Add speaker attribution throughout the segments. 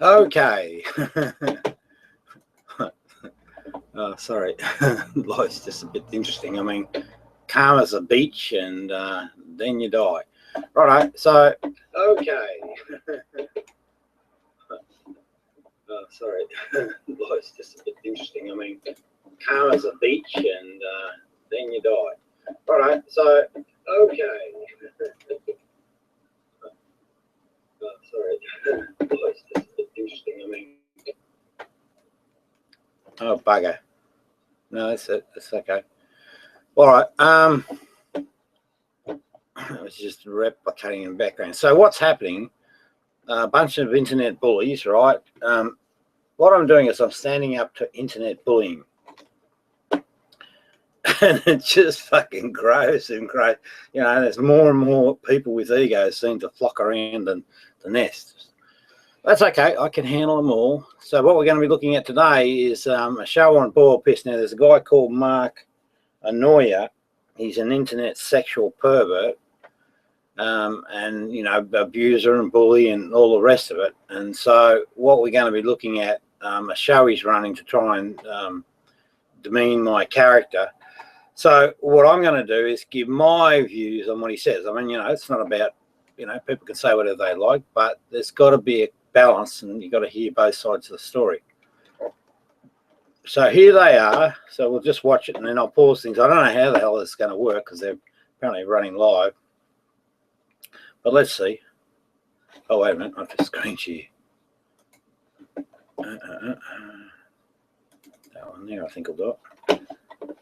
Speaker 1: Okay. Sorry. Life's just a bit interesting. I mean, calm as a beach and then you die. Righto, so, okay. Sorry. Life's just a bit interesting. I mean, calm as a beach and then you die. Righto, so, okay. Sorry. Life's just a bit interesting. I mean, oh, bugger. No, that's it. That's okay. All right. I was just replicating in the background. So what's happening? A bunch of internet bullies, right? What I'm doing is I'm standing up to internet bullying. And it just fucking grows and grows. You know, there's more and more people with egos seem to flock around the nest. That's okay. I can handle them all. So what we're going to be looking at today is a show on Boil Piss. Now, there's a guy called Mark Anoia. He's an internet sexual pervert. And, you know, abuser and bully and all the rest of it. And so what we're going to be looking at, a show he's running to try and demean my character. So what I'm going to do is give my views on what he says. I mean, you know, it's not about, you know, people can say whatever they like, but there's got to be a balance and you've got to hear both sides of the story. So here they are. So we'll just watch it and then I'll pause things. I don't know how the hell this is going to work because they're apparently running live. But let's see. Oh, wait a minute. I've just screen share. That one there, I think I'll do it.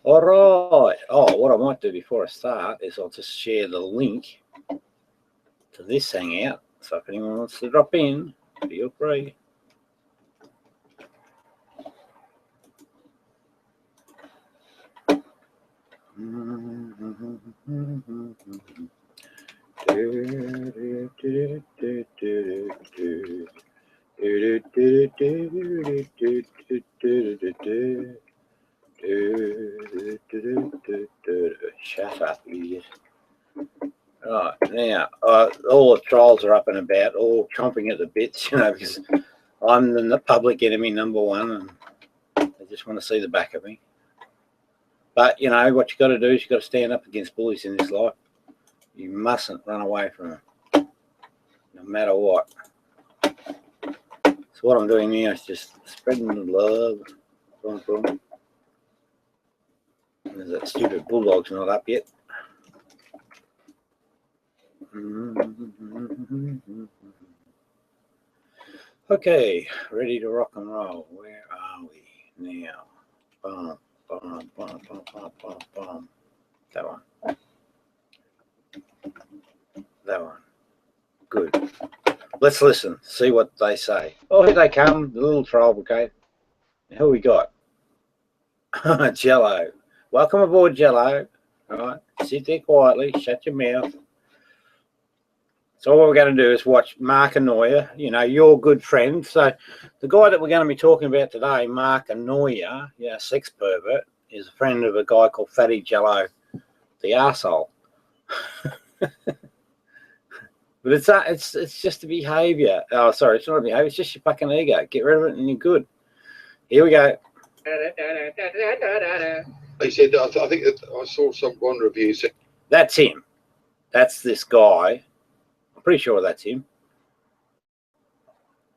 Speaker 1: All right. Oh, what I might do before I start is I'll just share the link to this hangout. So if anyone wants to drop in, feel free. Shut up, idiot. Right, now, all the trolls are up and about, all chomping at the bits, you know, because I'm the public enemy #1 and they just want to see the back of me. But, you know, what you got to do is you got to stand up against bullies in this life. You mustn't run away from them, no matter what. So what I'm doing now is just spreading the love. Boom, boom. There's that stupid bulldog's not up yet. Okay, ready to rock and roll. Where are we now? Boom, boom, boom, boom, boom, boom, boom. That one. That one. Good. Let's listen, see what they say. Oh, here they come, the little troll brigade. Who we got? Jello. Welcome aboard, Jello. All right, sit there quietly, shut your mouth. So what we're going to do is watch Mark Anoia, you know, your good friend. So the guy that we're going to be talking about today, Mark Anoia, yeah, sex pervert, is a friend of a guy called Fatty Jello, the arsehole. But it's just a behaviour. Oh, sorry, it's not a behaviour. It's just your fucking ego. Get rid of it and you're good. Here we go.
Speaker 2: He said, I think that I saw one review saying
Speaker 1: that's him. That's this guy. I'm pretty sure that's him.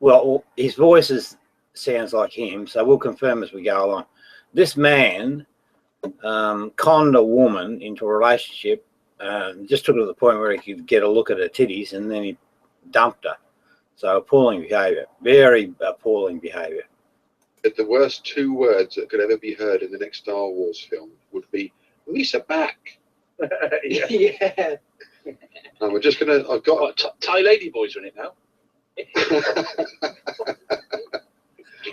Speaker 1: Well, his voice sounds like him, so we'll confirm as we go along. This man conned a woman into a relationship. Just took it to the point where he could get a look at her titties and then he dumped her. So appalling behaviour, very appalling behaviour.
Speaker 2: That the worst 2 words that could ever be heard in the next Star Wars film would be Lisa back.
Speaker 3: Yeah.
Speaker 2: And we're just gonna. I've got
Speaker 3: Thai lady boys are in it now.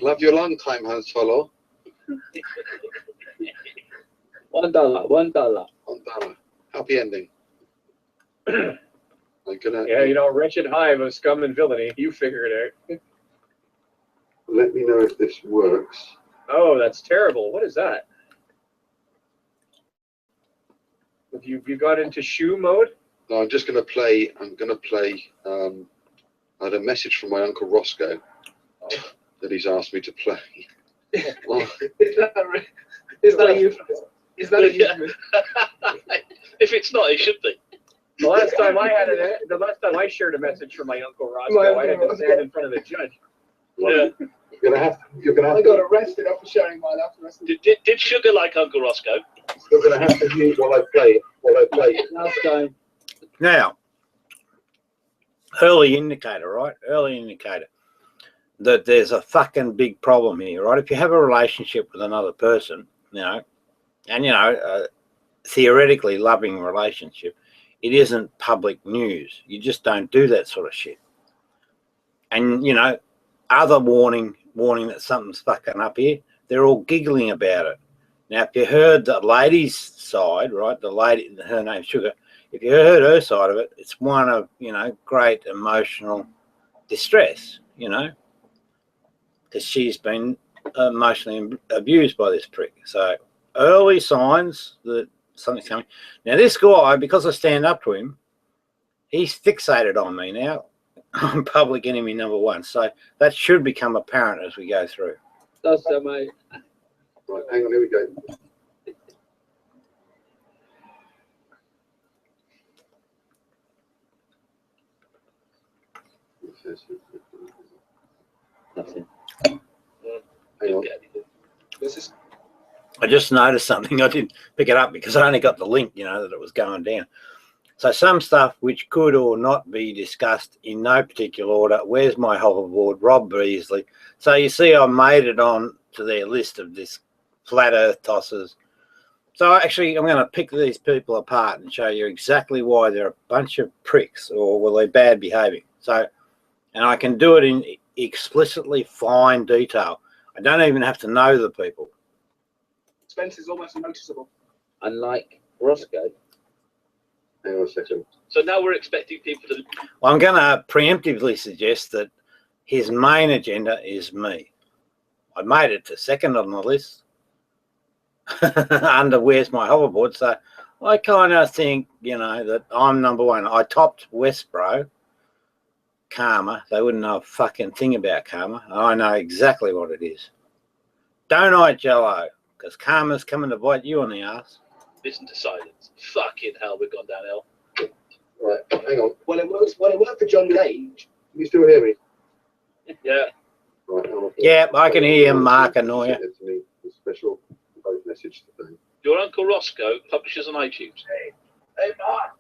Speaker 2: Love you a long time, Han Solo.
Speaker 3: $1. $1.
Speaker 2: $1. Happy ending. I'm gonna.
Speaker 4: Yeah, you know, wretched hive of scum and villainy. You figure it out.
Speaker 2: Let me know if this works.
Speaker 4: Oh, that's terrible. What is that? Have you got into shoe mode?
Speaker 2: No, I'm just gonna play. I'm gonna play. I had a message from my uncle Roscoe. that he's asked me to play. Well,
Speaker 3: Is that a euphemism? Is that a euphemism?
Speaker 5: If it's not, it should be.
Speaker 4: The last time I shared a message from my Uncle Roscoe, I had to stand in front of the judge.
Speaker 5: Yeah.
Speaker 2: you're gonna have
Speaker 3: I got arrested after sharing mine after the rest of the
Speaker 5: Did Sugar like Uncle Roscoe?
Speaker 2: you're gonna have to mute while I play it.
Speaker 3: last time.
Speaker 1: Now, early indicator, right? Early indicator that there's a fucking big problem here, right? If you have a relationship with another person, theoretically loving relationship, it isn't public news. You just don't do that sort of shit. And, other warning that something's fucking up here, they're all giggling about it. Now, if you heard the lady's side, right, the lady, her name's Sugar, if you heard her side of it, it's one of, great emotional distress, because she's been emotionally abused by this prick. So early signs that something's coming. Now, this guy, because I stand up to him, he's fixated on me now. I'm public enemy number one. So that should become apparent as we go through.
Speaker 3: That's so, mate.
Speaker 2: Right, hang on, here we go.
Speaker 3: Nothing.
Speaker 2: Hang on.
Speaker 3: This is
Speaker 1: I just noticed something. I didn't pick it up because I only got the link, that it was going down. So some stuff which could or not be discussed in no particular order. Where's my hoverboard? Rob Beasley. So you see I made it on to their list of this flat earth tossers. So actually I'm going to pick these people apart and show you exactly why they're a bunch of pricks or were they bad behaving. So, and I can do it in explicitly fine detail. I don't even have to know the people.
Speaker 3: Spence is almost unnoticeable. Unlike Roscoe.
Speaker 2: Hang on a second.
Speaker 5: So now we're expecting people to.
Speaker 1: Well, I'm going to preemptively suggest that his main agenda is me. I made it to second on the list under Where's My Hoverboard. So I kind of think, that I'm number one. I topped Westbro, Karma. They wouldn't know a fucking thing about Karma. I know exactly what it is. Don't I, Jello? Because Karma's coming to bite you on the ass.
Speaker 5: Listen to silence. Fucking hell, we've gone downhill.
Speaker 2: Right, hang on.
Speaker 3: Well, it works for John Gage.
Speaker 2: Can you still hear me?
Speaker 5: Yeah.
Speaker 2: Right, hang on.
Speaker 1: Yeah, I can hear Mark annoy you.
Speaker 2: Send it to me, a special voice message today.
Speaker 5: Your Uncle Roscoe publishes on iTunes.
Speaker 3: Hey, Mark.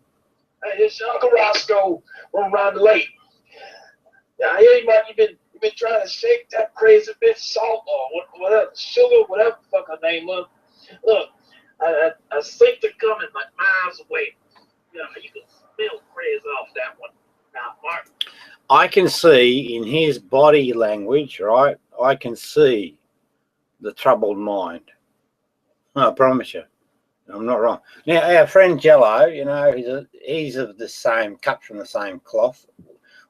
Speaker 3: Hey, it's Uncle Roscoe. We're running late. Yeah, hey, Mark, you've been trying to shake that crazy bitch salt or whatever, sugar, whatever the fuck her name was. Look, I think they're coming like miles away. You can smell crazy off that one. Now, Mark.
Speaker 1: I can see in his body language, right? I can see the troubled mind. I promise you. I'm not wrong. Now, our friend Jello, he's of the same, cut from the same cloth.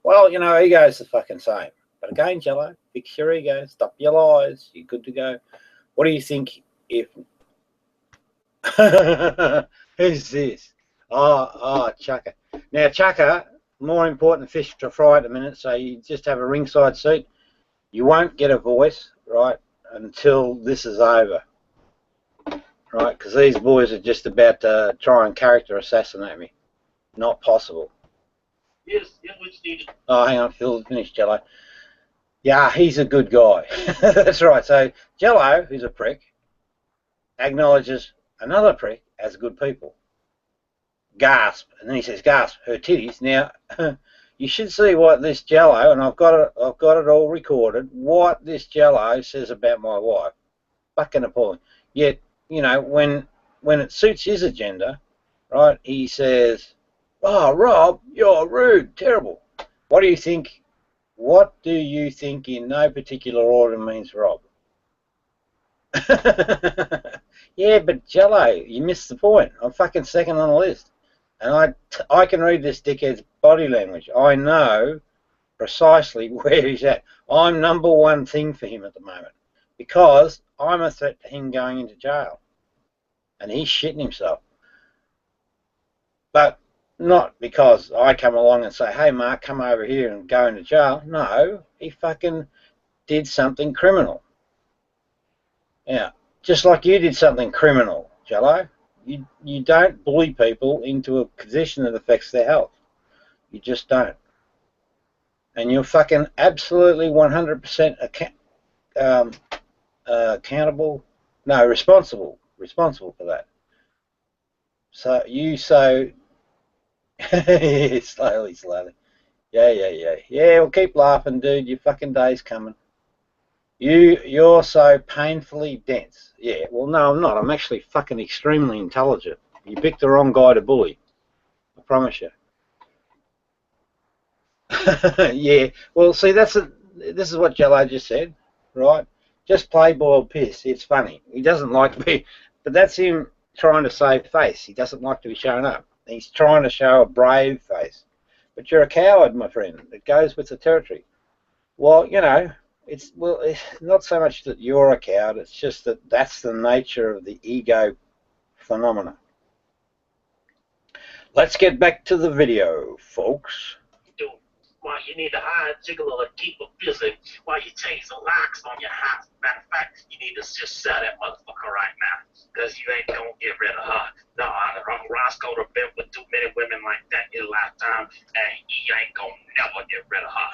Speaker 1: Well, ego's the fucking same. But again, Jello, fix your ego, stop your lies, you're good to go. What do you think if... Who's this? Oh, Chucker. Now, Chucker, more important fish to fry at a minute, so you just have a ringside seat. You won't get a voice, right, until this is over. Right, because these boys are just about to try and character assassinate me. Not possible.
Speaker 5: Yes, which needed.
Speaker 1: Oh, hang on, Phil, finish Jello. Yeah, he's a good guy. That's right. So Jello, who's a prick, acknowledges another prick as good people. Gasp, and then he says, "Gasp, her titties." Now, you should see what this Jello, and I've got it all recorded. What this Jello says about my wife, fucking appalling. Yet, when it suits his agenda, right? He says, "Oh, Rob, you're rude, terrible." What do you think? What do you think in no particular order means Rob? Yeah, but Jello, you missed the point. I'm fucking second on the list. And I can read this dickhead's body language. I know precisely where he's at. I'm number one thing for him at the moment because I'm a threat to him going into jail. And he's shitting himself. But not because I come along and say, "Hey, Mark, come over here and go into jail." No, he fucking did something criminal. Yeah, just like you did something criminal, Jello. You don't bully people into a position that affects their health. You just don't. And you're fucking absolutely 100% accountable. No, responsible for that. So you slowly. Yeah. Well, keep laughing, dude. Your fucking day's coming. You're so painfully dense. Yeah. Well, no, I'm not. I'm actually fucking extremely intelligent. You picked the wrong guy to bully. I promise you. Yeah. Well, see, this is what Jello just said, right? Just play boiled piss. It's funny. He doesn't like to be, but that's him trying to save face. He doesn't like to be shown up. He's trying to show a brave face. But you're a coward, my friend. It goes with the territory. Well, you know, it's not so much that you're a coward. It's just that that's the nature of the ego phenomena. Let's get back to the video, folks.
Speaker 5: Dude, why you need a high gigolo to keep her busy while you change the locks on your house. Matter of fact, you need to just sell that motherfucker right now, because you ain't gonna get rid of her. No, Uncle Roscoe have been with too many women like that in your lifetime, and he ain't gonna never get rid of her.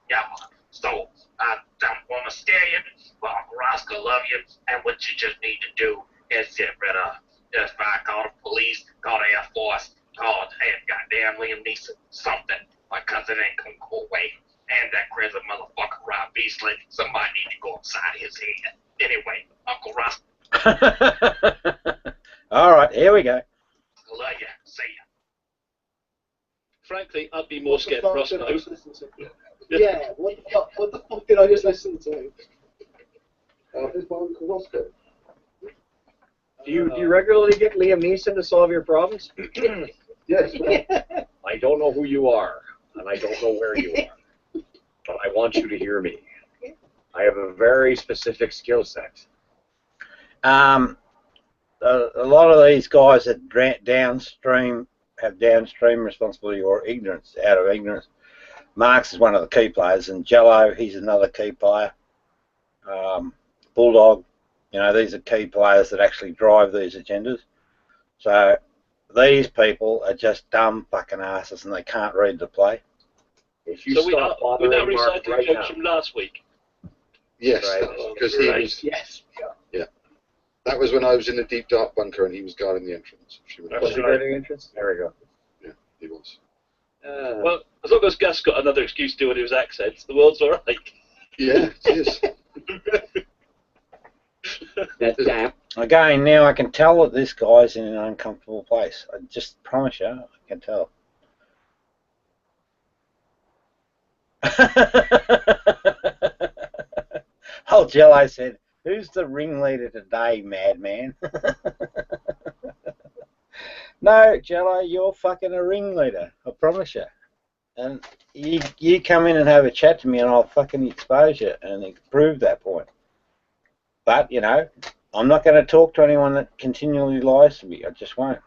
Speaker 5: Yeah, so I don't wanna scare you, but Uncle Roscoe love you, and what you just need to do is get rid of her. Just fine, call the police, call the Air Force, call goddamn Liam Neeson, something, because it ain't gonna go away. And that crazy motherfucker Rob Beasley, somebody need to go upside his head. Anyway, Uncle Roscoe.
Speaker 1: All right, here we go.
Speaker 5: Love you. See ya. Frankly, I'd be more scared of Roscoe.
Speaker 6: Yeah, what the fuck did I just listen to? It's my Uncle Roscoe.
Speaker 4: Do you regularly get Liam Neeson to solve your problems?
Speaker 6: Yes.
Speaker 4: I don't know who you are, and I don't know where you are, but I want you to hear me. I have a very specific skill set.
Speaker 1: A lot of these guys that have downstream responsibility or ignorance, out of ignorance. Marx is one of the key players, and Jello, he's another key player. Bulldog, you know, these are key players that actually drive these agendas. So these people are just dumb fucking asses, and they can't read the play.
Speaker 4: If you
Speaker 5: So
Speaker 4: stop
Speaker 5: we're
Speaker 4: bothering
Speaker 5: not
Speaker 4: Mark
Speaker 5: reciting
Speaker 4: right
Speaker 5: jokes
Speaker 4: now,
Speaker 5: from last week.
Speaker 2: Yes,
Speaker 4: Right.
Speaker 2: because he
Speaker 5: Right.
Speaker 2: was.
Speaker 6: Yes.
Speaker 2: That was when I was in the deep dark bunker and he was guarding the entrance.
Speaker 4: was he guarding the entrance? There we go.
Speaker 2: He was.
Speaker 5: Well, as long as Gus got another excuse to do it with his accents, the world's all right.
Speaker 2: Yeah, it is.
Speaker 4: That's damn.
Speaker 1: Again, now I can tell that this guy's in an uncomfortable place. I just promise you, I can tell. Old Jello said, "Who's the ringleader today, madman?" No, Jello, you're fucking a ringleader. I promise you. And you come in and have a chat to me, and I'll fucking expose you and prove that point. But you know, I'm not going to talk to anyone that continually lies to me. I just won't.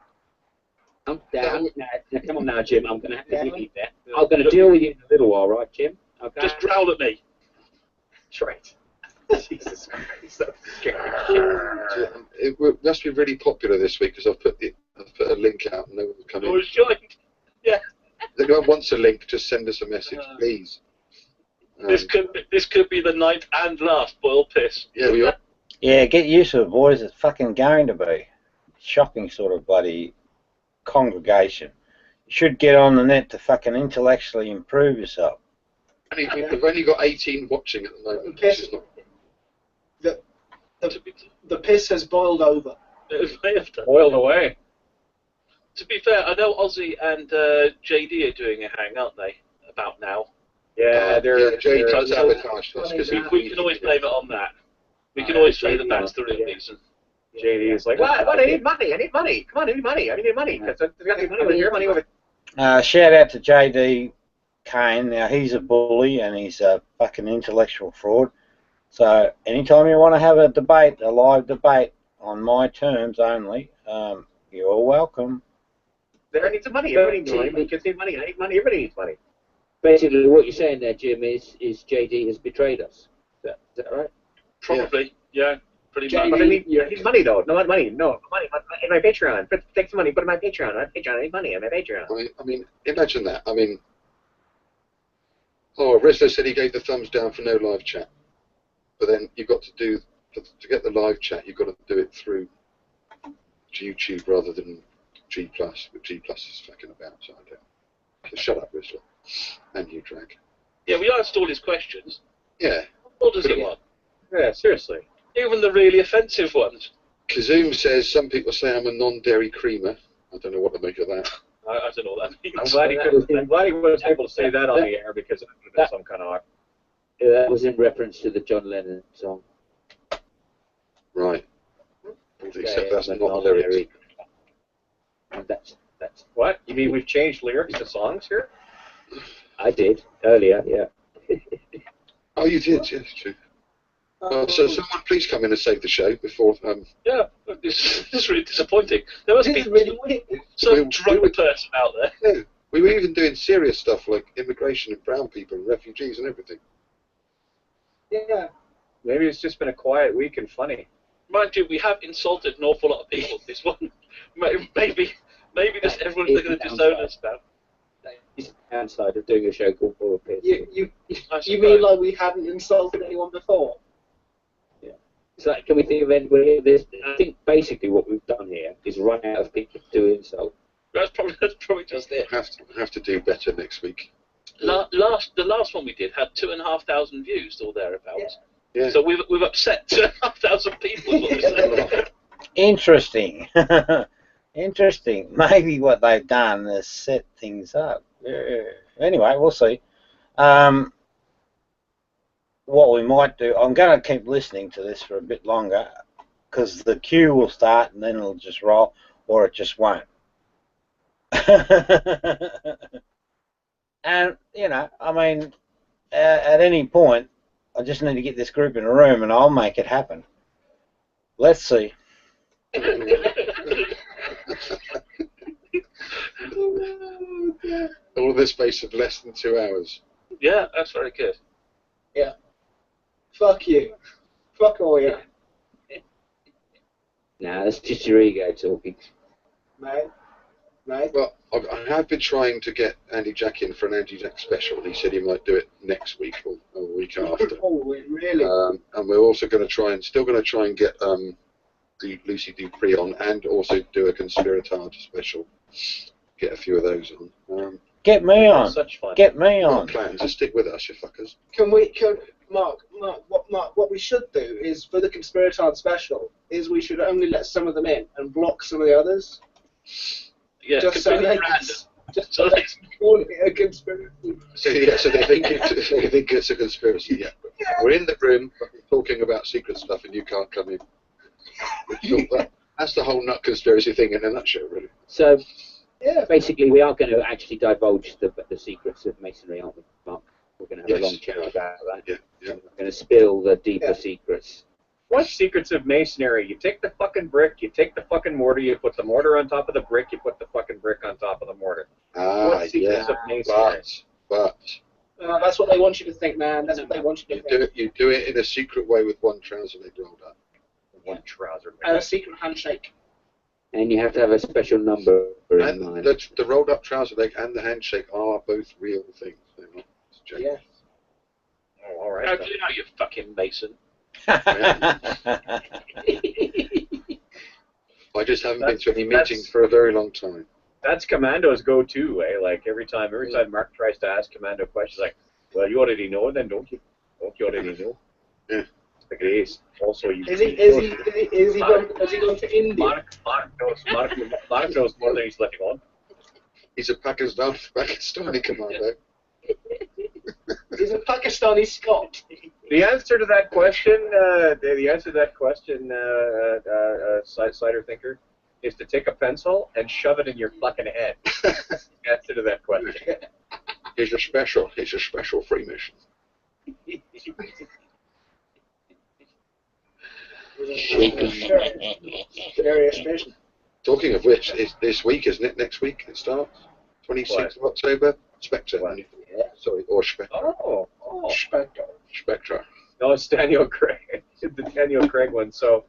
Speaker 7: I'm down. Now, come on now, Jim. I'm going to have to give you that. I'm going to deal with you in a little while, right, Jim? Okay.
Speaker 5: Just growl at me.
Speaker 4: That's right. Jesus Christ, that's scary.
Speaker 2: It must be really popular this week because I've put a link out and no one's come in.
Speaker 5: Oh, joined.
Speaker 2: If anyone wants a link, just send us a message, please.
Speaker 5: This could be the ninth and last boiled piss.
Speaker 2: Yeah, we are.
Speaker 1: Yeah, get used to it, boys. It's fucking going to be. Shocking sort of bloody congregation. You should get on the net to fucking intellectually improve yourself.
Speaker 2: We've only got 18 watching at the moment.
Speaker 6: Okay.
Speaker 2: Which is not,
Speaker 6: The piss has boiled over.
Speaker 5: It may have done.
Speaker 4: Boiled away.
Speaker 5: To be fair, I know Ozzy and JD are doing a hang, aren't they? About now.
Speaker 4: Yeah, they're
Speaker 2: Jay
Speaker 5: they're-
Speaker 2: tried to sabotage us because
Speaker 5: We can always blame it on that. We can always say that that's the real reason.
Speaker 4: JD is like, what? I need money. I need money. Come on, I need money. I need money. Because there's got to be money over here, money over there.
Speaker 1: Shout out to JD Kane. Now, he's a bully and he's a fucking intellectual fraud. So, anytime you want to have a debate, a live debate, on my terms only, you're welcome.
Speaker 4: There needs some money. Everybody needs money. Kids need money. I need money. Everybody needs money.
Speaker 7: Basically, what you're saying there, Jim, is JD has betrayed us. Is that right?
Speaker 5: Probably, yeah, pretty
Speaker 6: Jamie,
Speaker 5: much.
Speaker 7: But I need money though. No money. No money. In my Patreon. Take some money. Put it in my Patreon. My Patreon. I need money on my Patreon.
Speaker 2: I mean, imagine that. I mean, oh, Rizzler said he gave the thumbs down for no live chat, but then you've got to do to get the live chat. You've got to do it through YouTube rather than G+. But G+ is fucking about, so I don't. So shut up, Rizzler, and you, Drag.
Speaker 5: Yeah, we asked all his questions.
Speaker 2: Yeah.
Speaker 5: What does he want?
Speaker 7: Yeah, seriously.
Speaker 5: Even the really offensive ones.
Speaker 2: Kazoom says some people say I'm a non-dairy creamer. I don't know what to make of that.
Speaker 5: I don't know what that means.
Speaker 7: I'm glad he was able to say that on the air because it would have been some kind of. That was in reference to the John Lennon song.
Speaker 2: Right. Except that's
Speaker 7: I'm
Speaker 2: not the
Speaker 7: not
Speaker 2: lyrics.
Speaker 7: very- And that's
Speaker 4: What? You mean we've changed lyrics to songs here?
Speaker 7: I did earlier. Yeah.
Speaker 2: Oh, you did, yes, true. Well, so someone please come in and save the show before.
Speaker 5: Yeah, this is really disappointing. There must be
Speaker 6: really weird.
Speaker 5: some drunk person out there.
Speaker 2: No, we were even doing serious stuff like immigration and brown people and refugees and everything.
Speaker 6: Yeah.
Speaker 4: Maybe it's just been a quiet week and funny.
Speaker 5: Mind you, we have insulted an awful lot of people this one. Maybe just everyone's going to disown us now.
Speaker 7: It's the downside of doing a show called Ball of Piss.
Speaker 6: You mean like we hadn't insulted anyone before?
Speaker 7: So can we think of anybody? I think basically what we've done here is run out of people to insult.
Speaker 5: That's probably just it.
Speaker 2: Have to do better next week.
Speaker 5: The last one we did had 2,500 views or thereabouts.
Speaker 2: Yeah.
Speaker 5: So we've upset 2,500 people. Is what we're saying.
Speaker 1: Interesting. Interesting. Maybe what they've done is set things up. Anyway, we'll see. What we might do, I'm going to keep listening to this for a bit longer because the queue will start and then it'll just roll, or it just won't. And, you know, I mean, at any point, I just need to get this group in a room and I'll make it happen. Let's see.
Speaker 2: All of this space of less than 2 hours.
Speaker 5: Yeah, that's very good.
Speaker 6: Fuck you. Fuck all you.
Speaker 7: Nah, that's just your ego talking.
Speaker 6: Mate.
Speaker 2: Well, I have been trying to get Andy Jack in for an Andy Jack special. He said he might do it next week or a week after.
Speaker 6: Oh, really?
Speaker 2: And we're also going to try and get the Lucy Dupree on, and also do a Conspiratard special. Get a few of those on.
Speaker 1: Get me on.
Speaker 4: Such fun.
Speaker 1: Get me
Speaker 2: Got
Speaker 1: on.
Speaker 2: plans to stick with us, you fuckers.
Speaker 6: Mark, what we should do is, for the Conspiratard special, is we should only let some of them in and block some of the others.
Speaker 5: Yeah,
Speaker 6: Just so
Speaker 5: completely
Speaker 6: they can,
Speaker 5: random.
Speaker 6: just so they can call it a conspiracy.
Speaker 2: So they think it's a conspiracy. Yeah. We're in the room talking about secret stuff, and you can't come in. That's the whole nut conspiracy thing in a nutshell, really.
Speaker 7: So
Speaker 6: Yeah.
Speaker 7: basically, we are going to actually divulge the secrets of masonry, aren't we, Mark? We're going to have
Speaker 2: Yes.
Speaker 7: a long chat about that.
Speaker 2: Yeah.
Speaker 7: We're going to spill the deeper
Speaker 6: Yeah.
Speaker 7: secrets.
Speaker 4: What secrets of masonry? You take the fucking brick, you take the fucking mortar, you put the mortar on top of the brick, you put the fucking brick on top of the mortar. What secrets of masonry?
Speaker 2: But
Speaker 6: That's what they want you to think, man. That's what they want you to think.
Speaker 2: you do it in a secret way with one trouser leg rolled up.
Speaker 4: One trouser.
Speaker 6: And a secret handshake.
Speaker 7: And you have to have a special number in
Speaker 2: And
Speaker 7: mind.
Speaker 2: the rolled up trouser leg and the handshake are both real things. They're not just
Speaker 6: Yeah.
Speaker 4: Oh, all right.
Speaker 5: How
Speaker 4: then.
Speaker 5: do you know, you fucking mason?
Speaker 2: I just haven't been to any
Speaker 4: That's-
Speaker 2: meetings for a very long time.
Speaker 4: That's Commando's go-to, eh? Like every time Mark tries to ask Commando questions, like, well, you already know, then don't you? Don't you already know?
Speaker 2: Yeah.
Speaker 4: Like it is. Also, you.
Speaker 6: Is he going to India?
Speaker 4: Mark knows more than he's letting on.
Speaker 2: He's a Pakistani commando.
Speaker 6: He's a Pakistani Scot.
Speaker 4: The answer to that question, Cider Thinker, is to take a pencil and shove it in your fucking head. The answer to that question.
Speaker 2: He's a special Freemason.
Speaker 6: Very special.
Speaker 2: Talking of which, it's this week, isn't it? Next week it starts? 26th of October? Spectre.
Speaker 4: What?
Speaker 2: Sorry, or Spectre.
Speaker 4: Oh.
Speaker 6: Spectre.
Speaker 2: Spectre.
Speaker 4: No, it's Daniel Craig. The Daniel Craig one. So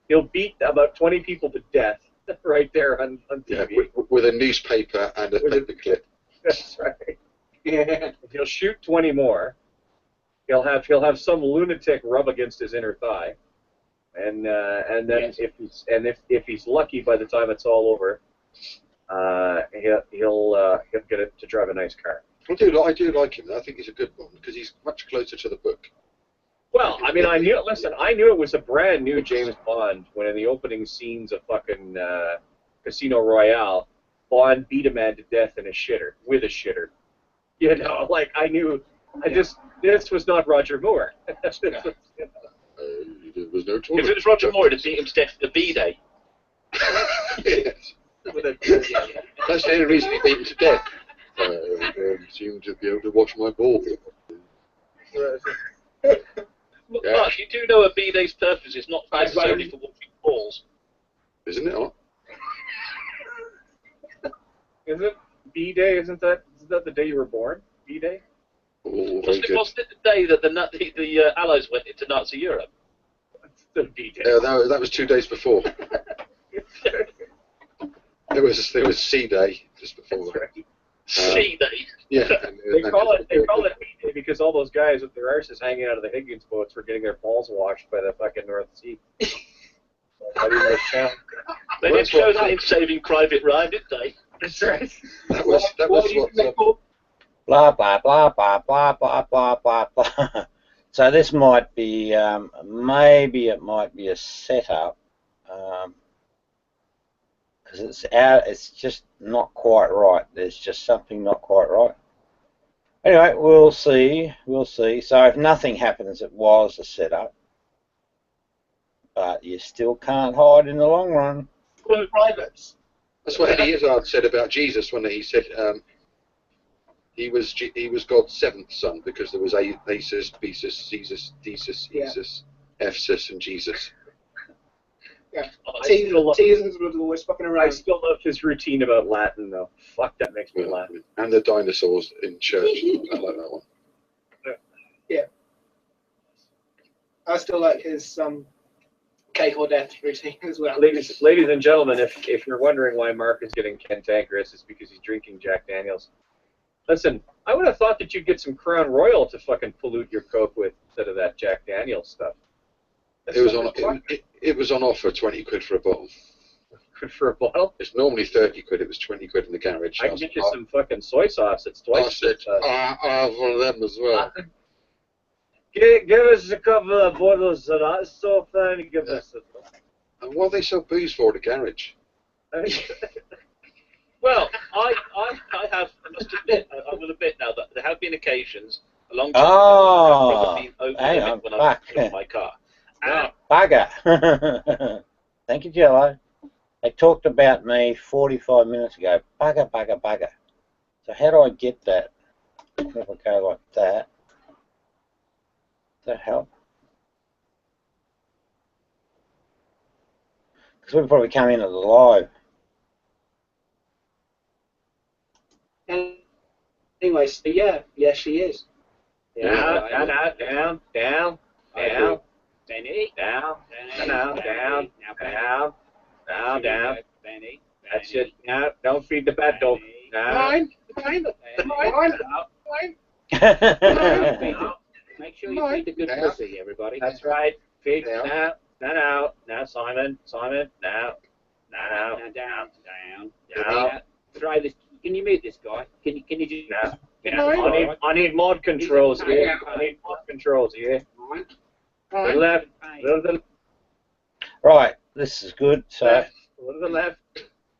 Speaker 4: he'll beat about 20 people to death right there on TV.
Speaker 2: Yeah, with a newspaper and a paperclip.
Speaker 4: That's right. Yeah. He'll shoot 20 more. He'll have some lunatic rub against his inner thigh, and then if he's lucky, by the time it's all over, he'll get it to drive a nice car.
Speaker 2: I do like him. I think he's a good one because he's much closer to the book.
Speaker 4: Well, I mean, I knew it was a brand new James Bond when in the opening scenes of fucking Casino Royale, Bond beat a man to death in a shitter with a shitter. You know, like I knew. This was not Roger Moore.
Speaker 2: There was no toilet.
Speaker 5: If it was Roger Moore, it'd beat him to death at the B-Day.
Speaker 2: Yes. That's the only reason he beat him to death. I seem to be able to wash my ball.
Speaker 5: Mark, you do know a B-Day's purpose is not necessarily for washing balls.
Speaker 2: Isn't it? Huh?
Speaker 4: Is it B-Day? Isn't that the day you were born? B-Day?
Speaker 2: Oh,
Speaker 5: Wasn't it the day that the Allies went into Nazi Europe?
Speaker 4: The B-Day.
Speaker 2: That was 2 days before. There was C-Day just before.
Speaker 4: That's right.
Speaker 5: C-Day.
Speaker 2: Yeah.
Speaker 4: They call it B-Day because all those guys with their arses hanging out of the Higgins boats were getting their balls washed by the fucking North Sea.
Speaker 5: They did show that in Saving Private Ryan, didn't they?
Speaker 4: That's right.
Speaker 2: That was what.
Speaker 1: Blah, blah, blah, blah, blah, blah, blah, blah, blah. So this might be, maybe it might be a setup, because it's just not quite right. There's just something not quite right. Anyway, we'll see. So if nothing happens, it was a setup. But you still can't hide in the long run.
Speaker 6: Privates.
Speaker 2: That's what Eddie Izzard said about Jesus when he said he was God's seventh son because there was Asus, Besus, Cesus, Desus, Esus, Ephesus, and Jesus.
Speaker 6: Yeah. Jesus was always fucking around.
Speaker 4: I still love his routine about Latin, though. Fuck, that makes me laugh.
Speaker 2: And the dinosaurs in church. I like that one.
Speaker 6: Yeah. I still like his cake or death routine as well.
Speaker 4: Ladies and gentlemen, if you're wondering why Mark is getting cantankerous, it's because he's drinking Jack Daniels. Listen, I would have thought that you'd get some Crown Royal to fucking pollute your Coke with instead of that Jack Daniels stuff.
Speaker 2: It was on offer, 20 quid for a bottle.
Speaker 4: Good for a bottle?
Speaker 2: It's normally 30 quid. It was 20 quid in the garage.
Speaker 4: I can get you some fucking soy sauce. It's twice.
Speaker 2: I said, I have one of them as well.
Speaker 4: Give us a couple of bottles of that stuff and give us a...
Speaker 2: And what do they sell booze for at the garage?
Speaker 5: Well, I must admit, I will admit now that there have been occasions along the
Speaker 1: Oh, hang on,
Speaker 5: when I was in my car.
Speaker 1: Bugger. Thank you, Jello. They talked about me 45 minutes ago. Bugger, bugger, bugger. So how do I get that? If I go like that. Does that help? Because we'll probably come in at the live.
Speaker 6: Anyway, so yeah, she is.
Speaker 4: Down,
Speaker 7: Benny.
Speaker 4: Down.
Speaker 7: Benny.
Speaker 4: That's it. Now, don't feed the bad dog. Now.
Speaker 7: Make sure you feed the good pussy, everybody.
Speaker 4: That's right. Feed now, Simon. Now.
Speaker 7: Down. Try this. Can you mute this guy? Can you do
Speaker 4: that? I need mod controls here. To the left.
Speaker 1: Right, this is good. So
Speaker 4: To the left.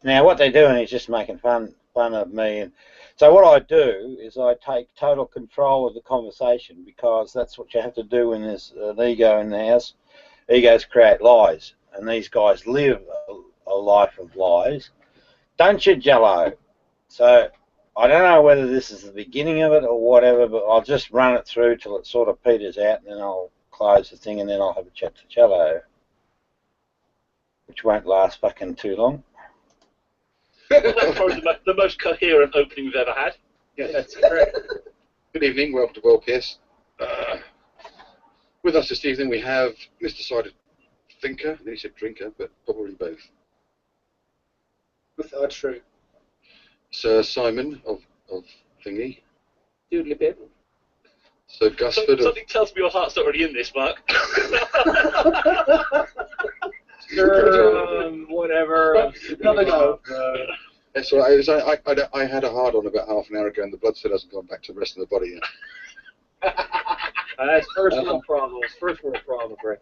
Speaker 1: now what they're doing is just making fun of me. And so what I do is I take total control of the conversation because that's what you have to do when there's an ego in the house. Egos create lies, and these guys live a life of lies. Don't you, Jello? So I don't know whether this is the beginning of it or whatever, but I'll just run it through till it sort of peters out, and then I'll close the thing, and then I'll have a chat to Jello, which won't last fucking too long.
Speaker 5: Well, that's probably the most coherent opening we've ever had.
Speaker 4: Yeah, that's correct.
Speaker 2: Good evening, welcome to World PS. With us this evening we have Mr. Cider Thinker, I think he said drinker, but probably both.
Speaker 6: The third true.
Speaker 2: Sir Simon of Thingy.
Speaker 7: Doodly bit.
Speaker 2: Sir Gusford of
Speaker 5: Something tells me your heart's already in this, Mark.
Speaker 4: Whatever.
Speaker 6: Gotta go.
Speaker 2: That's all right. I had a hard on about half an hour ago, and the blood still hasn't gone back to the rest of the body yet.
Speaker 4: That's first world problems. First world problems right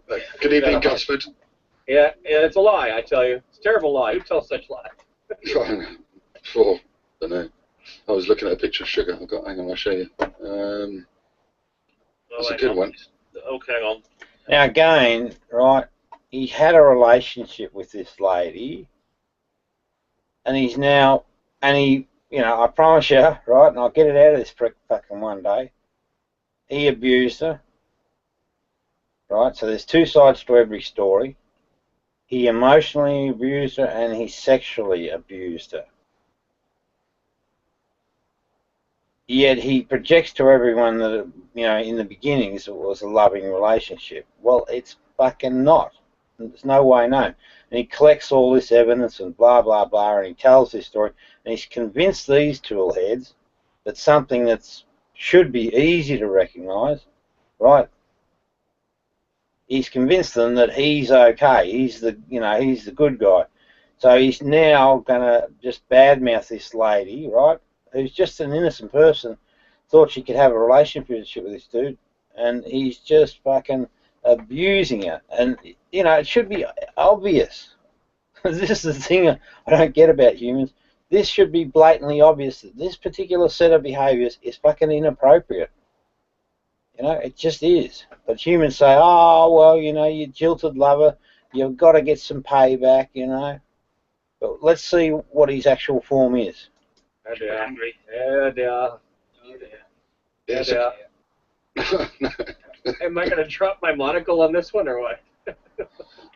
Speaker 4: there.
Speaker 2: Good evening, Gusford.
Speaker 4: Yeah, it's a lie, I tell you. It's a terrible lie. Who tells such lies?
Speaker 2: Oh, don't know. I was looking at a picture of sugar. Hang on, I'll show you. That's a good one.
Speaker 5: Okay, hang on.
Speaker 1: Now again, right, he had a relationship with this lady, and he's now, and he, you know, I promise you, right, and I'll get it out of this prick fucking one day, he abused her, right, so there's two sides to every story. He emotionally abused her and he sexually abused her. Yet he projects to everyone that, you know, in the beginnings it was a loving relationship. Well, it's fucking not. There's no way known. And he collects all this evidence and blah, blah, blah, and he tells this story. And he's convinced these toolheads that something that should be easy to recognise, right? He's convinced them that he's okay. He's the, you know, he's the good guy. So he's now going to just badmouth this lady, right? Who's just an innocent person, thought she could have a relationship with this dude, and he's just fucking abusing her. And, you know, it should be obvious. This is the thing I don't get about humans. This should be blatantly obvious that this particular set of behaviours is fucking inappropriate. You know, it just is. But humans say, oh, well, you know, you jilted lover, you've got to get some payback, you know. But let's see what his actual form is.
Speaker 5: You're angry.
Speaker 4: Yeah, they are.
Speaker 2: Yes.
Speaker 4: Yeah, Am I going to drop my monocle on this one or what?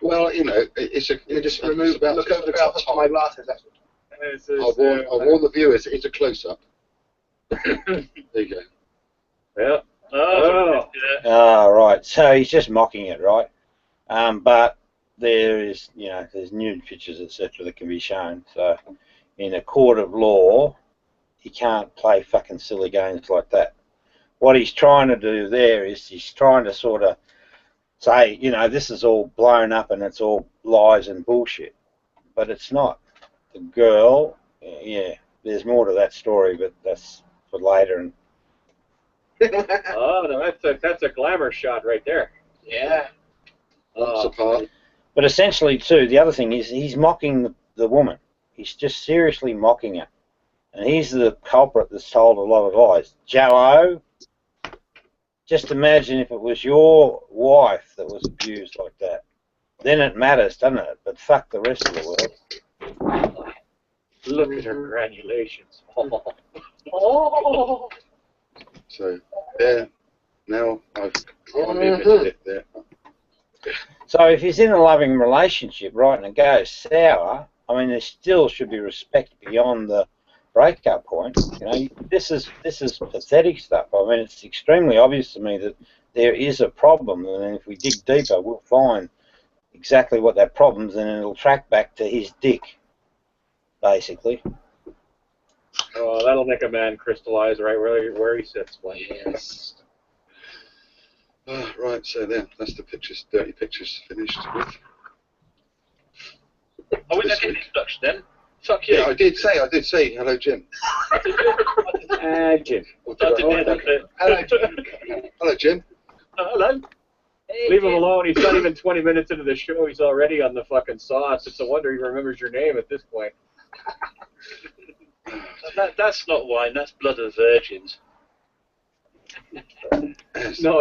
Speaker 2: Well, you know, it's
Speaker 6: Just remove, look over the top of my glasses. That's what.
Speaker 2: I'll warn the viewers, it's a close-up. There you go.
Speaker 4: Yeah.
Speaker 5: Oh.
Speaker 1: Ah, right. So he's just mocking it, right? But there is, you know, there's nude pictures, etc., that can be shown. So in a court of law, he can't play fucking silly games like that. What he's trying to do there is he's trying to sort of say, you know, this is all blown up and it's all lies and bullshit. But it's not. The girl, yeah, there's more to that story, but that's for later. And
Speaker 4: Oh, no, that's a glamour shot right there.
Speaker 6: Yeah.
Speaker 2: Months apart.
Speaker 1: But essentially, too, the other thing is he's mocking the woman. He's just seriously mocking her. And he's the culprit that's told a lot of lies. Joe, just imagine if it was your wife that was abused like that. Then it matters, doesn't it? But fuck the rest of the world.
Speaker 4: Look at her granulations.
Speaker 6: Oh.
Speaker 2: So, there. Now I've finally admitted it there.
Speaker 1: So if he's in a loving relationship, right, and it goes sour, I mean, there still should be respect beyond the breakup point. You know, this is pathetic stuff. I mean, it's extremely obvious to me that there is a problem, and if we dig deeper, we'll find exactly what that problem is, and it'll track back to his dick, basically.
Speaker 4: Oh, that'll make a man crystallize right where he sits.
Speaker 6: Yes.
Speaker 2: Right, so there. That's the pictures, dirty pictures finished with.
Speaker 5: Are we not getting an introduction then? Fuck you.
Speaker 2: Yeah, I did say hello, Jim.
Speaker 4: Jim.
Speaker 2: Hello, Jim.
Speaker 5: Hello.
Speaker 4: Leave him alone. He's not even 20 minutes into the show. He's already on the fucking sauce. It's a wonder he remembers your name at this point.
Speaker 5: That's not wine. That's blood of virgins.
Speaker 4: No,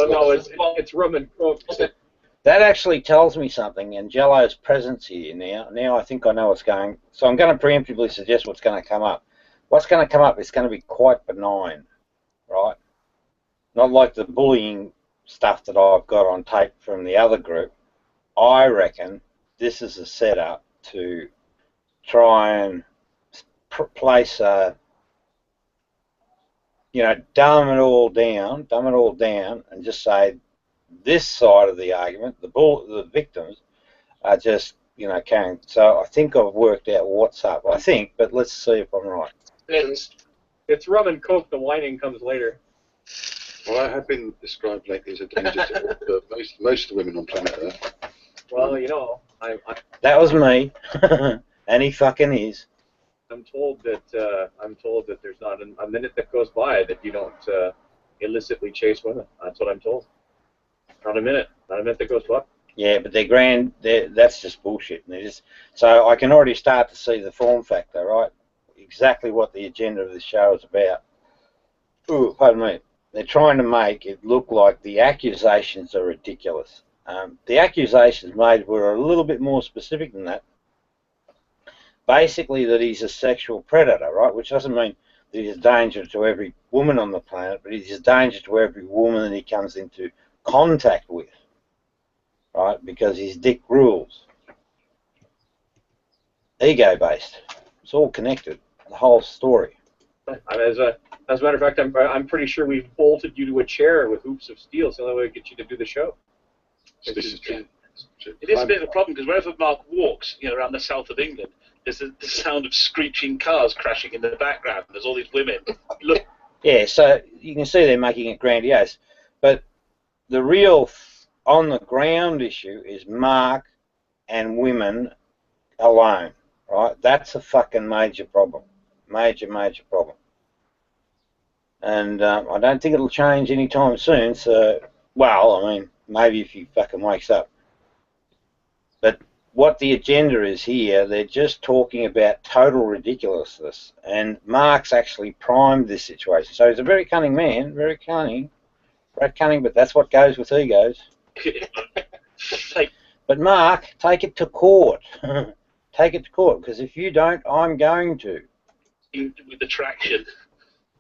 Speaker 4: it's rum and coke.
Speaker 1: That actually tells me something, and Jello's presence here now. Now I think I know what's going. So I'm going to preemptively suggest what's going to come up. What's going to come up is going to be quite benign, right? Not like the bullying stuff that I've got on tape from the other group. I reckon this is a setup to try and place a dumb it all down, and just say this side of the argument, the victims are just, carrying. So I think I've worked out what's up. I think, but let's see if I'm right.
Speaker 4: It's rum and coke. The whining comes later.
Speaker 2: Well, I have been described lately as a danger to most of the women on planet Earth.
Speaker 4: Well,
Speaker 1: That was me, and he fucking is.
Speaker 4: I'm told that there's not a minute that goes by that you don't illicitly chase women. That's what I'm told. Not a minute that goes by.
Speaker 1: Yeah, but that's just bullshit. So I can already start to see the form factor, right? Exactly what the agenda of the show is about. Ooh, pardon me. They're trying to make it look like the accusations are ridiculous. The accusations made were a little bit more specific than that. Basically, that he's a sexual predator, right? Which doesn't mean that he's a danger to every woman on the planet, but he's a danger to every woman that he comes into contact with, right? Because his dick rules. Ego-based. It's all connected. The whole story.
Speaker 4: As a matter of fact, I'm pretty sure we've bolted you to a chair with hoops of steel, so that way we get you to do the show.
Speaker 2: This is true.
Speaker 5: It is a bit of a problem because wherever Mark walks, around the south of England, there's the sound of screeching cars crashing in the background. There's all these women. Look.
Speaker 1: Yeah, so you can see they're making it grandiose, but the real on-the-ground issue is Mark and women alone, right? That's a fucking major problem. Major problem. And I don't think it'll change anytime soon, so, well, I mean, maybe if he fucking wakes up. But what the agenda is here, they're just talking about total ridiculousness, and Mark's actually primed this situation. So he's a very cunning man, very cunning, but that's what goes with egos. But Mark, take it to court. Take it to court, because if you don't, I'm going to.
Speaker 5: With the traction.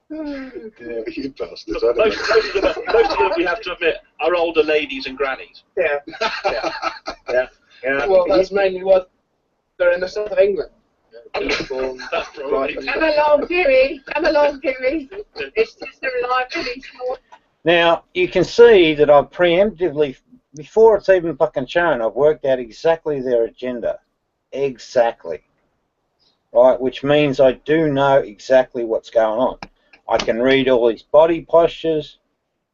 Speaker 2: Yeah, you bastards.
Speaker 5: Most of them, we have to admit, are older ladies and grannies.
Speaker 6: Yeah.
Speaker 4: Yeah.
Speaker 6: Well, that's mainly what they're in the south of England.
Speaker 5: That's probably.
Speaker 8: Come along, Dewey. It's just a lively short.
Speaker 1: Now, you can see that I've preemptively, before it's even fucking shown, I've worked out exactly their agenda. Exactly. Right, which means I do know exactly what's going on. I can read all these body postures.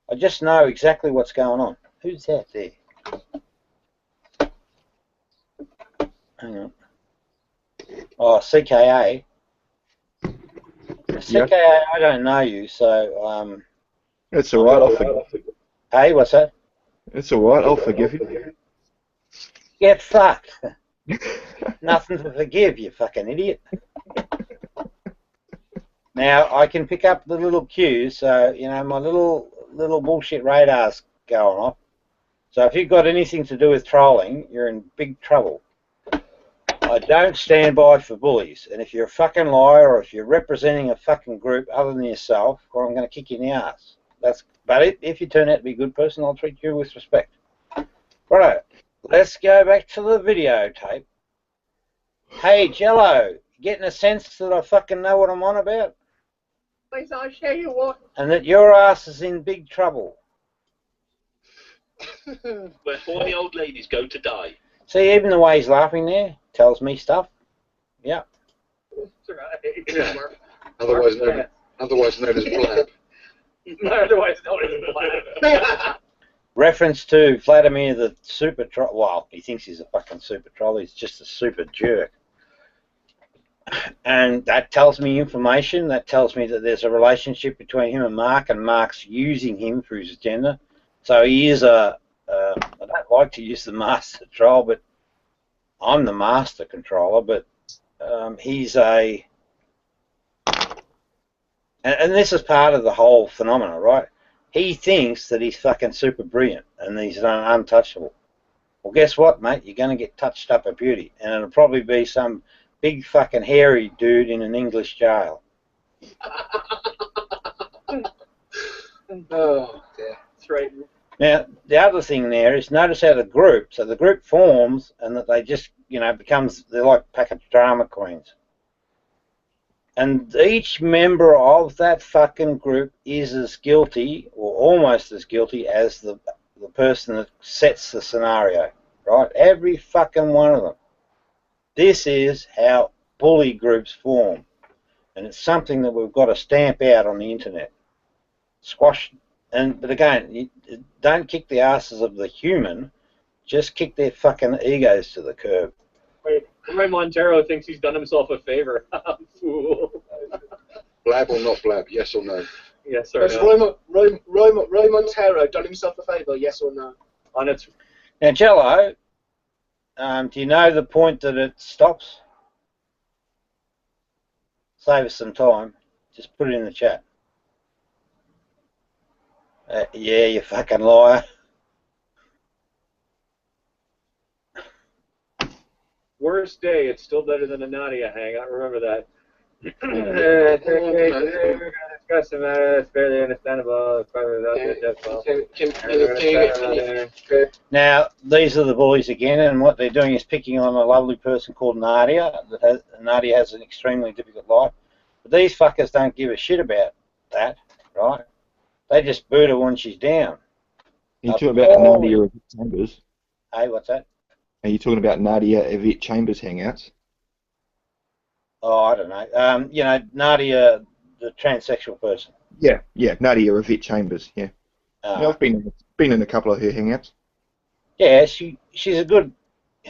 Speaker 1: I just know exactly what's going on. Who's that there? Hang on. Oh, CKA. CKA, I don't know you, so...
Speaker 9: It's all right, I'll forgive you.
Speaker 1: Hey, what's that?
Speaker 9: It's all right, I'll forgive you.
Speaker 1: Get fucked. Nothing to forgive, you fucking idiot. Now, I can pick up the little cues, so, my little bullshit radar's going off. So if you've got anything to do with trolling, you're in big trouble. I don't stand by for bullies, and if you're a fucking liar or if you're representing a fucking group other than yourself, well, I'm going to kick you in the ass. But if you turn out to be a good person, I'll treat you with respect. Righto, let's go back to the videotape. Hey, Jello, getting a sense that I fucking know what I'm on about?
Speaker 8: Please, I'll show you what.
Speaker 1: And that your ass is in big trouble.
Speaker 5: Where horny old ladies go to die.
Speaker 1: See, even the way he's laughing there tells me stuff. Yeah.
Speaker 2: Otherwise known as Blab.
Speaker 4: Otherwise known as Blab.
Speaker 1: Reference to Vladimir the super troll. Well, he thinks he's a fucking super troll. He's just a super jerk. And that tells me information. That tells me that there's a relationship between him and Mark's using him for his agenda. So he is I don't like to use the master troll, but I'm the master controller, but he's a... And this is part of the whole phenomena, right? He thinks that he's fucking super brilliant and he's untouchable. Well, guess what, mate? You're going to get touched up a beauty. And it'll probably be some big fucking hairy dude in an English jail.
Speaker 6: Oh, dear.
Speaker 4: That's right.
Speaker 1: Now, the other thing there is notice how the group forms and that they just, becomes, they're like a pack of drama queens. And each member of that fucking group is as guilty, or almost as guilty, as the person that sets the scenario, right? Every fucking one of them. This is how bully groups form. And it's something that we've got to stamp out on the internet. Squash. But again, don't kick the asses of the human, just kick their fucking egos to the curb.
Speaker 4: Roy Montero thinks he's done himself a favor. Fool.
Speaker 2: Blab or not blab? Yes or no?
Speaker 4: Yes or
Speaker 6: Has
Speaker 4: no?
Speaker 6: Roy Montero done himself a favour? Yes or no?
Speaker 4: On its
Speaker 1: Now, Jello, do you know the point that it stops? Save us some time. Just put it in the chat. Yeah, you fucking liar.
Speaker 4: worst day, it's still better than a Nadia hangout. Remember that.
Speaker 2: Okay.
Speaker 4: We're going to discuss the matter that's fairly understandable.
Speaker 1: Now, these are the bullies again, and what they're doing is picking on a lovely person called Nadia. Nadia has an extremely difficult life. But these fuckers don't give a shit about that, right? They just boot her when she's down.
Speaker 9: Are you talking about Nadia Yvette Chambers?
Speaker 1: Hey, what's that?
Speaker 9: Are you talking about Nadia Yvette Chambers hangouts?
Speaker 1: Oh, I don't know. You know, Nadia, the transsexual person.
Speaker 9: Yeah, Nadia Yvette Chambers. Yeah, yeah, I've been in a couple of her hangouts.
Speaker 1: Yeah, she's a good.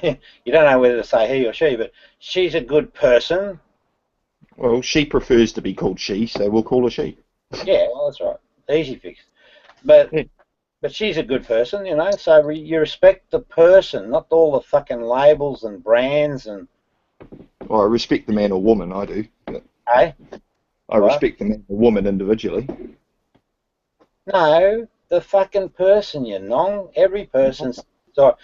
Speaker 1: You don't know whether to say he or she, but she's a good person.
Speaker 9: Well, she prefers to be called she, so we'll call her she.
Speaker 1: Yeah, well, that's right. Easy fix. But
Speaker 9: Yeah.
Speaker 1: but she's a good person, you know. So you respect the person, not all the fucking labels and brands and.
Speaker 9: Well, I respect the man or woman, I do.
Speaker 1: Hey.
Speaker 9: I respect the man or woman individually.
Speaker 1: No, the fucking person, you nong. Every person's. So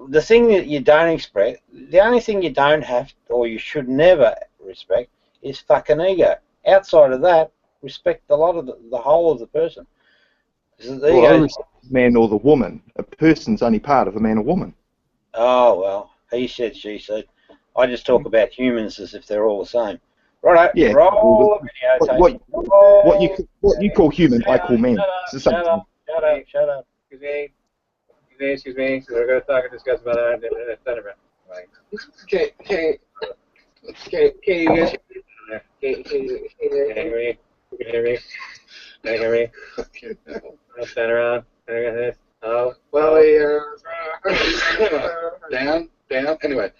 Speaker 1: the thing that you don't expect, the only thing you don't have or you should never respect is fucking ego. Outside of that, respect a lot of the whole of the person.
Speaker 9: Well, I respect the man or the woman. A person's only part of a man or woman.
Speaker 1: Oh, well, he said, she said. I just talk about humans as if they're all the same. Righto,
Speaker 9: Yeah.
Speaker 1: roll the video.
Speaker 9: What you call human, I call man. It's the same
Speaker 1: Shut
Speaker 9: thing.
Speaker 1: up, shut up, shut up.
Speaker 4: Excuse me. We're going to talk and discuss about it. Right.
Speaker 6: Can you guys
Speaker 4: Can you hear me? Can you hear me? Can you hear me?
Speaker 2: Fucking hell.
Speaker 4: I'll stand around. Can I get this? Oh.
Speaker 6: well,
Speaker 2: Down. Anyway,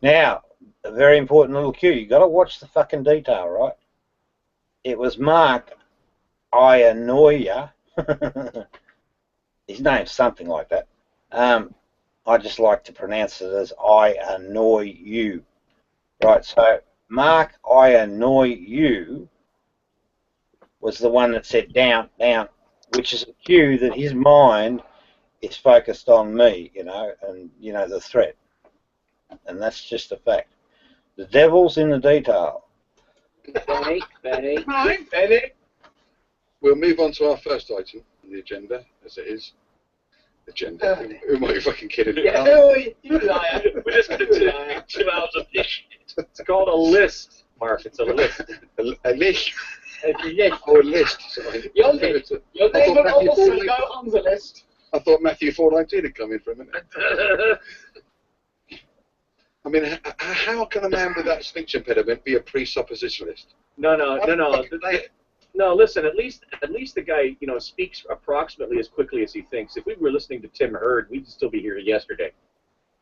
Speaker 1: Now, a very important little cue. You got to watch the fucking detail, right? It was Mark Ianoia. His name's something like that. I just like to pronounce it as I annoy you. Right, so Mark I annoy you was the one that said down, which is a cue that his mind is focused on me, you know, and, you know, the threat. And that's just a fact. The devil's in the detail.
Speaker 6: Benny.
Speaker 2: we'll move on to our first item on the agenda, as it is. Agenda. Who might be fucking kidding?
Speaker 6: You liar.
Speaker 5: We're just going to take 2 hours of this shit.
Speaker 4: It's called a list, Mark. It's a list.
Speaker 2: A list.
Speaker 6: Yes.
Speaker 2: Oh, a list. Sorry.
Speaker 6: Your name will also go on the list.
Speaker 2: I thought Matthew 4:19 had come in for a minute. I mean, how can a man with that speech impediment be a presuppositionalist?
Speaker 4: No. No, listen. At least the guy, you know, speaks approximately as quickly as he thinks. If we were listening to Tim Hurd, we'd still be here yesterday.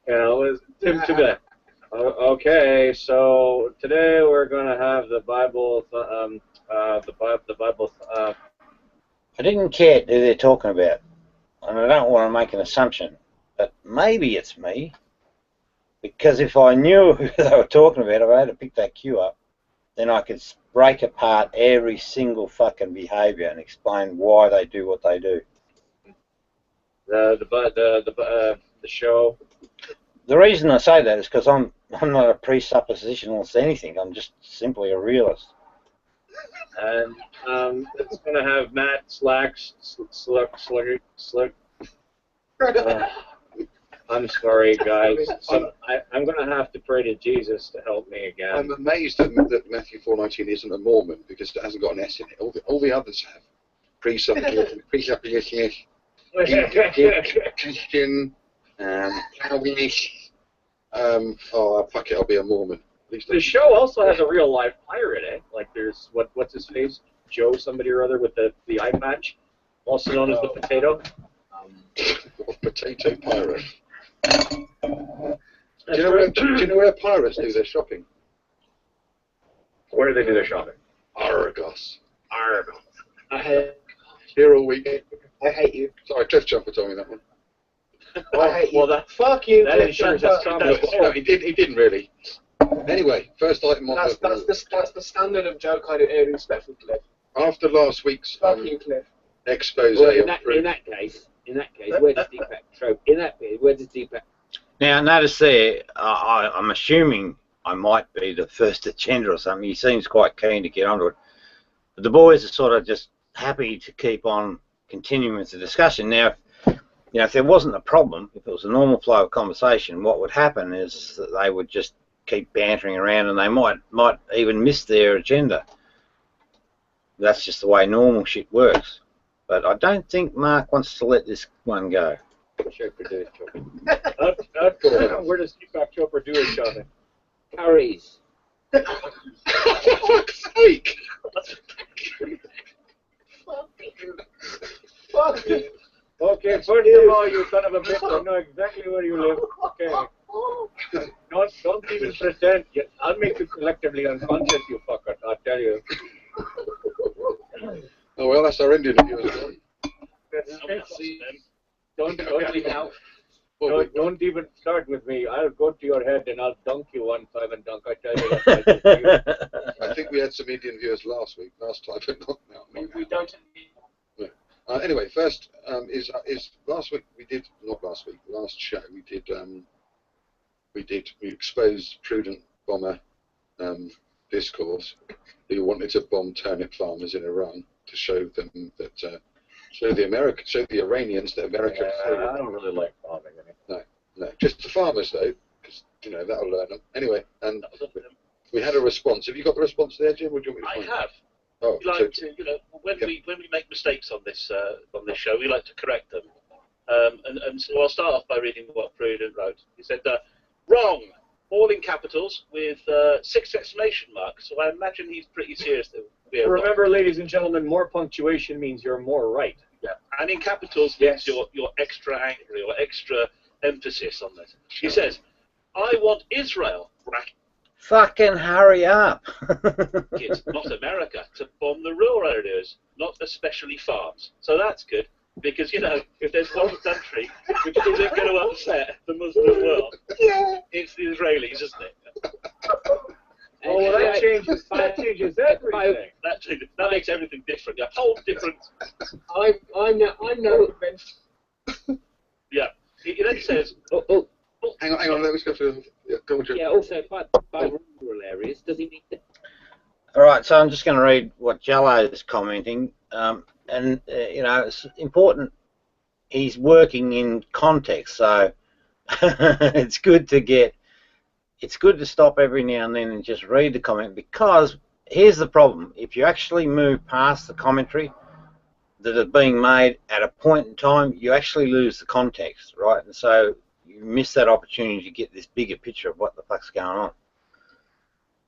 Speaker 4: You know, Tim to be like, okay, so today we're going to have the Bible. The Bible.
Speaker 1: I didn't care who they're talking about, and I don't want to make an assumption, but maybe it's me, because if I knew who they were talking about, if I had to pick that cue up, then I could break apart every single fucking behaviour and explain why they do what they do.
Speaker 4: The show.
Speaker 1: The reason I say that is because I'm not a presuppositionalist anything. I'm just simply a realist.
Speaker 4: And it's going to have Matt Slacks, Slug. I'm sorry, guys. I'm going to have to pray to Jesus to help me again.
Speaker 2: I'm amazed that Matthew 4:19 isn't a Mormon because it hasn't got an S in it. All the others have. Presuppositionist, Christian, Calvinist. Oh, fuck it, I'll be a Mormon. At least
Speaker 4: The show also has a real live pirate, eh? Like there's what's his face? Joe somebody or other with the eye patch, also known as the potato.
Speaker 2: Potato pirate. Do you know where pirates do their shopping?
Speaker 4: Where do they do their shopping?
Speaker 2: Argos.
Speaker 4: Argos.
Speaker 2: Here all week.
Speaker 6: I hate you.
Speaker 2: Sorry, Cliff Jumper told me that one.
Speaker 6: I hate you.
Speaker 4: Well, that
Speaker 6: Fuck you.
Speaker 4: that ensures that's comedy.
Speaker 2: No, he didn't really. Anyway, first item on
Speaker 6: That's the standard of joke I do here, respect for Cliff.
Speaker 2: after last week's
Speaker 6: Fuck you, Cliff.
Speaker 2: expose
Speaker 7: Well, in
Speaker 2: on
Speaker 7: that
Speaker 2: fruit.
Speaker 7: case, where does Deepak trope? In that case, where does Deepak?
Speaker 1: Now, notice there, I'm assuming I might be the first agenda or something. He seems quite keen to get onto it. But the boys are sort of just happy to keep on continuing with the discussion. Now, if there wasn't a problem, if it was a normal flow of conversation, what would happen is that they would just keep bantering around and they might even miss their agenda. That's just the way normal shit works. But I don't think Mark wants to let this one go.
Speaker 7: Chopra do his shopping.
Speaker 4: Where does Deepak Chopra do his shopping?
Speaker 7: Curries.
Speaker 2: For fuck's sake!
Speaker 6: Fuck you.
Speaker 4: Okay, first of all, you son of a bitch, I know exactly where you live. Okay. Don't even pretend. I'll make you collectively unconscious, you fucker. I'll tell you.
Speaker 2: Oh well, that's our Indian view as well.
Speaker 4: Don't even start with me. I'll go to your head and I'll dunk you one time and dunk. I tell you that.
Speaker 2: I think we had some Indian viewers last time, but not now.
Speaker 6: We don't.
Speaker 2: Anyway, first is last week last show we exposed Prudent Bomber Discourse, who wanted to bomb turnip farmers in Iran to show them that show the Iranians that America.
Speaker 4: I don't really like bombing.
Speaker 2: No, just the farmers though, because that'll learn them. Anyway, and we had a response. Have you got the response there, Jim? Or do you want me to
Speaker 5: I
Speaker 2: find
Speaker 5: have.
Speaker 2: Oh,
Speaker 5: We like to, when we make mistakes on this show, we like to correct them. And so I'll start off by reading what Prudent wrote. He said, "Wrong, all in capitals with 6 exclamation marks." So I imagine he's pretty serious. That we are
Speaker 4: Remember, ladies and gentlemen, more punctuation means you're more right.
Speaker 5: Yeah, and in capitals means you're extra angry or extra emphasis on this. He says, "I want Israel,
Speaker 1: Fucking hurry up.
Speaker 5: brackets, not America, to bomb the rural areas, not especially farms." So that's good, because, if there's one country which isn't going to upset the Muslim world, it's the Israelis, isn't it?
Speaker 4: Oh, well, that changes everything.
Speaker 5: That makes everything different. A whole different...
Speaker 6: I know.
Speaker 5: Yeah. He then says...
Speaker 2: Hang on, let me go through. Go on, Jim.
Speaker 7: Yeah, also by rural areas, does he need to?
Speaker 1: All right, so I'm just going to read what Jello is commenting. It's important. He's working in context, so it's good to stop every now and then and just read the comment, because here's the problem. If you actually move past the commentary that are being made at a point in time, you actually lose the context, right? And so you miss that opportunity to get this bigger picture of what the fuck's going on.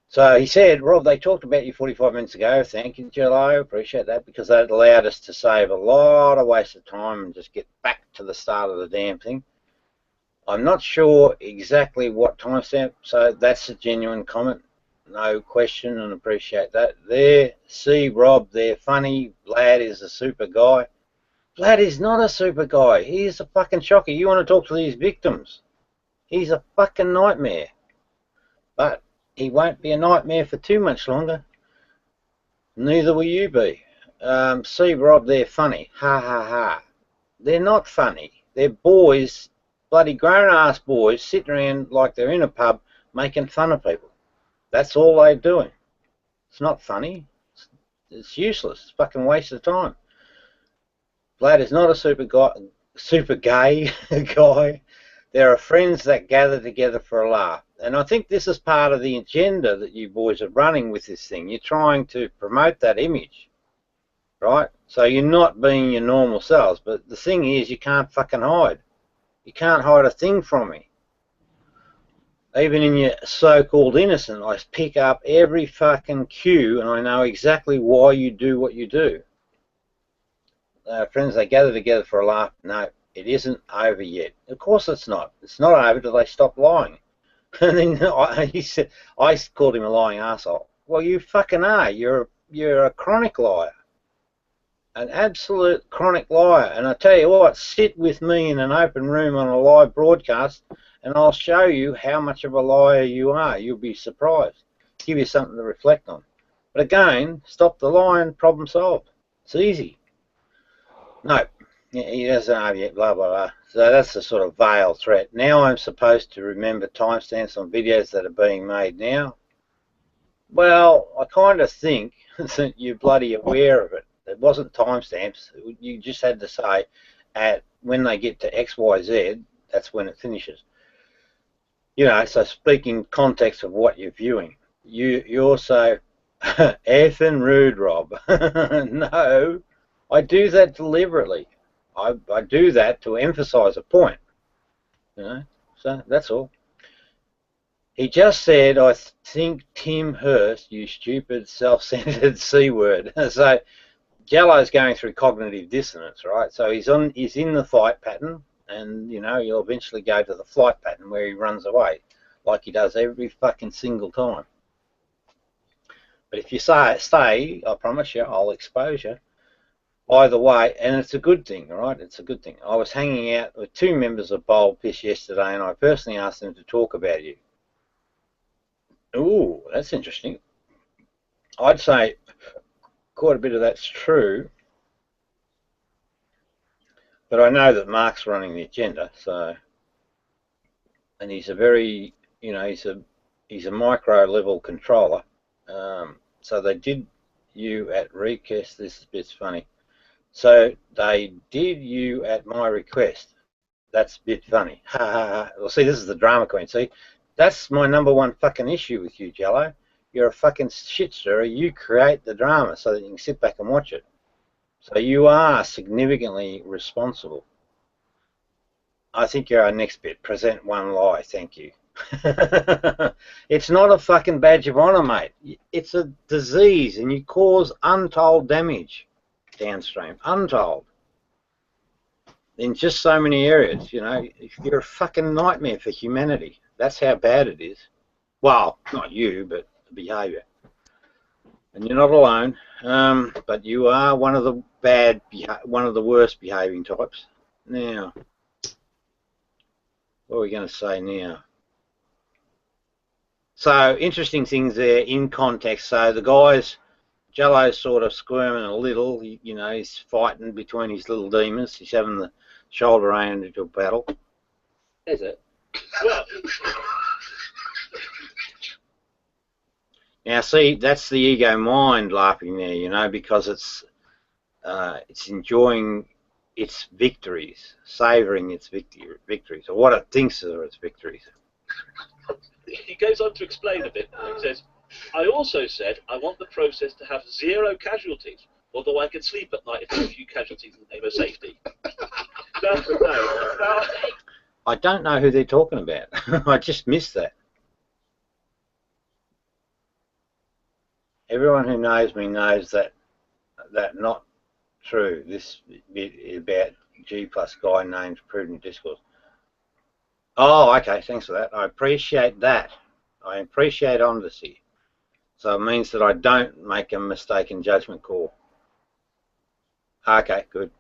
Speaker 1: So he said, "Rob, they talked about you 45 minutes ago. Thank you, Jello. Appreciate that, because that allowed us to save a lot of wasted time and just get back to the start of the damn thing. I'm not sure exactly what timestamp, so that's a genuine comment. No question, and appreciate that. There, see, Rob, they're funny. Vlad is a super guy." Vlad is not a super guy. He's a fucking shocker. You want to talk to these victims. He's a fucking nightmare. But he won't be a nightmare for too much longer. Neither will you be. See, Rob, they're funny. Ha, ha, ha. They're not funny. They're boys, bloody grown-ass boys, sitting around like they're in a pub making fun of people. That's all they're doing. It's not funny. It's useless. It's a fucking waste of time. Vlad is not a super gay guy. There are friends that gather together for a laugh. And I think this is part of the agenda that you boys are running with this thing. You're trying to promote that image, right? So you're not being your normal selves. But the thing is, you can't fucking hide. You can't hide a thing from me. Even in your so-called innocence, I pick up every fucking cue and I know exactly why you do what you do. Friends, they gather together for a laugh. No, it isn't over yet. Of course it's not. It's not over till they stop lying. And then he said, I called him a lying arsehole. Well, you fucking are. You're a chronic liar. An absolute chronic liar. And I tell you what, sit with me in an open room on a live broadcast and I'll show you how much of a liar you are. You'll be surprised. Give you something to reflect on. But again, stop the lying, problem solved. It's easy. No, he doesn't have yet, blah, blah, blah. So that's the sort of veiled threat. Now I'm supposed to remember timestamps on videos that are being made now. Well, I kind of think that you're bloody aware of it. It wasn't timestamps. You just had to say at when they get to XYZ, that's when it finishes. You know, so speaking context of what you're viewing. You're so effing rude, Rob. No, I do that deliberately. I do that to emphasise a point. You know, so that's all. He just said, I think Tim Hurst, you stupid, self-centered C-word. So Jello's going through cognitive dissonance, right? So he's in the fight pattern, and you know he'll eventually go to the flight pattern where he runs away, like he does every fucking single time. But if you stay, I promise you, I'll expose you. Either way, and it's a good thing, all right? It's a good thing. I was hanging out with 2 members of Bold Piss yesterday, and I personally asked them to talk about you. Ooh, that's interesting. I'd say quite a bit of that's true, but I know that Mark's running the agenda, so, and he's a very, you know, he's a micro level controller. So they did you at request. This bit's funny. So they did you at my request. That's a bit funny. Ha ha ha. Well, see, this is the drama queen. See, that's my #1 fucking issue with you, Jello. You're a fucking shit stirrer. You create the drama so that you can sit back and watch it. So you are significantly responsible. I think you're our next bit. Present one lie. Thank you. It's not a fucking badge of honor, mate. It's a disease, and you cause untold damage downstream. Untold. In just so many areas, you know. You're a fucking nightmare for humanity. That's how bad it is. Well, not you, but the behaviour. And you're not alone. But you are one of the worst behaving types. Now, what are we going to say now? So, interesting things there in context. So, the guys, Jello's sort of squirming a little. You know, he's fighting between his little demons. He's having the shoulder aim into a battle.
Speaker 7: Is it?
Speaker 5: Well,
Speaker 1: Now, see, that's the ego mind laughing there, you know, because it's enjoying its victories, savouring its victories, or what it thinks are its victories.
Speaker 5: he goes on to explain a bit. He says, I also said I want the process to have 0 casualties, although I could sleep at night if there are a few casualties in the name of safety. No.
Speaker 1: I don't know who they're talking about. I just missed that. Everyone who knows me knows that not true. This bit about G+ guy named Prudent Discourse. Oh, okay, thanks for that. I appreciate that. I appreciate honesty. So it means that I don't make a mistaken judgment call. Okay, good.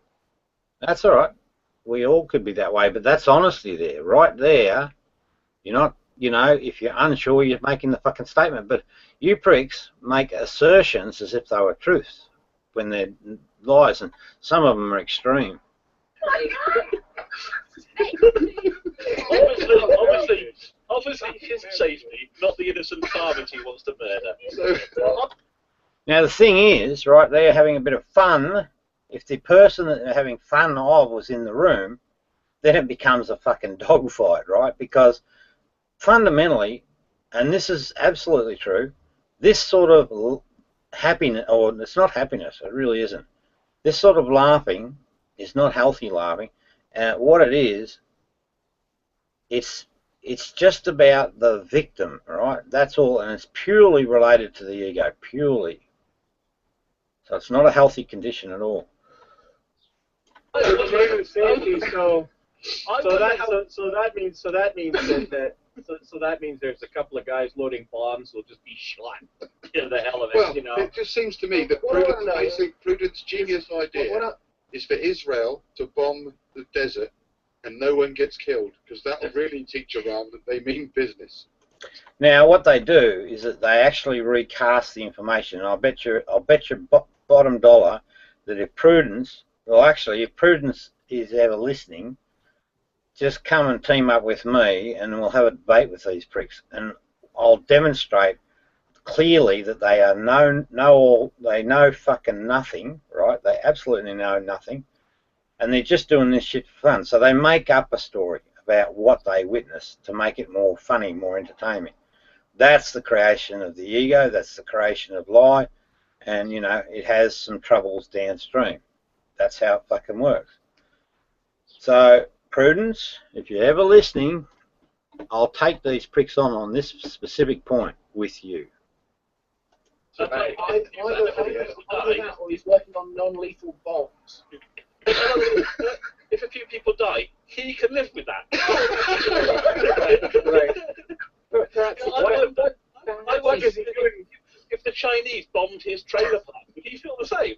Speaker 1: That's all right. We all could be that way, but that's honesty there. Right there, you're not, you know, if you're unsure, you're making the fucking statement. But you pricks make assertions as if they were truths when they're lies, and some of them are extreme.
Speaker 5: Obviously, his safety, not the innocent farmers he wants to murder.
Speaker 1: Now the thing is, right, they're having a bit of fun. If the person that they're having fun of was in the room, then it becomes a fucking dogfight, right? Because fundamentally, and this is absolutely true, this sort of happiness, or it's not happiness, it really isn't. This sort of laughing is not healthy laughing. What it is, it's just about the victim, right? That's all, and it's purely related to the ego, purely. So it's not a healthy condition at all.
Speaker 4: So that means there's a couple of guys loading bombs who'll just be shot to the hell of it,
Speaker 2: Well,
Speaker 4: you know.
Speaker 2: it just seems to me that Prudent's genius idea is for Israel to bomb the desert and no one gets killed, because that'll really teach Iran that they mean business.
Speaker 1: Now, what they do is that they actually recast the information. And I'll bet you bottom dollar that if Prudence is ever listening, just come and team up with me, and we'll have a debate with these pricks, and I'll demonstrate clearly that they are they know fucking nothing, right? They absolutely know nothing, and they're just doing this shit for fun. So they make up a story about what they witnessed to make it more funny, more entertaining. That's the creation of the ego. That's the creation of lie, and you know it has some troubles downstream. That's how it fucking works. So Prudence, if you're ever listening, I'll take these pricks on this specific point with you.
Speaker 6: Either that or he's working on non-lethal bombs.
Speaker 5: If a few people die, he can live with that. I wonder if the Chinese bombed his trailer park, would he feel the same?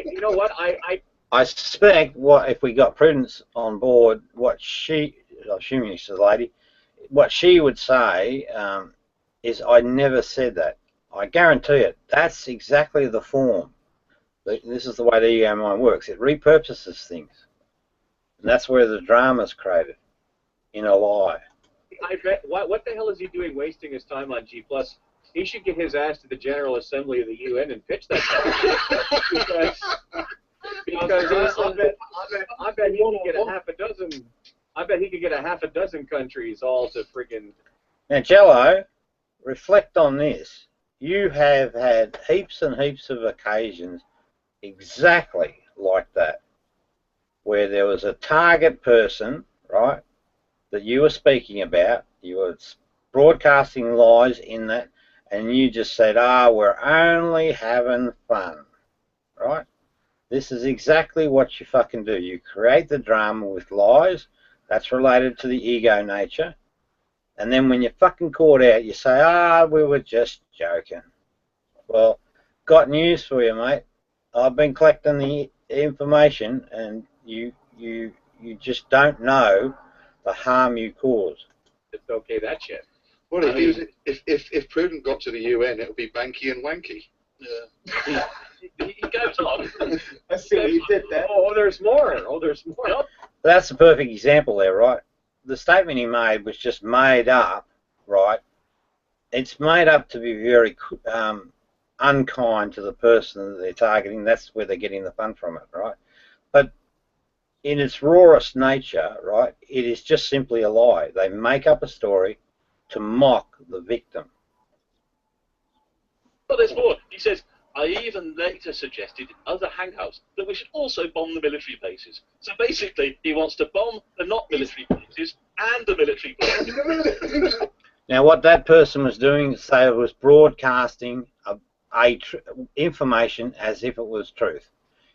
Speaker 4: You know what?
Speaker 1: I suspect if we got Prudence on board, assuming she's a lady, what she would say is, I never said that. I guarantee it. That's exactly the form. This is the way the ego mind works. It repurposes things. And that's where the drama's created, in a lie.
Speaker 4: I bet. What the hell is he doing wasting his time on G+? He should get his ass to the General Assembly of the UN and pitch that because I bet he could get a half a dozen. I bet he could get a half a dozen countries all to friggin'.
Speaker 1: Now, Jello, reflect on this. You have had heaps and heaps of occasions exactly like that, where there was a target person, right, that you were speaking about. You were broadcasting lies in that, and you just said, we're only having fun, right? This is exactly what you fucking do. You create the drama with lies. That's related to the ego nature. And then when you're fucking caught out, you say, we were just joking. Well, got news for you, mate. I've been collecting the information, and you just don't know the harm you cause.
Speaker 4: It's okay, that shit.
Speaker 2: Well, if Prudent got to the UN, it would be Banky and Wanky.
Speaker 5: Yeah. He goes on.
Speaker 6: I see what you did there.
Speaker 4: Oh, there's more.
Speaker 1: That's a perfect example there, right? The statement he made was just made up, right? It's made up to be very unkind to the person that they're targeting. That's where they're getting the fun from it, right? But in its rawest nature, right, it is just simply a lie. They make up a story to mock the victim.
Speaker 5: But there's more. He says, I even later suggested in other hangouts that we should also bomb the military bases. So basically, he wants to bomb the not military bases and the military bases.
Speaker 1: Now, what that person was doing, say, was broadcasting information as if it was truth.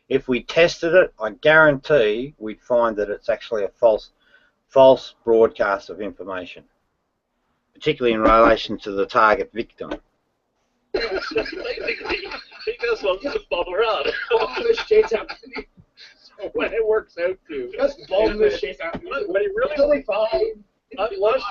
Speaker 1: If we tested it, I guarantee we'd find that it's actually a false broadcast of information, particularly in relation to the target victim.
Speaker 5: So basically, he just wants to bomb Iran.
Speaker 6: Bomb the shit out of you.
Speaker 4: So when it works out to
Speaker 6: Just bomb the shit out of you.
Speaker 4: But he really
Speaker 6: It'll be fine.
Speaker 5: I was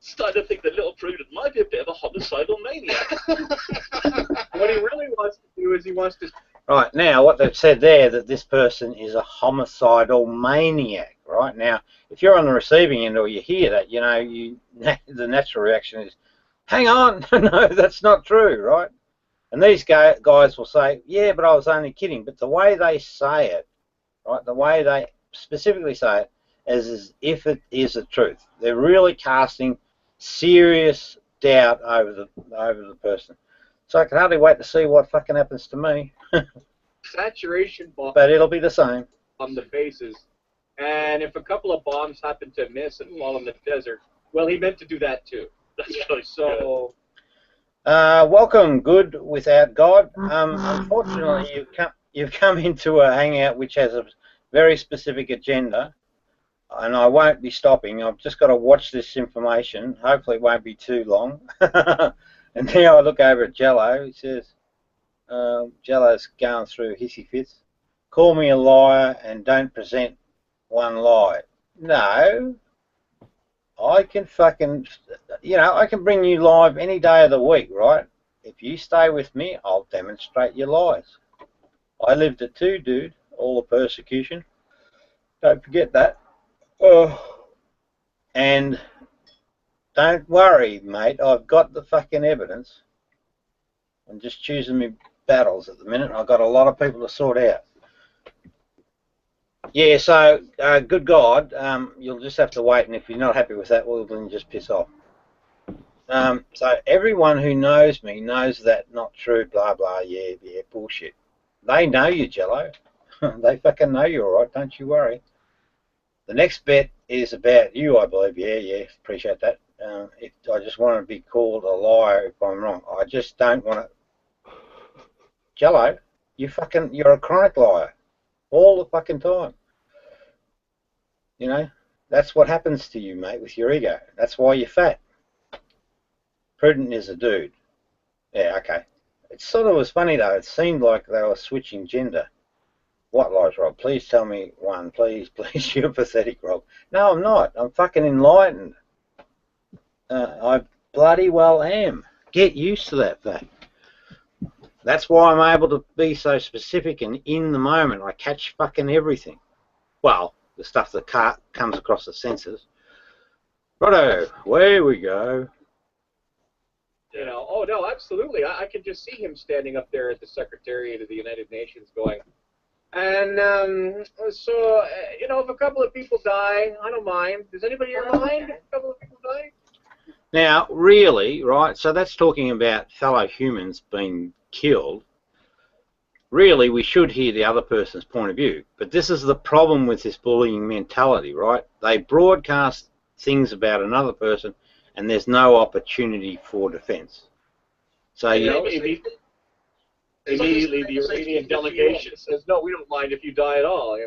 Speaker 5: starting to think that little Prudent might be a bit of a homicidal maniac.
Speaker 4: what he really wants to do is he wants to.
Speaker 1: Right, now what they've said there, that this person is a homicidal maniac, right? Now, if you're on the receiving end or you hear that, you know, the natural reaction is, hang on, no, that's not true, right? And these guys will say, yeah, but I was only kidding. But the way they say it, right, the way they specifically say it as if it is the truth. They're really casting serious doubt over the person. So I can hardly wait to see what fucking happens to me.
Speaker 4: Saturation bomb
Speaker 1: But it'll be the same.
Speaker 4: on the bases, and if a couple of bombs happen to miss and fall in the desert, well, he meant to do that too.
Speaker 5: That's really
Speaker 4: So,
Speaker 1: Welcome, Good Without God. Unfortunately, you've come into a hangout which has a very specific agenda, and I won't be stopping. I've just got to watch this information. Hopefully it won't be too long. And now I look over at Jello. He says, Jello's going through hissy fits. Call me a liar and don't present one lie. No. I can fucking, I can bring you live any day of the week, right? If you stay with me, I'll demonstrate your lies. I lived it too, dude. All the persecution. Don't forget that. And don't worry, mate. I've got the fucking evidence. I'm just choosing my battles at the minute. I've got a lot of people to sort out. Yeah, so, good God, you'll just have to wait, and if you're not happy with that, well, then just piss off. So everyone who knows me knows that not true, blah, blah, yeah, bullshit. They know you, Jello. They fucking know you, all right, don't you worry. The next bet is about you, I believe. Yeah, appreciate that. I just want to be called a liar if I'm wrong. I just don't want to... Jello, you're a chronic liar. All the fucking time. That's what happens to you, mate, with your ego. That's why you're fat. Prudent is a dude. Yeah, okay. It sort of was funny, though. It seemed like they were switching gender. What lies, Rob? Please tell me one. Please. You're pathetic, Rob. No, I'm not. I'm fucking enlightened. I bloody well am. Get used to that fact. That's why I'm able to be so specific and in the moment. I catch fucking everything. Well, the stuff that comes across the senses. Righto, where we go.
Speaker 4: oh no, absolutely. I can just see him standing up there at the Secretariat of the United Nations going, and if a couple of people die, I don't mind. Does anybody ever mind if a couple of people die?
Speaker 1: Now, really, right, so that's talking about fellow humans being killed. Really, we should hear the other person's point of view. But this is the problem with this bullying mentality, right? They broadcast things about another person and there's no opportunity for defense. So,
Speaker 4: immediately the Iranian delegation says, no, we don't mind if you die at all,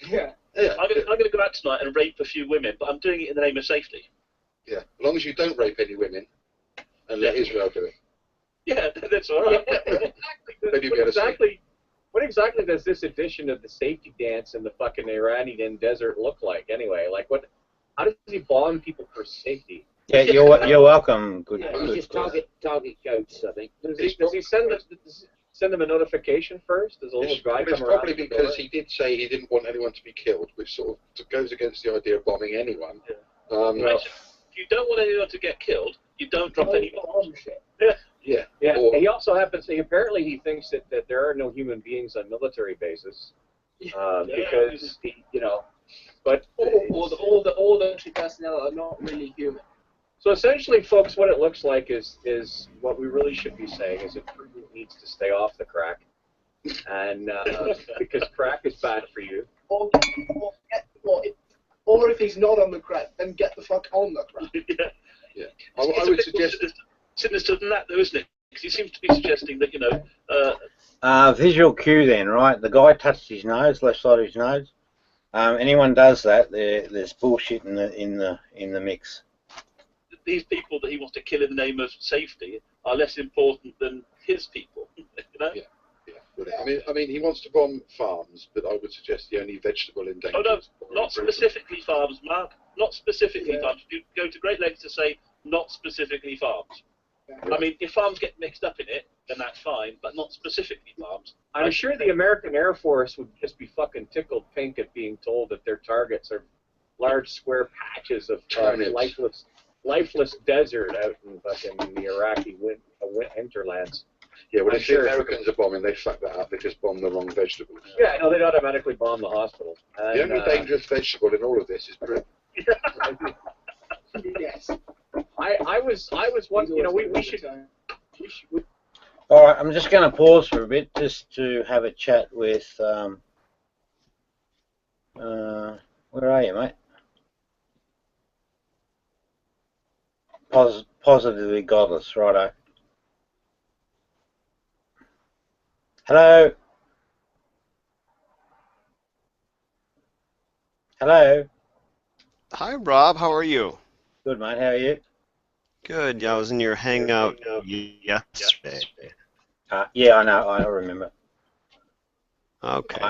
Speaker 6: Yeah.
Speaker 5: I'm going to go out tonight and rape a few women, but I'm doing it in the name of safety.
Speaker 2: Yeah, as long as you don't rape any women and let Israel do it.
Speaker 5: Yeah, that's all right.
Speaker 4: What exactly does this edition of the safety dance in the fucking Iranian desert look like anyway? Like, how does he bomb people for safety?
Speaker 1: Yeah, you're welcome. Good.
Speaker 7: He just target goats, I think.
Speaker 4: Does he send them a notification first? Does a little guy
Speaker 2: It's
Speaker 4: come around?
Speaker 2: probably because he did say he didn't want anyone to be killed, which sort of goes against the idea of bombing anyone.
Speaker 5: If you don't want anyone to get killed, you don't drop any bombs.
Speaker 2: Yeah.
Speaker 4: He also happens to. Apparently, he thinks that there are no human beings on military bases because But
Speaker 6: all the military personnel are not really human.
Speaker 4: So essentially, folks, what it looks like is what we really should be saying is that Prudent needs to stay off the crack, and because crack is bad for you.
Speaker 6: Or if he's not on the crack, then get the fuck on the crack.
Speaker 2: Yeah. I would suggest
Speaker 5: sinister than that, though, isn't it? Because he seems to be suggesting that
Speaker 1: visual cue then, right? The guy touched his nose, left side of his nose. Anyone does that, there's bullshit in the mix.
Speaker 5: These people that he wants to kill in the name of safety are less important than his people.
Speaker 2: Yeah. I mean, he wants to bomb farms, but I would suggest the only vegetable endangered.
Speaker 5: Oh no, not specifically farms, Mark. Not specifically farms. You go to great lengths to say not specifically farms.
Speaker 6: Yeah.
Speaker 5: I mean, if farms get mixed up in it, then that's fine, but not specifically farms.
Speaker 4: I'm sure the American Air Force would just be fucking tickled pink at being told that their targets are large square patches of lifeless desert out in fucking the Iraqi hinterlands.
Speaker 2: Yeah, well,
Speaker 4: I'm
Speaker 2: if
Speaker 4: sure.
Speaker 2: the Americans are bombing, they fuck that up. They just bomb the wrong vegetables.
Speaker 4: Yeah, no, they'd automatically bomb the hospital.
Speaker 2: The
Speaker 4: And,
Speaker 2: only dangerous vegetable in all of this is bread.
Speaker 6: Yes.
Speaker 4: I was one. You know, we should.
Speaker 1: All right, I'm just going to pause for a bit just to have a chat with. Where are you, mate? Positively godless, righto. Hello. Hello.
Speaker 10: Hi, Rob. How are you?
Speaker 1: Good, mate. How are you?
Speaker 10: Good. Yeah, I was in your hangout yesterday.
Speaker 1: Yeah, I know. I remember.
Speaker 10: Okay.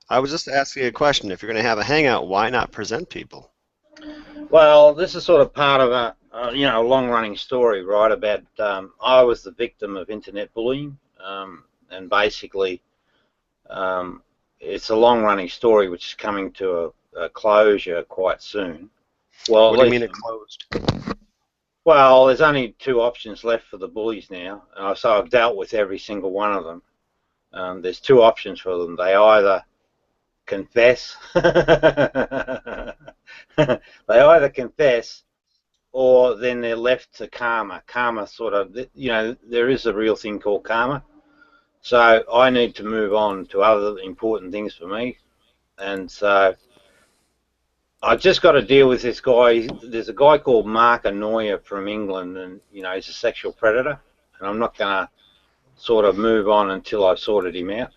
Speaker 10: I was just asking a question. If you're going to have a hangout, why not present people?
Speaker 1: Well, this is sort of part of a long-running story, right? About I was the victim of internet bullying, and basically, it's a long-running story which is coming to a closure quite soon. Well,
Speaker 10: What do you mean it closed?
Speaker 1: Well, there's only two options left for the bullies now, so I've dealt with every single one of them. There's two options for them. They either confess, or then they're left to karma. Karma sort of, there is a real thing called karma. So I need to move on to other important things for me, and so I just got to deal with this guy. There's a guy called Mark Anoia from England, and he's a sexual predator, and I'm not going to sort of move on until I've sorted him out.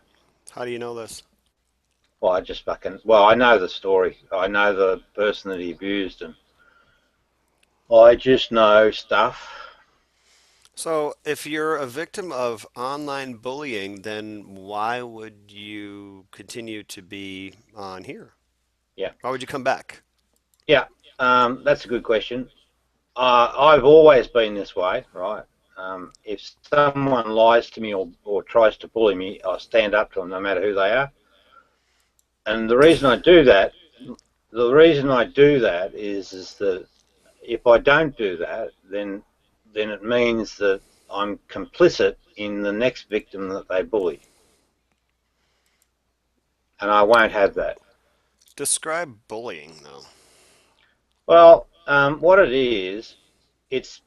Speaker 10: How do you know this?
Speaker 1: Well, I know the story. I know the person that he abused, and I just know stuff.
Speaker 10: So, if you're a victim of online bullying, then why would you continue to be on here?
Speaker 1: Yeah.
Speaker 10: Why would you come back?
Speaker 1: Yeah, that's a good question. I've always been this way, right? If someone lies to me or tries to bully me, I stand up to them no matter who they are. And the reason I do that is that if I don't do that, then it means that I'm complicit in the next victim that they bully. And I won't have that.
Speaker 10: Describe bullying, though.
Speaker 1: Well, what it is, it's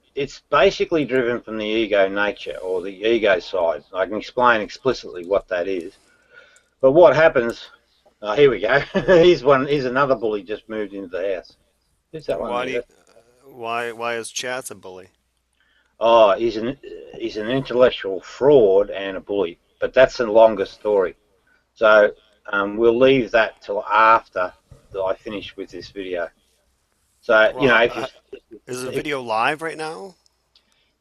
Speaker 1: basically driven from the ego nature or the ego side. I can explain explicitly what that is. But what happens? Oh, here we go. Here's another bully just moved into the house. Who's that one?
Speaker 10: Why is Chaz a bully?
Speaker 1: Oh, he's an intellectual fraud and a bully. But that's a longer story. So we'll leave that till after I finish with this video. So
Speaker 10: is the video live right now?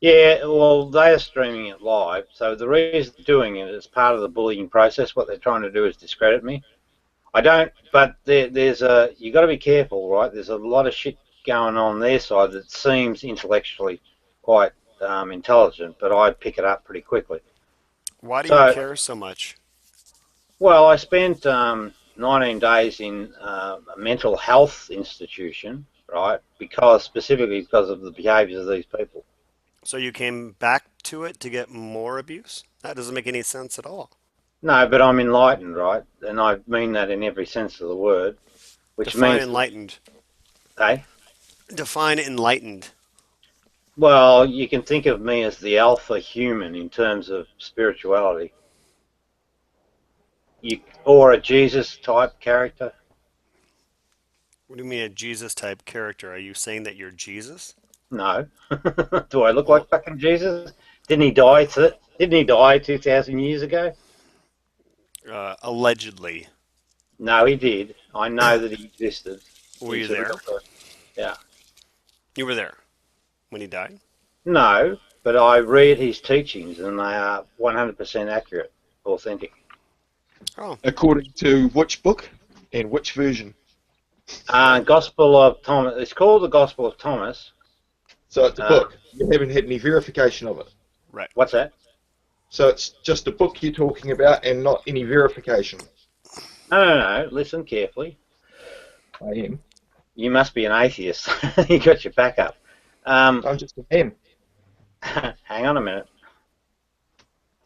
Speaker 1: Yeah, well, they're streaming it live. So the reason they're doing it is part of the bullying process. What they're trying to do is discredit me. I don't, but you got to be careful, right? There's a lot of shit going on their side that seems intellectually quite intelligent, but I pick it up pretty quickly.
Speaker 10: Why do you care so much?
Speaker 1: Well, I spent 19 days in a mental health institution, right? Specifically because of the behaviours of these people.
Speaker 10: So you came back to it to get more abuse? That doesn't make any sense at all.
Speaker 1: No, but I'm enlightened, right? And I mean that in every sense of the word.
Speaker 10: Define enlightened.
Speaker 1: Eh?
Speaker 10: Define enlightened.
Speaker 1: Well, you can think of me as the alpha human in terms of spirituality. Or a Jesus type character.
Speaker 10: What do you mean a Jesus type character? Are you saying that you're Jesus?
Speaker 1: No. Do I look like fucking Jesus? Didn't he die 2,000 years ago?
Speaker 10: Allegedly.
Speaker 1: No, he did. I know that he existed.
Speaker 10: Were you there?
Speaker 1: Yeah.
Speaker 10: You were there when he died?
Speaker 1: No, but I read his teachings and they are 100% accurate, authentic.
Speaker 10: Oh.
Speaker 9: According to which book and which version?
Speaker 1: Gospel of Thomas. It's called the Gospel of Thomas.
Speaker 9: So it's a book. You haven't had any verification of it.
Speaker 10: Right.
Speaker 1: What's that?
Speaker 9: So it's just a book you're talking about and not any verification.
Speaker 1: No. Listen carefully.
Speaker 9: I am.
Speaker 1: You must be an atheist. You got your back up.
Speaker 9: I'm just a man.
Speaker 1: Hang on a minute.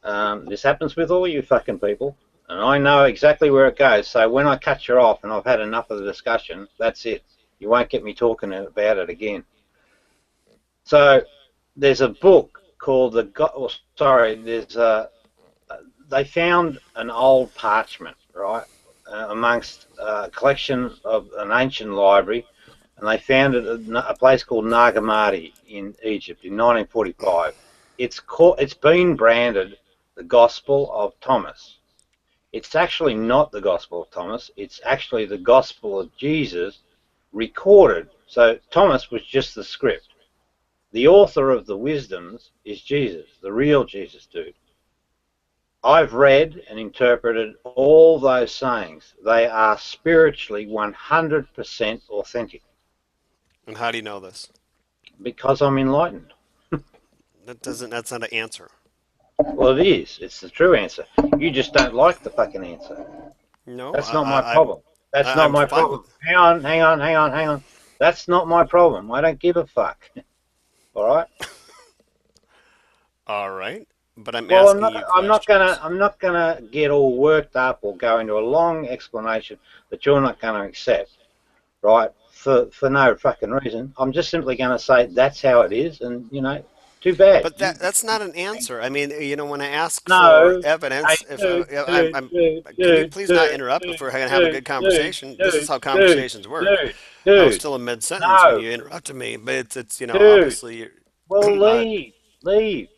Speaker 1: This happens with all you fucking people, and I know exactly where it goes. So when I cut you off and I've had enough of the discussion, that's it. You won't get me talking about it again. So there's a book called they found an old parchment, right, amongst a collection of an ancient library, and they found it at a place called Nag Hammadi in Egypt in 1945. It's been branded the Gospel of Thomas. It's actually not the Gospel of Thomas. It's actually the Gospel of Jesus recorded. So Thomas was just the script. The author of the wisdoms is Jesus, the real Jesus dude. I've read and interpreted all those sayings. They are spiritually 100% authentic.
Speaker 10: And how do you know this?
Speaker 1: Because I'm enlightened.
Speaker 10: That's not an answer.
Speaker 1: Well, it is. It's the true answer. You just don't like the fucking answer.
Speaker 10: No,
Speaker 1: That's not my problem. That's not
Speaker 10: I'm
Speaker 1: my
Speaker 10: fine
Speaker 1: problem. Hang on. That's not my problem. I don't give a fuck. All right?
Speaker 10: All right. But I'm
Speaker 1: Well,
Speaker 10: asking you questions.
Speaker 1: I'm not gonna get all worked up or go into a long explanation that you're not gonna accept, right? For no fucking reason. I'm just simply gonna say that's how it is, and too bad.
Speaker 10: But that's not an answer. I mean, when I ask
Speaker 1: No.
Speaker 10: for evidence,
Speaker 1: Hey,
Speaker 10: can you please not interrupt if we're going to have a good conversation? This is how conversations work. I was still in mid-sentence when you interrupted me, but it's obviously
Speaker 1: Well, leave.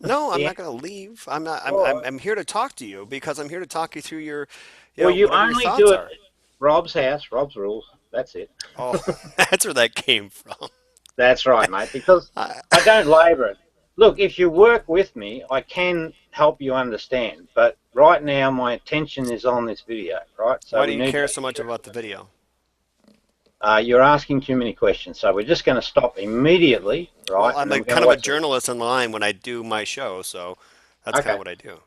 Speaker 10: No, I'm
Speaker 1: Yeah.
Speaker 10: not going to leave. I'm not. I'm here to talk to you because I'm here to talk you through your,
Speaker 1: Well, you
Speaker 10: whatever your
Speaker 1: only
Speaker 10: thoughts
Speaker 1: do it
Speaker 10: are.
Speaker 1: at Rob's house, Rob's rules. That's it.
Speaker 10: Oh, that's where that came from.
Speaker 1: That's right, mate, because I don't labour it. Look, if you work with me, I can help you understand. But right now, my attention is on this video, right? So
Speaker 10: Why
Speaker 1: we
Speaker 10: do you
Speaker 1: need
Speaker 10: care
Speaker 1: to-
Speaker 10: so much about the video?
Speaker 1: You're asking too many questions, so we're just going to stop immediately, right?
Speaker 10: Well, I'm
Speaker 1: and then we're
Speaker 10: kind
Speaker 1: gonna
Speaker 10: of a
Speaker 1: watch it.
Speaker 10: journalist online when I do my show, so that's kind
Speaker 1: Okay.
Speaker 10: of what I do.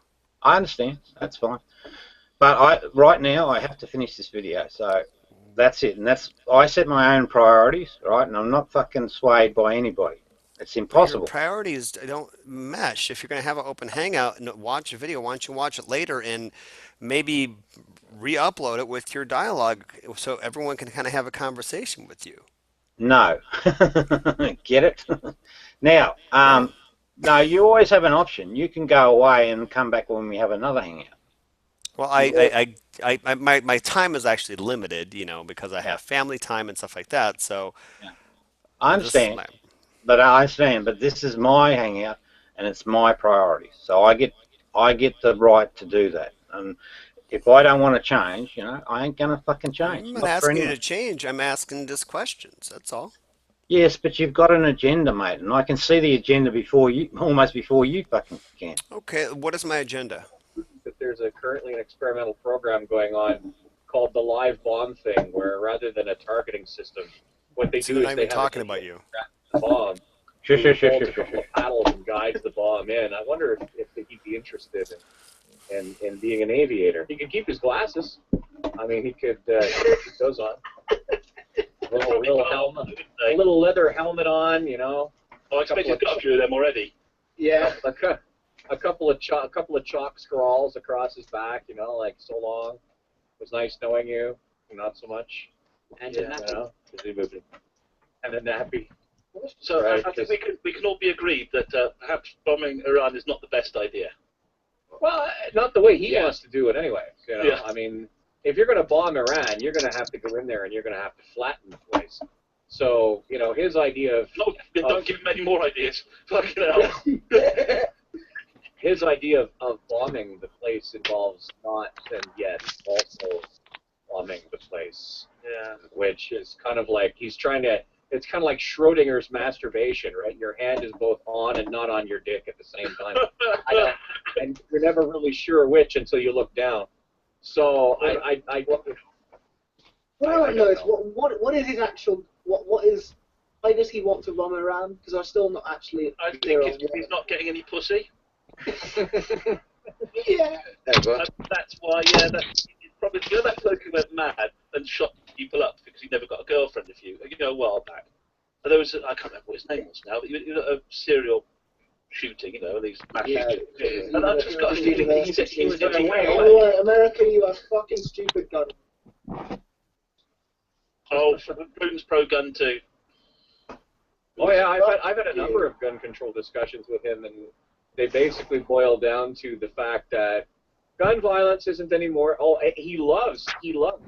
Speaker 1: I understand. That's fine. But right now, I have to finish this video, so that's it. And I set my own priorities, right? And I'm not fucking swayed by anybody. It's
Speaker 10: But your
Speaker 1: impossible.
Speaker 10: priorities don't mesh. If you're going to have an open hangout and watch a video, why don't you watch it later and maybe re-upload it with your dialogue so everyone can kind of have a conversation with you?
Speaker 1: No. Get it? Now, no, you always have an option. You can go away and come back when we have another hangout.
Speaker 10: Well, my time is actually limited, because I have family time and stuff like that. So
Speaker 1: I
Speaker 10: this is
Speaker 1: understand. But this is my hangout, and it's my priority. So I get the right to do that. And if I don't want to change, I ain't gonna fucking change.
Speaker 10: I'm not
Speaker 1: Not for
Speaker 10: asking you
Speaker 1: anyone.
Speaker 10: to change. I'm asking just questions. That's all.
Speaker 1: Yes, but you've got an agenda, mate, and I can see the agenda almost before you fucking can.
Speaker 10: Okay, what is my agenda?
Speaker 4: That there's currently an experimental program going on called the live bomb thing, where rather than a targeting system, what they
Speaker 10: See,
Speaker 4: do
Speaker 10: they're
Speaker 4: is
Speaker 10: not
Speaker 4: they
Speaker 10: even
Speaker 4: have
Speaker 10: talking
Speaker 4: a
Speaker 10: about you.
Speaker 4: bomb.
Speaker 1: Sure.
Speaker 4: Holds a couple of paddles and guides the bomb in. I wonder if he'd be interested in being an aviator. He could keep his glasses. I mean, he could keep those on. A little leather helmet on,
Speaker 5: Oh, I expect he's got a few of them already.
Speaker 6: Yeah.
Speaker 4: A couple of chalk scrawls across his back, like so long. It was nice knowing you, not so much.
Speaker 7: And
Speaker 4: And a nappy.
Speaker 5: So
Speaker 4: Right,
Speaker 5: I think we can all be agreed that perhaps bombing Iran is not the best idea.
Speaker 4: Well, not the way he wants to do it anyway.
Speaker 5: Yeah.
Speaker 4: I mean, if you're going to bomb Iran, you're going to have to go in there and you're going to have to flatten the place. So, his idea of...
Speaker 5: No, don't give him any more ideas. Fucking hell.
Speaker 4: His idea of bombing the place involves not and yet also bombing the place.
Speaker 5: Yeah.
Speaker 4: Which is kind of like he's trying to... It's kind of like Schrodinger's masturbation, right? Your hand is both on and not on your dick at the same time. And you're never really sure which until you look down. So
Speaker 6: What I don't know is what is his actual what is why does he want to bomb Iran? Because I'm still not actually.
Speaker 5: I think he's not getting any pussy.
Speaker 6: Yeah.
Speaker 5: That's why. Yeah, that's probably that bloke who went mad and shot people up because he never got a girlfriend a while back. And there was I can't remember what his name was now, but he was a serial
Speaker 11: shooting, you know, these mass
Speaker 6: Yeah.
Speaker 11: shootings. And I've just got a feeling that he was getting way away.
Speaker 6: Oh, America, you are fucking stupid, gun.
Speaker 11: Oh, Putin's pro-gun too.
Speaker 4: Oh yeah, I've had a number of gun control discussions with him, and they basically boil down to the fact that gun violence isn't anymore. Oh, he loves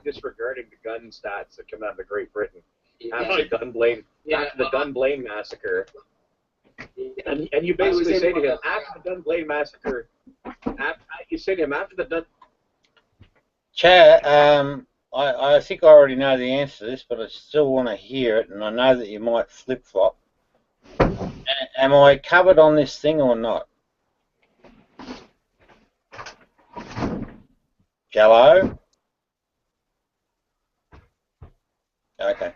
Speaker 4: disregarding the gun stats that come out of Great Britain after the Gun Blaine massacre. And you basically say to him after the Gun Blaine massacre, after the Gun.
Speaker 1: Chad, I think I already know the answer to this, but I still want to hear it, and I know that you might flip-flop. Am I covered on this thing or not? Jello? Okay.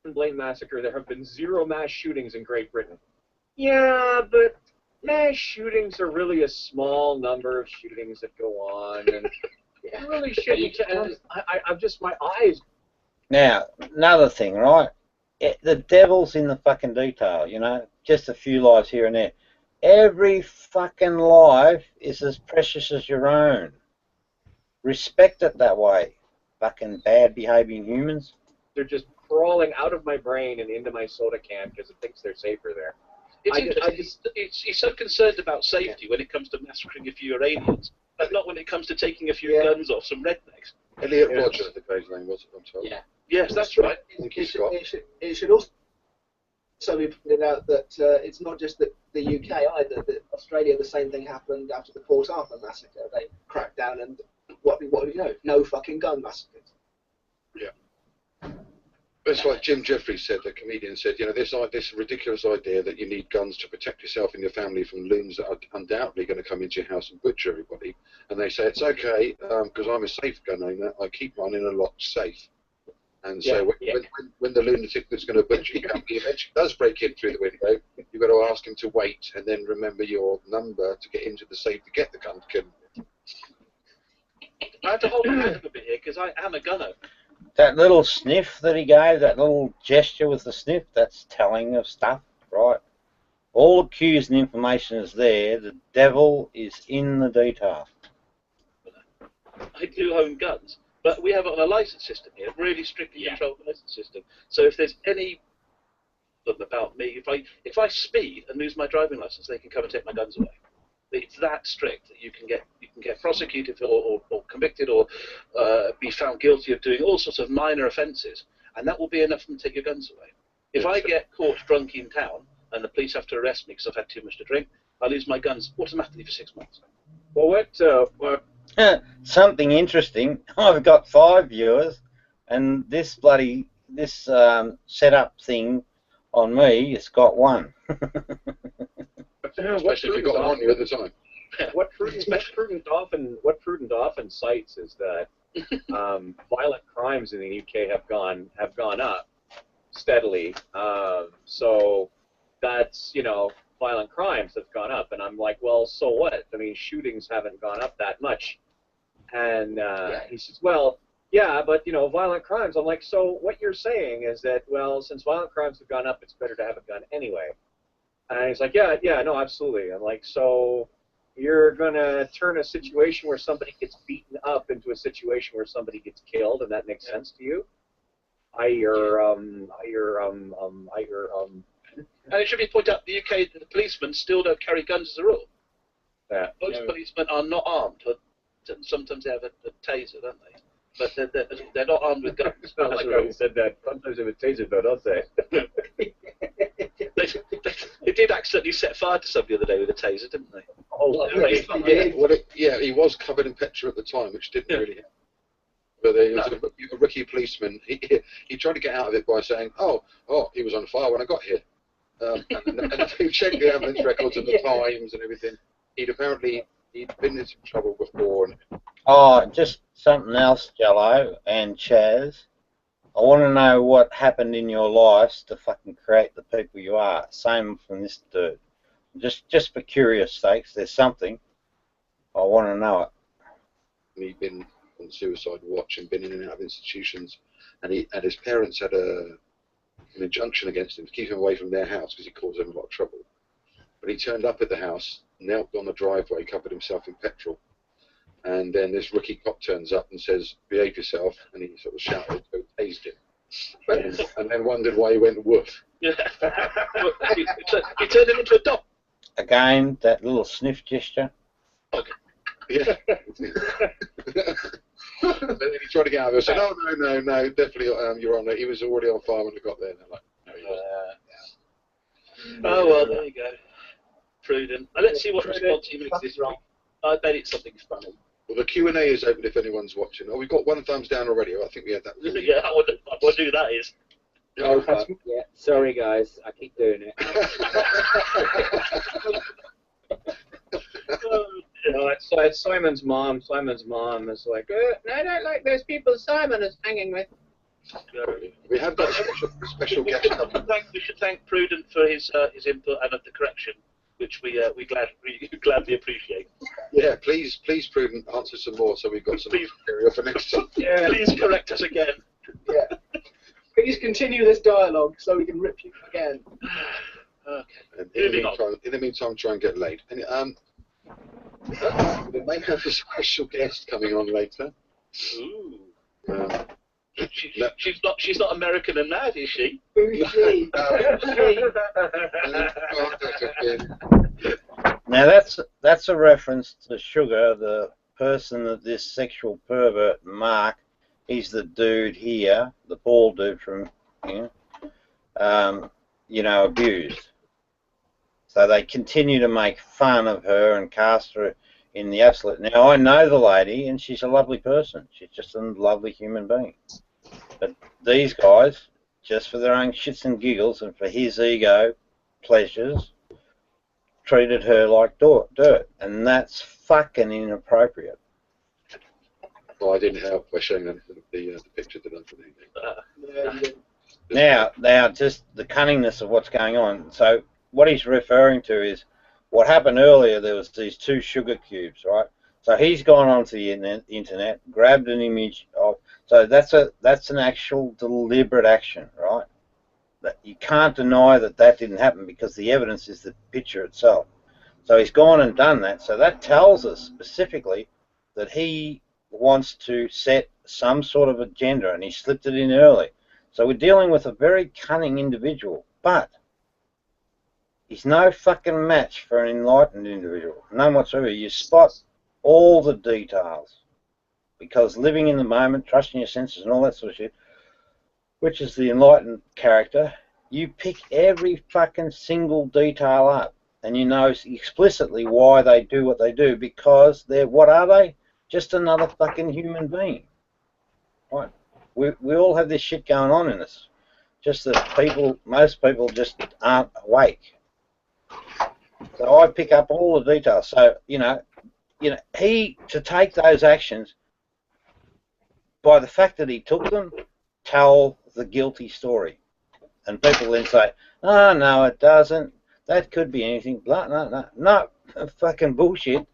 Speaker 4: Blaine massacre, there have been 0 mass shootings in Great Britain. Yeah, but mass shootings are really a small number of shootings that go on, and you really shouldn't. And I'm just, my eyes.
Speaker 1: Now, another thing, right? The devil's in the fucking detail, you know? Just a few lives here and there. Every fucking life is as precious as your own. Respect it that way. Fucking bad behaving humans.
Speaker 4: They're just crawling out of my brain and into my soda can because it thinks they're safer there.
Speaker 11: He's so concerned about safety when it comes to massacring a few Iranians, but not when it comes to taking a few guns off some rednecks.
Speaker 2: Elliot Rodgers, the guy's name was, I'm told.
Speaker 6: Yeah.
Speaker 11: Yes, that's right.
Speaker 6: It should also be pointed out that it's not just the UK either. That Australia, the same thing happened after the Port Arthur massacre. They cracked down and what do you know? No fucking gun massacres.
Speaker 2: Yeah. It's like Jim Jeffries said, the comedian said, you know, this ridiculous idea that you need guns to protect yourself and your family from loons that are undoubtedly going to come into your house and butcher everybody. And they say, it's okay, because I'm a safe gun owner, I keep mine in a locked safe. And so when the lunatic that's going to butcher your company eventually does break in through the window, you've got to ask him to wait and then remember your number to get into the safe to get the gun.
Speaker 11: I have to hold my hand a bit here because I am a gunner.
Speaker 1: That little sniff that he gave, that little gesture with the sniff, that's telling of stuff, right? All the cues and information is there. The devil is in the detail.
Speaker 11: I do own guns, but we have it on a license system here, really strictly controlled license system. So if there's any about me, if I speed and lose my driving license, they can come and take my guns away. It's that strict that you can get prosecuted or convicted or be found guilty of doing all sorts of minor offences, and that will be enough for them to take your guns away. If I get caught drunk in town and the police have to arrest me because I've had too much to drink, I lose my guns automatically for 6 months.
Speaker 4: Well, what?
Speaker 1: Something interesting. I've got 5 viewers, and this setup thing on me has got 1.
Speaker 2: Especially if you've got on you at the time.
Speaker 4: What Prudent often cites is that violent crimes in the UK have gone up steadily. So that's, you know, violent crimes have gone up, and I'm like, well, so what? I mean, shootings haven't gone up that much. And he says, well, yeah, but, you know, violent crimes. I'm like, so what you're saying is that, well, since violent crimes have gone up, it's better to have a gun anyway. And he's like, yeah, no, absolutely. I'm like, so you're going to turn a situation where somebody gets beaten up into a situation where somebody gets killed, and that makes sense to you?
Speaker 11: And it should be pointed out, the UK, the policemen still don't carry guns as a rule. Most policemen are not armed. Sometimes they have a taser, don't they? But they're not armed with guns.
Speaker 4: Like I said that. Sometimes they have a taser, though, don't they?
Speaker 11: They did accidentally set fire to somebody the other day with a taser, didn't they?
Speaker 4: Oh,
Speaker 2: He was covered in petrol at the time, which didn't really help. But there was a rookie policeman. He tried to get out of it by saying, "Oh, he was on fire when I got here." And if you check the ambulance records of the times and everything, he'd been in some trouble before.
Speaker 1: Oh, just something else, Jello and Chaz. I want to know what happened in your lives to fucking create the people you are. Same from this dude. Just for curious sakes, there's something. I want to know it.
Speaker 2: He'd been on suicide watch and been in and out of institutions, and his parents had an injunction against him to keep him away from their house because he caused them a lot of trouble. But he turned up at the house, knelt on the driveway, covered himself in petrol, and then this rookie cop turns up and says, "Behave yourself," and he sort of shouted, so tased him, and then wondered why he went woof.
Speaker 11: Yeah. he turned him into a dog.
Speaker 1: Again, that little sniff gesture.
Speaker 2: Yeah. And then he tried to get out of it. I said, "Oh no, definitely, Your Honour. He was already on fire when I got there." And they're like, "No, he wasn't."
Speaker 11: Oh well, there you go. Prudent. Let's see what response he makes this week. I bet it's something funny.
Speaker 2: Well, the Q&A is open if anyone's watching. Oh, we've got one thumbs down already. I think we had that.
Speaker 11: Yeah, I wonder who that is.
Speaker 7: Oh, yeah. Sorry, guys. I keep doing it.
Speaker 4: It's Simon's mom. Simon's mom is like,
Speaker 8: I don't like those people Simon is hanging with.
Speaker 2: We have got a special guest.
Speaker 11: We should thank Prudent for his input and of the correction, which we gladly appreciate.
Speaker 2: Yeah, please, Prudent, answer some more so we've got some material for next time.
Speaker 11: Yeah, please correct us again.
Speaker 6: Yeah. Please continue this dialogue so we can rip you again.
Speaker 11: Okay.
Speaker 2: And in the meantime, try and get laid. And, we may have a special guest coming on later.
Speaker 11: Ooh. She's not American and mad, is she?
Speaker 6: Who's she?
Speaker 1: Now that's a reference to Sugar, the person that this sexual pervert Mark. He's the dude here, the bald dude from here, abused. So they continue to make fun of her and cast her in the absolute. Now, I know the lady, and she's a lovely person. She's just a lovely human being. But these guys, just for their own shits and giggles and for his ego pleasures, treated her like dirt. And that's fucking inappropriate.
Speaker 2: Well, I didn't help by showing them the picture that I put in.
Speaker 1: Now, just the cunningness of what's going on. So what he's referring to is what happened earlier. There was these two sugar cubes, right? So he's gone onto the internet, grabbed an image of. So that's an actual deliberate action, right? That you can't deny that didn't happen because the evidence is the picture itself. So he's gone and done that. So that tells us specifically that he wants to set some sort of agenda, and he slipped it in early. So we're dealing with a very cunning individual, but he's no fucking match for an enlightened individual. None whatsoever. You spot all the details because living in the moment, trusting your senses and all that sort of shit, which is the enlightened character, you pick every fucking single detail up and you know explicitly why they do what they do because they're, what are they? Just another fucking human being. Right? We all have this shit going on in us. Just that most people just aren't awake. So I pick up all the details. So, he, to take those actions, by the fact that he took them, tell the guilty story. And people then say, "Oh, no, it doesn't. That could be anything." Blah, no, fucking bullshit.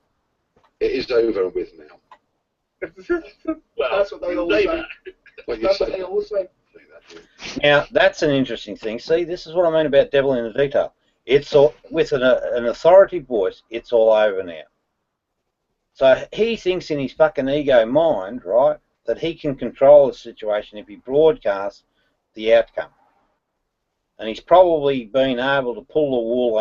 Speaker 2: It is over and with now.
Speaker 11: Well,
Speaker 6: that's what they all say. That's what they all say.
Speaker 1: Now, that's an interesting thing. See, this is what I mean about devil in the detail. It's all, with an authority voice, it's all over now. So he thinks in his fucking ego mind, right, that he can control the situation if he broadcasts the outcome. And he's probably been able to pull the wool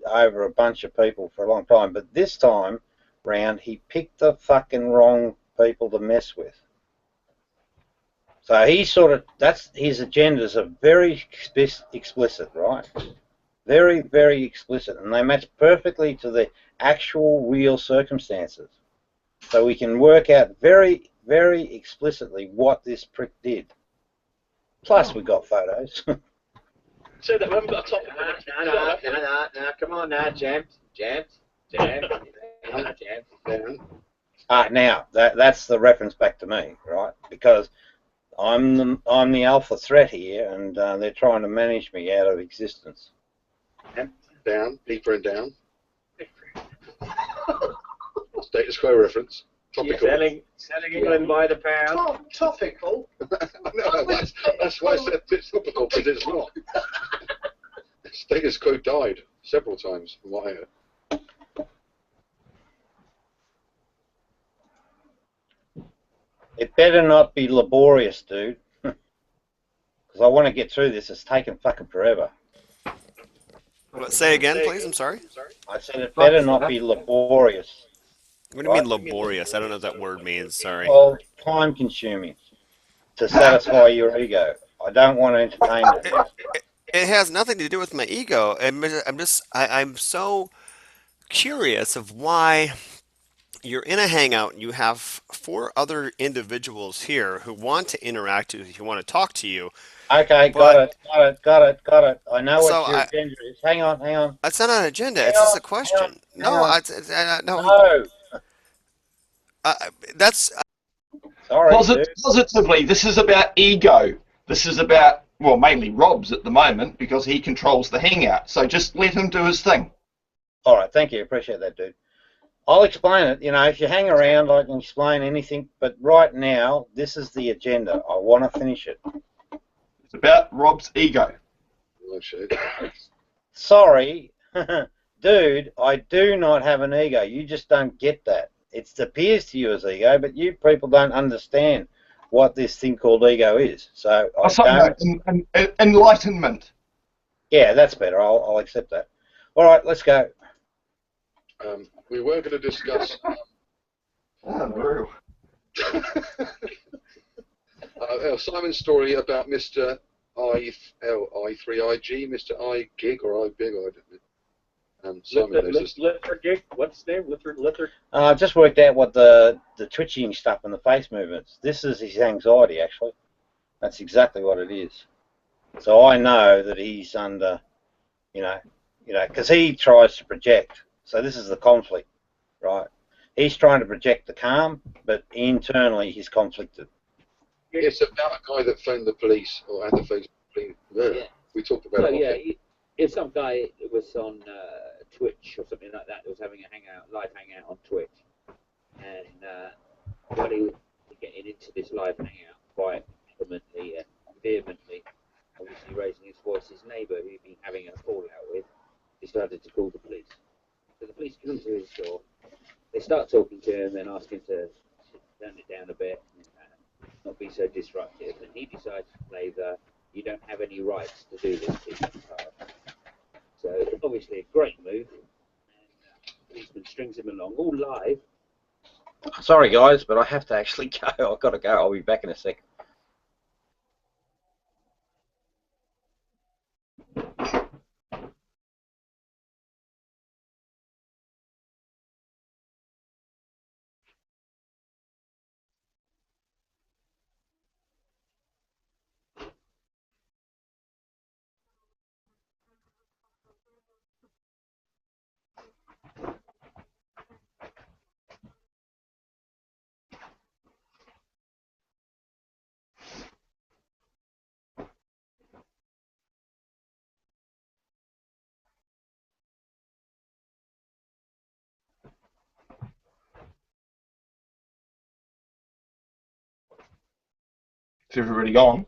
Speaker 1: over a bunch of people for a long time. But this time round, he picked the fucking wrong people to mess with. So he his agendas are very explicit, right? Very, very explicit, and they match perfectly to the actual real circumstances. So we can work out very, very explicitly what this prick did. Plus, we got photos.
Speaker 11: So that we haven't got a topic.
Speaker 7: No, come on now, James.
Speaker 1: Now that's the reference back to me, right? Because I'm the alpha threat here, and they're trying to manage me out of existence.
Speaker 2: Down, deeper and down. Status quo reference. Topical.
Speaker 4: Selling England by the pound.
Speaker 6: Topical.
Speaker 2: No, that's why I said it's topical, because it's not. Status quo died. several times from what I heard.
Speaker 1: It better not be laborious, dude. Because I want to get through this. It's taking fucking forever.
Speaker 10: Say again, please. I'm sorry.
Speaker 1: I said it better not be laborious.
Speaker 10: What do you mean laborious? I don't know what that word means. Sorry.
Speaker 1: Well, time consuming to satisfy your ego. I don't want to entertain it.
Speaker 10: It has nothing to do with my ego. I'm so curious of why you're in a hangout and you have 4 other individuals here who want to interact with you, who want to talk to you.
Speaker 1: Okay, got it. I know
Speaker 10: So
Speaker 1: what your agenda is. Hang on.
Speaker 10: It's not an agenda. It's just a question. No. That's
Speaker 1: sorry.
Speaker 9: Positively, this is about ego. This is about, well, mainly Rob's at the moment because he controls the hangout. So just let him do his thing.
Speaker 1: All right, thank you. Appreciate that, dude. I'll explain it. You know, if you hang around, I can explain anything. But right now, this is the agenda. I want to finish it.
Speaker 9: It's about Rob's ego.
Speaker 1: Sorry, dude, I do not have an ego. You just don't get that. It appears to you as ego, but you people don't understand what this thing called ego is. So
Speaker 9: Enlightenment.
Speaker 1: Yeah, that's better. I'll accept that. All right, let's go.
Speaker 2: We were going to discuss. Simon's story about Mr. I3IG, Mr. I Gig or I Big, I don't know. Simon knows this.
Speaker 4: Litter Gig, what's his name? Litter.
Speaker 1: I just worked out what the twitching stuff and the face movements. This is his anxiety, actually. That's exactly what it is. So I know that he's under, because he tries to project. So this is the conflict, right? He's trying to project the calm, but internally he's conflicted.
Speaker 2: It's about a guy that phoned the police or had the phone police.
Speaker 7: Yeah.
Speaker 2: We talked about it.
Speaker 7: If some guy was on Twitch or something like that was having a live hangout on Twitch, and while he was getting into this live hangout quite vehemently, obviously raising his voice, his neighbour who he'd been having a fallout with decided to call the police. So the police come to his door, they start talking to him and ask him to turn it down a bit, not be so disruptive, and he decides to play the "you don't have any rights to do this" to him card. So obviously a great move, and the policeman strings him along, all live.
Speaker 1: Sorry, guys, but I have to actually go. I've got to go. I'll be back in a second.
Speaker 9: Is everybody gone?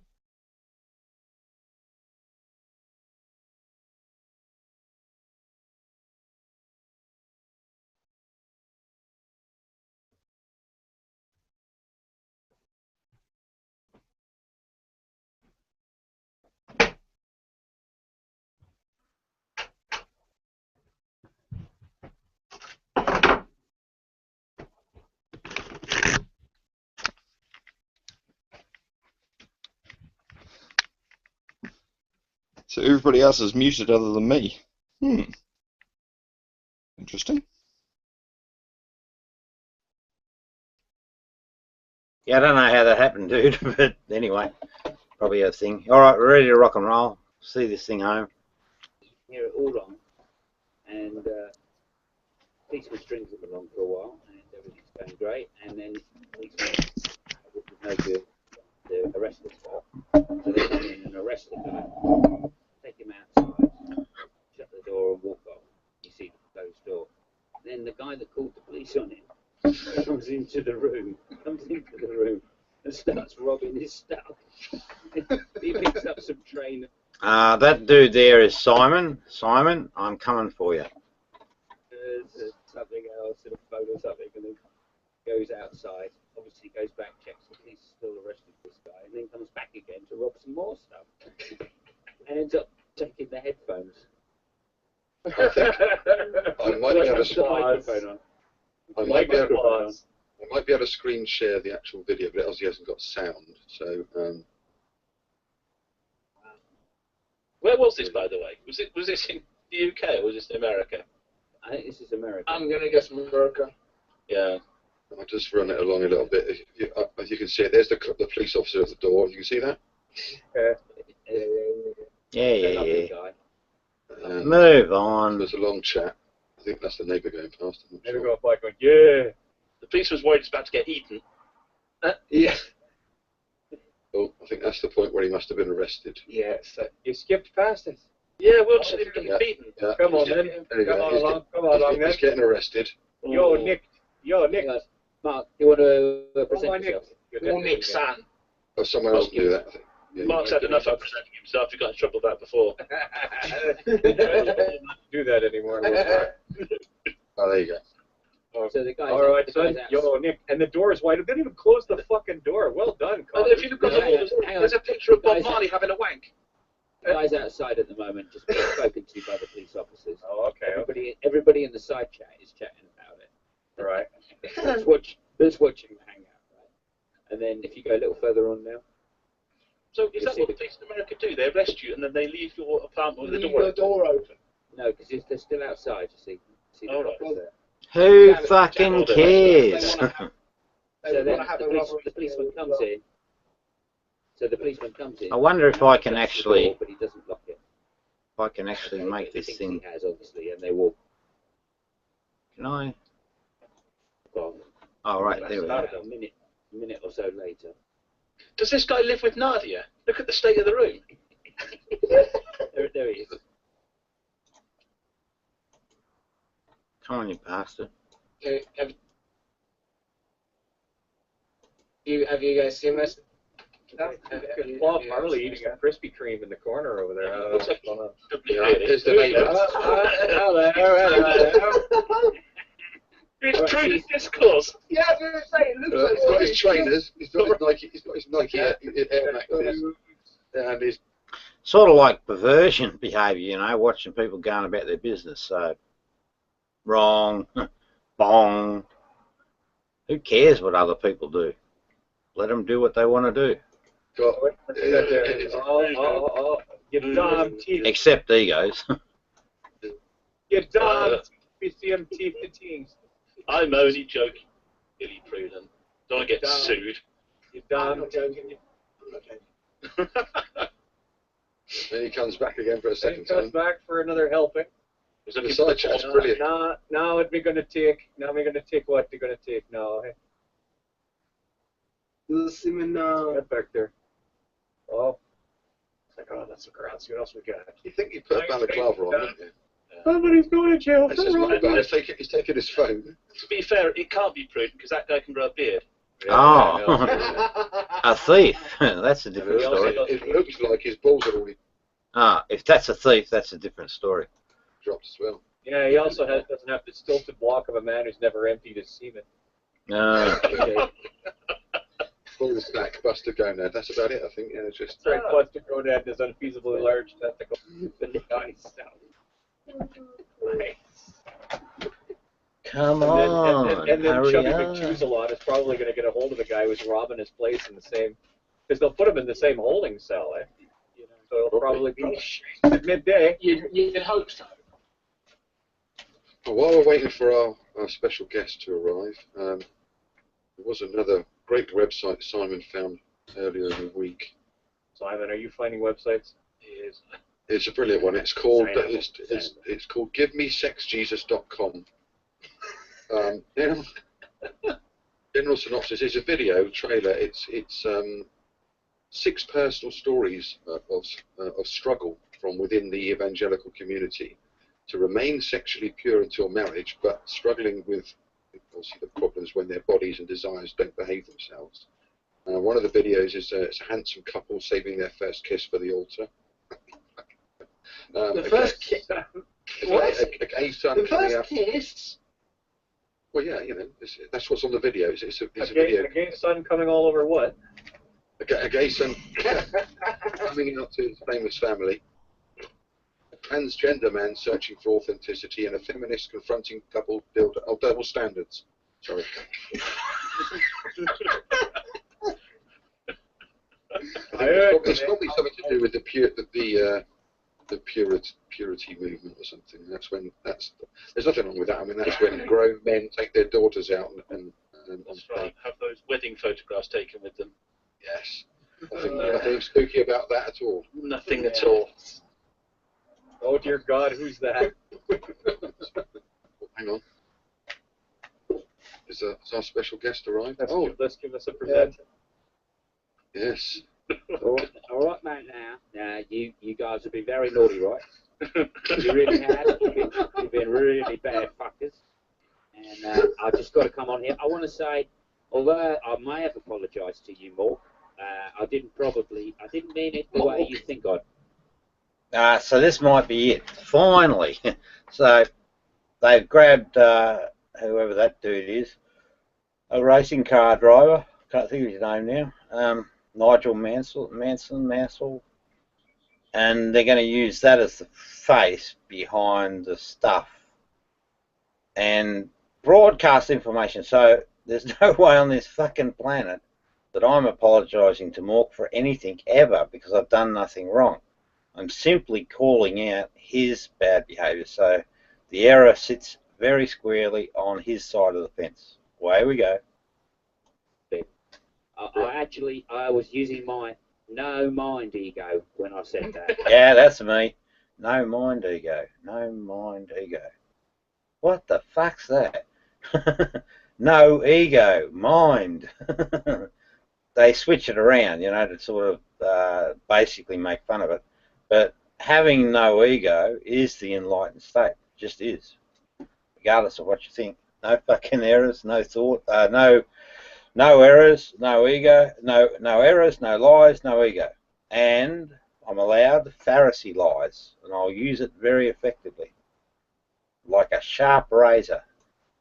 Speaker 9: So everybody else is muted other than me. Interesting.
Speaker 1: Yeah, I don't know how that happened, dude, but anyway, probably a thing. All right, we're ready to rock and roll. See this thing home.
Speaker 7: Hear it all on, and policeman strings him along for a while, and everything's going great, and then policeman was no good to arrest this guy. So they come in and arrest the guy, take him outside, shut the door and walk off. You see the closed door. Then the guy that called the police on him comes into the room and starts robbing his stuff. He picks up some train
Speaker 1: That dude there is Simon. Simon, I'm coming for you.
Speaker 7: There's something else in a photo, something, and then goes outside. Obviously, goes back, checks if he's still arrested this guy, and then comes back again to rob some more stuff, and ends up taking the headphones.
Speaker 2: I think I might be able
Speaker 7: the
Speaker 2: to.
Speaker 7: microphone on.
Speaker 2: I might be able to screen share the actual video, but it obviously hasn't got sound. So
Speaker 11: Where was this, by the way? Was this in the UK or was this in America?
Speaker 7: I think this is America.
Speaker 6: I'm gonna guess America.
Speaker 11: Yeah.
Speaker 2: I'll just run it along a little bit. As you can see, there's the police officer at the door. You can see that.
Speaker 1: Yeah.
Speaker 7: Guy.
Speaker 2: And
Speaker 1: Move on.
Speaker 2: there's a long chat. I think that's the neighbour going past. I'm not
Speaker 4: Never
Speaker 2: sure.
Speaker 4: go by going, yeah.
Speaker 11: The police was worried it's about to get eaten.
Speaker 6: Yeah.
Speaker 2: Oh, I think that's the point where he must have been arrested.
Speaker 6: Yeah. So
Speaker 4: You skipped past it.
Speaker 11: Yeah, we'll just let him get
Speaker 2: Yeah.
Speaker 11: beaten.
Speaker 2: Yeah,
Speaker 4: Come on,
Speaker 2: he's
Speaker 4: then.
Speaker 2: There you
Speaker 4: Come
Speaker 2: go.
Speaker 4: on
Speaker 2: He's
Speaker 4: along. Come
Speaker 2: he's-
Speaker 4: along, then.
Speaker 2: he's getting arrested.
Speaker 4: Yo, Nick. Yo, Nick.
Speaker 7: Hey guys, Mark, you want to
Speaker 4: Come
Speaker 7: present
Speaker 4: on, Nick.
Speaker 7: yourself?
Speaker 4: You're
Speaker 6: or Nick
Speaker 4: definitely-
Speaker 6: San.
Speaker 2: Oh, someone else can do that. I think. Yeah,
Speaker 11: Mark's had enough of presenting himself. He got in trouble with that before.
Speaker 4: Not do that anymore.
Speaker 2: Oh, there you go.
Speaker 7: So the guy.
Speaker 4: All right, son. Yo, Nick. And the door is wide. They didn't even close the fucking door. Well done,
Speaker 11: And
Speaker 4: Colin.
Speaker 11: if you look on the wall, there's a picture of Bob
Speaker 7: Guys,
Speaker 11: Marley having a wank.
Speaker 7: The guy's outside at the moment, just being spoken to by the police officers.
Speaker 4: Oh, okay.
Speaker 7: Everybody in the side chat is chatting about it.
Speaker 4: All right.
Speaker 7: That's watching the hangout, right? And then if you go a little further on now,
Speaker 11: So is that what the police in America do? They arrest you and then they leave your apartment with the door open?
Speaker 6: door open.
Speaker 7: no, because they're still outside. You see the
Speaker 11: All right.
Speaker 7: cops there.
Speaker 1: Who
Speaker 6: Yeah,
Speaker 1: fucking
Speaker 11: yeah,
Speaker 1: cares?
Speaker 6: They
Speaker 7: So
Speaker 6: want
Speaker 7: then
Speaker 6: to have
Speaker 7: the
Speaker 6: a rubber
Speaker 7: policeman comes in. So the policeman comes in.
Speaker 1: I wonder if I can
Speaker 7: shuts the
Speaker 1: actually,
Speaker 7: door, but he doesn't lock it.
Speaker 1: if I can actually make
Speaker 7: He
Speaker 1: this
Speaker 7: thinks
Speaker 1: thing.
Speaker 7: He has obviously, and they walk
Speaker 1: Can I?
Speaker 7: off.
Speaker 1: Oh, right, there we go.
Speaker 7: About a minute or so later.
Speaker 11: Does this guy live with Nadia? Look at the state of the room.
Speaker 7: There he is.
Speaker 1: Come on, you bastard.
Speaker 6: Have you guys seen this?
Speaker 4: Bob Marley eating a Krispy Kreme in the corner over there. I don't know what's going on.
Speaker 2: Yeah, here's the neighbour.
Speaker 11: It's true discourse.
Speaker 6: Yeah, I was going to say, it looks like
Speaker 2: He's got his trainers. He's got his Nike Air Max, and his
Speaker 1: Sort of like perversion behaviour, you know, watching people going about their business. So, wrong, bong. Who cares what other people do? Let them do what they want to do.
Speaker 2: got.
Speaker 4: Oh, you dumb teeth.
Speaker 1: Except egos.
Speaker 4: You dumb PCM teeth to teens.
Speaker 11: I'm only joking, Billy Pruden. Don't want to get
Speaker 4: Dumb.
Speaker 11: sued.
Speaker 4: You
Speaker 6: I'm
Speaker 4: dumb.
Speaker 6: not joking. I'm not joking.
Speaker 2: Then he comes back again for a
Speaker 4: Then
Speaker 2: second
Speaker 4: comes
Speaker 2: time.
Speaker 4: back for another helping.
Speaker 11: He's
Speaker 2: The
Speaker 11: looking
Speaker 2: side
Speaker 11: for
Speaker 2: chat's
Speaker 11: the
Speaker 2: brilliant.
Speaker 4: Now what we're gonna take? Now we're gonna take what they're gonna take now. Hey, get back there. Oh, it's like, oh, let's look around. See what else we got.
Speaker 2: You think you put a balaclava on, wouldn't you?
Speaker 4: Somebody's going to jail.
Speaker 2: This is not bad. He's taking his phone.
Speaker 11: To be fair, it can't be Pruden because that guy can grow a beard.
Speaker 1: Oh, a thief. That's a different
Speaker 2: It
Speaker 1: story.
Speaker 2: looks like his balls are already
Speaker 1: Ah, if that's a thief, that's a different story.
Speaker 2: dropped as well.
Speaker 4: Yeah, he also doesn't have the stilted walk of a man who's never emptied his semen.
Speaker 1: No.
Speaker 2: Full stack, Buster Gonad. That's about it, I think. Yeah, just
Speaker 4: That's right, Buster Gonad is unfeasibly large testicle.
Speaker 1: Come on,
Speaker 4: And then
Speaker 1: hurry
Speaker 4: Chubby
Speaker 1: up.
Speaker 4: McChuselot is probably going to get a hold of the guy who's robbing his place in the same, because they'll put him in the same holding cell, eh? So it'll probably be at midday.
Speaker 6: You'd hope so.
Speaker 2: Well, while we're waiting for our special guest to arrive, there was another great website Simon found earlier in the week.
Speaker 4: Simon, are you finding websites?
Speaker 11: Yes.
Speaker 2: It's a brilliant one. It's called
Speaker 4: Sign up.
Speaker 2: it's called GiveMeSexJesus.com. General synopsis is a video trailer. It's 6 personal stories of struggle from within the evangelical community to remain sexually pure until marriage, but struggling with obviously the problems when their bodies and desires don't behave themselves. One of the videos is it's a handsome couple saving their first kiss for the altar.
Speaker 6: The first kiss. What?
Speaker 2: A gay son
Speaker 6: The
Speaker 2: coming
Speaker 6: first
Speaker 2: up.
Speaker 6: kiss.
Speaker 2: Well, yeah, that's what's on the video. It's a
Speaker 4: A
Speaker 2: video.
Speaker 4: gay son coming all over what?
Speaker 2: A gay son coming out to his famous family. A transgender man searching for authenticity, and a feminist confronting double standards. Sorry. It's probably something to do with the purity movement or something. There's nothing wrong with that. I mean, that's when grown men take their daughters out and
Speaker 11: That's right. Have those wedding photographs taken with them.
Speaker 2: yes, nothing spooky about that at all.
Speaker 11: Nothing at all.
Speaker 4: Oh dear God, who's that?
Speaker 2: Hang on. Has our special guest arrived?
Speaker 4: Let's give us a present.
Speaker 2: Yes.
Speaker 7: All right, mate. Now, you guys have been very naughty, right? You really have. You've been really bad fuckers. And I just got to come on here. I want to say, although I may have apologised to you more, I didn't mean it the way you think I'd.
Speaker 1: So this might be it. Finally. So they've grabbed whoever that dude is, a racing car driver. Can't think of his name now. Nigel Mansell. And they're going to use that as the face behind the stuff and broadcast information. So there's no way on this fucking planet that I'm apologising to Mork for anything ever, because I've done nothing wrong. I'm simply calling out his bad behaviour. So the error sits very squarely on his side of the fence. Away we go.
Speaker 7: I was using my no mind ego when I said that.
Speaker 1: Yeah, that's me. No mind ego. No mind ego. What the fuck's that? No ego. Mind. They switch it around, to sort of basically make fun of it. But having no ego is the enlightened state. It just is. Regardless of what you think. No fucking errors, no thought, no errors, no ego, no errors, no lies, no ego. And I'm allowed Pharisee lies, and I'll use it very effectively, like a sharp razor.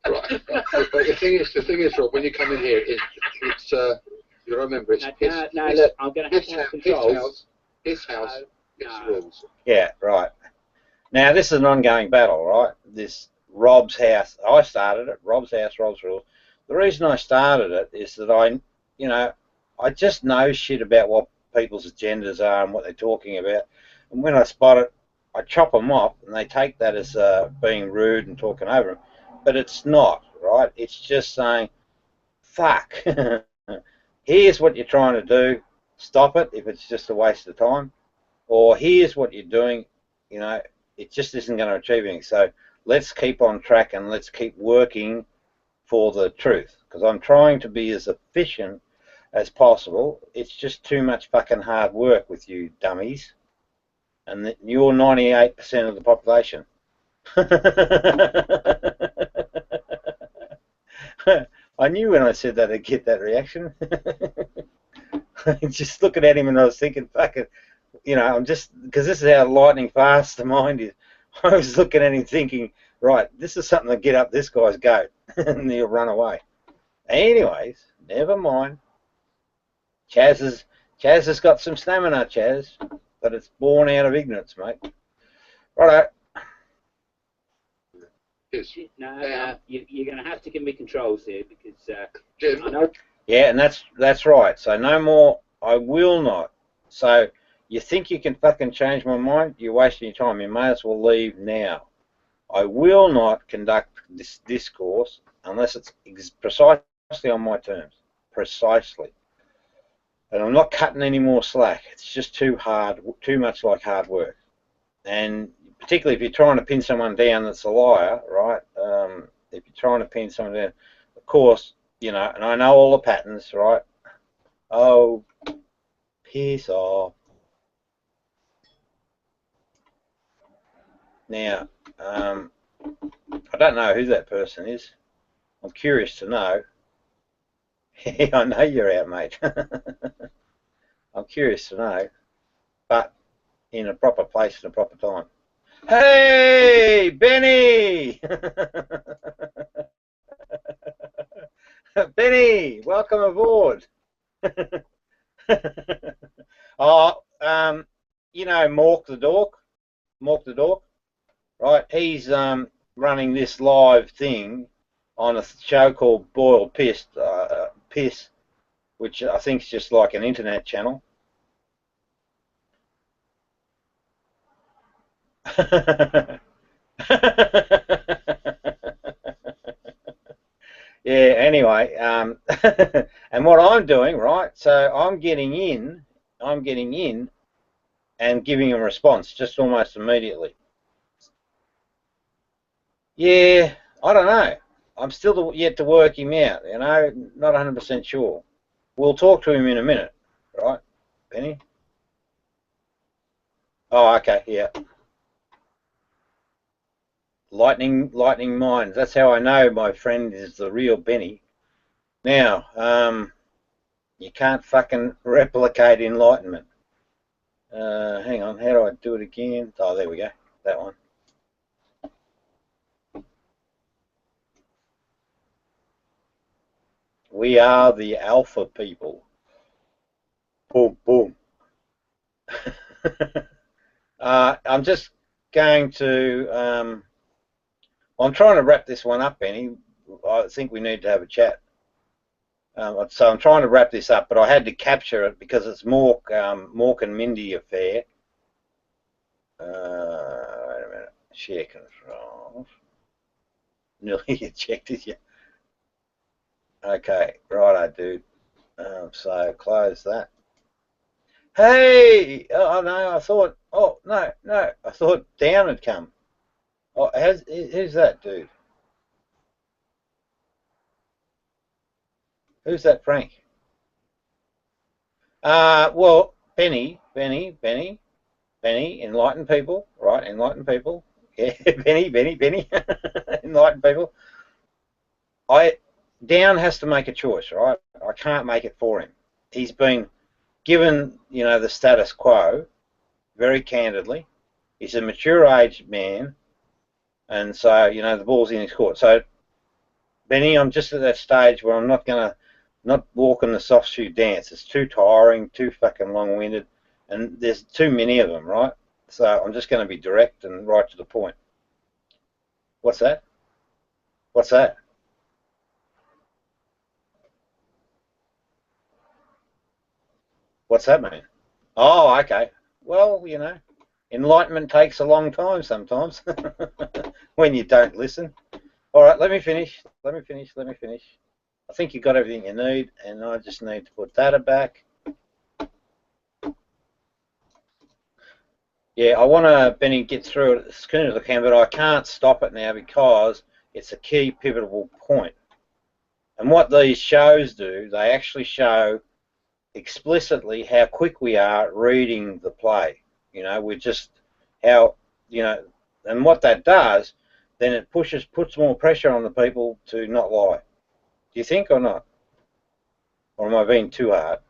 Speaker 2: Right. But the thing is, Rob, when you come in here, it's you remember it's
Speaker 7: look, I'm going to have controls.
Speaker 2: His house, its rules.
Speaker 1: Yeah, right. Now this is an ongoing battle, right? This Rob's house. I started it. Rob's house, Rob's rules. The reason I started it is that I just know shit about what people's agendas are and what they're talking about. And when I spot it, I chop them off, and they take that as being rude and talking over them. But it's not, right? It's just saying, fuck, here's what you're trying to do. Stop it if it's just a waste of time. Or here's what you're doing, it just isn't going to achieve anything. So let's keep on track and let's keep working for the truth, because I'm trying to be as efficient as possible. It's just too much fucking hard work with you dummies, and you're 98% of the population. I knew when I said that I'd get that reaction. Just looking at him, and I was thinking, fucking, I'm just, because this is how lightning fast the mind is. I was looking at him thinking, right, this is something to get up this guy's goat, and he'll run away. Anyways, never mind. Chaz has got some stamina, Chaz, but it's born out of ignorance, mate. Righto.
Speaker 2: Yes.
Speaker 7: No, you're going to have to give me controls here, because
Speaker 2: Jim.
Speaker 7: I know.
Speaker 1: Yeah, and that's right. So no more. I will not. So you think you can fucking change my mind? You're wasting your time. You may as well leave now. I will not conduct this discourse unless it's precisely on my terms. Precisely. And I'm not cutting any more slack. It's just too much like hard work. And particularly if you're trying to pin someone down that's a liar, right? If you're trying to pin someone down, of course, and I know all the patterns, right? Oh, piss off. Now, I don't know who that person is. I'm curious to know. I know you're out, mate. I'm curious to know, but in a proper place and a proper time. Hey, Benny! Benny, welcome aboard. Oh, you know Mork the Dork? Mork the Dork? Right, he's running this live thing on a show called Boiled Piss, which I think is just like an internet channel. Yeah, anyway, and what I'm doing, right, so I'm getting in and giving him a response just almost immediately. Yeah, I don't know. I'm still yet to work him out, you know, not 100% sure. We'll talk to him in a minute, right, Benny? Oh, okay, yeah. Lightning minds. That's how I know my friend is the real Benny. Now, you can't fucking replicate enlightenment. Hang on, how do I do it again? Oh, there we go. That one. We are the alpha people. Boom, boom. I'm just going to... I'm trying to wrap this one up, Benny. I think we need to have a chat. So I'm trying to wrap this up, but I had to capture it because it's Mork and Mindy affair. Wait a minute. Share controls. Nearly ejected you. Okay, righto, dude. So close that. Hey! Oh no, I thought. Oh no, I thought down had come. Oh, who's that dude? Who's that Frank? Well, Benny, enlighten people, right? Enlighten people. Yeah, Benny, enlighten people. Down has to make a choice, right? I can't make it for him. He's been given, you know, the status quo, very candidly. He's a mature-aged man, and so, you know, the ball's in his court. So, Benny, I'm just at that stage where I'm not walking the soft shoe dance. It's too tiring, too fucking long-winded, and there's too many of them, right? So I'm just going to be direct and right to the point. What's that? What's that? What's that mean? Oh, okay. Well, you know, enlightenment takes a long time sometimes when you don't listen. All right, let me finish. I think you got everything you need, and I just need to put data back. Yeah, I want to, Benny, get through it as soon as I can, but I can't stop it now because it's a key pivotal point. And what these shows do, they actually show explicitly how quick we are at reading the play. You know, we're just how, you know, and what that does, then it puts more pressure on the people to not lie. Do you think or not? Or am I being too hard?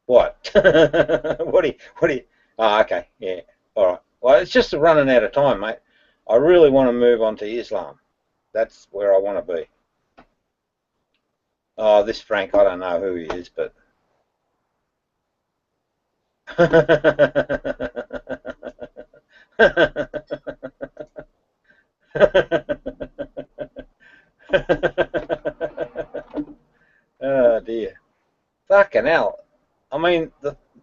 Speaker 1: What? What do you? Oh, okay, yeah, all right. Well, it's just running out of time, mate. I really want to move on to Islam. That's where I want to be. Oh, this Frank, I don't know who he is, but... Oh, dear. Fucking hell. I mean,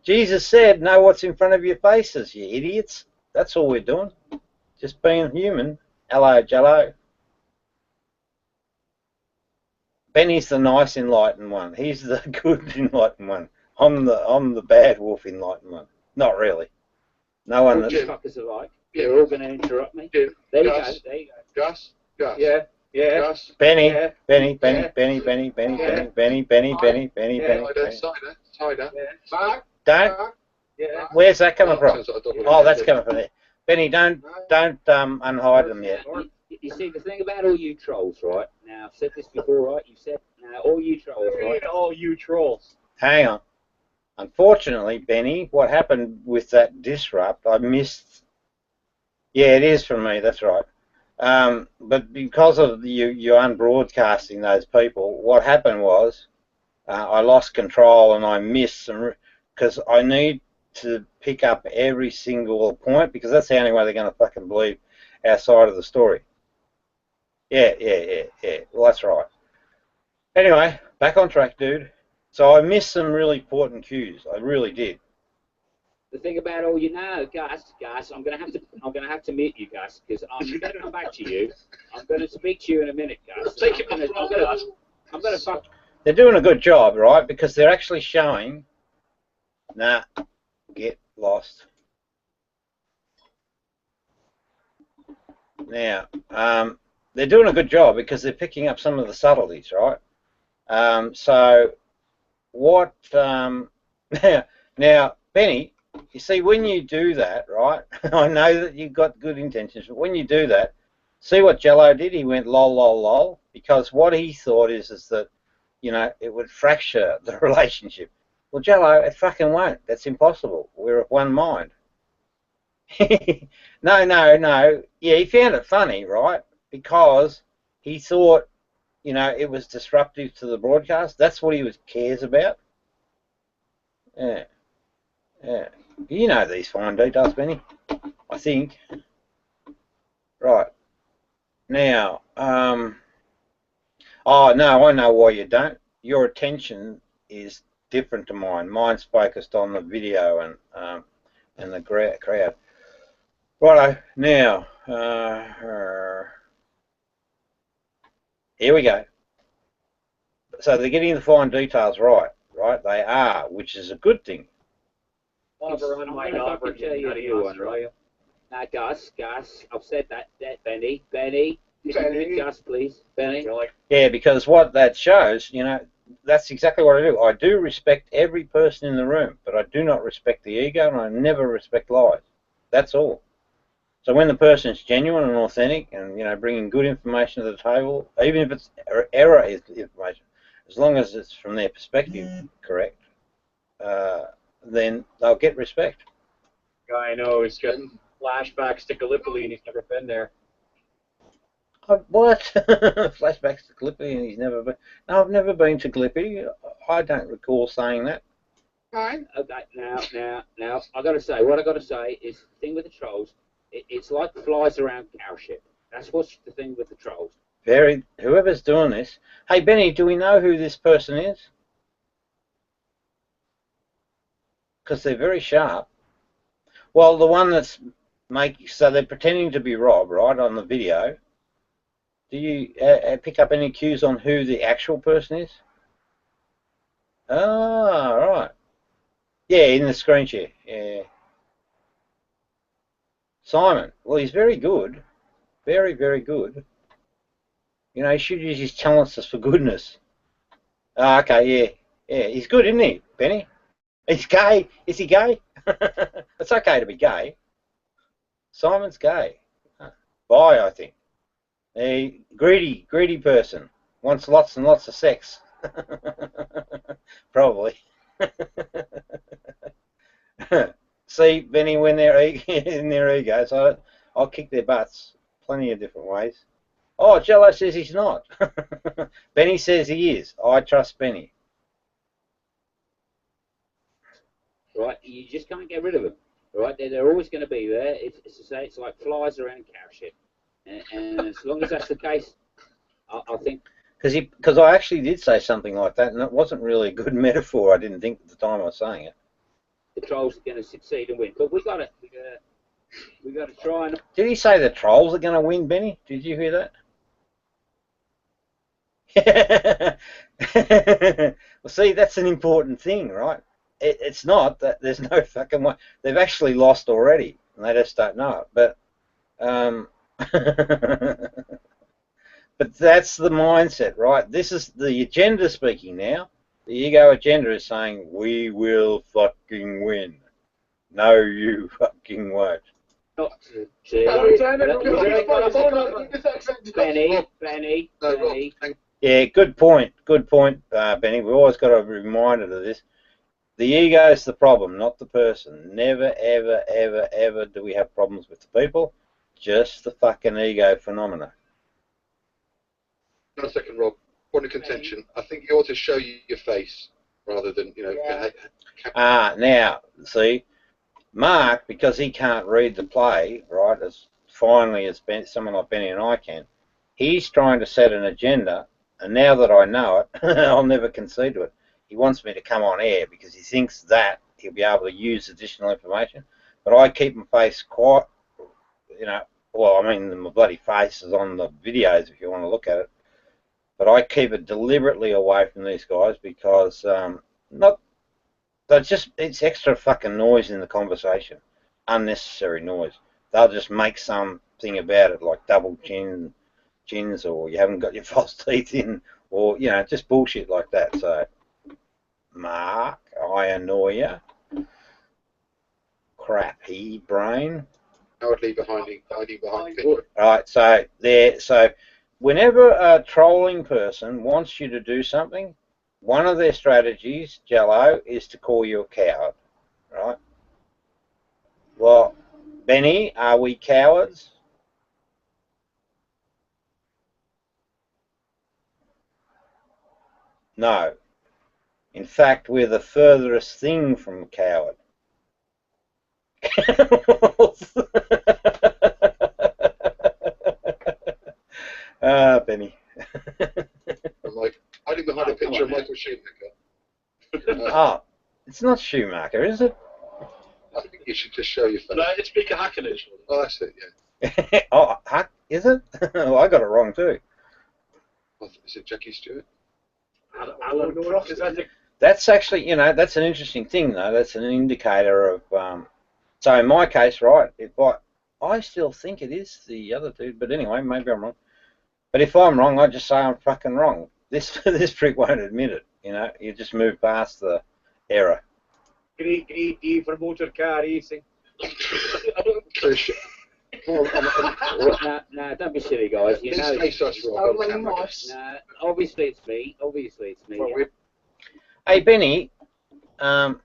Speaker 1: Jesus said, know what's in front of your faces, you idiots. That's all we're doing. Just being human. Hello, Jello. Benny's the nice enlightened one. He's the good enlightened one. I'm the bad wolf enlightened one. Not really. No one.
Speaker 7: What you fuckers are like. You're all going to interrupt me.
Speaker 2: Jim,
Speaker 7: There you
Speaker 2: Gus,
Speaker 7: go. There you go.
Speaker 2: Gus.
Speaker 7: Yeah.
Speaker 2: Gus.
Speaker 1: Benny.
Speaker 7: Yeah.
Speaker 1: Benny.
Speaker 7: Yeah.
Speaker 1: Benny.
Speaker 2: Cider.
Speaker 6: Mark?
Speaker 1: Don't.
Speaker 7: Yeah.
Speaker 1: Where's that coming from?
Speaker 2: Sounds like a double
Speaker 1: Oh, that's
Speaker 2: entendre.
Speaker 1: coming from there. Benny, don't unhide them yet.
Speaker 7: You see, the thing about all you trolls, right? Now, I've said this before, right? You said, now, all you trolls, right?
Speaker 4: All you trolls.
Speaker 1: Hang on. Unfortunately, Benny, what happened with that disrupt, I missed. Yeah, it is from me. That's right. But because of you unbroadcasting those people, what happened was I lost control and I missed some, because I need to pick up every single point, because that's the only way they're going to fucking believe our side of the story. Yeah. Well, that's right. Anyway, back on track, dude. So I missed some really important cues. I really did.
Speaker 7: The thing about all you know, Gus, I'm gonna have to mute you, Gus, because I'm gonna come back to you. I'm gonna speak to you in a minute, Gus.
Speaker 11: Take it from Gus.
Speaker 7: I'm gonna fuck.
Speaker 1: They're doing a good job, right? Because they're actually showing. Nah, get lost. Now, they're doing a good job because they're picking up some of the subtleties, right? So, what? Now, Benny. You see, when you do that, right, I know that you've got good intentions, but when you do that, see what Jello did? He went lol, lol, lol, because what he thought is that, you know, it would fracture the relationship. Well, Jello, it fucking won't. That's impossible. We're of one mind. No. Yeah, he found it funny, right, because he thought, you know, it was disruptive to the broadcast. That's what he cares about. Yeah. You know these fine details, Benny. I think. Right. Now, oh no, I know why you don't. Your attention is different to mine. Mine's focused on the video and the crowd. Righto. Now, here we go. So they're getting the fine details right. They are, which is a good thing.
Speaker 7: I'm going to tell you one, right? Now, Gus, I've said that, Benny, Gus, please, Benny.
Speaker 1: Yeah, because what that shows, you know, that's exactly what I do. I do respect every person in the room, but I do not respect the ego, and I never respect lies. That's all. So when the person's genuine and authentic, and you know, bringing good information to the table, even if it's error information, as long as it's from their perspective correct, then they'll get respect.
Speaker 4: I know, he's got flashbacks to Gallipoli and he's never been there.
Speaker 1: What? Flashbacks to Gallipoli and he's never been... No, I've never been to Gallipoli. I don't recall saying that.
Speaker 7: Right. Okay, now, I got to say, what I got to say is the thing with the trolls, it's like flies around cowship. That's what's the thing with the trolls.
Speaker 1: Whoever's doing this... Hey, Benny, do we know who this person is? Because they're very sharp. Well, the one that's so they're pretending to be Rob, right, on the video. Do you pick up any cues on who the actual person is? Ah, right. Yeah, in the screen share. Yeah. Simon. Well, he's very good. Very, very good. You know, he should use his talents for goodness. Ah, okay, yeah. He's good, isn't he, Benny? He's gay. Is he gay? It's okay to be gay. Simon's gay. Bi, I think. A greedy person. Wants lots and lots of sex. Probably. See, Benny, when they're in their egos, I'll kick their butts plenty of different ways. Oh, Jello says he's not. Benny says he is. I trust Benny.
Speaker 7: Right, you just can't get rid of them. Right, they're always going to be there. It's to say it's like flies around cowship, and as long as that's the case, I think.
Speaker 1: Because I actually did say something like that, and it wasn't really a good metaphor. I didn't think at the time I was saying it.
Speaker 7: The trolls are going to succeed and win, but we got to try and.
Speaker 1: Did he say the trolls are going to win, Benny? Did you hear that? Well, see, that's an important thing, right? It's not that there's no fucking way. They've actually lost already, and they just don't know it. But that's the mindset, right? This is the agenda speaking now. The ego agenda is saying, we will fucking win. No, you fucking won't.
Speaker 7: Benny.
Speaker 1: Yeah, good point, Benny. We've always got to be reminded of this. The ego is the problem, not the person. Never, ever, ever, ever do we have problems with the people. Just the fucking ego phenomena.
Speaker 2: One second, Rob. Point of contention. I think you ought to show you your face rather than, you know.
Speaker 6: Yeah.
Speaker 1: Now, see, Mark, because he can't read the play, right, as finely as someone like Benny and I can, he's trying to set an agenda, and now that I know it, I'll never concede to it. He wants me to come on air because he thinks that he'll be able to use additional information, but I keep my face quite, you know, well, I mean, my bloody face is on the videos if you want to look at it, but I keep it deliberately away from these guys because it's extra fucking noise in the conversation, unnecessary noise. They'll just make something about it, like double chins, or you haven't got your false teeth in, or, you know, just bullshit like that. So, Mark, I annoy you. Crappy brain.
Speaker 2: Hiding behind picture.
Speaker 1: Right, so whenever a trolling person wants you to do something, one of their strategies, Jello, is to call you a coward, right? Well, Benny, are we cowards? No. In fact, we're the furthest thing from a coward. Benny.
Speaker 2: I'm like hiding behind a picture of Michael Schumacher.
Speaker 1: Oh, it's not Schumacher, is it?
Speaker 2: I think you should just show your face.
Speaker 11: No, it's Mika Hakkinen.
Speaker 2: Oh, that's it, yeah.
Speaker 1: Oh, is it? Well, I got it wrong too.
Speaker 2: Is it Jackie Stewart?
Speaker 11: Alan Prost. Is that the
Speaker 1: That's actually, you know, that's an interesting thing though. That's an indicator of. So in my case, right, I still think it is the other dude, but anyway, maybe I'm wrong. But if I'm wrong, I just say I'm fucking wrong. This prick won't admit it. You know, you just move past the error.
Speaker 4: Great day for motor car racing.
Speaker 7: No, don't be silly, guys. You know, obviously it's me. Obviously it's me.
Speaker 2: Well,
Speaker 1: Hey, Benny, don't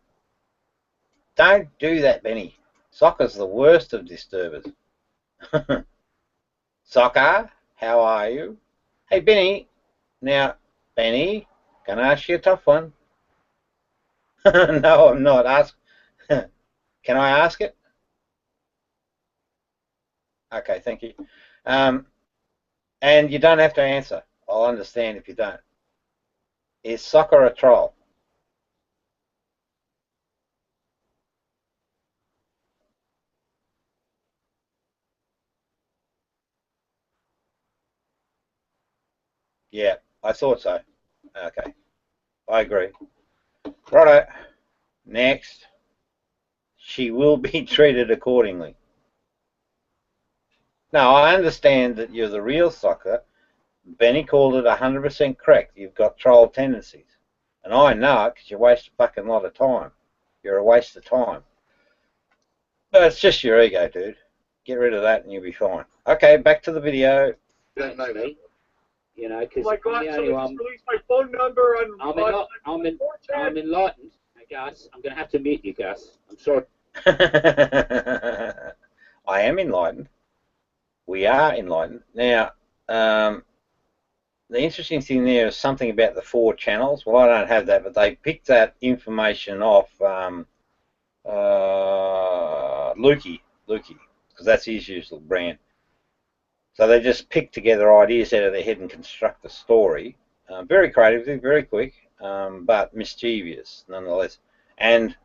Speaker 1: do that, Benny. Soccer's the worst of disturbers. Soccer, how are you? Hey, Benny. Now, Benny, can I ask you a tough one? No, I'm not. Can I ask it? Okay, thank you. And you don't have to answer. I'll understand if you don't. Is soccer a troll? Yeah, I thought so. Okay, I agree. Righto. Next. She will be treated accordingly. Now, I understand that you're the real soccer. Benny called it 100% correct. You've got troll tendencies. And I know it because you waste a fucking lot of time. You're a waste of time. But it's just your ego, dude. Get rid of that and you'll be fine. Okay, back to the video.
Speaker 2: You don't know me.
Speaker 7: You know, because
Speaker 4: Oh my God,
Speaker 7: the
Speaker 4: so
Speaker 7: only
Speaker 4: just
Speaker 7: one.
Speaker 4: release my phone number on.
Speaker 7: I'm enlightened, Gus. I'm going to have to mute you, Gus. I'm sorry.
Speaker 1: I am enlightened. We are enlightened. Now, the interesting thing there is something about the 4 channels. Well, I don't have that, but they picked that information off Lukey, because that's his usual brand. So they just pick together ideas out of their head and construct a story. Very creative, very quick, but mischievous nonetheless. And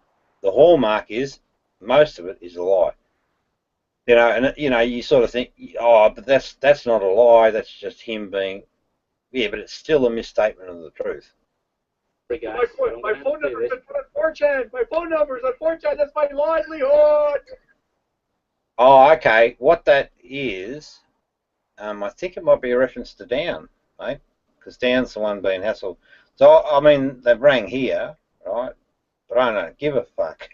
Speaker 1: the hallmark is, most of it is a lie. You know, and you know, you sort of think, oh, but that's not a lie. That's just him being, yeah, but it's still a misstatement of the truth.
Speaker 4: My phone number's on 4chan. My phone number's on 4chan. That's my livelihood.
Speaker 1: Oh, okay. What that is, I think it might be a reference to Down, mate, because Down's the one being hassled. So, I mean, they've rang here, right, but I don't give a fuck.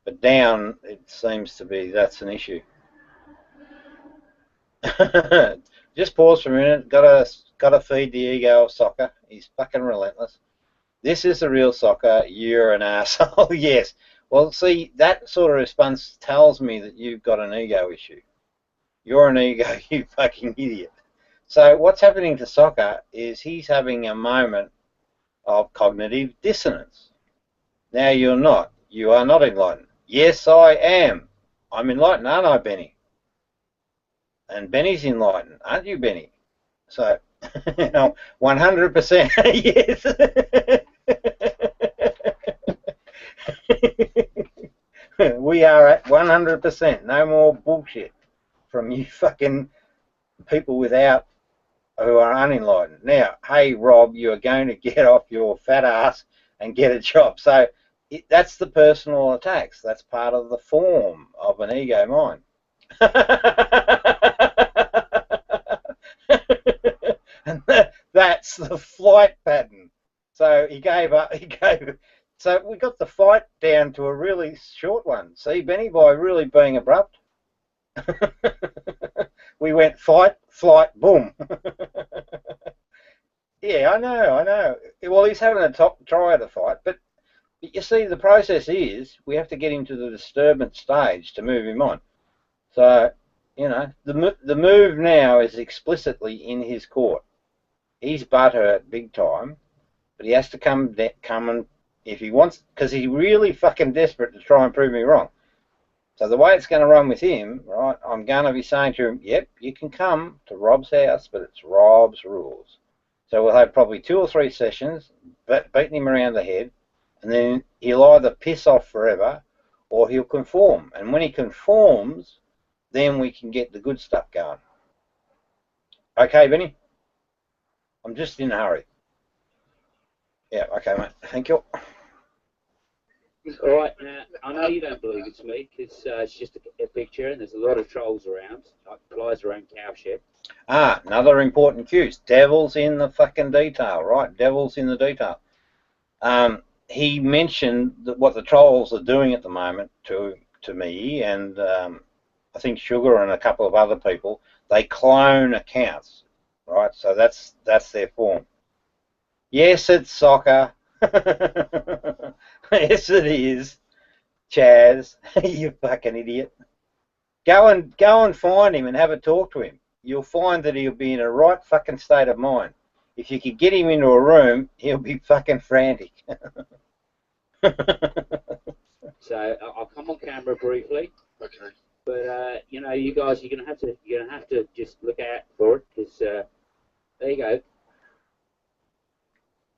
Speaker 1: But Down, it seems to be, that's an issue. Just pause for a minute. Gotta feed the ego of soccer. He's fucking relentless. This is the real soccer. You're an asshole. Yes. Well, see, that sort of response tells me that you've got an ego issue. You're an ego, you fucking idiot. So what's happening to soccer is he's having a moment of cognitive dissonance. Now you're not. You are not enlightened. Yes, I am. I'm enlightened, aren't I, Benny? And Benny's enlightened, aren't you, Benny? So, 100%. Yes. We are at 100%. No more bullshit from you fucking people who are unenlightened. Now, hey, Rob, you are going to get off your fat ass and get a job. So that's the personal attacks. That's part of the form of an ego mind. And that's the flight pattern. So he gave up. So we got the fight down to a really short one. See, Benny, by really being abrupt, we went fight, flight, boom. Yeah, I know. Well, he's having a try at a fight, but you see, the process is we have to get him to the disturbance stage to move him on. So, you know, the move now is explicitly in his court. He's butthurt big time, but he has to come and, if he wants, because he's really fucking desperate to try and prove me wrong. So the way it's going to run with him, right, I'm going to be saying to him, yep, you can come to Rob's house, but it's Rob's rules. So we'll have probably 2 or 3 sessions, beating him around the head, and then he'll either piss off forever or he'll conform. And when he conforms, then we can get the good stuff going. Okay, Benny? I'm just in a hurry. Yeah, okay, mate. Thank you.
Speaker 7: All right, now, I know you don't believe it's me because it's just a picture and there's a lot of trolls around, like flies around cowshed.
Speaker 1: Ah, another important cue. Devil's in the fucking detail, right? Devil's in the detail. He mentioned that what the trolls are doing at the moment to me and I think Sugar and a couple of other people, they clone accounts, right? So that's their form. Yes, it's soccer. Yes, it is. Chaz, you fucking idiot. Go and find him and have a talk to him. You'll find that he'll be in a right fucking state of mind. If you could get him into a room, he'll be fucking frantic.
Speaker 7: So I'll come on camera briefly.
Speaker 2: Okay.
Speaker 7: But you know, you guys, you're gonna have to just look out for it because there you go.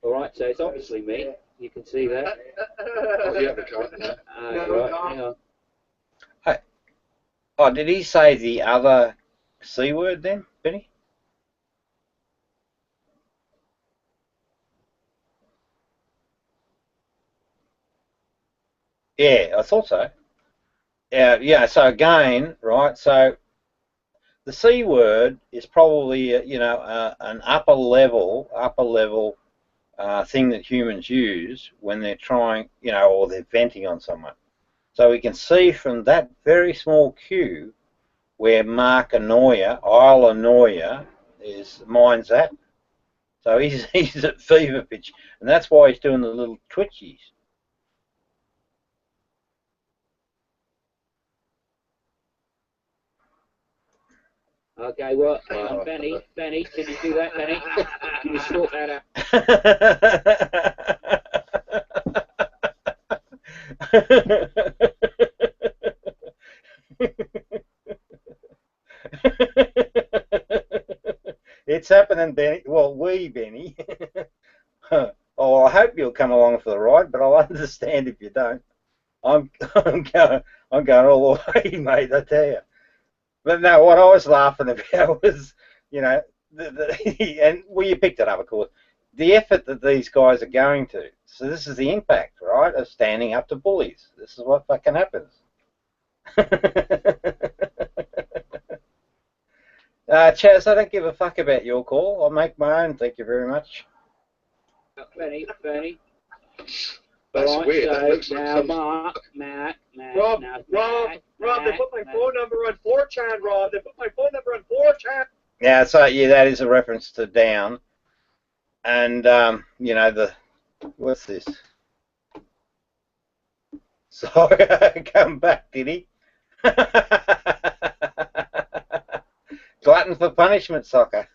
Speaker 7: All right, so it's obviously me. You can see that.
Speaker 2: Oh, yeah, the card. Yeah.
Speaker 7: Right, hang on.
Speaker 1: Hey. Oh, did he say the other C word then, Benny? Yeah, I thought so. Yeah, so again, right, so the C word is probably, an upper level thing that humans use when they're trying, or they're venting on someone. So we can see from that very small cue where Mark Annoyer, I'll annoy you, is mind's at. So he's at fever pitch, and that's why he's doing the little twitchies.
Speaker 7: Okay, well, Benny, can you do that, Benny? Can you sort that out?
Speaker 1: It's happening, Benny. Well, Benny. Oh, I hope you'll come along for the ride, but I'll understand if you don't. I'm going all the way, mate, I tell you. But no, what I was laughing about was, and you picked it up, of course, the effort that these guys are going to. So this is the impact, right, of standing up to bullies. This is what fucking happens. Chaz, I don't give a fuck about your call. I'll make my own. Thank you very much.
Speaker 7: Benny.
Speaker 2: That's
Speaker 7: right,
Speaker 2: weird.
Speaker 7: So
Speaker 2: that looks like
Speaker 7: now,
Speaker 2: some...
Speaker 7: Matt.
Speaker 12: Rob,
Speaker 7: now,
Speaker 12: Rob, they put my phone number on 4chan, Rob. They put my phone number on 4chan.
Speaker 1: Yeah, so yeah, that is a reference to Down, and the What's this? So come back, did he? Glutton for punishment, soccer.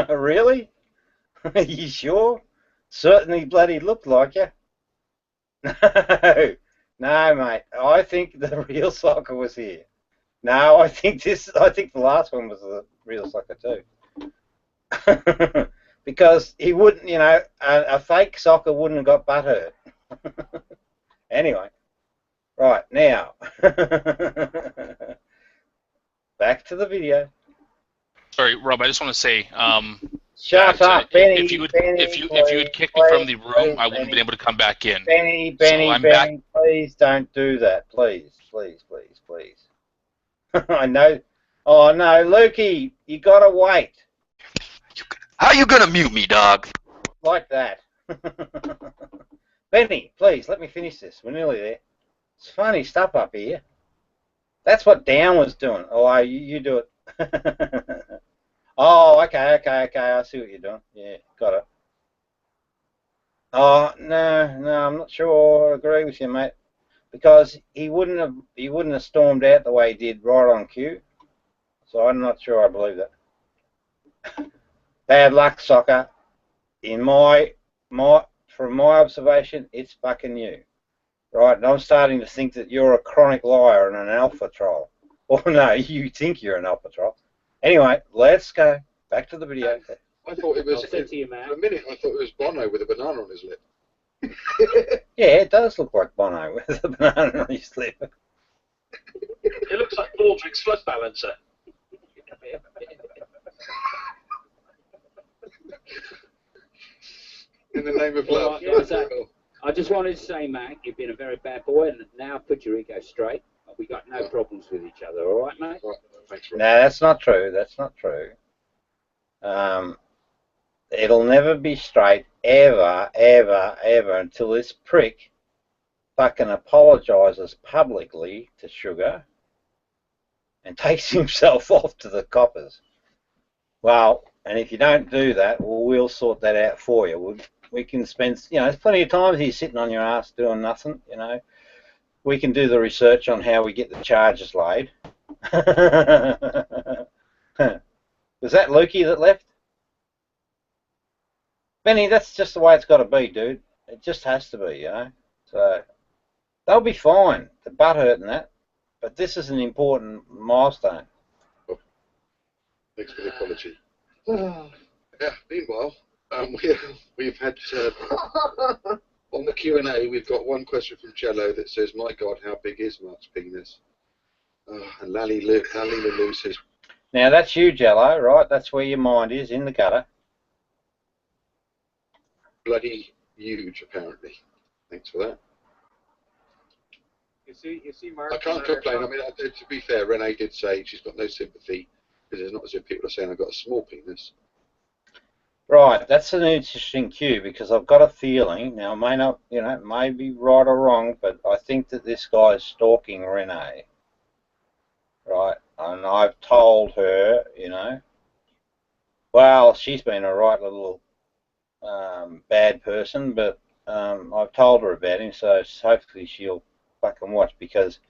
Speaker 1: Really? Are you sure? Certainly bloody looked like you. No, no, mate. I think the real soccer was here. No, I think the last one was the real soccer too. Because he wouldn't, you know, a fake soccer wouldn't have got butt hurt. Anyway, right now, back to the video.
Speaker 13: Sorry, Rob. I just want to say,
Speaker 1: Shut
Speaker 13: that,
Speaker 1: up, Benny.
Speaker 13: if you would kick me
Speaker 1: please,
Speaker 13: from the room,
Speaker 1: please,
Speaker 13: I wouldn't have been able to come back in.
Speaker 1: Benny,
Speaker 13: So I'm back.
Speaker 1: please don't do that. Please, please, please, please. I know. Oh no, Lukey, you gotta wait.
Speaker 14: How you gonna mute me, dog?
Speaker 1: Like that. Benny, please, let me finish this. We're nearly there. It's funny stuff up here. That's what Down was doing. Oh, you do it. Oh, okay. I see what you're doing. Yeah, got it. Oh, no, I'm not sure I agree with you, mate. Because he wouldn't have stormed out the way he did right on cue. So I'm not sure I believe that. Bad luck, soccer. In from my observation, it's fucking you. Right, and I'm starting to think that you're a chronic liar and an alpha troll. Or no, you think you're an alpha troll. Anyway, let's go back to the video.
Speaker 2: I thought it was,
Speaker 7: I'll send to you, man.
Speaker 2: for a minute, I thought it was Bono with a banana on his lip.
Speaker 1: Yeah, it does look like Bono with a banana on his lip.
Speaker 11: It looks like Baldrick's flood balancer.
Speaker 2: In the name of
Speaker 7: Well,
Speaker 2: love.
Speaker 7: yeah, so I just wanted to say, Mac, you've been a very bad boy, and now put your ego straight. We got no problems with each other, all right, mate?
Speaker 2: Right, thanks, Rob.
Speaker 1: No, that's not true. That's not true. It'll never be straight, ever, until this prick fucking apologises publicly to Sugar and takes himself off to the coppers. Well, and if you don't do that, well, we'll sort that out for you. We can spend, you know, there's plenty of time here sitting on your ass doing nothing, you know. We can do the research on how we get the charges laid. Was that Lukey that left? Benny, that's just the way it's got to be, dude. It just has to be, you know. So they'll be fine. The butt hurt and that, but this is an important milestone.
Speaker 2: Thanks for the apology. Yeah, meanwhile, we've had on the Q&A, we've got one question from Jello that says, "My God, how big is Mark's penis?" And Lally Lulu says,
Speaker 1: Now that's you, Jello, right? That's where your mind is, in the gutter.
Speaker 2: "Bloody huge, apparently." Thanks for that.
Speaker 12: You see, Mark.
Speaker 2: I can't complain. I mean, to be fair, Renee did say she's got no sympathy because it's not as if people are saying I've got a small penis.
Speaker 1: Right, that's an interesting cue because I've got a feeling, now I may not, you know, may be right or wrong, but I think that this guy's stalking Renee. Right, and I've told her, you know, well, she's been a right little bad person, but I've told her about him, so hopefully she'll fucking watch because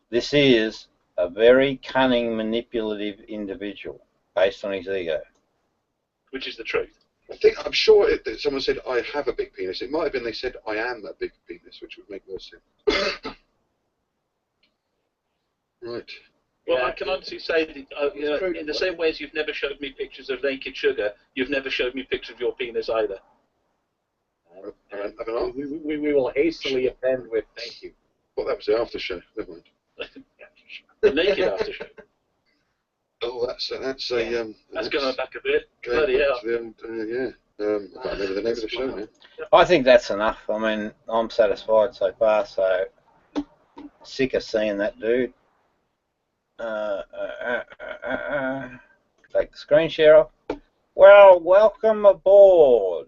Speaker 1: this is a very cunning, manipulative individual based on his ego.
Speaker 11: Which is the truth.
Speaker 2: I'm sure that someone said I have a big penis. It might have been they said I am a big penis, which would make more sense. Right.
Speaker 11: Well, I can honestly say that, you know, in the same way as you've never showed me pictures of naked Sugar, you've never showed me pictures of your penis either.
Speaker 4: We will hastily append with thank you.
Speaker 2: Well, that was the after show. Never mind.
Speaker 11: The naked after show.
Speaker 2: Oh, that's a
Speaker 11: That's going back a bit. Bloody hell.
Speaker 2: I can't remember the name of the show now.
Speaker 1: I think that's enough. I mean, I'm satisfied so far, so sick of seeing that dude. Take the screen share off. Well, welcome aboard.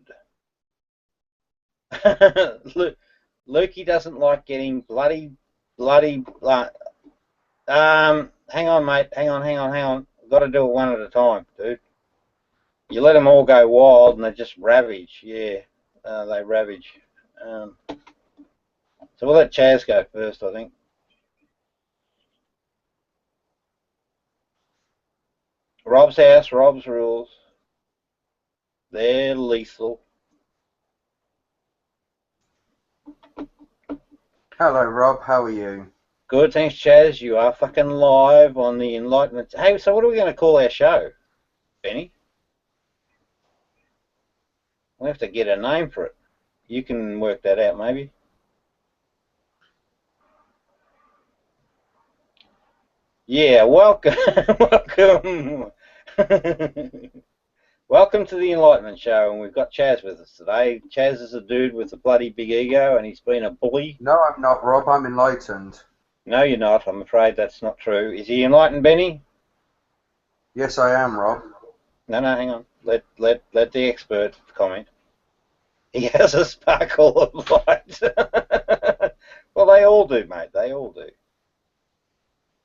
Speaker 1: Lukey doesn't like getting bloody Hang on, mate. Hang on. We've got to do it one at a time, dude. You let them all go wild and they just ravage. Yeah, they ravage. So we'll let Chaz go first, I think. Rob's house, Rob's rules. They're lethal.
Speaker 15: Hello, Rob. How are you?
Speaker 1: Good, thanks, Chaz. You are fucking live on the Enlightenment. Hey, so what are we going to call our show, Benny? We have to get a name for it. You can work that out, maybe. Yeah, welcome. Welcome. Welcome to the Enlightenment Show, and we've got Chaz with us today. Chaz is a dude with a bloody big ego, and he's been a bully.
Speaker 15: No, I'm not, Rob. I'm enlightened.
Speaker 1: No, you're not. I'm afraid that's not true. Is he enlightened, Benny?
Speaker 15: Yes, I am, Rob.
Speaker 1: No, hang on. Let the expert comment. He has a sparkle of light. Well, they all do, mate. They all do.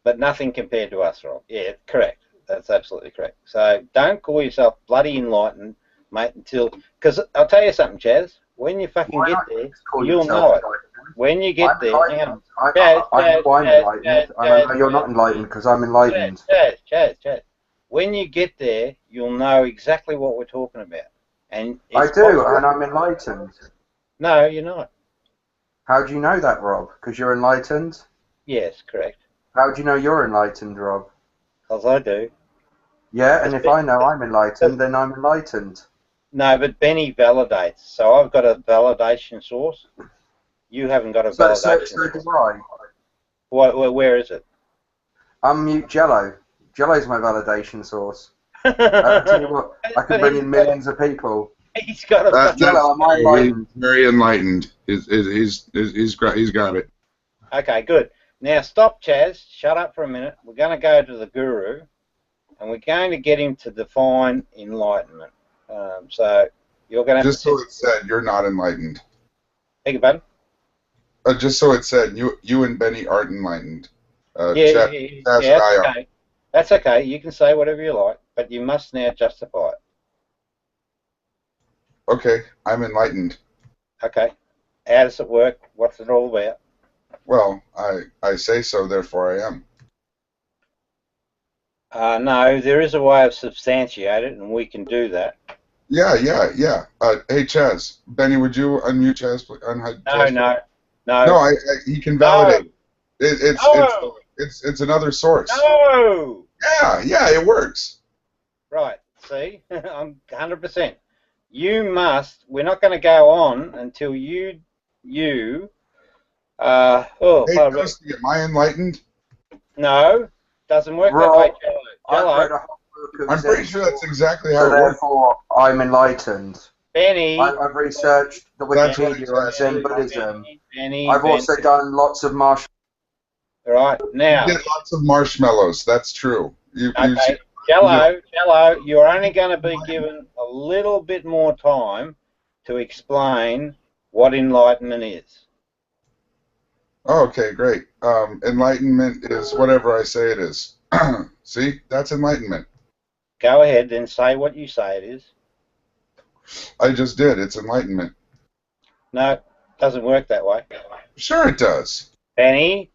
Speaker 1: But nothing compared to us, Rob. Yeah, correct. That's absolutely correct. So don't call yourself bloody enlightened, mate, until... Because I'll tell you something, Chaz. When you fucking get there, you'll know it. When you get there... Hang on.
Speaker 15: I'm enlightened. I know you're not enlightened because I'm enlightened.
Speaker 1: Chaz. When you get there, you'll know exactly what we're talking about. And
Speaker 15: I do, and I'm enlightened.
Speaker 1: No, you're not.
Speaker 15: How do you know that, Rob? Because you're enlightened?
Speaker 1: Yes, correct.
Speaker 15: How do you know you're enlightened, Rob?
Speaker 1: Because I do.
Speaker 15: Yeah, and if I know I'm enlightened, then I'm enlightened.
Speaker 1: No, but Benny validates. So I've got a validation source. You haven't got a validation source.
Speaker 15: So do I.
Speaker 1: Where is it?
Speaker 15: Unmute Jello. Jello's my validation source. I tell you what, I can bring in millions of people.
Speaker 1: He's got a
Speaker 15: Jello, am I enlightened?
Speaker 16: Very enlightened. He's got it.
Speaker 1: Okay, good. Now stop, Chaz. Shut up for a minute. We're going to go to the guru, and we're going to get him to define enlightenment. So you're going to
Speaker 16: just so it's said, you're not enlightened.
Speaker 1: Beg your pardon?
Speaker 16: Just so it's said, you and Benny aren't enlightened.
Speaker 1: Yeah, that's okay. That's okay. You can say whatever you like, but you must now justify it.
Speaker 16: Okay, I'm enlightened.
Speaker 1: Okay. How does it work? What's it all about?
Speaker 16: Well, I say so, therefore I am.
Speaker 1: No, there is a way of substantiate it, and we can do that.
Speaker 16: Yeah. Hey, Chaz. Benny, would you unmute Chaz? No, he can validate. No. It's another source.
Speaker 1: No!
Speaker 16: Yeah, it works.
Speaker 1: Right, see? I'm 100%. You must, we're not going to go on until you
Speaker 16: hey, Dusty, am I enlightened?
Speaker 1: No, doesn't work that way, Jello.
Speaker 16: I'm pretty sure that's exactly how
Speaker 15: so
Speaker 16: it works.
Speaker 15: therefore, I'm enlightened.
Speaker 1: Benny.
Speaker 15: I've researched the Wikipedia on Zen Buddhism. I've also done lots of martial.
Speaker 1: Right, now.
Speaker 16: You did lots of marshmallows, that's true.
Speaker 1: Okay, Jello, you're only going to be given a little bit more time to explain what enlightenment is.
Speaker 16: Oh, okay, great. Enlightenment is whatever I say it is. See, that's enlightenment.
Speaker 1: Go ahead and say what you say it is.
Speaker 16: I just did. It's enlightenment.
Speaker 1: No, it doesn't work that way.
Speaker 16: Sure it does.
Speaker 1: Penny?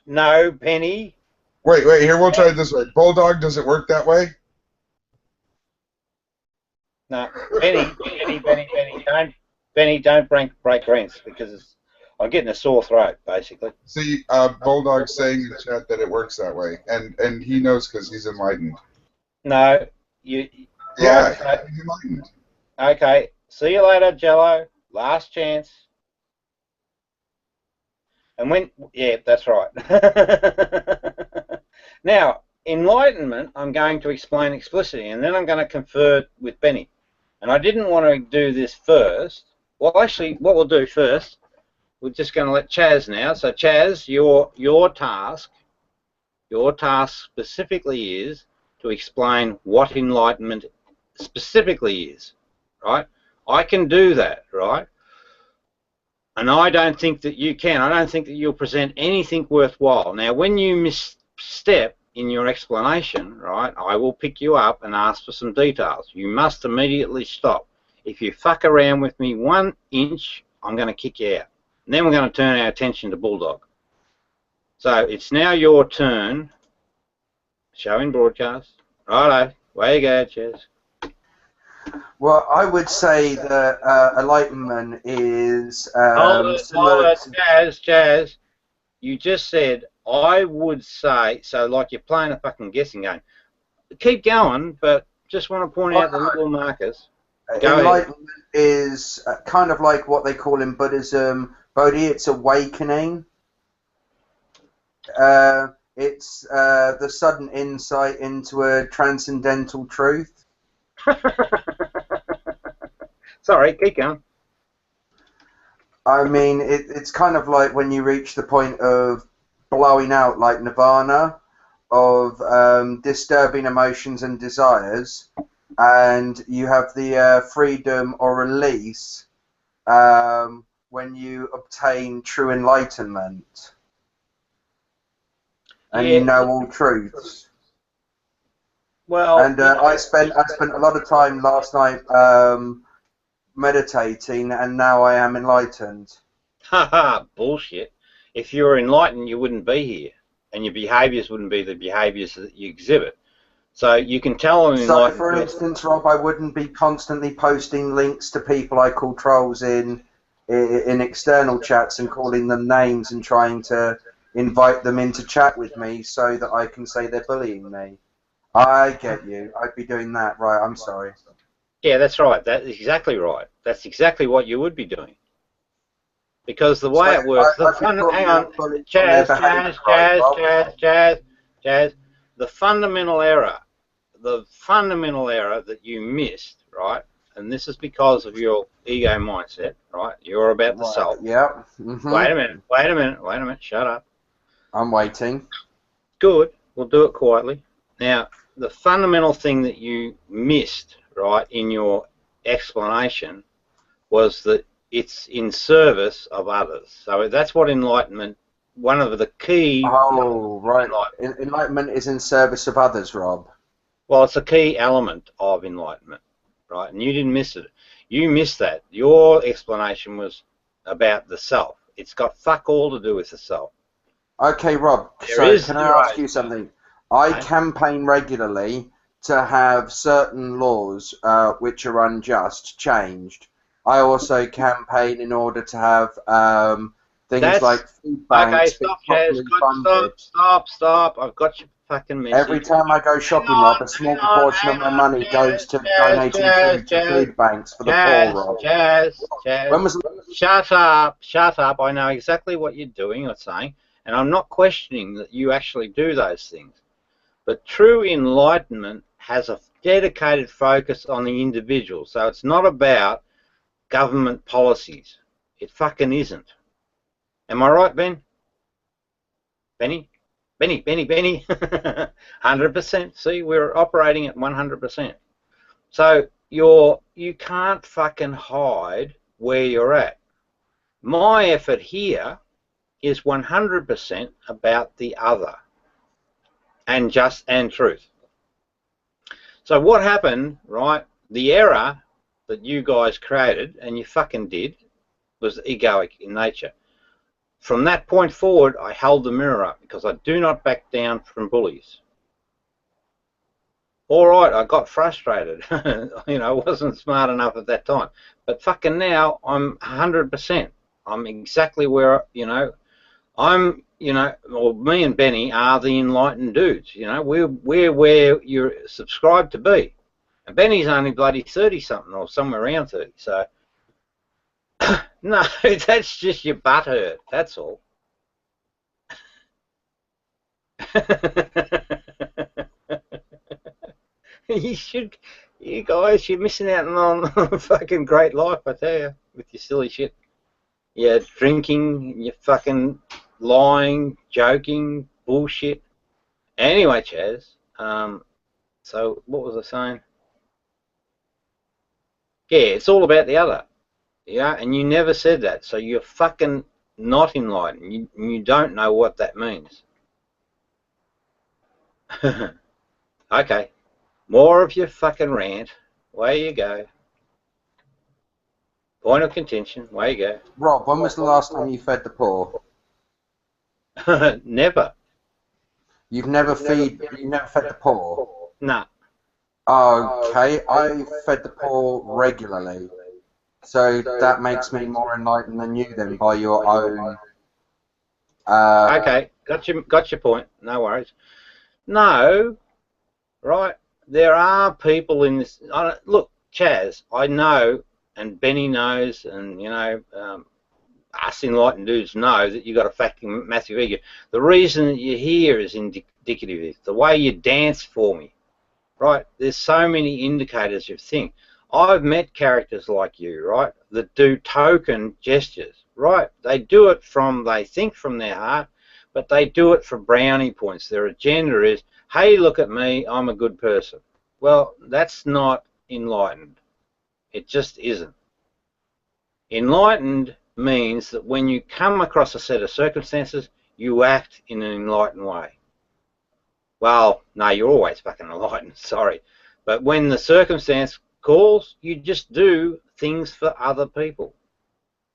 Speaker 1: No, Penny.
Speaker 16: Wait, here, we'll try it this way. Bulldog, does it work that way?
Speaker 1: No, Benny, don't break rents because I'm getting a sore throat, basically.
Speaker 16: See, Bulldog's saying in the chat that it works that way, and he knows because he's enlightened.
Speaker 1: No, you.
Speaker 16: Yeah,
Speaker 1: right,
Speaker 16: he's enlightened.
Speaker 1: Okay, see you later, Jello. Last chance. And when, yeah, that's right. Now, enlightenment, I'm going to explain explicitly, and then I'm going to confer with Benny. And I didn't want to do this first. Well, actually, what we'll do first, we're just going to let Chaz now. So, Chaz, your task specifically is to explain what enlightenment specifically is, right? I can do that, right? And I don't think that you can. I don't think that you'll present anything worthwhile. Now, when you misstep in your explanation, right, I will pick you up and ask for some details. You must immediately stop. If you fuck around with me 1 inch, I'm going to kick you out. And then we're going to turn our attention to Bulldog. So it's now your turn. Show in broadcast. Righto. Way you go, Chaz.
Speaker 15: Well, I would say that enlightenment is
Speaker 1: Hold it,
Speaker 15: similar to...
Speaker 1: Chaz. You just said, I would say, so like you're playing a fucking guessing game. Keep going, but just want to point out the little markers. Go
Speaker 15: Enlightenment is kind of like what they call in Buddhism, Bodhi, it's awakening. It's the sudden insight into a transcendental truth.
Speaker 1: Sorry, keep going.
Speaker 15: I mean, it's kind of like when you reach the point of blowing out, like nirvana, of disturbing emotions and desires, and you have the freedom or release when you obtain true enlightenment, and you know all truths.
Speaker 1: Well,
Speaker 15: and I spent a lot of time last night meditating, and now I am enlightened.
Speaker 1: Haha, bullshit. If you were enlightened, you wouldn't be here, and your behaviours wouldn't be the behaviours that you exhibit. So you can tell an
Speaker 15: So,
Speaker 1: enlightened
Speaker 15: for instance, Rob, I wouldn't be constantly posting links to people I call trolls in external chats and calling them names and trying to invite them into chat with me so that I can say they're bullying me. I get you. I'd be doing that. Right, I'm sorry.
Speaker 1: Yeah, that's right. That's exactly right. That's exactly what you would be doing. Because the way it works, hang on, Chaz, the fundamental error that you missed, right, and this is because of your ego mindset, right, you're about the self.
Speaker 15: Yeah. Mm-hmm.
Speaker 1: Wait a minute, shut up.
Speaker 15: I'm waiting.
Speaker 1: Good, we'll do it quietly. Now, the fundamental thing that you missed, right, in your explanation was that it's in service of others. So that's what enlightenment, one of the key...
Speaker 15: Oh, right. Enlightenment is in service of others, Rob.
Speaker 1: Well, it's a key element of enlightenment, right? And you didn't miss it. You missed that. Your explanation was about the self. It's got fuck all to do with the self.
Speaker 15: Okay, Rob, so can I ask you something? I campaign regularly to have certain laws which are unjust changed. I also campaign in order to have things like food banks.
Speaker 1: Okay, stop. I've got your fucking message.
Speaker 15: Every time I go shopping, Rob, a small proportion of my money goes to donating food to food banks for the poor, Rob.
Speaker 1: Shut up. I know exactly what you're doing or saying, and I'm not questioning that you actually do those things. But true enlightenment has a dedicated focus on the individual, so it's not about government policies. It fucking isn't. Am I right, Ben? Benny? 100%. See, we're operating at 100%. So you can't fucking hide where you're at. My effort here is 100% about the other and truth. So what happened, right? The error that you guys created, and you fucking did, was egoic in nature. From that point forward, I held the mirror up because I do not back down from bullies. All right, I got frustrated. You know, I wasn't smart enough at that time. But fucking now, I'm 100%. I'm exactly where, you know, me and Benny are the enlightened dudes. You know, we're where you're subscribed to be. And Benny's only bloody 30-something or somewhere around 30. So, no, that's just your butt hurt. That's all. You guys, you're missing out on a fucking great life, I tell you, with your silly shit. You're drinking, you're fucking lying, joking, bullshit. Anyway, Chaz, so what was I saying? Yeah, it's all about the other. Yeah, and you never said that, so you're fucking not enlightened. You don't know what that means. Okay, more of your fucking rant. Way you go. Point of contention. Way you go.
Speaker 15: Rob, when was the last time you fed the poor?
Speaker 1: Never.
Speaker 15: You've never fed the poor?
Speaker 1: Nah.
Speaker 15: Okay, I fed the poor regularly. So that makes me more enlightened than you then by your own...
Speaker 1: Okay, got your point. No worries. No, right? There are people in this... Look, Chaz, I know, and Benny knows, and, you know, us enlightened dudes know that you've got a fucking massive ego. The reason that you're here is indicative. The way you dance for me, right? There's so many indicators of things. I've met characters like you, right, that do token gestures, right? They do it they think from their heart, but they do it for brownie points. Their agenda is, hey, look at me, I'm a good person. Well, that's not enlightened. It just isn't. Enlightened means that when you come across a set of circumstances, you act in an enlightened way. Well, no, you're always fucking enlightened, sorry. But when the circumstance calls, you just do things for other people,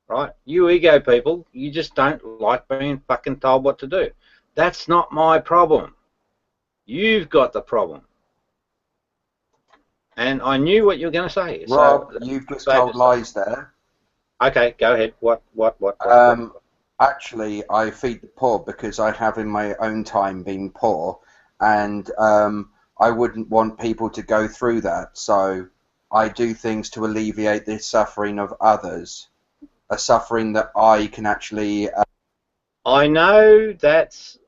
Speaker 1: right? You ego people, you just don't like being fucking told what to do. That's not my problem. You've got the problem. And I knew what you were going to say.
Speaker 15: Rob, you've just told lies there.
Speaker 1: Okay, go ahead. What?
Speaker 15: Actually, I feed the poor because I have in my own time been poor, and I wouldn't want people to go through that, so I do things to alleviate the suffering of others, a suffering that I can actually...
Speaker 1: I know that's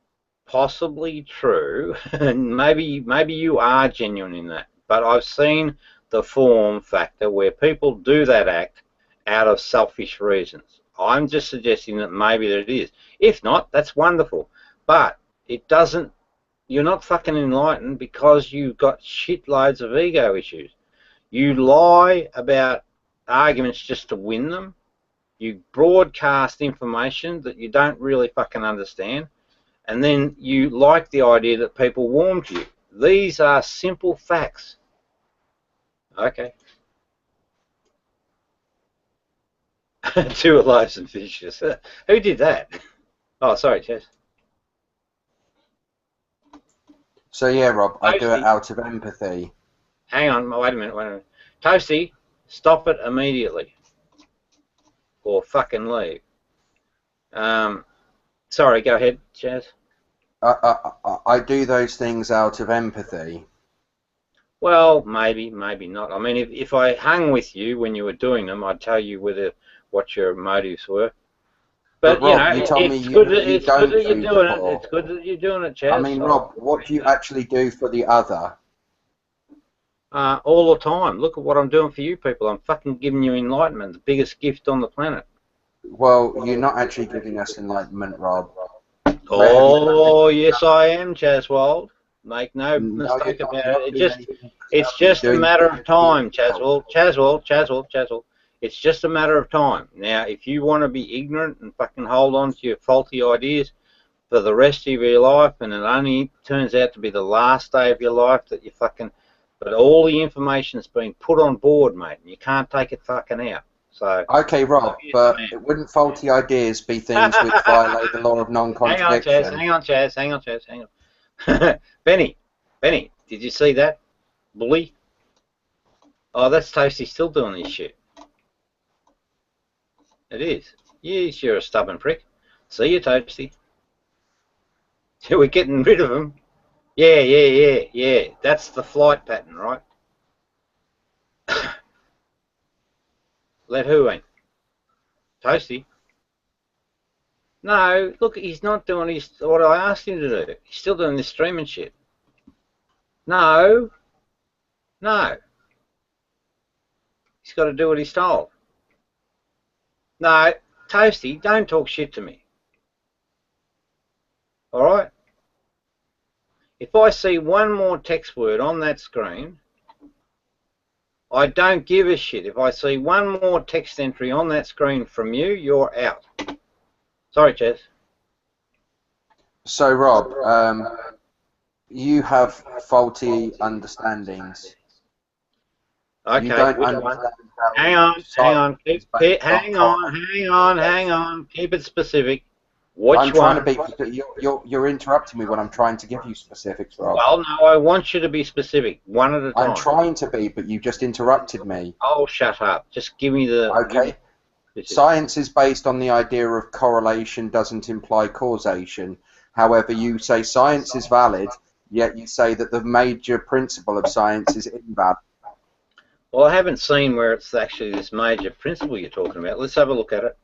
Speaker 1: possibly true, and maybe you are genuine in that, but I've seen the form factor where people do that act out of selfish reasons. I'm just suggesting that maybe it is. If not, that's wonderful, but it doesn't... You're not fucking enlightened because you've got shitloads of ego issues. You lie about arguments just to win them. You broadcast information that you don't really fucking understand. And then you like the idea that people warm to you. These are simple facts. Okay. 2 lives and fishes. Who did that? Oh, sorry, Chaz.
Speaker 15: So yeah, Rob, I do it out of empathy.
Speaker 1: Hang on, wait a minute. Toasty, stop it immediately. Or fucking leave. Sorry, go ahead, Chaz.
Speaker 15: I do those things out of empathy.
Speaker 1: Well, maybe not. I mean, if I hung with you when you were doing them, I'd tell you what your motives were. But
Speaker 15: Rob,
Speaker 1: you know, it's good that you're doing it. It's good that you're doing it, Chaz.
Speaker 15: I mean, Rob, what do you actually do for the other?
Speaker 1: All the time. Look at what I'm doing for you people. I'm fucking giving you enlightenment, the biggest gift on the planet.
Speaker 15: Well, you're not actually giving us enlightenment, Rob.
Speaker 1: Oh, yes, I am, Chazwold. Make no mistake about it. It's just a matter of time, Chazwold. Chazwold. It's just a matter of time. Now, if you want to be ignorant and fucking hold on to your faulty ideas for the rest of your life, and it only turns out to be the last day of your life that you fucking... But all the information's been put on board, mate, and you can't take it fucking out. So...
Speaker 15: Okay, Rob, but wouldn't faulty ideas be things which violate the law of non-contradiction?
Speaker 1: Hang on, Chaz. Benny, did you see that? Bully? Oh, that's Toasty still doing this shit. It is. Yes, you're a stubborn prick. See you, Toasty. We're getting rid of him. Yeah. That's the flight pattern, right? Let who in? Toasty? No, look, he's not doing what I asked him to do. He's still doing this streaming shit. No. He's got to do what he's told. No, Toasty, don't talk shit to me. Alright? If I see one more text word on that screen, I don't give a shit. If I see one more text entry on that screen from you, you're out. Sorry, Chaz.
Speaker 15: So, Rob, you have faulty understandings.
Speaker 1: Okay,
Speaker 15: You don't
Speaker 1: which
Speaker 15: understand
Speaker 1: one?
Speaker 15: how
Speaker 1: Hang on.
Speaker 15: science is based on
Speaker 1: Hang on. Keep it specific. Which
Speaker 15: I'm trying
Speaker 1: one?
Speaker 15: to be. You're interrupting me when I'm trying to give you specifics, Rob.
Speaker 1: Well, no, I want you to be specific, one at a time.
Speaker 15: I'm trying to be, but you just interrupted me.
Speaker 1: Oh, shut up. Just give me the...
Speaker 15: Okay. Science is based on the idea of correlation doesn't imply causation. However, you say science is valid, yet you say that the major principle of science is invalid.
Speaker 1: Well, I haven't seen where it's actually this major principle you're talking about. Let's have a look at it.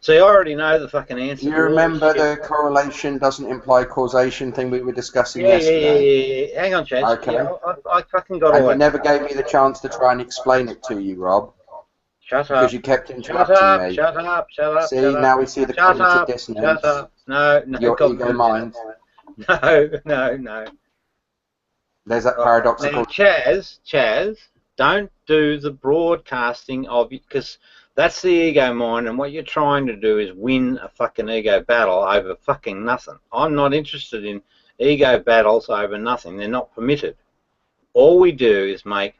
Speaker 1: See, I already know the fucking answer.
Speaker 15: You remember the correlation doesn't imply causation thing we were discussing yesterday?
Speaker 1: Yeah. Hang on, Chad.
Speaker 15: Okay.
Speaker 1: Yeah, I fucking got
Speaker 15: And
Speaker 1: all
Speaker 15: you
Speaker 1: that.
Speaker 15: never gave me the chance to try and explain it to you, Rob.
Speaker 1: Shut up.
Speaker 15: Because you kept interrupting me.
Speaker 1: Shut up.
Speaker 15: See, now we see the cognitive dissonance.
Speaker 1: Shut up. No.
Speaker 15: Your ego mind.
Speaker 1: No.
Speaker 15: There's that paradoxical...
Speaker 1: Now, Chaz, don't do the broadcasting of it, because that's the ego mind, and what you're trying to do is win a fucking ego battle over fucking nothing. I'm not interested in ego battles over nothing. They're not permitted. All we do is make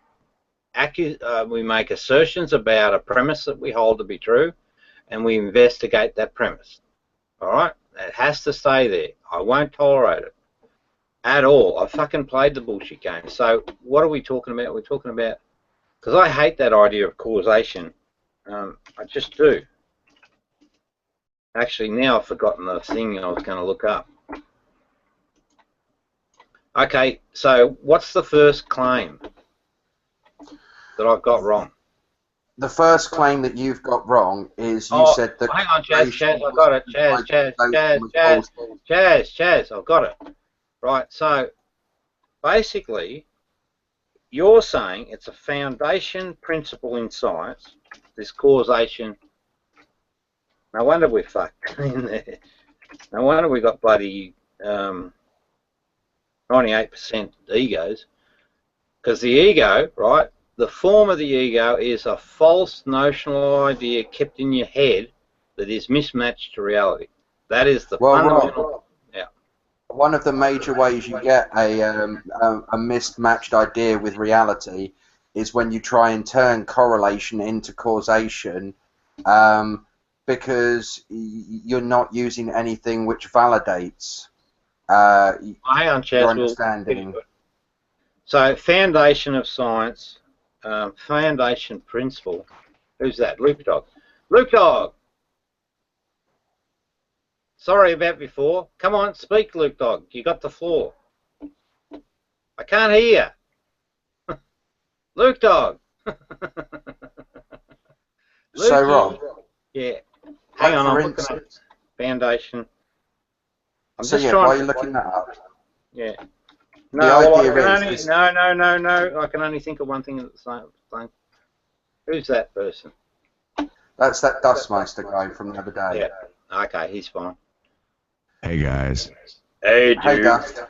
Speaker 1: assertions about a premise that we hold to be true, and we investigate that premise. All right? It has to stay there. I won't tolerate it at all. I fucking played the bullshit game. So what are we talking about? We're talking about... Because I hate that idea of causation. I just do. Actually, now I've forgotten the thing I was going to look up. Okay, so what's the first claim that I've got wrong?
Speaker 15: The first claim that you've got wrong is you said that...
Speaker 1: Hang on, Chaz, I got it. Chaz, I've got it. Right, so basically, you're saying it's a foundation principle in science, this causation. No wonder we're fucked in there. No wonder we got bloody 98% egos. Because the ego, right, the form of the ego is a false notional idea kept in your head that is mismatched to reality. That is the fundamental...
Speaker 15: One of the major ways you get a mismatched idea with reality is when you try and turn correlation into causation, because you're not using anything which validates your understanding.
Speaker 1: So, foundation of science, foundation principle. Who's that? Luke Dog. Luke Dog! Sorry about before. Come on, speak, Luke Dog. You got the floor. I can't hear you. Luke Dog.
Speaker 15: So, Rob.
Speaker 1: Yeah. Hang on, I'm looking at foundation.
Speaker 15: So, yeah, why are you looking that up?
Speaker 1: Yeah.
Speaker 15: No,
Speaker 1: No, I can only think of one thing at the same time. Who's that person?
Speaker 15: That's that Dustmeister guy from the other day.
Speaker 1: Yeah. Okay, he's fine.
Speaker 17: Hey guys.
Speaker 1: Hey, dude.
Speaker 15: Hey, Dust.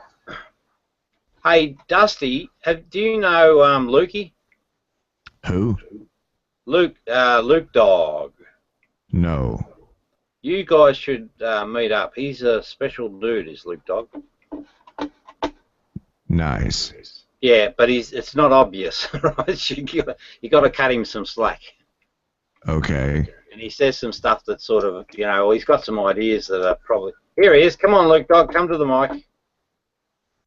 Speaker 1: Hey, Dusty, do you know Lukey?
Speaker 17: Who?
Speaker 1: Luke Dog.
Speaker 17: No.
Speaker 1: You guys should meet up. He's a special dude, is Luke Dog.
Speaker 17: Nice.
Speaker 1: Yeah, but it's not obvious, right? You got to cut him some slack.
Speaker 17: Okay.
Speaker 1: And he says some stuff that sort of, he's got some ideas that are probably... Here he is. Come on, Luke Dog. Come to the mic.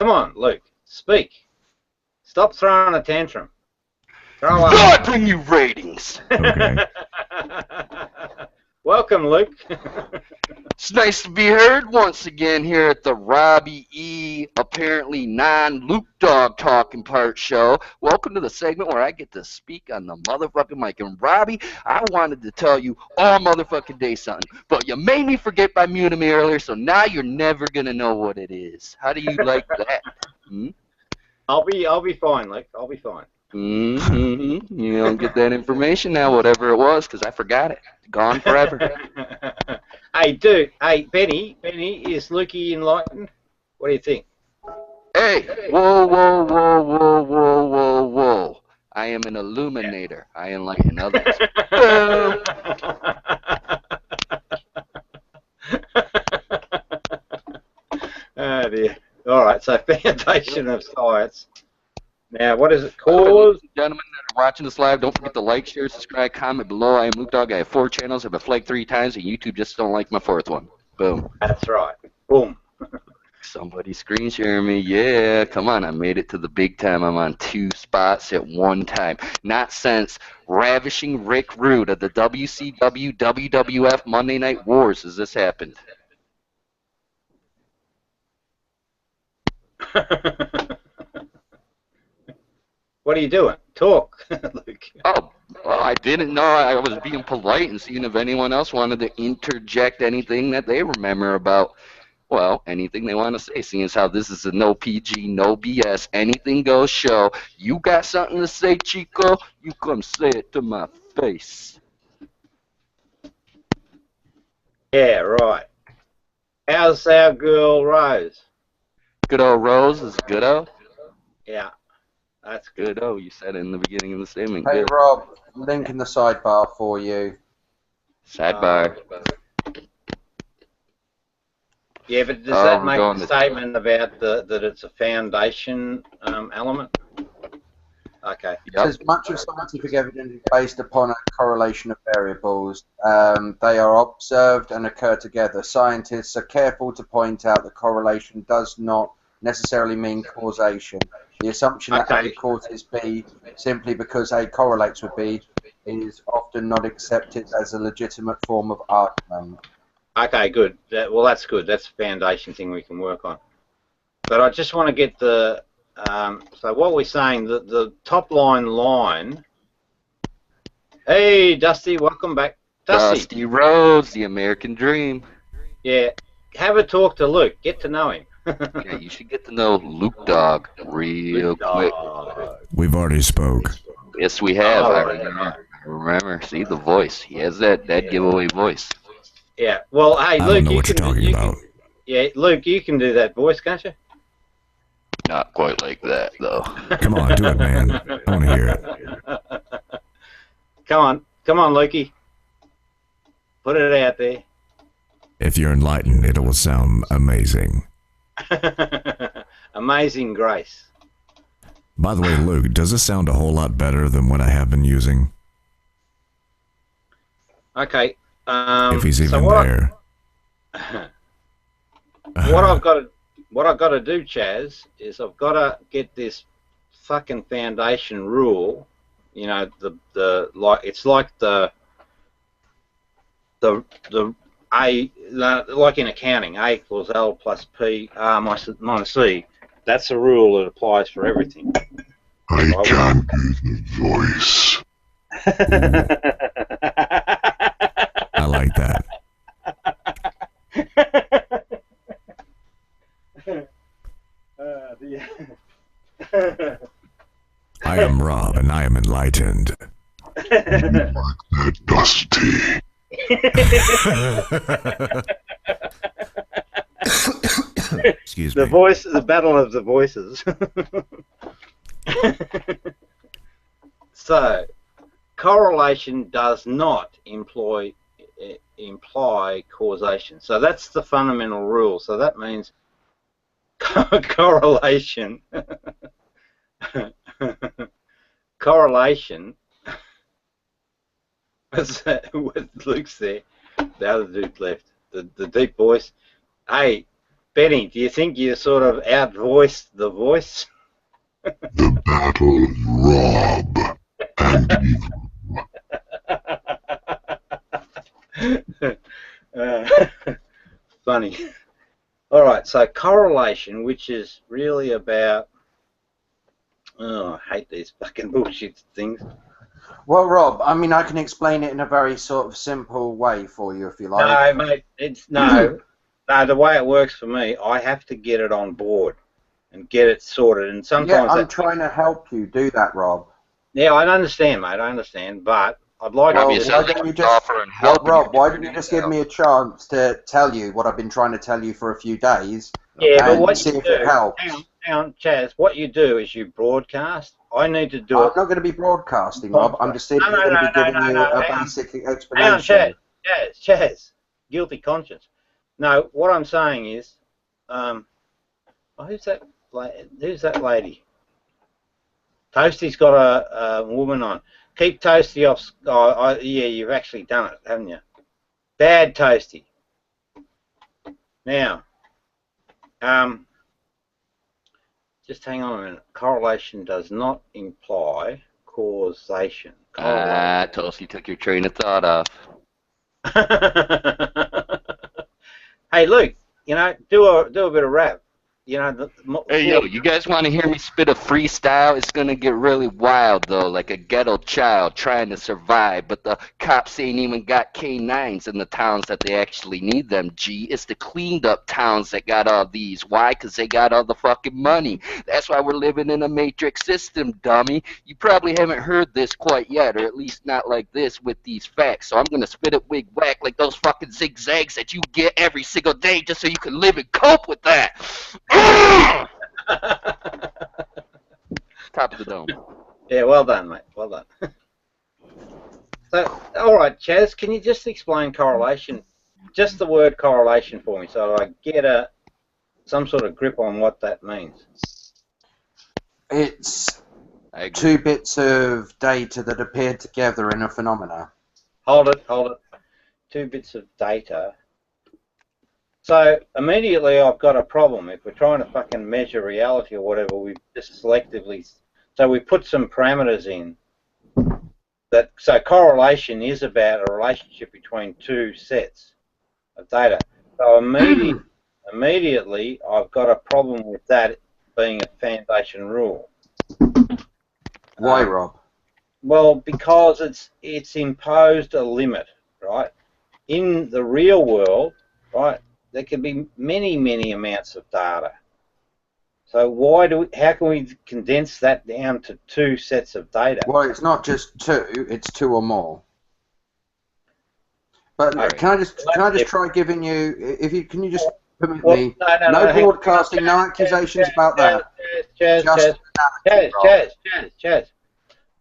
Speaker 1: Come on, Luke. Speak. Stop throwing a tantrum. Throw up.
Speaker 14: God, bring you ratings.
Speaker 17: Okay.
Speaker 1: Welcome, Luke.
Speaker 14: It's nice to be heard once again here at the Robbie E. apparently non-Luke Dog Talking Part show. Welcome to the segment where I get to speak on the motherfucking mic. And Robbie, I wanted to tell you all motherfucking day something, but you made me forget by muting me earlier, so now you're never gonna know what it is. How do you like that?
Speaker 1: I'll be fine, Luke. I'll be fine.
Speaker 14: You don't get that information now, whatever it was, because I forgot it. Gone forever.
Speaker 1: Hey, dude. Hey, Benny, is Lukey enlightened? What do you think?
Speaker 14: Hey, whoa. I am an illuminator. I enlighten others. Boom.
Speaker 1: Oh dear. All right. So foundation of science. Now, what is it called?
Speaker 14: Ladies and gentlemen that are watching this live, don't forget to like, share, subscribe, comment below. I am Luke Dog. I have 4 channels. I've been flagged 3 times, and YouTube just don't like my 4th one. Boom.
Speaker 1: That's right. Boom.
Speaker 14: Somebody screen share me. Yeah, come on. I made it to the big time. I'm on 2 spots at one time. Not since ravishing Rick Rude of the WCW WWF Monday Night Wars has this happened.
Speaker 1: What are you doing? Talk, Luke.
Speaker 14: Oh, well, I didn't know. I was being polite and seeing if anyone else wanted to interject anything that they remember about, well, anything they want to say, seeing as how this is a no PG, no BS, anything goes show. You got something to say, Chico? You come say it to my face.
Speaker 1: Yeah, right. How's our girl Rose?
Speaker 14: Good old Rose is good old?
Speaker 1: Yeah, that's
Speaker 14: good. Good old. You said it in the beginning of the statement.
Speaker 15: Hey,
Speaker 14: Good.
Speaker 15: Rob, link in the sidebar for you.
Speaker 14: Sidebar.
Speaker 1: Yeah, but does
Speaker 14: Oh,
Speaker 1: that
Speaker 14: we're
Speaker 1: make
Speaker 14: going
Speaker 1: a
Speaker 14: to-
Speaker 1: statement about that it's a foundation element? Okay.
Speaker 15: It says much of scientific evidence is based upon a correlation of variables. They are observed and occur together. Scientists are careful to point out that correlation does not necessarily mean causation. The assumption that A causes B simply because A correlates with B is often not accepted as a legitimate form of argument.
Speaker 1: Okay, good. Well, that's good. That's a foundation thing we can work on. But I just want to get the... so what we're saying, the top line... Hey, Dusty, welcome back.
Speaker 14: Dusty Rhodes, the American Dream.
Speaker 1: Yeah, have a talk to Luke. Get to know him.
Speaker 14: Yeah, you should get to know Luke Dog real quick.
Speaker 17: We've already spoke.
Speaker 14: Yes, we have.
Speaker 1: Oh,
Speaker 14: I remember. I remember. See the voice. He has that giveaway voice.
Speaker 1: Yeah, well, hey,
Speaker 17: I don't
Speaker 1: Luke,
Speaker 17: know
Speaker 1: you
Speaker 17: what you're
Speaker 1: can...
Speaker 17: talking about.
Speaker 1: Yeah, Luke, you can do that voice, can't you?
Speaker 14: Not quite like that, though.
Speaker 17: Come on, do it, man. I want to hear it.
Speaker 1: Come on, Lukey. Put it out there.
Speaker 17: If you're enlightened, it will sound amazing.
Speaker 1: Amazing grace.
Speaker 17: By the way, Luke, does this sound a whole lot better than what I have been using?
Speaker 1: Okay.
Speaker 17: If he's even
Speaker 1: so what
Speaker 17: there.
Speaker 1: What I've got to do, Chaz, is I've got to get this fucking foundation rule. You know, it's like the A, like in accounting, A equals L plus P R minus C. That's a rule that applies for everything.
Speaker 18: I can't do the voice.
Speaker 17: I like that. I am Rob, and I am enlightened.
Speaker 18: That Dusty.
Speaker 17: Excuse me.
Speaker 1: The battle of the voices. So, correlation does not imply causation. So that's the fundamental rule. So that means correlation. Correlation. What's that? What Luke's there? The other dude left. The deep voice. Hey, Benny, do you think you sort of out-voiced the voice?
Speaker 18: The battle of Rob and
Speaker 1: Funny. All right, so correlation, which is really about... Oh, I hate these fucking bullshit things.
Speaker 15: Well, Rob, I mean, I can explain it in a very sort of simple way for you, if you like.
Speaker 1: No, mate, no, the way it works for me, I have to get it on board and get it sorted, and sometimes...
Speaker 15: Yeah, I'm trying to help you do that, Rob.
Speaker 1: Yeah, I understand, mate, I understand, but I'd like
Speaker 15: Well,
Speaker 1: to...
Speaker 15: why don't you just, Rob, why don't you just give me a chance to tell you what I've been trying to tell you for a few days,
Speaker 1: Yeah, but
Speaker 15: and
Speaker 1: what
Speaker 15: see
Speaker 1: you
Speaker 15: if
Speaker 1: do,
Speaker 15: it helps.
Speaker 1: hang on, Chaz, what you do is you broadcast, I need to do
Speaker 15: I'm
Speaker 1: it.
Speaker 15: not going to be broadcasting, Rob. I'm just simply going to be giving you a basic
Speaker 1: Hang on,
Speaker 15: explanation.
Speaker 1: Chaz. Guilty conscience. No, what I'm saying is, who's that lady? Toasty's got a woman on. Keep Toasty off. Yeah, you've actually done it, haven't you? Bad Toasty. Now, just hang on a minute. Correlation does not imply causation.
Speaker 14: Toasty took your train of thought off.
Speaker 1: Hey, Luke, you know, do a bit of rap. You know,
Speaker 14: Hey, yo, you guys want to hear me spit a freestyle? It's going to get really wild, though, like a ghetto child trying to survive. But the cops ain't even got K9s in the towns that they actually need them, G. It's the cleaned up towns that got all these. Why? Because they got all the fucking money. That's why we're living in a matrix system, dummy. You probably haven't heard this quite yet, or at least not like this with these facts. So I'm going to spit it wig whack like those fucking zigzags that you get every single day just so you can live and cope with that. Top of the dome.
Speaker 1: Yeah, well done, mate. Well done. So, all right, Chaz, can you just explain correlation? Just the word correlation for me, so I get some sort of grip on what that means.
Speaker 15: It's two bits of data that appear together in a phenomena.
Speaker 1: Hold it. Two bits of data. So immediately I've got a problem. If we're trying to fucking measure reality or whatever, we just selectively. So we put some parameters in. So correlation is about a relationship between two sets of data. So immediately I've got a problem with that being a foundation rule.
Speaker 15: Why, Rob?
Speaker 1: Well, because it's imposed a limit, right? In the real world, right, there can be many amounts of data. So how can we condense that down to two sets of data?
Speaker 15: Well, it's not just two; it's two or more. But can I just try giving you? Can you just permit me? No broadcasting, no accusations about that.
Speaker 1: Chaz.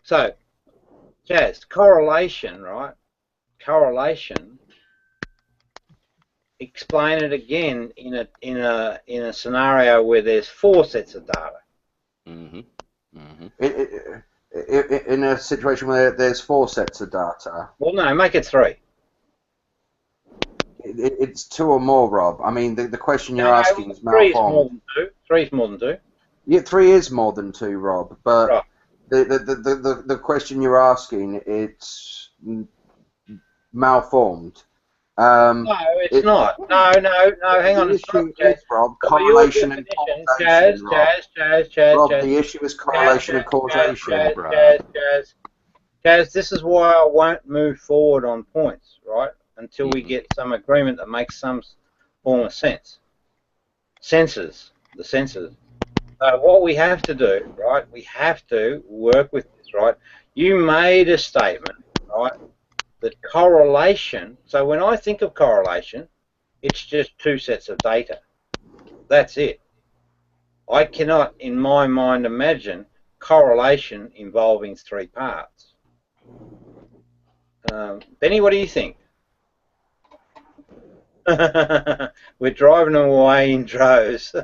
Speaker 1: So, Chaz, correlation, right? Correlation. Explain it again in a scenario where there's four sets of data.
Speaker 15: In a situation where there's four sets of data.
Speaker 1: Well, no, make it three.
Speaker 15: It's two or more, Rob. I mean, the question you're asking is malformed.
Speaker 1: Three is more than two.
Speaker 15: Yeah, three is more than two, Rob. But right. the question you're asking, it's malformed.
Speaker 1: No, it's not. No, hang on.
Speaker 15: The issue is, Rob, correlation and causation.
Speaker 1: Chaz.
Speaker 15: Rob, the issue is correlation and causation, bro.
Speaker 1: Chaz, this is why I won't move forward on points, right? Until we get some agreement that makes some form of sense. The senses. What we have to do, right? We have to work with this, right? You made a statement, right? That correlation, so when I think of correlation, it's just two sets of data. That's it. I cannot, in my mind, imagine correlation involving three parts. Benny, what do you think? We're driving them away in droves.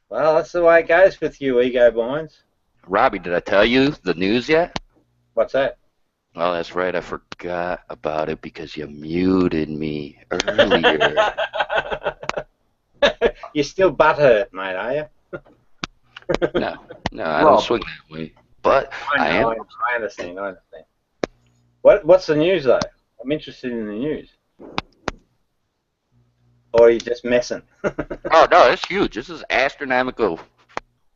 Speaker 1: Well, that's the way it goes with you ego minds.
Speaker 14: Robbie, did I tell you the news yet?
Speaker 1: What's that?
Speaker 14: Oh, that's right. I forgot about it because you muted me earlier.
Speaker 1: You're still butthurt, mate, are you?
Speaker 14: No, I don't swing that way. But I am.
Speaker 1: I understand. What's the news, though? I'm interested in the news. Or are you just messing?
Speaker 14: Oh, no, it's huge. This is astronomical.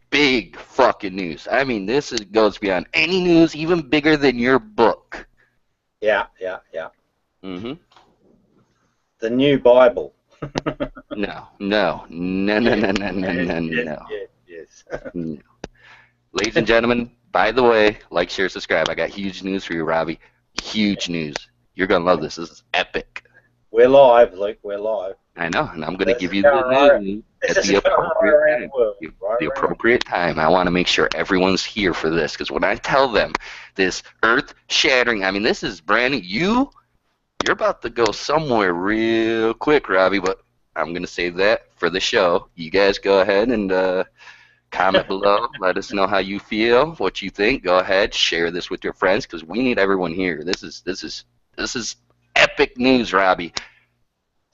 Speaker 14: Big fucking news. I mean, goes beyond any news, even bigger than your book.
Speaker 1: Yeah. The new Bible.
Speaker 14: No.
Speaker 1: Yes.
Speaker 14: No. Ladies and gentlemen, by the way, like, share, subscribe. I got huge news for you, Robbie. Huge news. You're going to love this. This is epic.
Speaker 1: We're live, Luke. We're live.
Speaker 14: I know, and I'm going to
Speaker 1: This
Speaker 14: give
Speaker 1: is
Speaker 14: you
Speaker 1: going right-
Speaker 14: the news
Speaker 1: this
Speaker 14: at
Speaker 1: is
Speaker 14: the
Speaker 1: going right
Speaker 14: appropriate
Speaker 1: around
Speaker 14: time.
Speaker 1: the world, right
Speaker 14: The
Speaker 1: around.
Speaker 14: appropriate time. I want to make sure everyone's here for this, because when I tell them this earth-shattering, I mean, this is brand new. You're about to go somewhere real quick, Robbie, but I'm going to save that for the show. You guys go ahead and comment below. Let us know how you feel, what you think. Go ahead, share this with your friends, because we need everyone here. This is epic news, Robbie.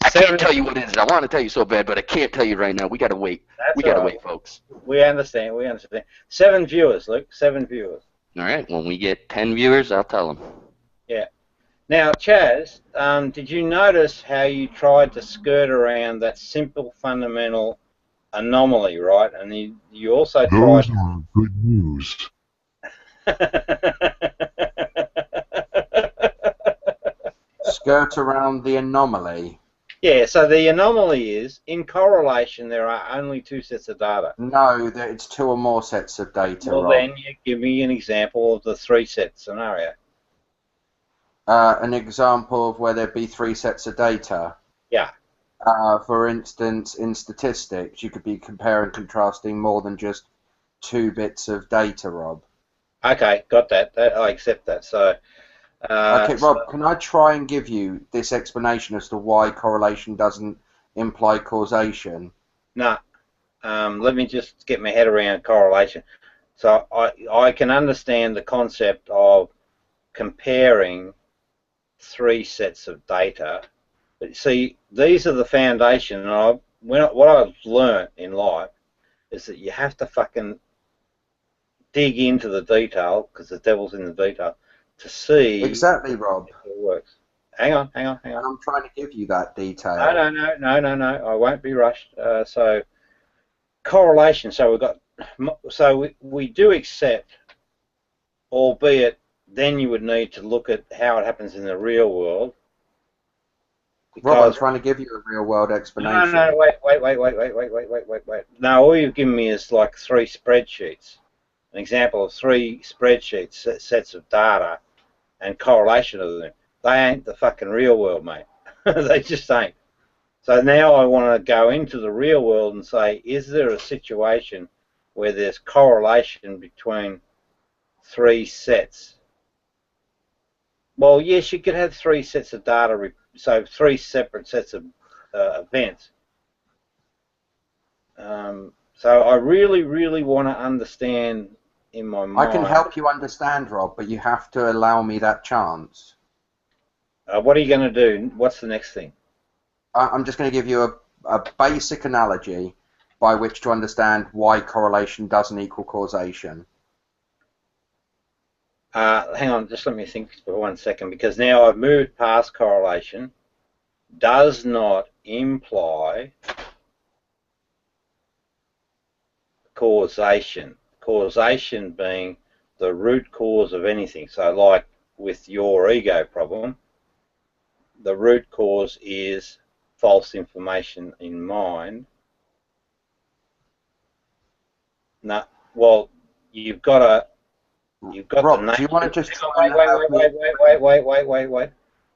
Speaker 14: I can't tell you what it is. I want to tell you so bad, but I can't tell you right now. We got to wait. We got to wait, folks.
Speaker 1: We understand. We understand. 7 viewers, Luke. 7 viewers.
Speaker 14: All right. When we get 10 viewers, I'll tell them.
Speaker 1: Yeah. Now, Chaz, did you notice how you tried to skirt around that simple fundamental anomaly, right? And you also tried.
Speaker 18: Those are good news.
Speaker 15: Skirt around the anomaly.
Speaker 1: Yeah, so the anomaly is, in correlation, there are only 2 sets of data.
Speaker 15: No, it's 2 or more sets of data.
Speaker 1: Well,
Speaker 15: Rob.
Speaker 1: then you give me an example of the 3-set scenario.
Speaker 15: An example of where there'd be 3 sets of data.
Speaker 1: Yeah.
Speaker 15: For instance, in statistics, you could be comparing and contrasting more than just 2 bits of data, Rob.
Speaker 1: Okay, got that. I accept that. So.
Speaker 15: Okay, Rob, can I try and give you this explanation as to why correlation doesn't imply causation?
Speaker 1: No. Let me just get my head around correlation. So I can understand the concept of comparing 3 sets of data. But see, these are the foundation. And what I've learnt in life is that you have to fucking dig into the detail, because the devil's in the detail, to see
Speaker 15: exactly, Rob.
Speaker 1: If it works. Hang on.
Speaker 15: I'm trying to give you that detail.
Speaker 1: No. I won't be rushed. So correlation. So we've got. So we do accept, albeit then you would need to look at how it happens in the real world.
Speaker 15: Rob, I'm trying to give you a real world explanation.
Speaker 1: No, wait. No, all you've given me is like 3 spreadsheets. An example of 3 spreadsheets, sets of data, and correlation of them. They ain't the fucking real world, mate. They just ain't. So now I want to go into the real world and say, is there a situation where there's correlation between 3 sets? Well, yes, you could have 3 sets of data, so 3 separate sets of events. So I really want to understand in my mind.
Speaker 15: I can help you understand, Rob, but you have to allow me that chance.
Speaker 1: What are you going to do? What's the next thing?
Speaker 15: I'm just going to give you a basic analogy by which to understand why correlation doesn't equal causation.
Speaker 1: Hang on, just let me think for 1 second, because now I've moved past correlation. Does not imply causation. Causation being the root cause of anything. So like with your ego problem, the root cause is false information in mind. No, well, you've got Rob, the nature.
Speaker 15: Do you want to just
Speaker 1: wait.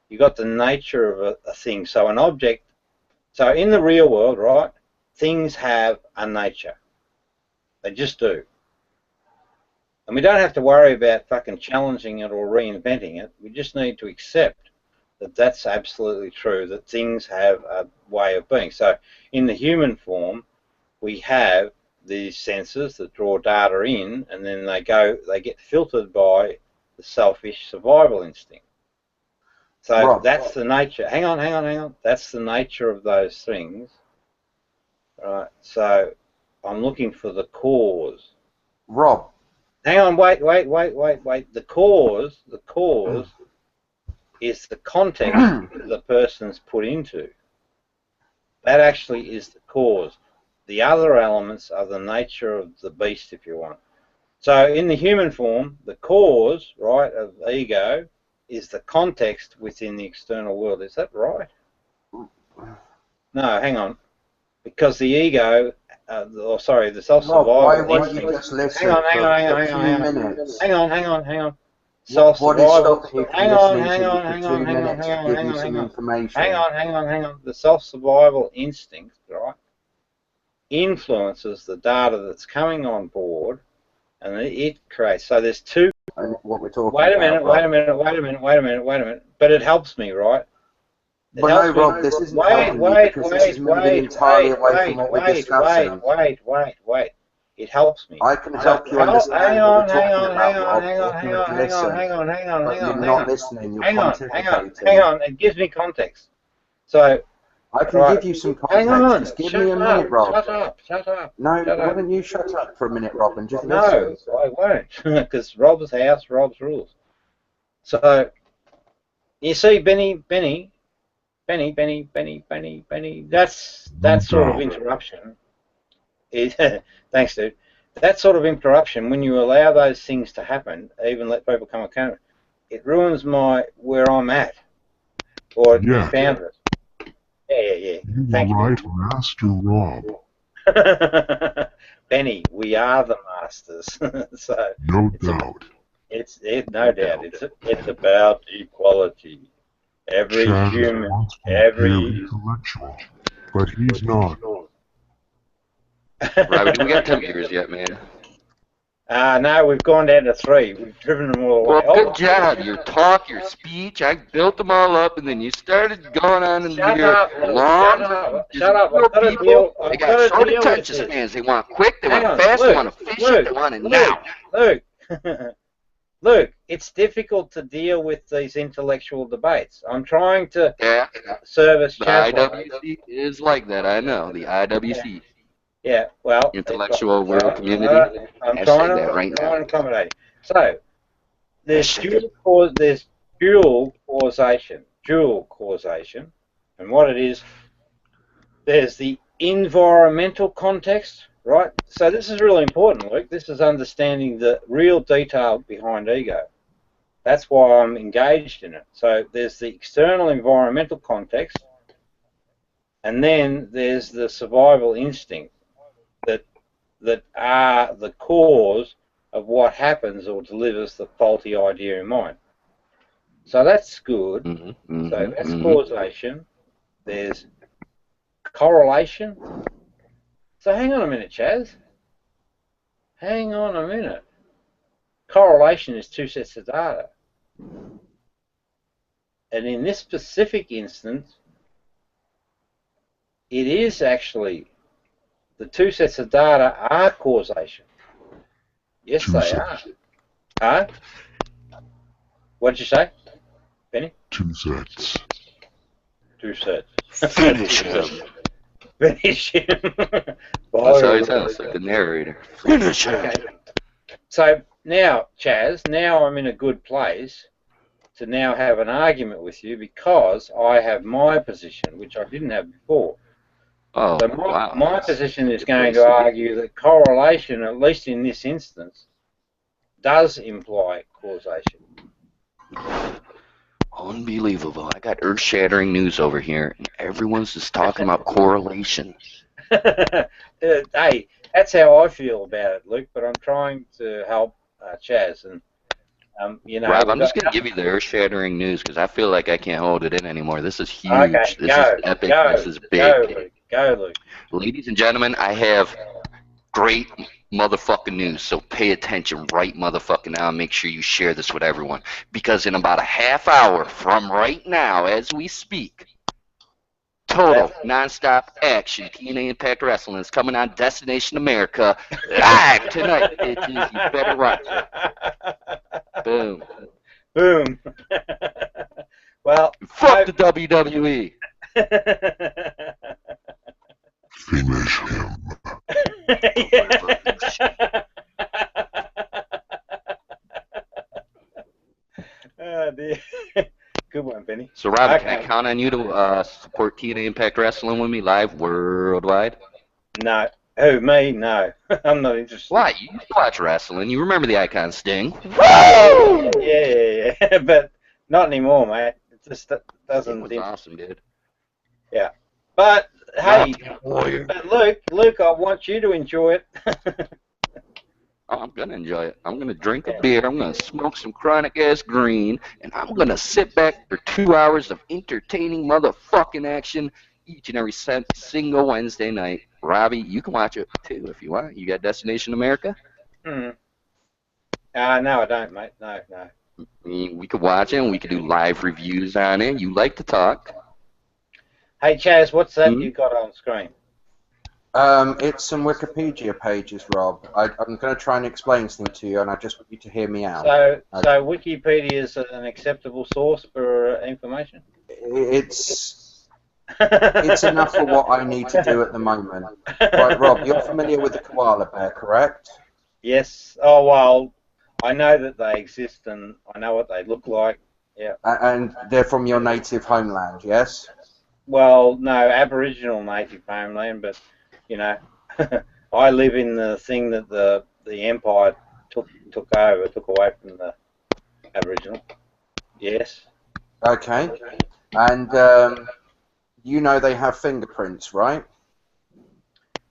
Speaker 1: You got the nature of a thing. So an object. So in the real world, right? Things have a nature. They just do. And we don't have to worry about fucking challenging it or reinventing it. We just need to accept that that's absolutely true, that things have a way of being. So in the human form, we have these sensors that draw data in, and then they get filtered by the selfish survival instinct. So
Speaker 15: Rob,
Speaker 1: that's the nature. Hang on. That's the nature of those things. Right. So I'm looking for the cause.
Speaker 15: Rob.
Speaker 1: Hang on, wait. The cause is the context that the person's put into. That actually is the cause. The other elements are the nature of the beast, if you want. So in the human form, the cause, right, of ego is the context within the external world. Is that right? No, hang on. Because the ego, the self-survival.
Speaker 15: Why won't you just listen
Speaker 1: Hang on.
Speaker 15: for a few minutes?
Speaker 1: Hang on.
Speaker 15: What is
Speaker 1: self-survival.
Speaker 15: stopping you from
Speaker 1: Hang on,
Speaker 15: listening
Speaker 1: hang
Speaker 15: to me
Speaker 1: on,
Speaker 15: for
Speaker 1: hang
Speaker 15: 2
Speaker 1: on, hang on,
Speaker 15: minutes
Speaker 1: hang
Speaker 15: to
Speaker 1: on,
Speaker 15: give
Speaker 1: hang
Speaker 15: you
Speaker 1: on,
Speaker 15: some
Speaker 1: hang on.
Speaker 15: information?
Speaker 1: Hang on. The self-survival instinct, right, influences the data that's coming on board, and it creates. So there's two.
Speaker 15: And what we're talking
Speaker 1: Wait a
Speaker 15: about,
Speaker 1: minute. But it helps me, right?
Speaker 15: But no, Rob, this isn't helping you because this is moving entirely away from what we're discussing.
Speaker 1: Wait. It helps me.
Speaker 15: I can help you understand what we're talking about, Rob, if you would listen. But you're not listening, you're pontificating.
Speaker 1: Hang on. It gives me context. So
Speaker 15: I can give you some context.
Speaker 1: Hang on.
Speaker 15: Just give me a minute, Rob.
Speaker 1: Shut up.
Speaker 15: No,
Speaker 1: Shut
Speaker 15: why
Speaker 1: up.
Speaker 15: don't you shut up for a minute, Rob, and just
Speaker 1: No,
Speaker 15: listen?
Speaker 1: I won't, because Rob's house, Rob's rules. So you see, Benny. That sort of interruption is thanks, dude. That sort of interruption, when you allow those things to happen, even let people come account, it ruins where I'm at, or
Speaker 18: Yeah.
Speaker 1: boundaries. Yeah.
Speaker 18: You
Speaker 1: Thank
Speaker 18: were
Speaker 1: you.
Speaker 18: right, Master Rob.
Speaker 1: Benny, we are the masters. So
Speaker 18: No doubt.
Speaker 1: no doubt. It's about equality. Every
Speaker 18: Chad is
Speaker 1: human,
Speaker 18: once very intellectual, but he's not.
Speaker 14: Right, we got 2 years yet, man.
Speaker 1: No, we've gone down to 3. We've driven them all away.
Speaker 14: Well, good job. Your talk, your speech, I built them all up, and then you started going on and
Speaker 1: Shut
Speaker 14: here
Speaker 1: up.
Speaker 14: Shut up.
Speaker 1: I've gotta
Speaker 14: People,
Speaker 1: deal
Speaker 14: they got short
Speaker 1: with
Speaker 14: attention
Speaker 1: this.
Speaker 14: spans. They want quick, they
Speaker 1: Hang
Speaker 14: want
Speaker 1: on,
Speaker 14: fast, they
Speaker 1: Luke,
Speaker 14: want efficient, they want it now.
Speaker 1: Luke, it's difficult to deal with these intellectual debates. I'm trying to service
Speaker 14: The
Speaker 1: Chaz.
Speaker 14: IWC is like that, I know. The IWC.
Speaker 1: Yeah, well,
Speaker 14: Intellectual World Community.
Speaker 1: I'm
Speaker 14: Hashtag
Speaker 1: trying
Speaker 14: that right now.
Speaker 1: to accommodate. So, there's dual causation, and what it is, there's the environmental context, right? So this is really important, Luke. This is understanding the real detail behind ego. That's why I'm engaged in it. So there's the external environmental context, and then there's the survival instinct that are the cause of what happens or delivers the faulty idea in mind. So that's good. So that's causation. There's correlation. So hang on a minute, Chaz. Hang on a minute. Correlation is 2 sets of data. And in this specific instance, it is actually the 2 sets of data are causation. Yes, they are. Huh? What'd you say, Benny?
Speaker 18: 2 sets.
Speaker 1: 2 sets.
Speaker 14: Finish him.
Speaker 1: Finish him.
Speaker 14: That's how he sounds, like the narrator. Finish him.
Speaker 1: Okay. So now, Chaz, now I'm in a good place to now have an argument with you because I have my position, which I didn't have before.
Speaker 14: Oh,
Speaker 1: so my position is going to argue that correlation, at least in this instance, does imply causation.
Speaker 14: Unbelievable. I got earth-shattering news over here, and everyone's just talking about correlation.
Speaker 1: Hey, that's how I feel about it, Luke, but I'm trying to help Chaz. And, you know,
Speaker 14: Rob, I'm just going to give you the earth-shattering news because I feel like I can't hold it in anymore. This is huge.
Speaker 1: Okay,
Speaker 14: this is epic. This is big.
Speaker 1: Go, Luke.
Speaker 14: Ladies and gentlemen, I have great motherfucking news, so pay attention right motherfucking now and make sure you share this with everyone. Because in about a half hour from right now, as we speak, total non-stop action TNA Impact Wrestling is coming on Destination America live tonight, bitches. You better watch it. Boom.
Speaker 1: Boom. Well,
Speaker 14: fuck the WWE.
Speaker 18: Finish him.
Speaker 1: Oh, dear. Good one, Benny.
Speaker 14: So, Rob, can I count on you to support TNA Impact Wrestling with me live worldwide?
Speaker 1: No. Who, me? No. I'm not interested.
Speaker 14: Why? You used to watch wrestling. You remember the Icon Sting.
Speaker 1: Woo! Yeah. But not anymore, mate. It just doesn't...
Speaker 14: It was awesome, dude.
Speaker 1: Yeah. But, hey, but Luke, I want you to enjoy it.
Speaker 14: Oh, I'm gonna enjoy it. I'm gonna drink a beer. I'm gonna smoke some chronic ass green, and I'm gonna sit back for 2 hours of entertaining motherfucking action each and every single Wednesday night. Robbie, you can watch it too if you want. You got Destination America?
Speaker 1: No, I don't, mate. No.
Speaker 14: I mean, we could watch it, and we could do live reviews on it. You like to talk.
Speaker 1: Hey, Chaz, what's that you got on screen?
Speaker 15: It's some Wikipedia pages, Rob. I'm going to try and explain something to you, and I just want you to hear me out.
Speaker 1: So Wikipedia is an acceptable source for information?
Speaker 15: It's enough for what I need to do at the moment. Right, Rob, you're familiar with the koala bear, correct?
Speaker 1: Yes. Oh, well, I know that they exist, and I know what they look like. Yeah.
Speaker 15: And they're from your native homeland, yes?
Speaker 1: Well, no, Aboriginal native homeland, but, you know, I live in the thing that the Empire took away from the Aboriginal. Yes.
Speaker 15: Okay. And you know they have fingerprints, right?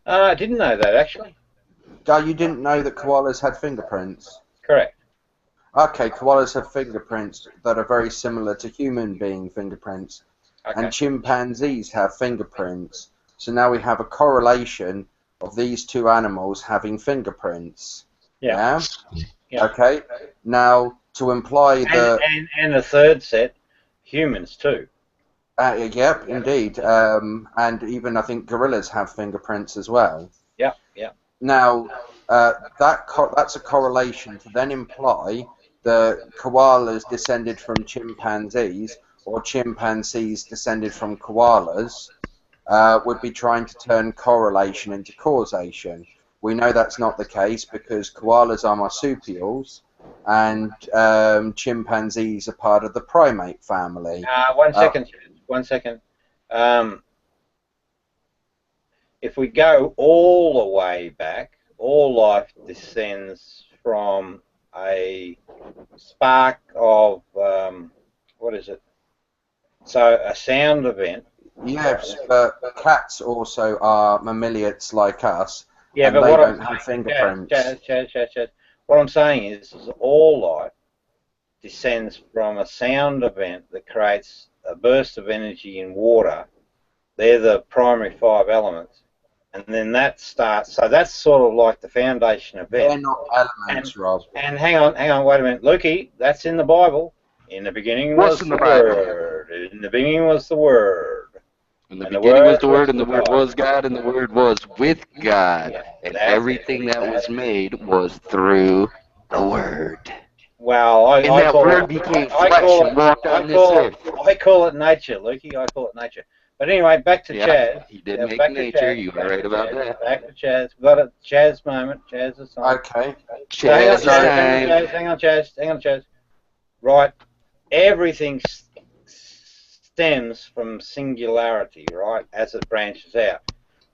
Speaker 1: I didn't know that, actually.
Speaker 15: Oh, you didn't know that koalas had fingerprints?
Speaker 1: Correct.
Speaker 15: Okay, koalas have fingerprints that are very similar to human being fingerprints.
Speaker 1: Okay.
Speaker 15: And chimpanzees have fingerprints. So now we have a correlation of these two animals having fingerprints.
Speaker 1: Yeah.
Speaker 15: Yeah? Okay. Now, to imply that...
Speaker 1: And a third set, humans too.
Speaker 15: Yep, indeed. And even, I think, gorillas have fingerprints as well.
Speaker 1: Yep.
Speaker 15: Now, that's a correlation to then imply that koalas descended from chimpanzees or chimpanzees descended from koalas would be trying to turn correlation into causation. We know that's not the case because koalas are marsupials and chimpanzees are part of the primate family.
Speaker 1: One second. If we go all the way back, all life descends from a spark of, what is it? So a sound event.
Speaker 15: Yes, but cats also are mammaliates like us.
Speaker 1: Yeah,
Speaker 15: and
Speaker 1: but
Speaker 15: they
Speaker 1: what
Speaker 15: don't
Speaker 1: I'm
Speaker 15: have
Speaker 1: saying,
Speaker 15: fingerprints.
Speaker 1: Chaz. What I'm saying is all life descends from a sound event that creates a burst of energy in water. They're the primary 5 elements. And then that starts, so that's sort of like the foundation event.
Speaker 15: They're not elements, Rob.
Speaker 1: And hang on, wait a minute. Lukey, that's in the Bible. In the beginning was the Word. In the beginning was the Word.
Speaker 14: In the beginning was the Word, and the Word was God, and the Word was with God. And everything that was made was through the Word.
Speaker 1: Well,
Speaker 14: and that Word became flesh and walked on this earth.
Speaker 1: I call it nature, Lukey. I call it nature. But anyway, back to Chaz.
Speaker 14: He did make nature. You were right about that.
Speaker 1: Back to Chaz. We've got a Chaz moment. Chaz is on.
Speaker 15: Okay.
Speaker 14: Chaz time.
Speaker 1: Hang on, Chaz. Right. Everything stems from singularity, right, as it branches out.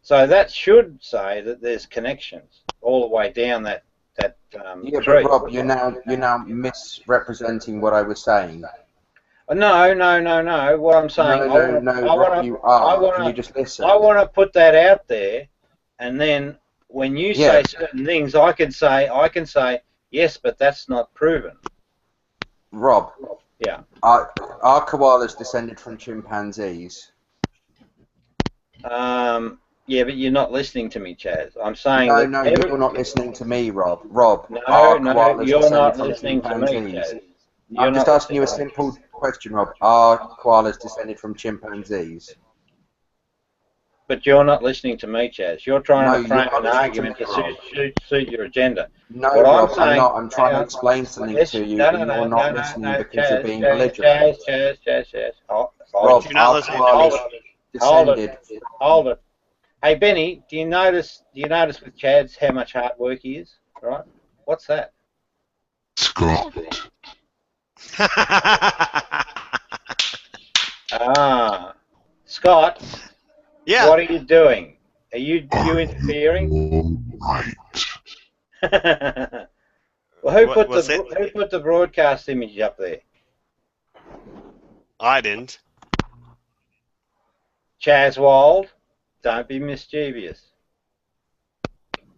Speaker 1: So that should say that there's connections all the way down that
Speaker 15: yeah,
Speaker 1: tree.
Speaker 15: but Rob, you're now misrepresenting what I was saying.
Speaker 1: No. What I'm saying,
Speaker 15: Rob, you are. Can you just listen?
Speaker 1: I want to put that out there, and then when you say certain things, I can say yes, but that's not proven.
Speaker 15: Rob.
Speaker 1: Yeah.
Speaker 15: Are koalas descended from chimpanzees?
Speaker 1: Yeah, but you're not listening to me, Chaz. I'm saying
Speaker 15: No, you're not listening to me, Rob.
Speaker 1: No, you're not listening to me, Chaz.
Speaker 15: I'm just asking you a simple question, Rob. Are koalas descended from chimpanzees?
Speaker 1: But you're not listening to me, Chaz. You're trying to frame an argument to suit your agenda.
Speaker 15: No, Rob, I'm not. I'm trying to explain something to you, and you're not listening because you're being belligerent.
Speaker 1: Chaz.
Speaker 15: Rob, are koalas descended?
Speaker 1: Hold it. Hey, Benny, do you notice with Chaz how much hard work he is? Right? What's that?
Speaker 18: Scott.
Speaker 1: Scott.
Speaker 10: Yeah.
Speaker 1: What are you doing? Are you interfering?
Speaker 18: Right.
Speaker 1: Well, who put the broadcast image up there?
Speaker 10: I didn't.
Speaker 1: Chaz Wild, don't be mischievous.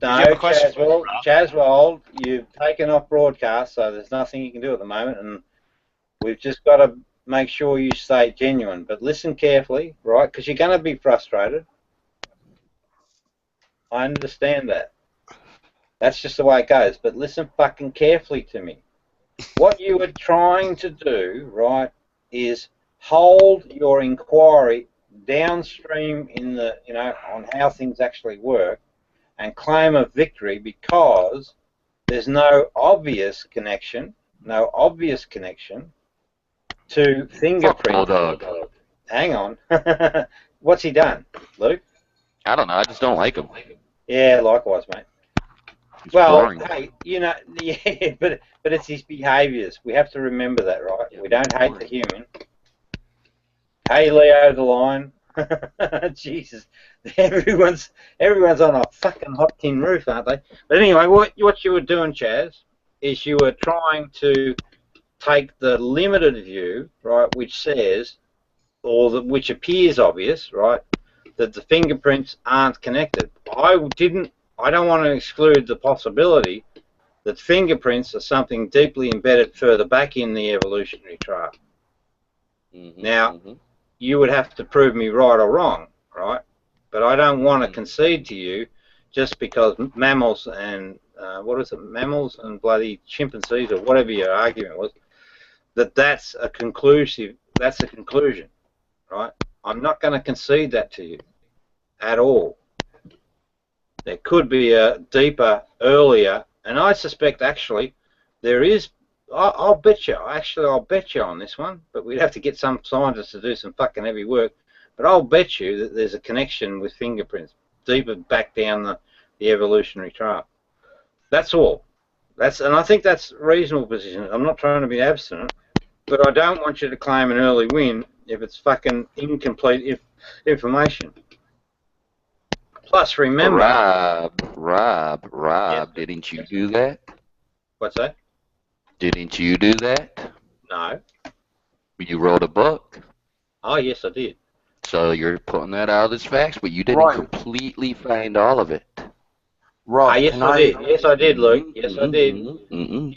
Speaker 1: No,
Speaker 10: you have a question?
Speaker 1: Chaswold, you've taken off broadcast, so there's nothing you can do at the moment, and we've just got to make sure you stay genuine. But listen carefully, right? Because you're going to be frustrated. I understand that. That's just the way it goes. But listen fucking carefully to me. What you were trying to do, right, is hold your inquiry downstream in the, on how things actually work, and claim a victory because there's no obvious connection to fingerprint.
Speaker 14: Bulldog.
Speaker 1: Hang on. What's he done, Luke?
Speaker 14: I don't know. I just don't like him.
Speaker 1: Yeah, likewise, mate.
Speaker 14: He's
Speaker 1: Well,
Speaker 14: boring.
Speaker 1: hey, yeah, but it's his behaviours. We have to remember that, right? We don't hate the human. Hey, Leo the Lion. Jesus, everyone's on a fucking hot tin roof, aren't they? But anyway, what you were doing, Chaz, is you were trying to take the limited view, right, which says, which appears obvious, right, that the fingerprints aren't connected. I don't want to exclude the possibility that fingerprints are something deeply embedded further back in the evolutionary trail. Now, you would have to prove me right or wrong, right? But I don't want to concede to you just because mammals and mammals and bloody chimpanzees or whatever your argument was, that's a conclusion, right? I'm not going to concede that to you at all. There could be a deeper, earlier, and I suspect actually there is. I'll bet you on this one, but we'd have to get some scientists to do some fucking heavy work. But I'll bet you that there's a connection with fingerprints deeper back down the evolutionary trail. That's all. And I think that's a reasonable position. I'm not trying to be abstinent, but I don't want you to claim an early win if it's fucking incomplete information. Plus, remember...
Speaker 14: Rob, didn't you do that?
Speaker 1: What's that?
Speaker 14: Didn't you do that?
Speaker 1: No.
Speaker 14: You wrote a book.
Speaker 1: Oh, yes, I did.
Speaker 14: So you're putting that out as facts, but you didn't completely find all of it.
Speaker 15: Right.
Speaker 1: Yes, I did, Luke. Yes, I did.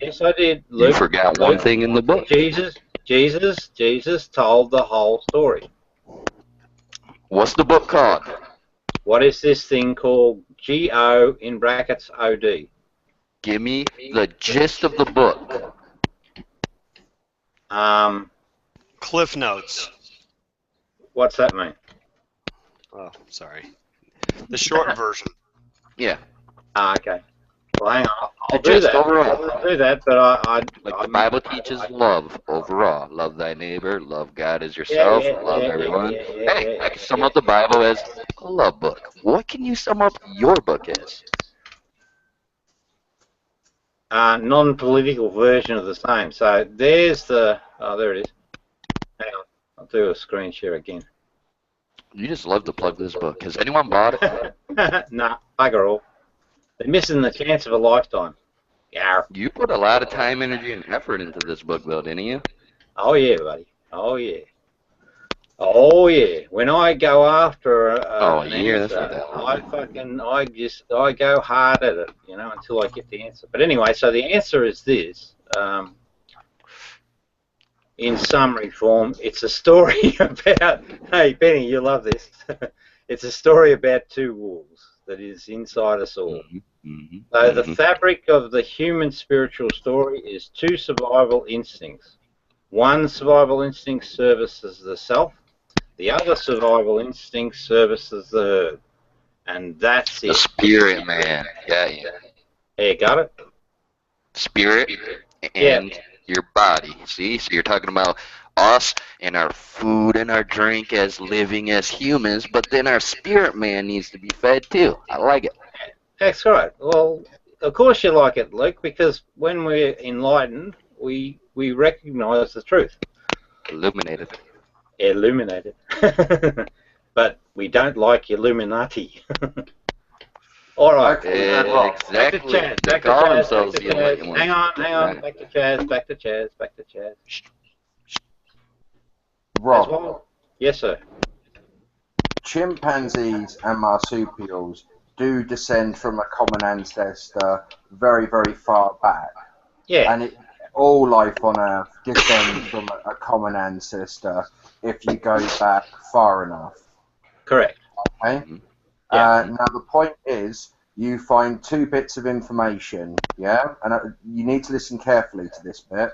Speaker 1: Yes, I did, Luke.
Speaker 14: You forgot one thing in the book.
Speaker 1: Jesus told the whole story.
Speaker 14: What's the book called?
Speaker 1: What is this thing called? G-O in brackets O-D.
Speaker 14: Give me the gist of the book.
Speaker 10: Cliff Notes.
Speaker 1: What's that mean?
Speaker 10: Oh, sorry. The short version.
Speaker 14: Yeah.
Speaker 1: Okay. Well, hang on. I'll
Speaker 14: The gist
Speaker 1: do that.
Speaker 14: overall.
Speaker 1: I'll do that, but
Speaker 14: Like the Bible teaches love overall. Love thy neighbor, love God as yourself, love everyone. Hey, I can sum up the Bible as a love book. What can you sum up your book as?
Speaker 1: Non-political version of the same. So there's the... Oh, there it is. Hang on. I'll do a screen share again.
Speaker 14: You just love to plug this book. Has anyone bought it?
Speaker 1: Nah, bugger all. They're missing the chance of a lifetime. Yeah.
Speaker 14: You put a lot of time, energy, and effort into this book, though, didn't you?
Speaker 1: Oh, yeah, buddy. Oh, yeah. Oh, yeah. When I go after an
Speaker 14: that's
Speaker 1: answer,
Speaker 14: not that
Speaker 1: I go hard at it, until I get the answer. But anyway, so the answer is this. In summary form, it's a story about... Hey, Benny, you love this. It's a story about two wolves that is inside us all. So the fabric of the human spiritual story is two survival instincts. One survival instinct services the self. The other survival instinct services the herd. And that's it.
Speaker 14: The spirit, man. Yeah.
Speaker 1: Yeah, got it?
Speaker 14: Spirit and your body. See? So you're talking about us and our food and our drink as living as humans, but then our spirit man needs to be fed too. I like it.
Speaker 1: That's right. Well, of course you like it, Luke, because when we're enlightened, we recognize the truth.
Speaker 14: Illuminated.
Speaker 1: But we don't like Illuminati. All right.
Speaker 14: Exactly.
Speaker 1: Back to Chaz. Hang on. Back to Chaz.
Speaker 15: Rob.
Speaker 1: Yes, sir.
Speaker 15: Chimpanzees and marsupials do descend from a common ancestor very, very far back.
Speaker 1: Yeah.
Speaker 15: And all life on Earth descends from a common ancestor if you go back far enough.
Speaker 1: Correct.
Speaker 15: Okay?
Speaker 1: Yeah.
Speaker 15: Now, the point is, you find 2 bits of information, yeah? And you need to listen carefully to this bit.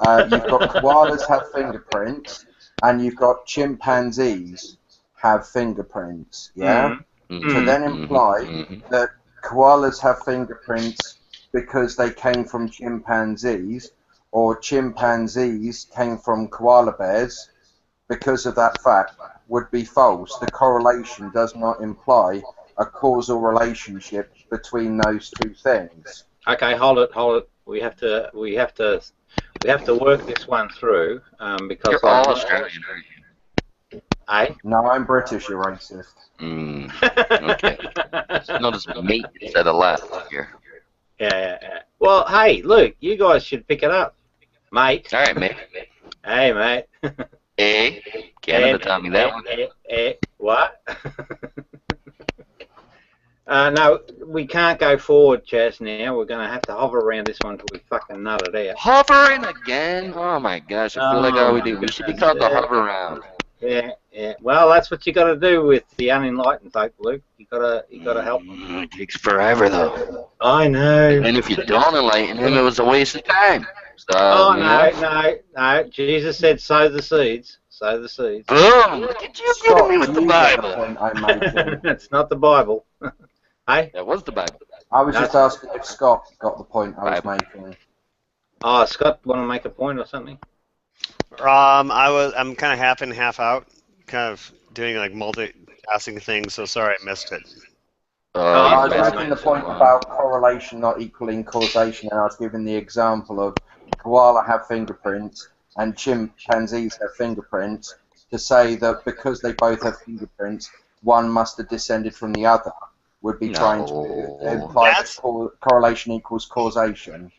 Speaker 15: You've got koalas have fingerprints, and you've got chimpanzees have fingerprints, yeah? To then imply that koalas have fingerprints because they came from chimpanzees, or chimpanzees came from koala bears, because of that fact, would be false. The correlation does not imply a causal relationship between those 2 things.
Speaker 1: Okay, hold it. We have to work this one through because
Speaker 14: You're all Australian, aren't you?
Speaker 1: Eh?
Speaker 15: No, I'm British, you racist.
Speaker 14: Okay. Notice mate instead of left here.
Speaker 1: Yeah. Well, hey, Luke, you guys should pick it up, mate.
Speaker 14: All right, mate.
Speaker 1: Hey, mate.
Speaker 14: Canada taught me that one.
Speaker 1: What? No, we can't go forward, Chaz, now. We're going to have to hover around this one until we fucking nut it out.
Speaker 14: Hovering again? Oh my gosh, I feel like all we do. We should be called the hover round.
Speaker 1: Yeah. Well, that's what you got to do with the unenlightened folk, Luke. You got to help them.
Speaker 14: It takes forever, though.
Speaker 1: I know.
Speaker 14: And if you don't enlighten him, it was a waste of time. So,
Speaker 1: No. Jesus said, sow the seeds. Sow the seeds.
Speaker 14: Boom! Look at you giving me with the Bible.
Speaker 1: It's not the Bible. Hey?
Speaker 14: That was the Bible.
Speaker 15: I was just asking if Scott got the point I was making.
Speaker 1: Oh, Scott, want to make a point or something?
Speaker 10: I'm kind of half in, half out, kind of doing like multitasking things. So sorry I missed it.
Speaker 15: I was making the point about correlation not equaling causation, and I was giving the example of koala have fingerprints and chimpanzees have fingerprints to say that because they both have fingerprints, one must have descended from the other. Would be trying to imply that correlation equals causation.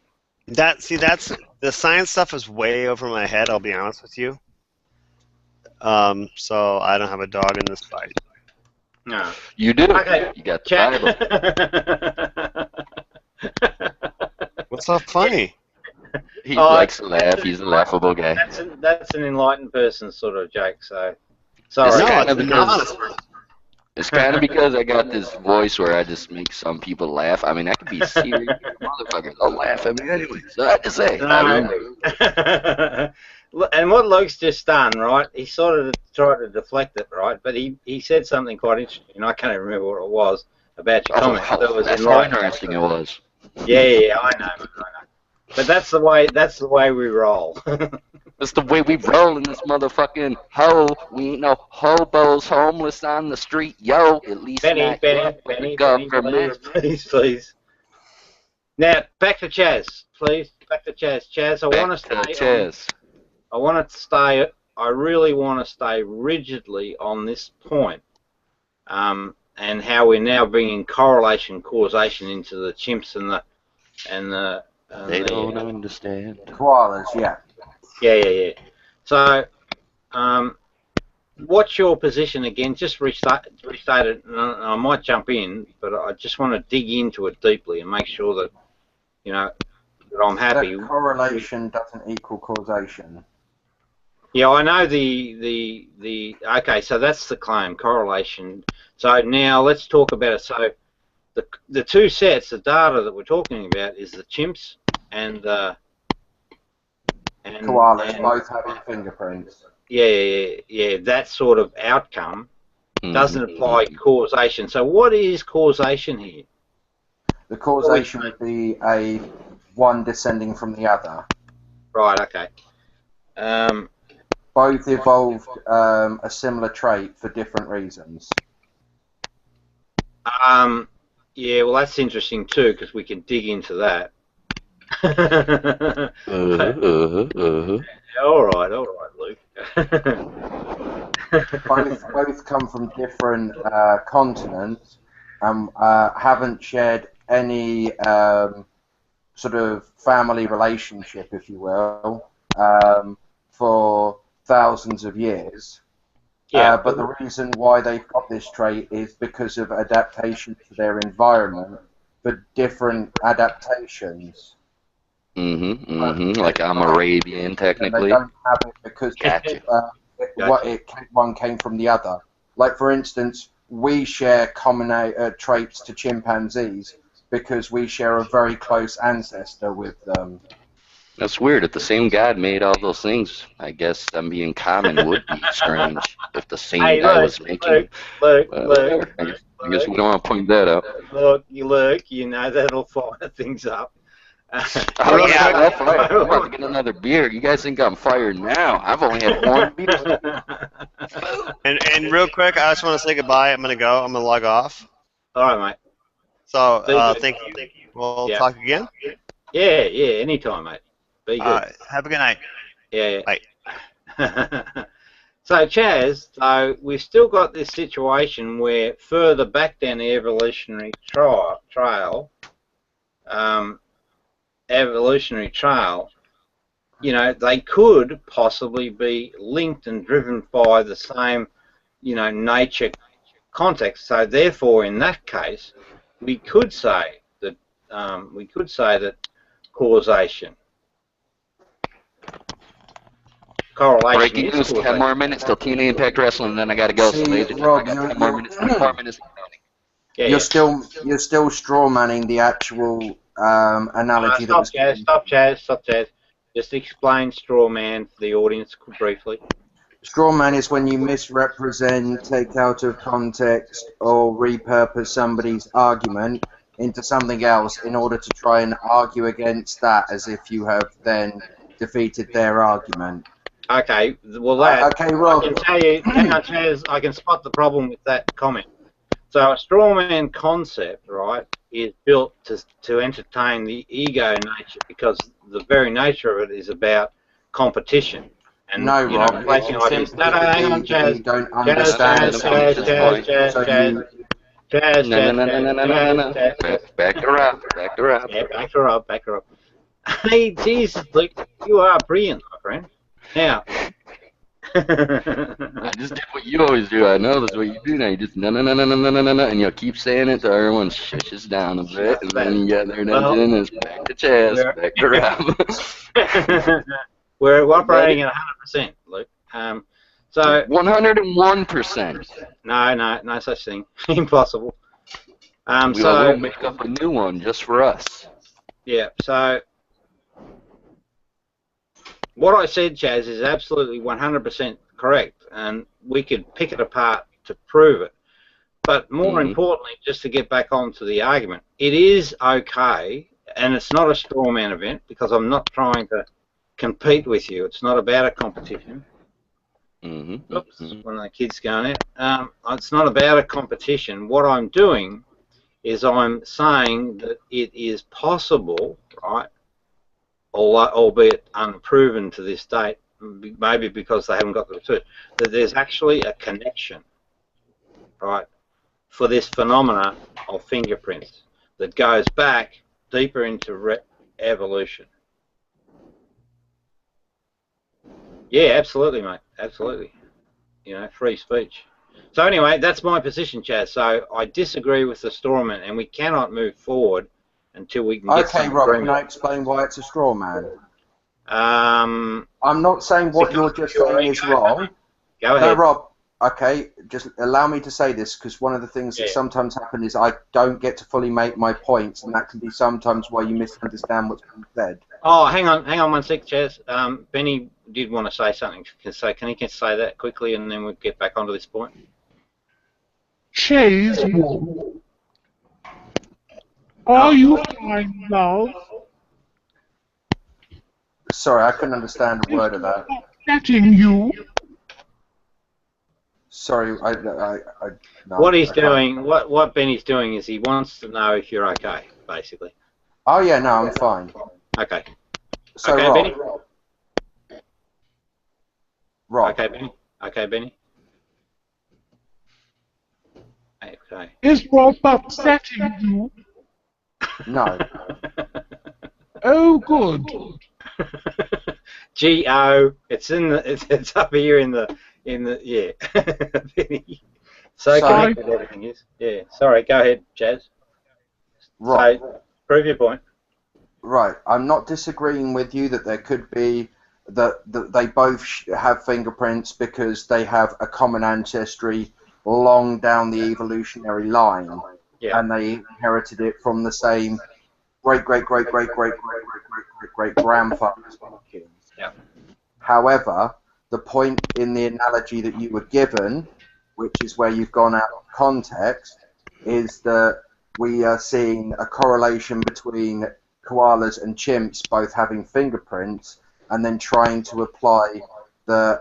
Speaker 10: That's the science stuff is way over my head. I'll be honest with you. So I don't have a dog in this fight.
Speaker 1: No.
Speaker 14: You do.
Speaker 1: Okay.
Speaker 14: You got the
Speaker 1: Bible.
Speaker 10: What's so funny?
Speaker 14: He likes to laugh. He's a laughable guy.
Speaker 1: That's an enlightened person sort of joke. So sorry.
Speaker 14: It's kind of because I got this voice where I just make some people laugh. I mean, I could be serious motherfuckers. They'll laugh at me anyway. So I have to say.
Speaker 1: And what Luke's just done, right? He sort of tried to deflect it, right? But he said something quite interesting. I can't remember what it was about your comment.
Speaker 14: That's how interesting it was.
Speaker 1: Yeah, I know. But that's the way we roll.
Speaker 14: That's the way we roll in this motherfucking hole. We ain't no hobos homeless on the street, yo. At least
Speaker 1: Benny, please. Now back to Chaz, please. Back to Chaz. Chaz, I really want to stay rigidly on this point, and how we're now bringing correlation, causation into the chimps and the.
Speaker 14: They don't understand.
Speaker 15: Koalas, yeah.
Speaker 1: Yeah. So, what's your position again? Just restate it, and I might jump in, but I just want to dig into it deeply and make sure that, that I'm happy.
Speaker 15: That correlation doesn't equal causation.
Speaker 1: Yeah, I know the okay, so that's the claim, correlation. So now let's talk about it. So the 2 sets of data that we're talking about is the chimps and
Speaker 15: koalas both having fingerprints.
Speaker 1: Yeah. That sort of outcome doesn't apply causation. So what is causation here?
Speaker 15: The causation would be one descending from the other.
Speaker 1: Right. Okay.
Speaker 15: Both evolved a similar trait for different reasons.
Speaker 1: Yeah, well, that's interesting too, because we can dig into that. All right, Luke.
Speaker 15: both come from different continents and haven't shared any sort of family relationship, if you will, for thousands of years.
Speaker 1: Yeah.
Speaker 15: But the reason why they've got this trait is because of adaptation to their environment for different adaptations.
Speaker 14: Like I'm Arabian,
Speaker 15: And
Speaker 14: technically.
Speaker 15: they don't have it because
Speaker 14: Gotcha.
Speaker 15: one came from the other. Like, for instance, we share common traits to chimpanzees because we share a very close ancestor with them.
Speaker 14: That's weird. If the same God made all those things, I guess them being common would be strange. If the same guy was making.
Speaker 1: Look.
Speaker 14: I guess we don't want to point that out.
Speaker 1: Look, you know that'll fire things up.
Speaker 14: Oh yeah, I'll fire. I'm about to get another beer. You guys think I'm fired now? I've only had one beer.
Speaker 10: And real quick, I just want to say goodbye. I'm gonna go. I'm gonna log off.
Speaker 1: All right, mate.
Speaker 10: So thank you. We'll talk again.
Speaker 1: Yeah, anytime, mate. Be good.
Speaker 10: Have a good night.
Speaker 1: Yeah.
Speaker 10: Bye.
Speaker 1: So, Chaz, so we've still got this situation where further back down the evolutionary trail, you know, they could possibly be linked and driven by the same, you know, nature context. So, therefore, in that case, we could say that causation. Correlation.
Speaker 14: Breaking news, 10 more minutes till TNA Impact Wrestling, and then I gotta go. So ladies,
Speaker 15: Rob,
Speaker 14: I got 10 more minutes, 24 minutes.
Speaker 15: You're still straw manning the actual analogy that was given.
Speaker 1: Stop, Chaz. Just explain straw man for the audience briefly.
Speaker 15: Straw man is when you misrepresent, take out of context, or repurpose somebody's argument into something else in order to try and argue against that as if you have then defeated their argument.
Speaker 1: Okay, well
Speaker 15: Rob.
Speaker 1: I can tell you, hang on, Chaz, I can spot the problem with that comment. So a straw man concept, right, is built to entertain the ego nature because the very nature of it is about competition. And,
Speaker 15: no,
Speaker 1: you
Speaker 15: Rob,
Speaker 1: know, placing ideas. No, hang on, Chaz.
Speaker 15: You don't understand
Speaker 1: Chaz.
Speaker 14: Back her up.
Speaker 1: Yeah, back her up. Hey, Jesus, look, you are brilliant, my friend. Now,
Speaker 14: I just did what you always do. I know that's what you do now. You just no, and you'll keep saying it till everyone shushes down a bit, and then you get there and then it's back to Chaz, back to Rob.
Speaker 1: We're operating at 100%, Luke. So
Speaker 14: 101%.
Speaker 1: No such thing. Impossible.
Speaker 14: We'll make up a new one just for us.
Speaker 1: Yeah. So what I said, Chaz, is absolutely 100% correct, and we could pick it apart to prove it. But more importantly, just to get back onto the argument, it is okay, and it's not a straw man event because I'm not trying to compete with you. It's not about a competition. Oops, one of the kids going out. It's not about a competition. What I'm doing is I'm saying that it is possible, right, albeit unproven to this date, maybe because they haven't got the research, that there's actually a connection, right, for this phenomena of fingerprints that goes back deeper into evolution. Yeah, absolutely, mate. Absolutely. You know, free speech. So anyway, that's my position, Chaz. So I disagree with the strawman, and we cannot move forward until we can get some
Speaker 15: Rob,
Speaker 1: agreement.
Speaker 15: can I explain why it's a straw man? I'm not saying what you're just saying is wrong.
Speaker 1: Go ahead.
Speaker 15: No, Rob, okay, just allow me to say this, because one of the things that sometimes happen is I don't get to fully make my points, and that can be sometimes why you misunderstand what's being said.
Speaker 1: Oh, hang on 1 sec, Chaz. Benny did want to say something. So can he say that quickly, and then we'll get back onto this point?
Speaker 18: Chase, are you fine now?
Speaker 15: Sorry, I couldn't understand a word of that.
Speaker 18: Getting you.
Speaker 15: Sorry, no,
Speaker 1: what he's doing, what Benny's doing is he wants to know if you're okay, basically.
Speaker 15: Oh yeah, no, I'm fine.
Speaker 1: Okay.
Speaker 15: So
Speaker 1: okay,
Speaker 15: Rob.
Speaker 1: Benny.
Speaker 15: Rob.
Speaker 1: Okay, Benny. Okay, Benny. Okay.
Speaker 18: Is Rob upsetting you?
Speaker 15: No.
Speaker 18: Oh, good.
Speaker 1: G-O. It's in the. It's up here in the in the Vinny. So
Speaker 15: So-
Speaker 1: connected everything is. Yeah. Sorry, go ahead, Jazz.
Speaker 15: Right.
Speaker 1: So, prove your point.
Speaker 15: Right. I'm not disagreeing with you that there could be that they both have fingerprints because they have a common ancestry long down the evolutionary line,
Speaker 1: Yeah.
Speaker 15: and they inherited it from the same great grandfathers.
Speaker 1: Yeah.
Speaker 15: However, the point in the analogy that you were given, which is where you've gone out of context, is that we are seeing a correlation between koalas and chimps both having fingerprints, and then trying to apply the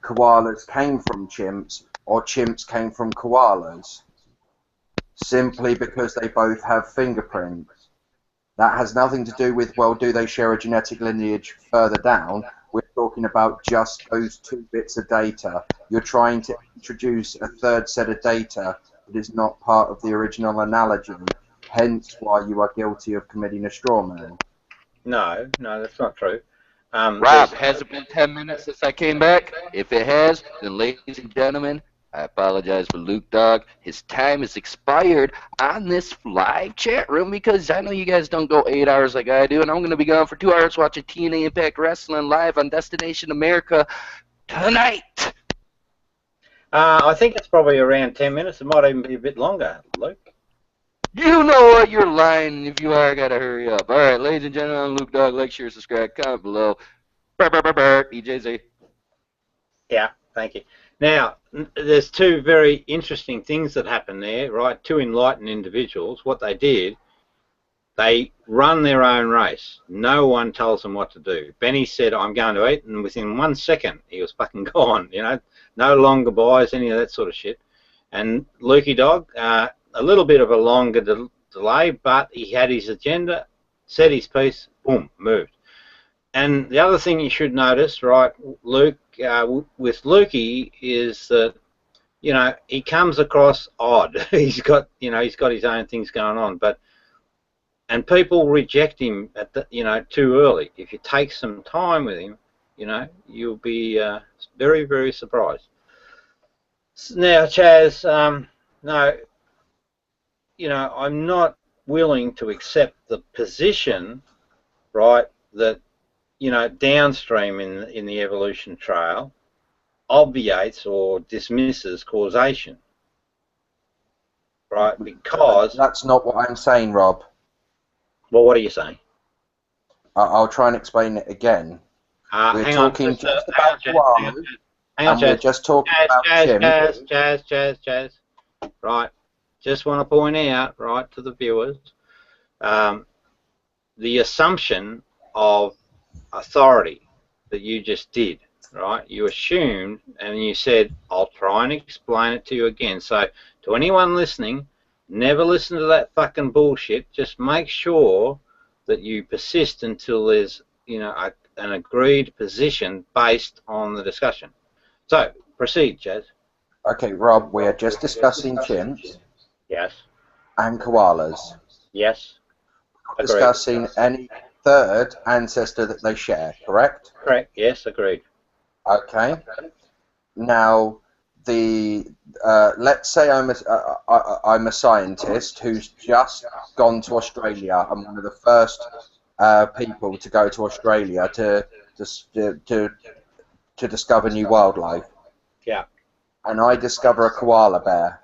Speaker 15: koalas came from chimps or chimps came from koalas, simply because they both have fingerprints. That has nothing to do with, well, do they share a genetic lineage further down? We're talking about just those two bits of data. You're trying to introduce a third set of data that is not part of the original analogy, hence why you are guilty of committing a straw man.
Speaker 1: No, that's not true.
Speaker 14: Rob,
Speaker 1: there's-
Speaker 14: has it been 10 minutes since I came back? If it has, then ladies and gentlemen, I apologize for Luke Dog. His time is expired on this live chat room because I know you guys don't go 8 hours like I do, and I'm going to be gone for 2 hours watching TNA Impact Wrestling live on Destination America tonight.
Speaker 1: I think it's probably around 10 minutes. It might even be a bit longer, Luke.
Speaker 14: You know what? You're lying. If you are, I gotta hurry up. All right, ladies and gentlemen, Luke Dog, like, share, subscribe, comment below. EJZ.
Speaker 1: Yeah, thank you. Now, there's two very interesting things that happen there, right? Two enlightened individuals. What they did, they run their own race. No one tells them what to do. Benny said, I'm going to eat, and within 1 second, he was fucking gone, you know? No longer buys, any of that sort of shit. And Lukey Dog, a little bit of a longer delay, but he had his agenda, said his piece, boom, moved. And the other thing you should notice, right, Luke, with Lukey is that, you know, he comes across odd. he's got his own things going on, and people reject him at too early. If you take some time with him, you know, you'll be very, very surprised. Now, Chaz, no, you know, I'm not willing to accept the position, right, that, you know, downstream in the evolution trail obviates or dismisses causation, right? Because
Speaker 15: that's not what I'm saying, Rob.
Speaker 1: Well, what are you saying?
Speaker 15: I'll try and explain it again. We're
Speaker 1: hang
Speaker 15: talking
Speaker 1: on,
Speaker 15: just about koalas,
Speaker 1: hang on,
Speaker 15: and we're
Speaker 1: Chaz.
Speaker 15: just talking about chimps.
Speaker 1: Chaz. Right. Just want to point out, right, to the viewers, the assumption of authority that you just did, right? You assumed and you said, I'll try and explain it to you again. So to anyone listening, never listen to that fucking bullshit. Just make sure that you persist until there's, you know, an agreed position based on the discussion. So proceed, Chaz.
Speaker 15: Okay, Rob, we're just discussing chimps.
Speaker 1: Yes.
Speaker 15: And koalas.
Speaker 1: Yes. Agreed.
Speaker 15: Discussing any third ancestor that they share, correct?
Speaker 1: Correct. Yes, agreed.
Speaker 15: Okay. Now, let's say I'm a scientist who's just gone to Australia. I'm one of the first people to go to Australia to discover new wildlife.
Speaker 1: Yeah.
Speaker 15: And I discover a koala bear.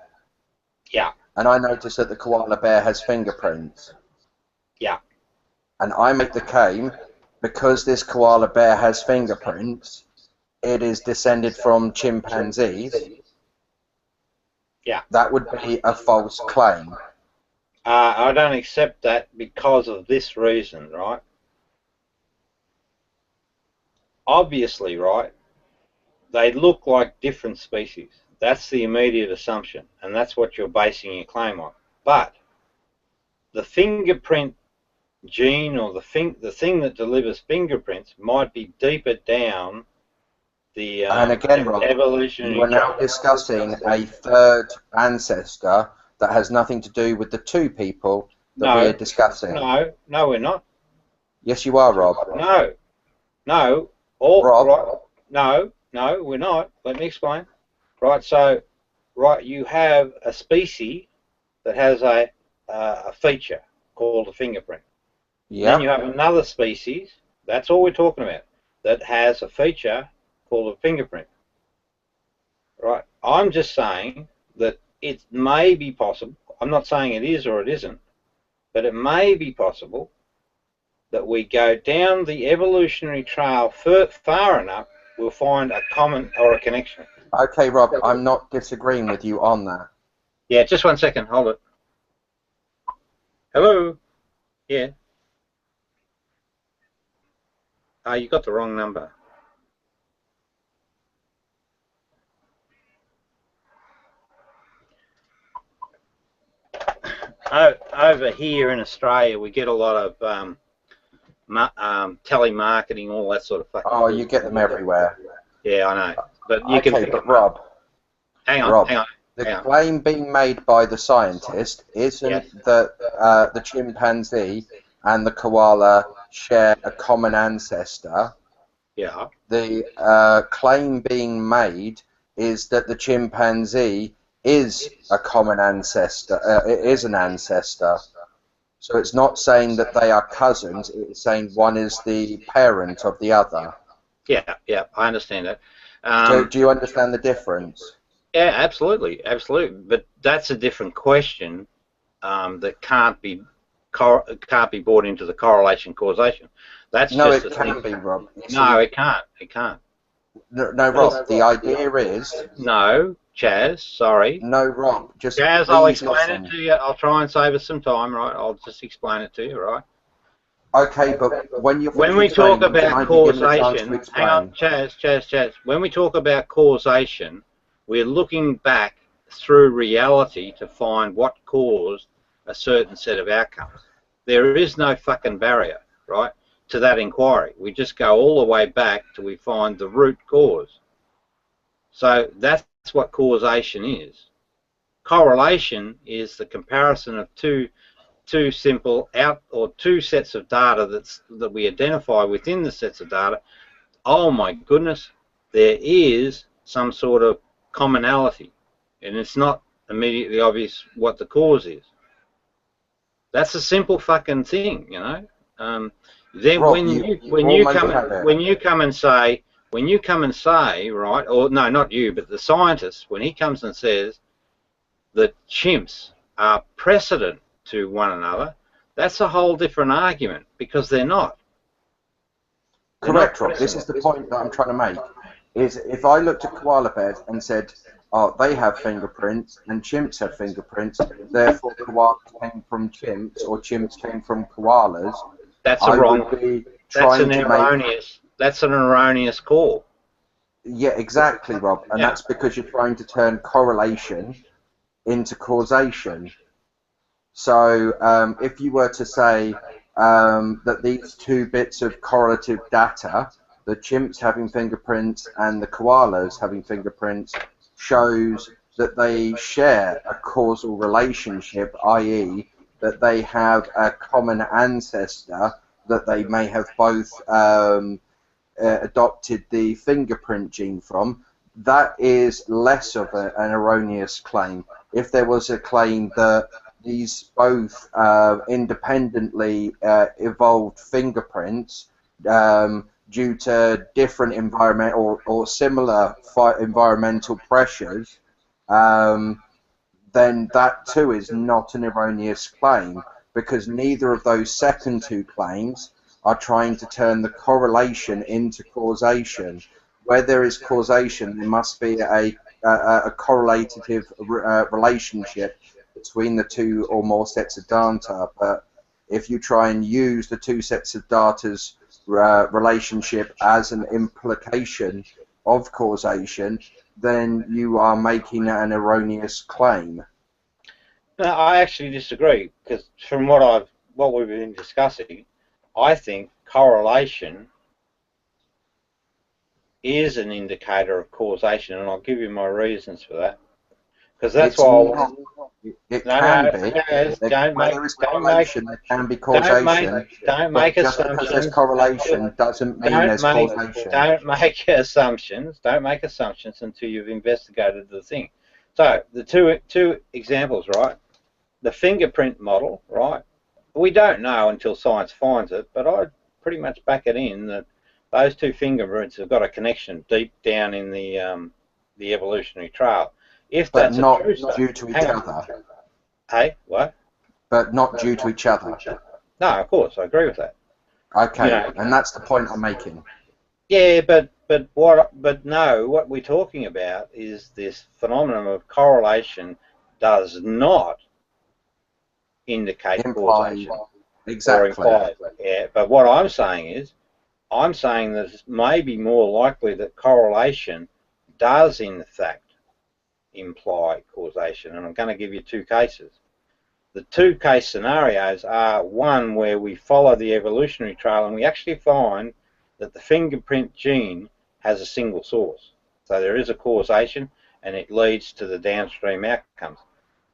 Speaker 1: Yeah.
Speaker 15: And I notice that the koala bear has fingerprints.
Speaker 1: Yeah.
Speaker 15: And I make the claim, because this koala bear has fingerprints, it is descended from chimpanzees.
Speaker 1: Yeah.
Speaker 15: That would be a false claim.
Speaker 1: I don't accept that because of this reason, right? Obviously, right, they look like different species. That's the immediate assumption, and that's what you're basing your claim on. But the fingerprint gene, or the thing that delivers fingerprints, might be deeper down the
Speaker 15: And again, Rob,
Speaker 1: evolutionary
Speaker 15: we're now
Speaker 1: track.
Speaker 15: discussing a third ancestor that has nothing to do with the two people that
Speaker 1: No.
Speaker 15: we're discussing.
Speaker 1: No, we're not.
Speaker 15: Yes, you are, Rob.
Speaker 1: No.
Speaker 15: Rob.
Speaker 1: Right. No, we're not. Let me explain. Right, so, right, you have a species that has a feature called a fingerprint. Then you have another species, that's all we're talking about, that has a feature called a fingerprint. Right, I'm just saying that it may be possible, I'm not saying it is or it isn't, but it may be possible that we go down the evolutionary trail far enough, we'll find a common or a connection.
Speaker 15: Okay, Rob, I'm not disagreeing with you on that.
Speaker 1: Yeah, just 1 second, hold it. Hello? Yeah. You got the wrong number. Over here in Australia, we get a lot of telemarketing, all that sort of fucking.
Speaker 15: Oh, you get them everywhere.
Speaker 1: Yeah, I know. But you
Speaker 15: okay,
Speaker 1: can.
Speaker 15: but Rob.
Speaker 1: Hang on.
Speaker 15: The claim being made by the scientist isn't that the chimpanzee and the koala share a common ancestor.
Speaker 1: Yeah.
Speaker 15: The claim being made is that the chimpanzee is a common ancestor. It is an ancestor. So it's not saying that they are cousins. It's saying one is the parent of the other.
Speaker 1: Yeah, I understand that.
Speaker 15: So do you understand the difference?
Speaker 1: Yeah, absolutely. But that's a different question that can't be brought into the correlation causation. That's
Speaker 15: no,
Speaker 1: just
Speaker 15: it can be, Rob.
Speaker 1: No, it can't. It can't.
Speaker 15: No, Rob. The idea is.
Speaker 1: No, Chaz. Sorry.
Speaker 15: No, Rob. Just
Speaker 1: Chaz, I'll explain it to you. I'll try and save us some time, right? I'll just explain it to you, right?
Speaker 15: Okay, but when
Speaker 1: we talk about causation, hang on, Chaz. When we talk about causation, we're looking back through reality to find what caused a certain set of outcomes. There is no fucking barrier, right, to that inquiry. We just go all the way back till we find the root cause. So that's what causation is. Correlation is the comparison of two simple two sets of data that we identify within the sets of data. Oh my goodness, there is some sort of commonality, and it's not immediately obvious what the cause is. That's a simple fucking thing, you know. Then Rob, when you come and say, right, or no, not you, but the scientist, when he comes and says that chimps are precedent to one another, that's a whole different argument, because they're not.
Speaker 15: Correct, Rob. This is the point that I'm trying to make. Is if I looked at koala bears and said, oh, they have fingerprints and chimps have fingerprints, therefore koalas came from chimps or chimps came from koalas.
Speaker 1: That's an erroneous call.
Speaker 15: Yeah, exactly, Rob. And that's because you're trying to turn correlation into causation. So if you were to say that these two bits of correlative data, the chimps having fingerprints and the koalas having fingerprints, shows that they share a causal relationship, i.e. that they have a common ancestor, that they may have both adopted the fingerprint gene from, that is less of an erroneous claim. If there was a claim that these both independently evolved fingerprints due to different environmental or similar environmental pressures, then that too is not an erroneous claim, because neither of those second two claims are trying to turn the correlation into causation. Where there is causation, there must be a correlative relationship between the two or more sets of data. But if you try and use the two sets of data's relationship as an implication of causation, then you are making an erroneous claim.
Speaker 1: No, I actually disagree, because from what we've been discussing, I think correlation is an indicator of causation, and I'll give you my reasons for that. Because that's
Speaker 15: It's
Speaker 1: why I
Speaker 15: not.
Speaker 1: want.
Speaker 15: It
Speaker 1: No,
Speaker 15: can
Speaker 1: no,
Speaker 15: be.
Speaker 1: Chaz,
Speaker 15: Where there is correlation, there can be causation.
Speaker 1: don't
Speaker 15: But
Speaker 1: make
Speaker 15: just because there's
Speaker 1: assumptions.
Speaker 15: correlation doesn't mean there's causation.
Speaker 1: Don't make assumptions. Don't make assumptions until you've investigated the thing. So the two examples, right? The fingerprint model, right? We don't know until science finds it, but I'd pretty much back it in that those two fingerprints have got a connection deep down in the evolutionary trail. If
Speaker 15: But
Speaker 1: that's
Speaker 15: not
Speaker 1: a true
Speaker 15: due to each other.
Speaker 1: Hey, what?
Speaker 15: But not due to each other.
Speaker 1: No, of course, I agree with that.
Speaker 15: Okay,
Speaker 1: You know,
Speaker 15: and that's the point I'm making.
Speaker 1: Yeah, but no, what we're talking about is this phenomenon of correlation does not indicate causation.
Speaker 15: Exactly.
Speaker 1: Or imply. Yeah, but what I'm saying is, I'm saying that it's maybe more likely that correlation does in fact imply causation, and I'm going to give you two cases. The two case scenarios are one where we follow the evolutionary trail and we actually find that the fingerprint gene has a single source. So there is a causation and it leads to the downstream outcomes.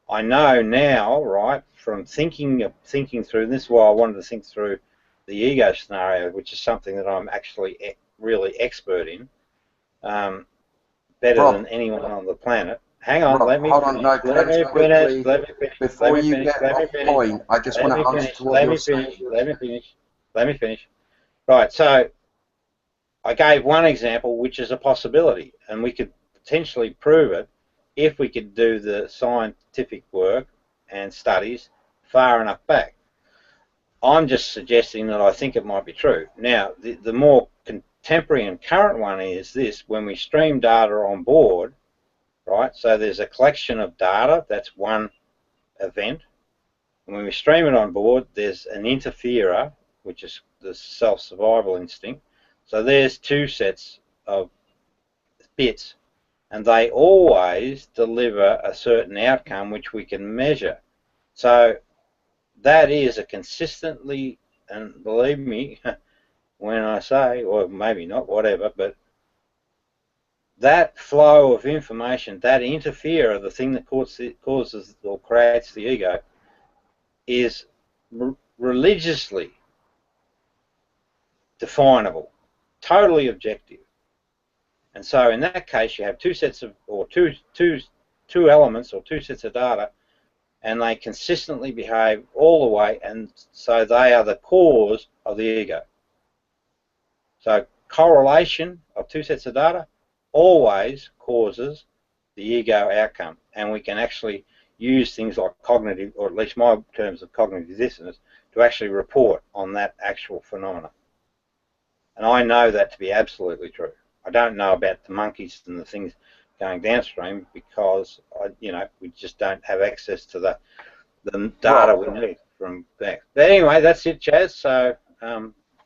Speaker 1: I know now, right, from thinking through, and this is why I wanted to think through the ego scenario, which is something that I'm actually really expert in, better
Speaker 15: Rob,
Speaker 1: than anyone on the planet. Hang on,
Speaker 15: Rob,
Speaker 1: let me
Speaker 15: hold
Speaker 1: finish.
Speaker 15: on, no,
Speaker 1: Let me finish. Let me finish.
Speaker 15: Before you get off point, I just want to answer to what you're saying.
Speaker 1: Let me finish. Right, so I gave one example, which is a possibility, and we could potentially prove it if we could do the scientific work and studies far enough back. I'm just suggesting that I think it might be true. Now, the more contemporary and current one is this: when we stream data on board, right, so there's a collection of data, that's one event. And when we stream it on board, there's an interferer, which is the self-survival instinct. So there's two sets of bits, and they always deliver a certain outcome which we can measure. So that is a consistently, and believe me when I say, or maybe not, whatever, but that flow of information, that interferer, the thing that causes or creates the ego, is religiously definable, totally objective. And so in that case, you have two sets of, or two elements, or two sets of data, and they consistently behave all the way, and so they are the cause of the ego. So correlation of two sets of data always causes the ego outcome, and we can actually use things like cognitive, or at least my terms of cognitive dissonance, to actually report on that actual phenomena. And I know that to be absolutely true. I don't know about the monkeys and the things going downstream because we just don't have access to the data we need from back. But anyway, that's it, Chaz. So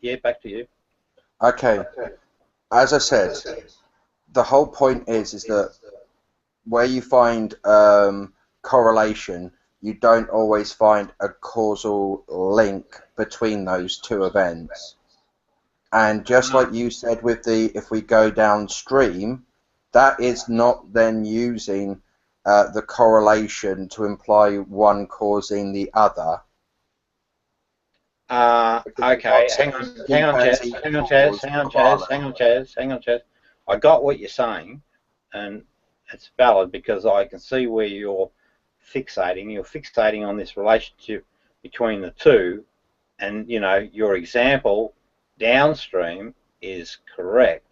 Speaker 1: yeah, back to you.
Speaker 15: Okay. As I said, the whole point is that where you find correlation, you don't always find a causal link between those two events. And just like you said with the, if we go downstream, that is not then using the correlation to imply one causing the other.
Speaker 1: Okay, hang on, Chaz. I got what you're saying, and it's valid because I can see where you're fixating. You're fixating on this relationship between the two, and your example downstream is correct.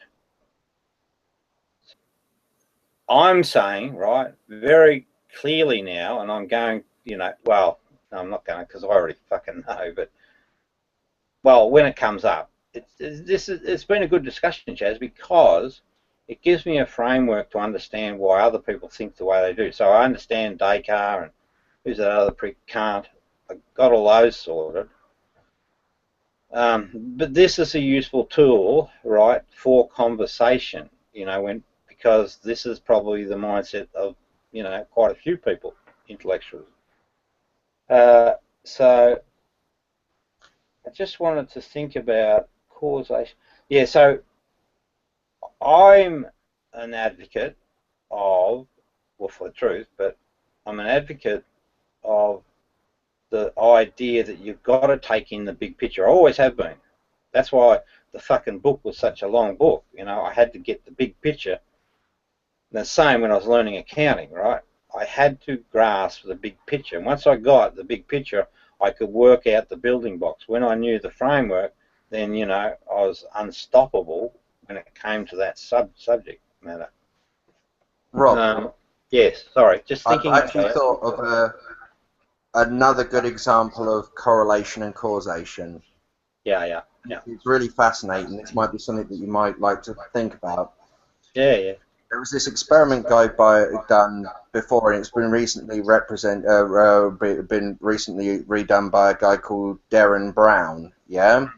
Speaker 1: I'm saying, right, very clearly now, and I'm going, well, no, I'm not going because I already fucking know, but well, when it comes up, it's been a good discussion, Chaz, because it gives me a framework to understand why other people think the way they do. So I understand Descartes and who's that other prick, Kant. I got all those sorted. But this is a useful tool, right, for conversation, because this is probably the mindset of, quite a few people, intellectuals. So I just wanted to think about causation. Yeah, so I'm an advocate of well, for the truth, but I'm an advocate of the idea that you've got to take in the big picture. I always have been. That's why the fucking book was such a long book. You know, I had to get the big picture. The same when I was learning accounting, right? I had to grasp the big picture. And once I got the big picture, I could work out the building blocks. When I knew the framework, then, you know, I was unstoppable when it came to that subject matter.
Speaker 15: Rob,
Speaker 1: yes, sorry, just
Speaker 15: I've
Speaker 1: thinking.
Speaker 15: actually thought of another good example of correlation and causation.
Speaker 1: Yeah.
Speaker 15: It's really fascinating. This might be something that you might like to think about.
Speaker 1: Yeah.
Speaker 15: There was this experiment done before, and it's been recently been recently redone by a guy called Darren Brown. Yeah.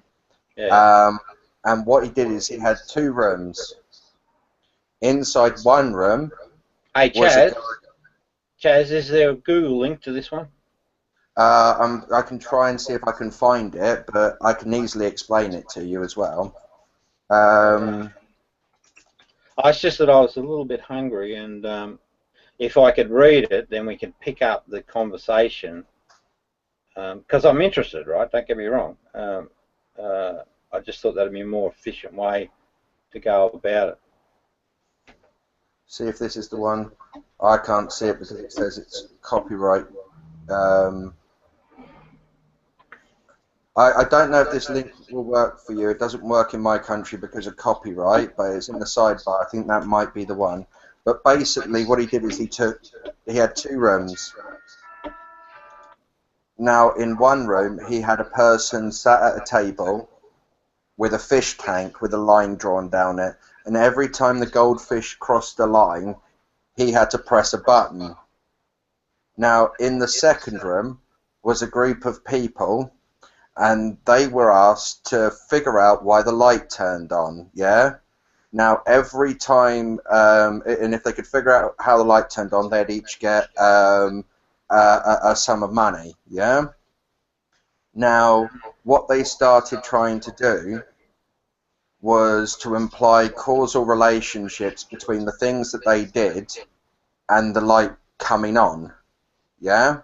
Speaker 15: And what he did is he had 2 rooms. Inside one room.
Speaker 1: Hey, Chaz, is there a Google link to this one?
Speaker 15: I can try and see if I can find it, but I can easily explain it to you as well.
Speaker 1: It's just that I was a little bit hungry, and if I could read it, then we could pick up the conversation. Because I'm interested, right? Don't get me wrong. I just thought that'd be a more efficient way to go about it.
Speaker 15: See if this is the one. I can't see it because it says it's copyright. I don't know if this link will work for you. It doesn't work in my country because of copyright, but it's in the sidebar. I think that might be the one. But basically what he did is he had 2 rooms. Now in one room he had a person sat at a table with a fish tank with a line drawn down it, and every time the goldfish crossed the line he had to press a button. Now in the second room was a group of people, and they were asked to figure out why the light turned on, yeah? Now, every time, and if they could figure out how the light turned on, they'd each get a sum of money, yeah? Now, what they started trying to do was to imply causal relationships between the things that they did and the light coming on, yeah?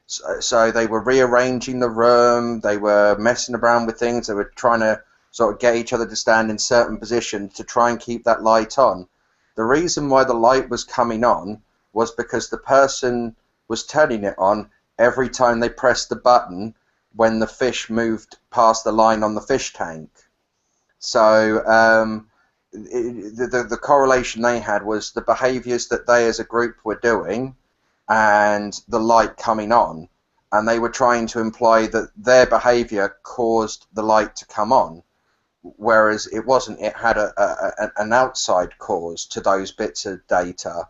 Speaker 15: So they were rearranging the room, they were messing around with things, they were trying to sort of get each other to stand in certain positions to try and keep that light on. The reason why the light was coming on was because the person was turning it on every time they pressed the button when the fish moved past the line on the fish tank. So the correlation they had was the behaviours that they as a group were doing and the light coming on, and they were trying to imply that their behaviour caused the light to come on, whereas it wasn't. It had an outside cause to those bits of data,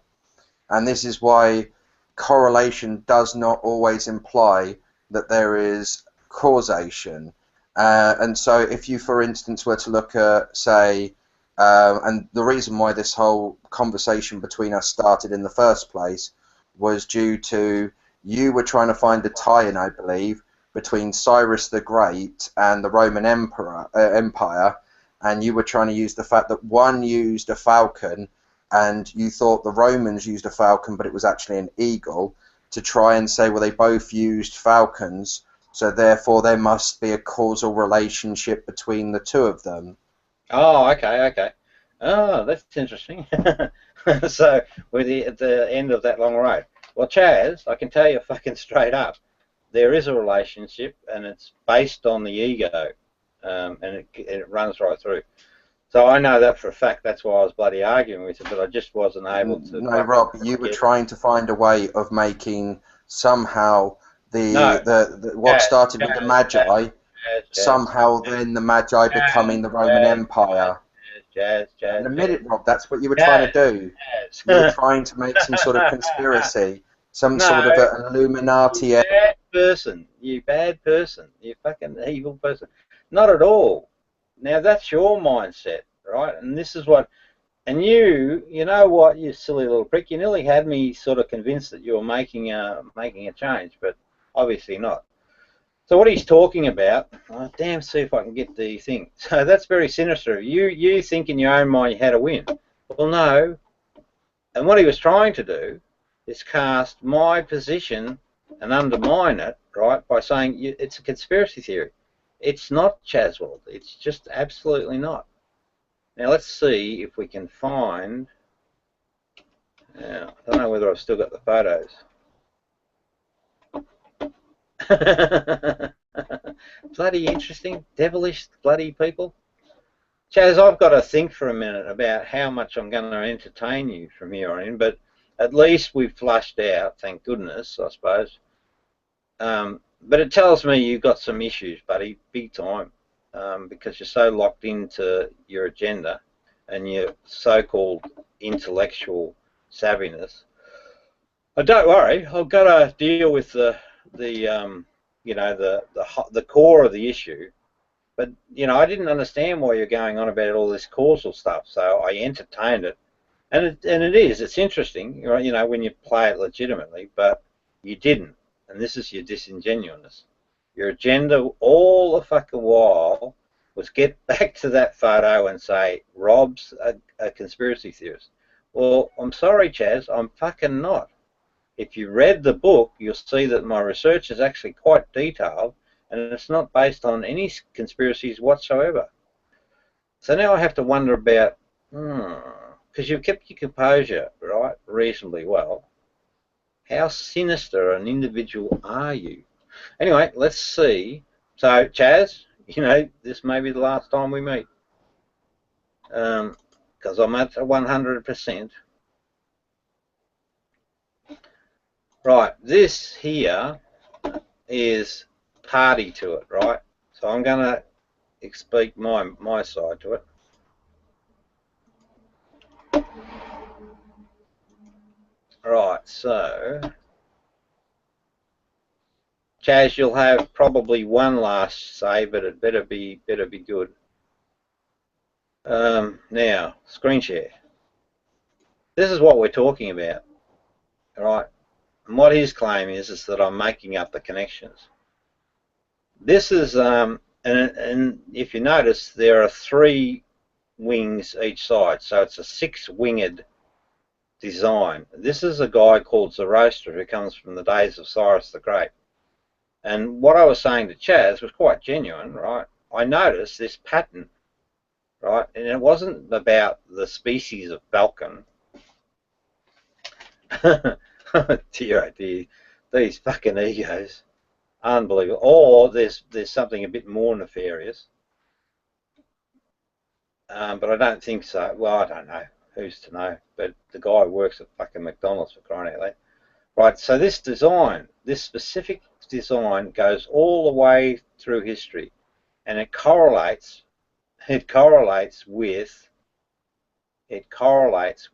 Speaker 15: and this is why correlation does not always imply that there is causation. And so if you, for instance, were to look at, say, and the reason why this whole conversation between us started in the first place was due to you were trying to find a tie-in, I believe, between Cyrus the Great and the Roman Empire, and you were trying to use the fact that one used a falcon and you thought the Romans used a falcon but it was actually an eagle, to try and say, well, they both used falcons, so therefore there must be a causal relationship between the two of them.
Speaker 1: Oh, okay. Oh, that's interesting. So we're at the end of that long road. Well, Chaz, I can tell you fucking straight up, there is a relationship, and it's based on the ego, and it runs right through. So I know that for a fact. That's why I was bloody arguing with it, but I just wasn't able to.
Speaker 15: No, Rob, you were trying to find a way of making somehow what started with the Magi, somehow then the Magi becoming the Roman Empire.
Speaker 1: Jazz.
Speaker 15: In a minute, Rob, that's what you were trying to do. You were trying to make some sort of conspiracy, sort of an Illuminati.
Speaker 1: You bad person. You fucking evil person. Not at all. Now that's your mindset, right? And this is what. And you know what, you silly little prick. You nearly had me sort of convinced that you were making a change, but obviously not. So what he's talking about, damn, see if I can get the thing. So that's very sinister. You think in your own mind you had a win. Well, no. And what he was trying to do is cast my position and undermine it, right, by saying it's a conspiracy theory. It's not, Chaswell. It's just absolutely not. Now let's see if we can find. I don't know whether I've still got the photos. Bloody interesting, devilish, bloody people. Chaz, I've got to think for a minute about how much I'm going to entertain you from here on in, but at least we've flushed out, thank goodness, I suppose. But it tells me you've got some issues, buddy, big time, because you're so locked into your agenda and your so-called intellectual savviness. But don't worry, I've got to deal with the core of the issue. But I didn't understand why you're going on about all this causal stuff, so I entertained it, and it's interesting, right? When you play it legitimately, but you didn't, and this is your disingenuousness. Your agenda all the fucking while was get back to that photo and say Rob's a conspiracy theorist. Well, I'm sorry, Chaz, I'm fucking not. If you read the book, you'll see that my research is actually quite detailed, and it's not based on any conspiracies whatsoever. So now I have to wonder about, because you've kept your composure, right, reasonably well. How sinister an individual are you? Anyway, let's see. So, Chaz, this may be the last time we meet, because I'm at 100%. Right, this here is party to it, right? So I'm going to speak my side to it. Right, so Chaz, you'll have probably one last say, but it better be good. Now, screen share. This is what we're talking about, all right? And what his claim is that I'm making up the connections. This is, and if you notice, there are 3 wings each side, so it's a 6-winged design. This is a guy called Zoroaster who comes from the days of Cyrus the Great. And what I was saying to Chaz was quite genuine, right? I noticed this pattern, right? And it wasn't about the species of falcon. Dear, oh dear, these fucking egos, unbelievable. Or there's something a bit more nefarious, but I don't think so. Well, I don't know. Who's to know? But the guy works at fucking McDonald's, for crying out loud. Right. So this design, this specific design, goes all the way through history, and it correlates with. It correlates,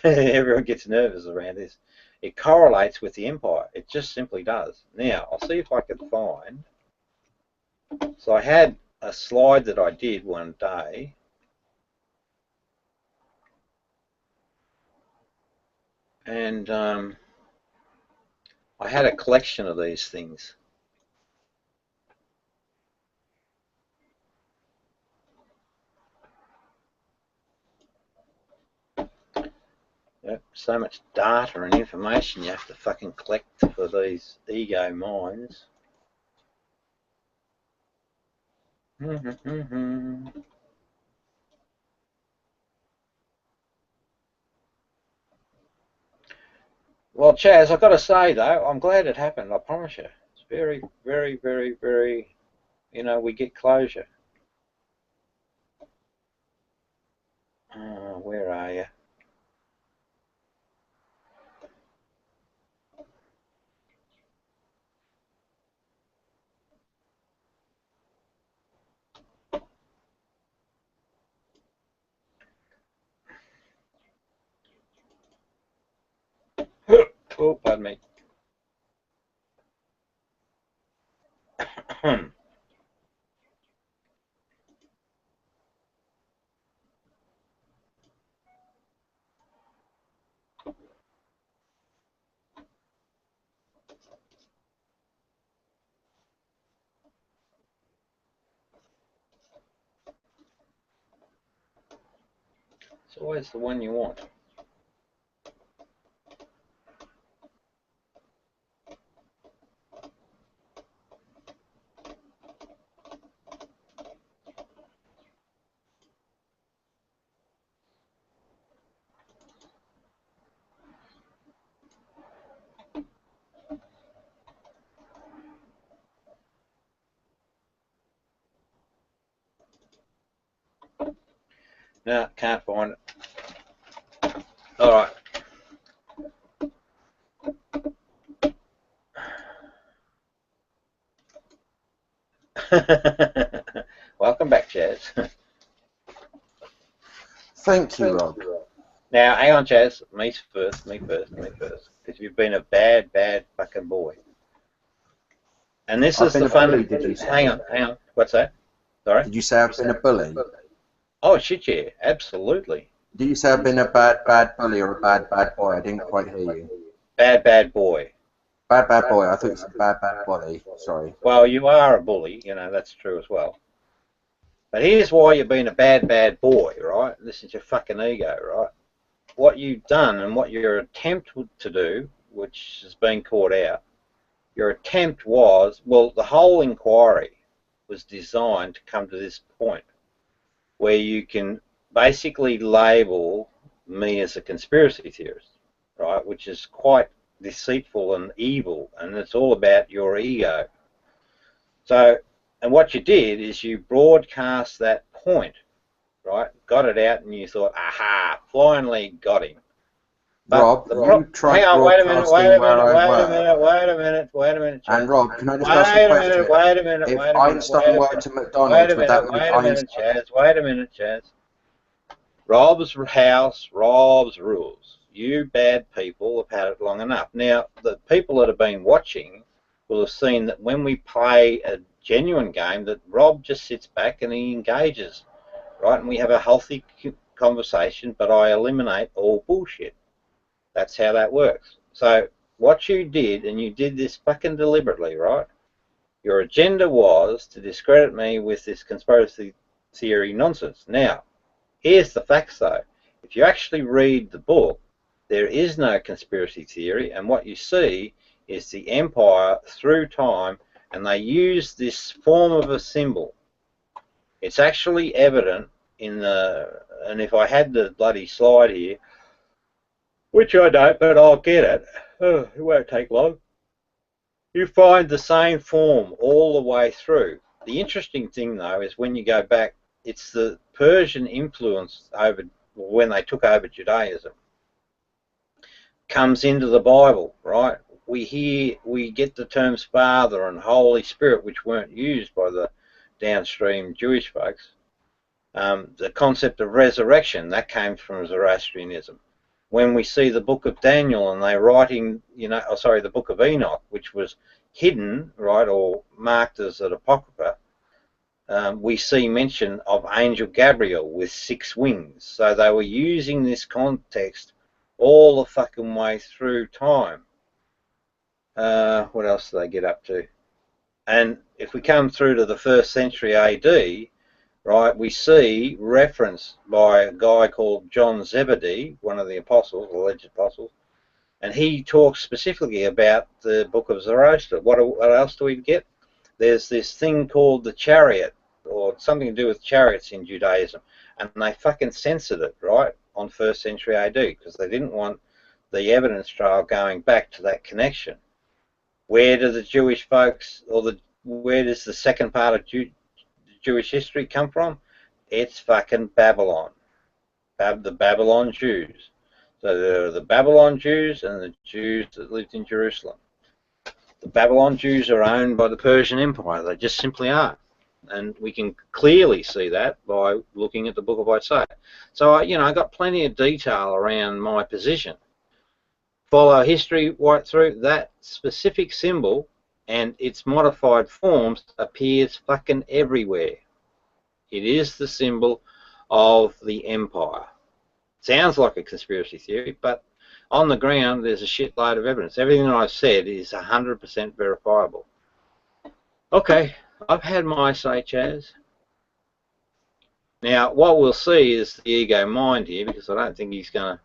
Speaker 1: everyone gets nervous around this, it correlates with the empire. It just simply does. Now, I'll see if I can find, so I had a slide that I did one day, and I had a collection of these things. Yep, so much data and information you have to fucking collect for these ego minds. Well, Chaz, I've got to say though, I'm glad it happened. I promise you, it's very, very, very, very. We get closure. Where are you? Oh, pardon me. It's always the one you want. No, can't find it. All right. Welcome back, Chaz.
Speaker 15: Thank you, Rob.
Speaker 1: Now, hang on, Chaz. Me first. Because you've been a bad fucking boy. And this
Speaker 15: I've
Speaker 1: is
Speaker 15: been
Speaker 1: the
Speaker 15: a
Speaker 1: fun.
Speaker 15: bully, did you say?
Speaker 1: Hang on. What's that? Sorry?
Speaker 15: Did you say I've been a bully?
Speaker 1: Oh, shit, yeah. Absolutely.
Speaker 15: Did you say I've been a bad bully or a bad boy? I didn't quite hear you.
Speaker 1: Bad boy.
Speaker 15: Bad boy. I thought you said bad bully. Sorry.
Speaker 1: Well, you are a bully, you know, that's true as well. But here's why you've been a bad boy, right? This is your fucking ego, right? What you've done and what your attempt to do, which has been caught out, your attempt was, well, the whole inquiry was designed to come to this point where you can basically label me as a conspiracy theorist, right, which is quite deceitful and evil, and it's all about your ego. So, and what you did is you broadcast that point, right, got it out, and you thought, aha, finally got him. But
Speaker 15: Rob, you tried
Speaker 1: hang on, wait a minute, Chaz.
Speaker 15: And Rob, can I just ask you a question?
Speaker 1: Wait a minute.
Speaker 15: If Einstein worked to McDonald's, would that make Einstein?
Speaker 1: Wait a minute, Chaz. Rob's house, Rob's rules. You bad people have had it long enough. Now, the people that have been watching will have seen that when we play a genuine game, that Rob just sits back and he engages, right? And we have a healthy conversation, but I eliminate all bullshit. That's how that works. So what you did, and you did this fucking deliberately, right? Your agenda was to discredit me with this conspiracy theory nonsense. Now, here's the facts though. If you actually read the book, there is no conspiracy theory, and what you see is the empire through time, and they use this form of a symbol. It's actually evident in the, and if I had the bloody slide here, which I don't, but I'll get it. Oh, it won't take long. You find the same form all the way through. The interesting thing, though, is when you go back, it's the Persian influence over when they took over Judaism comes into the Bible, right? We get the terms Father and Holy Spirit, which weren't used by the downstream Jewish folks. The concept of resurrection, that came from Zoroastrianism. When we see the book of Daniel and they're writing, the book of Enoch, which was hidden, right, or marked as an apocrypha, we see mention of Angel Gabriel with 6 wings. So they were using this context all the fucking way through time. What else do they get up to? And if we come through to the 1st century AD, right, we see reference by a guy called John Zebedee, one of the apostles, alleged apostles, and he talks specifically about the book of Zoroaster. What else do we get? There's this thing called the chariot, or something to do with chariots in Judaism, and they fucking censored it, right, on 1st century AD, because they didn't want the evidence trail going back to that connection. Where do the Jewish folks, or where does the second part of Jewish history come from? It's fucking Babylon. The Babylon Jews. So there are the Babylon Jews and the Jews that lived in Jerusalem. The Babylon Jews are owned by the Persian Empire. They just simply are. And we can clearly see that by looking at the book of Isaiah. So, I got plenty of detail around my position. Follow history right through. That specific symbol and its modified forms appears fucking everywhere. It is the symbol of the empire. Sounds like a conspiracy theory, but on the ground there's a shitload of evidence. Everything that I've said is 100% verifiable. Okay, I've had my say, Chaz. Now, what we'll see is the ego mind here, because I don't think he's going to...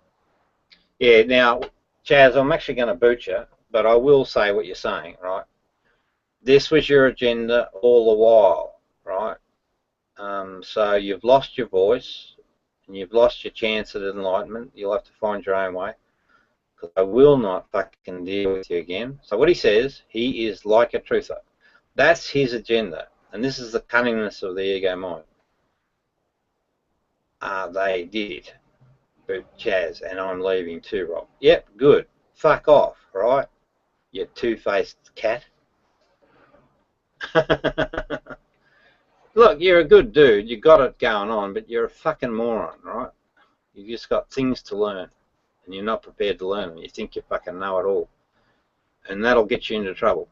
Speaker 1: Yeah, now, Chaz, I'm actually going to boot you, but I will say what you're saying, right? This was your agenda all the while, right? So you've lost your voice, and you've lost your chance at enlightenment. You'll have to find your own way, because I will not fucking deal with you again. So what he says, he is like a truther. That's his agenda, and this is the cunningness of the ego mind. They did. But Chaz, and I'm leaving too, Rob. Yep, good. Fuck off, right? You two-faced cat. Look, you're a good dude. You got it going on, but you're a fucking moron, right? You just got things to learn, and you're not prepared to learn them. You think you fucking know it all, and that'll get you into trouble.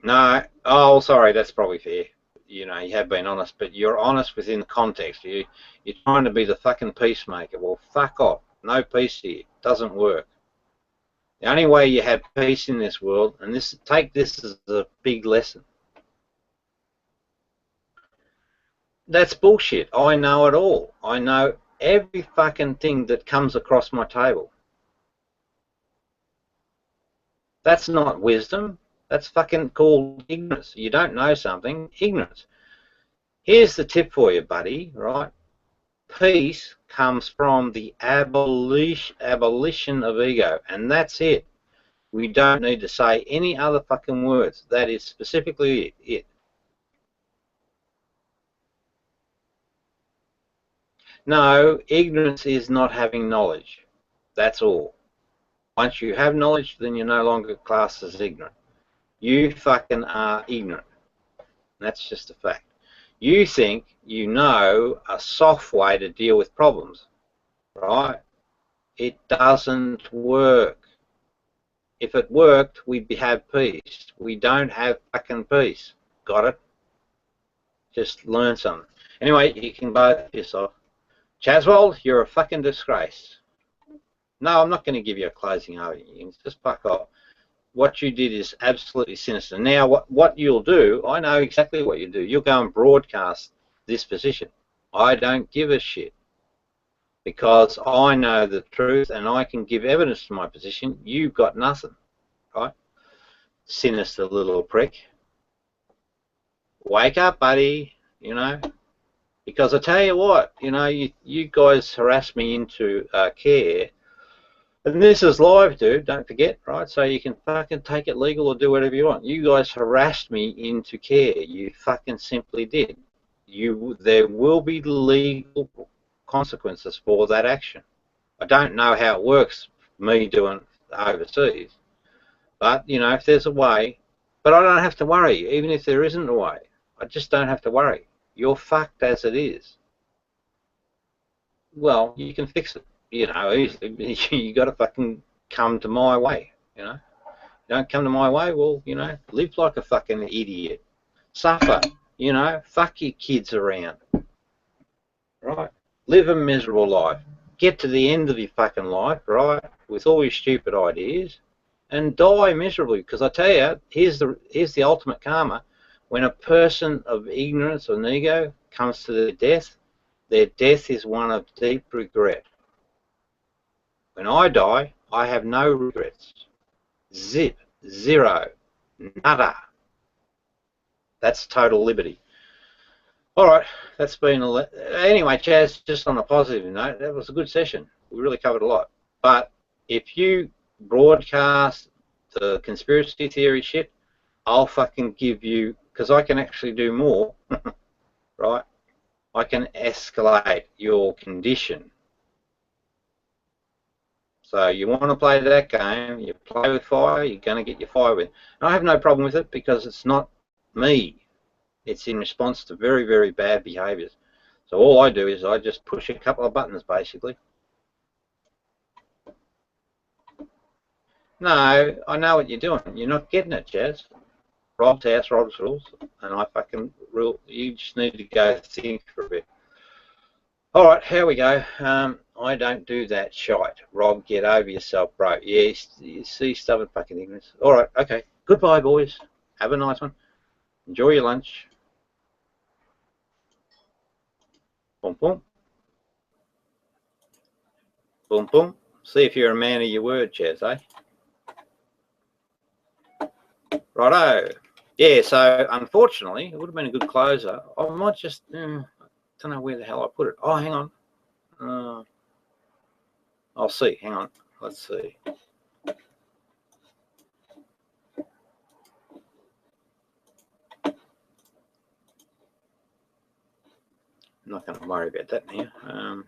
Speaker 1: No, oh, sorry, that's probably fair. You know, you have been honest, but you're honest within the context. You're trying to be the fucking peacemaker. Well, fuck off. No peace here. Doesn't work. The only way you have peace in this world, and take this as a big lesson. That's bullshit. I know it all. I know every fucking thing that comes across my table. That's not wisdom. That's fucking called ignorance. You don't know something, ignorance. Here's the tip for you, buddy, right? Peace comes from the abolition of ego, and that's it. We don't need to say any other fucking words. That is specifically it. No, ignorance is not having knowledge. That's all. Once you have knowledge, then you're no longer classed as ignorant. You fucking are ignorant. That's just a fact. You think you know a soft way to deal with problems, right? It doesn't work. If it worked, we'd have peace. We don't have fucking peace. Got it? Just learn something. Anyway, you can both piss off. Chaswold, you're a fucking disgrace. No, I'm not going to give you a closing argument. Just fuck off. What you did is absolutely sinister. Now, what you'll do, I know exactly what you do. You'll go and broadcast this position. I don't give a shit. Because I know the truth and I can give evidence to my position. You've got nothing, right? Sinister little prick. Wake up, buddy, you know. Because I tell you what, you know, you guys harass me into care. And this is live, dude, don't forget, right? So you can fucking take it legal or do whatever you want. You guys harassed me into care. You fucking simply did. There will be legal consequences for that action. I don't know how it works, me doing overseas. But, you know, if there's a way, but I don't have to worry, even if there isn't a way. I just don't have to worry. You're fucked as it is. Well, you can fix it. You know, easily. You got to fucking come to my way, you know. You don't come to my way, well, you know, live like a fucking idiot. Suffer, you know, fuck your kids around. Right? Live a miserable life. Get to the end of your fucking life, right, with all your stupid ideas, and die miserably. Because I tell you, here's the ultimate karma. When a person of ignorance or ego comes to their death is one of deep regret. When I die, I have no regrets. Zip. Zero. Nada. That's total liberty. All right, that's been anyway, Chaz, just on a positive note, that was a good session. We really covered a lot. But if you broadcast the conspiracy theory shit, I'll fucking give you, because I can actually do more, right? I can escalate your condition. So you want to play that game, you play with fire, you're going to get your fire with. And I have no problem with it because it's not me. It's in response to very, very bad behaviours. So all I do is I just push a couple of buttons, basically. No, I know what you're doing. You're not getting it, Chaz. Rob's house, Rob's rules, and I fucking rule. You just need to go think for a bit. All right, here we go. I don't do that shite. Rob, get over yourself, bro. Yeah, you see stubborn fucking ignorance. All right, okay. Goodbye, boys. Have a nice one. Enjoy your lunch. Boom, boom. Boom, boom. See if you're a man of your word, Chaz, eh? Righto. Yeah, so unfortunately, it would have been a good closer. I might just, don't know where the hell I put it. Oh, hang on. I'll see. Hang on. Let's see. I'm not going to worry about that now.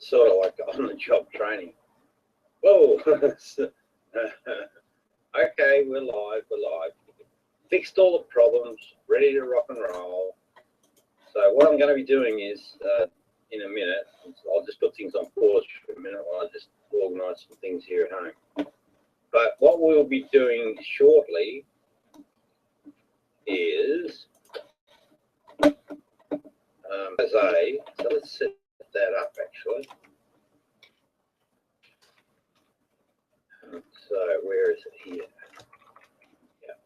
Speaker 1: sort of like on-the-job training. Whoa. Okay, we're live. Fixed all the problems, ready to rock and roll. So what I'm going to be doing is, in a minute, I'll just put things on pause for a minute while I just organise some things here at home. But what we'll be doing shortly is, so let's set that up actually. So where is it here? Yeah.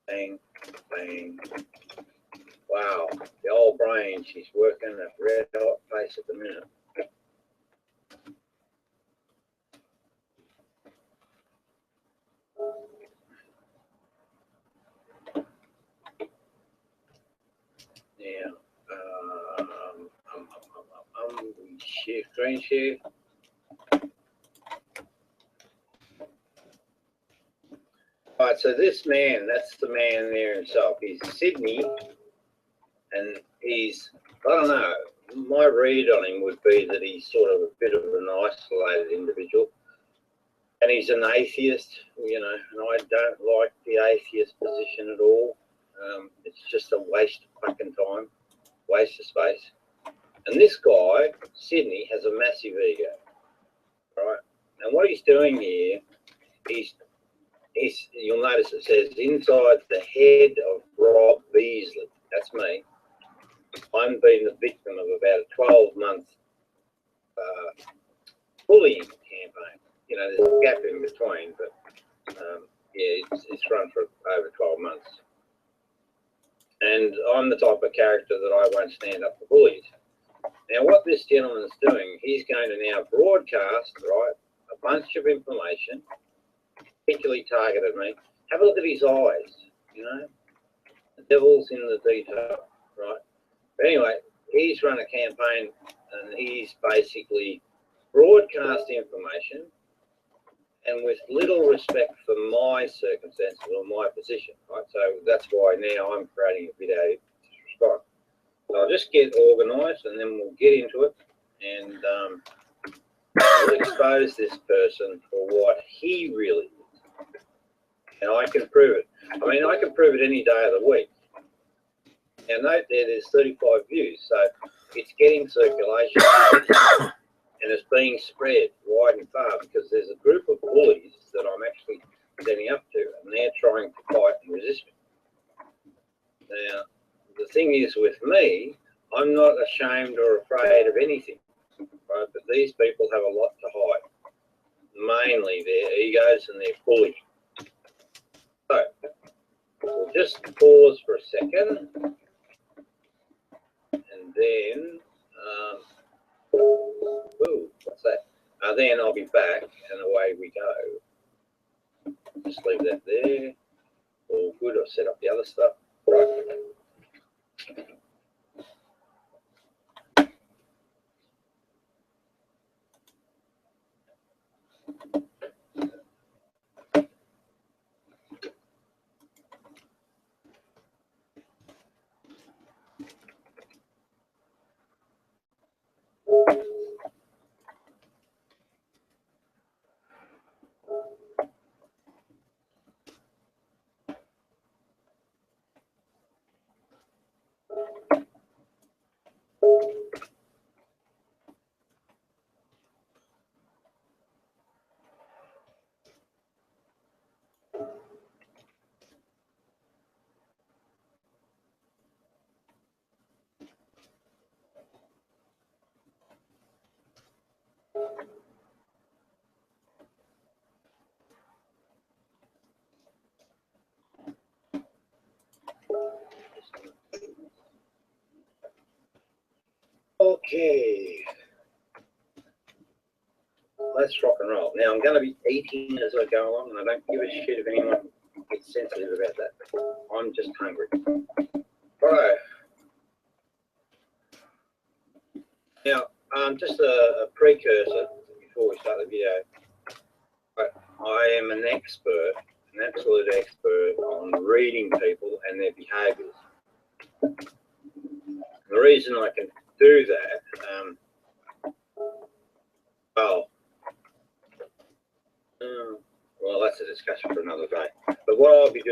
Speaker 1: Bang, bang. Wow, the old brain, she's working at red hot pace at the minute. Now, share, screen share. Right, so this man, that's the man there himself. He's Sydney, and he's, I don't know, my read on him would be that he's sort of a bit of an isolated individual. And he's an atheist, you know, and I don't like the atheist position at all. It's just a waste of fucking time, waste of space. And this guy, Sydney, has a massive ego, right? And what he's doing here, you'll notice it says inside the head of Rob Beasley. That's me. I'm being the victim of about a 12-month bullying campaign. You know, there's a gap in between, but yeah, it's run for over 12 months. And I'm the type of character that I won't stand up for bullies. Now, what this gentleman's doing, he's going to now broadcast, right, a bunch of information, particularly targeted me. Have a look at his eyes, you know, the devil's in the detail, right? But anyway, he's run a campaign and he's basically broadcast information and with little respect for my circumstances or my position, right? So that's why now I'm creating a video to respond. So I'll just get organised and then we'll get into it and we'll expose this person for what he really is. And I can prove it. I mean, I can prove it any day of the week. Now note there's 35 views, so it's getting circulation and it's being spread wide and far because there's a group of bullies that I'm actually standing up to and they're trying to fight and resist me. Now, the thing is with me, I'm not ashamed or afraid of anything, right? But these people have a lot to hide. Mainly their egos and their bullying. So, we'll just pause for a second. And then, ooh, what's that? Then I'll be back and away we go. Just leave that there. All good, I'll set up the other stuff. Right. Okay, let's rock and roll. Now I'm going to be eating as I go along, and I don't give a shit if anyone gets sensitive about that. I'm just hungry. Alright. Now, just a precursor before we start the video. I am an expert, an absolute expert on reading people and their behaviours. The reason I can do that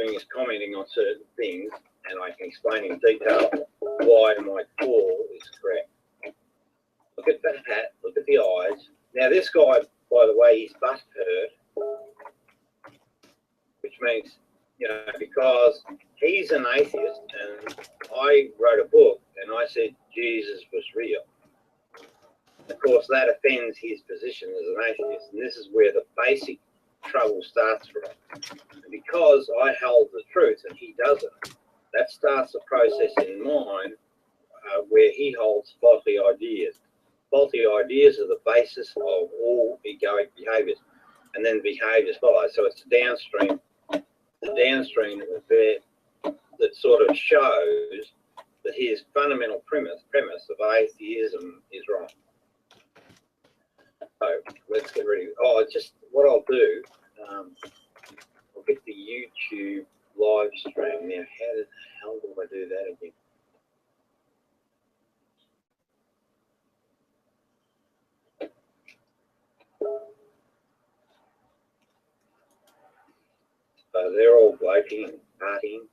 Speaker 1: doing is commenting on certain things, and I can explain in detail why my call is correct. Look at the hat, look at the eyes. Now this guy, by the way, he's bust hurt, which means, you know, because he's an atheist, and I wrote a book and I said Jesus was real. Of course, that offends his position as an atheist, and this is where the basic trouble starts from. And because I held the truth and he doesn't, that starts a process in mine where he holds faulty ideas. Faulty ideas are the basis of all egoic behaviours, and then behaviours follow. So it's the downstream effect that sort of shows that his fundamental premise of atheism is wrong. So let's get ready. Oh, just what I'll do, I'll get the YouTube live stream. Now, how the hell do I do that again? They're all bloking and partying.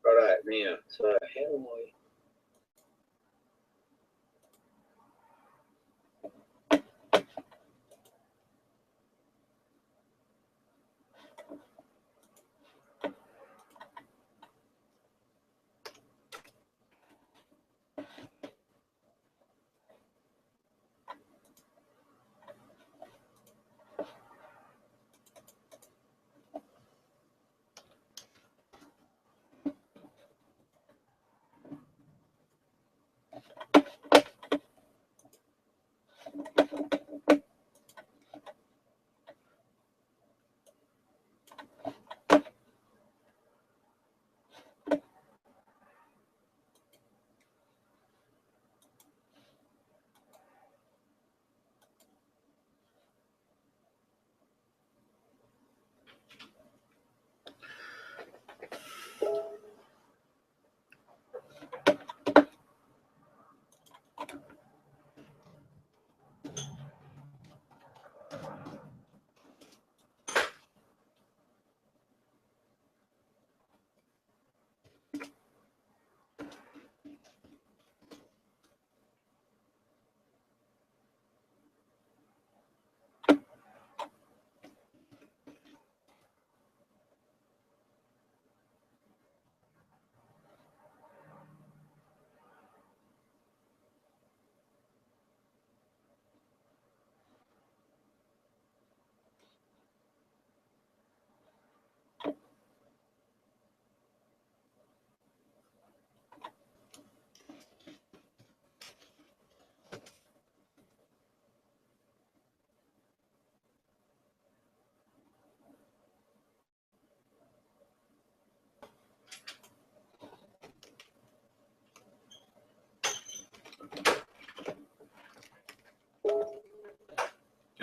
Speaker 1: Right now, so how do I...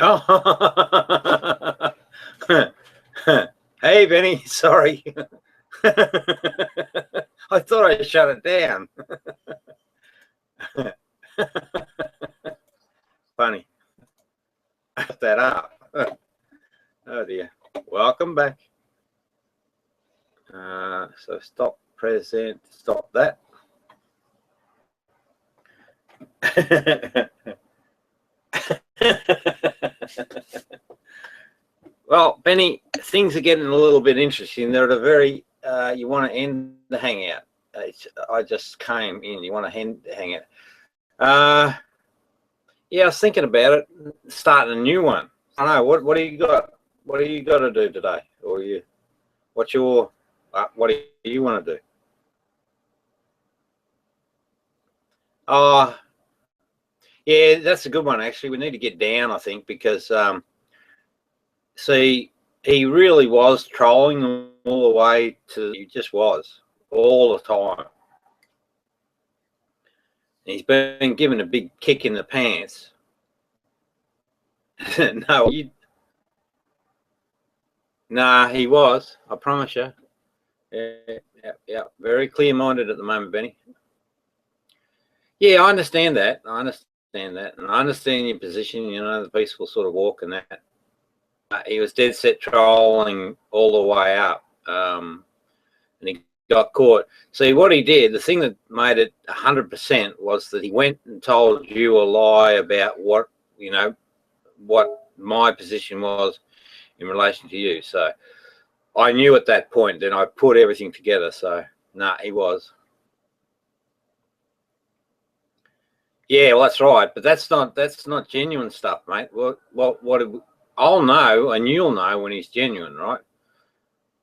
Speaker 1: Oh, hey, Benny, sorry. I thought I shut it down. Funny. I got that up. Oh dear. Welcome back. So stop present, stop that. Well, Benny, things are getting a little bit interesting. They're at a very, you want to end the hangout. I just came in. You want to end the hangout. Yeah, I was thinking about it, starting a new one. I don't know, what do you got? What do you got to do today? Or what do you want to do? Yeah, that's a good one, actually. We need to get down, I think, because, see, he really was trolling all the way to, he just was, all the time. He's been given a big kick in the pants. Nah, he was, I promise you. Yeah, very clear-minded at the moment, Benny. Yeah, I understand that. And I understand your position, you know, the peaceful sort of walk and that. He was dead set trolling all the way up. and he got caught. See, what he did, the thing that made it 100% was that he went and told you a lie about what, you know, what my position was in relation to you. So I knew at that point, then I put everything together. So, nah, he was. Yeah, well, that's right, but that's not genuine stuff, mate. I'll know and you'll know when he's genuine, right?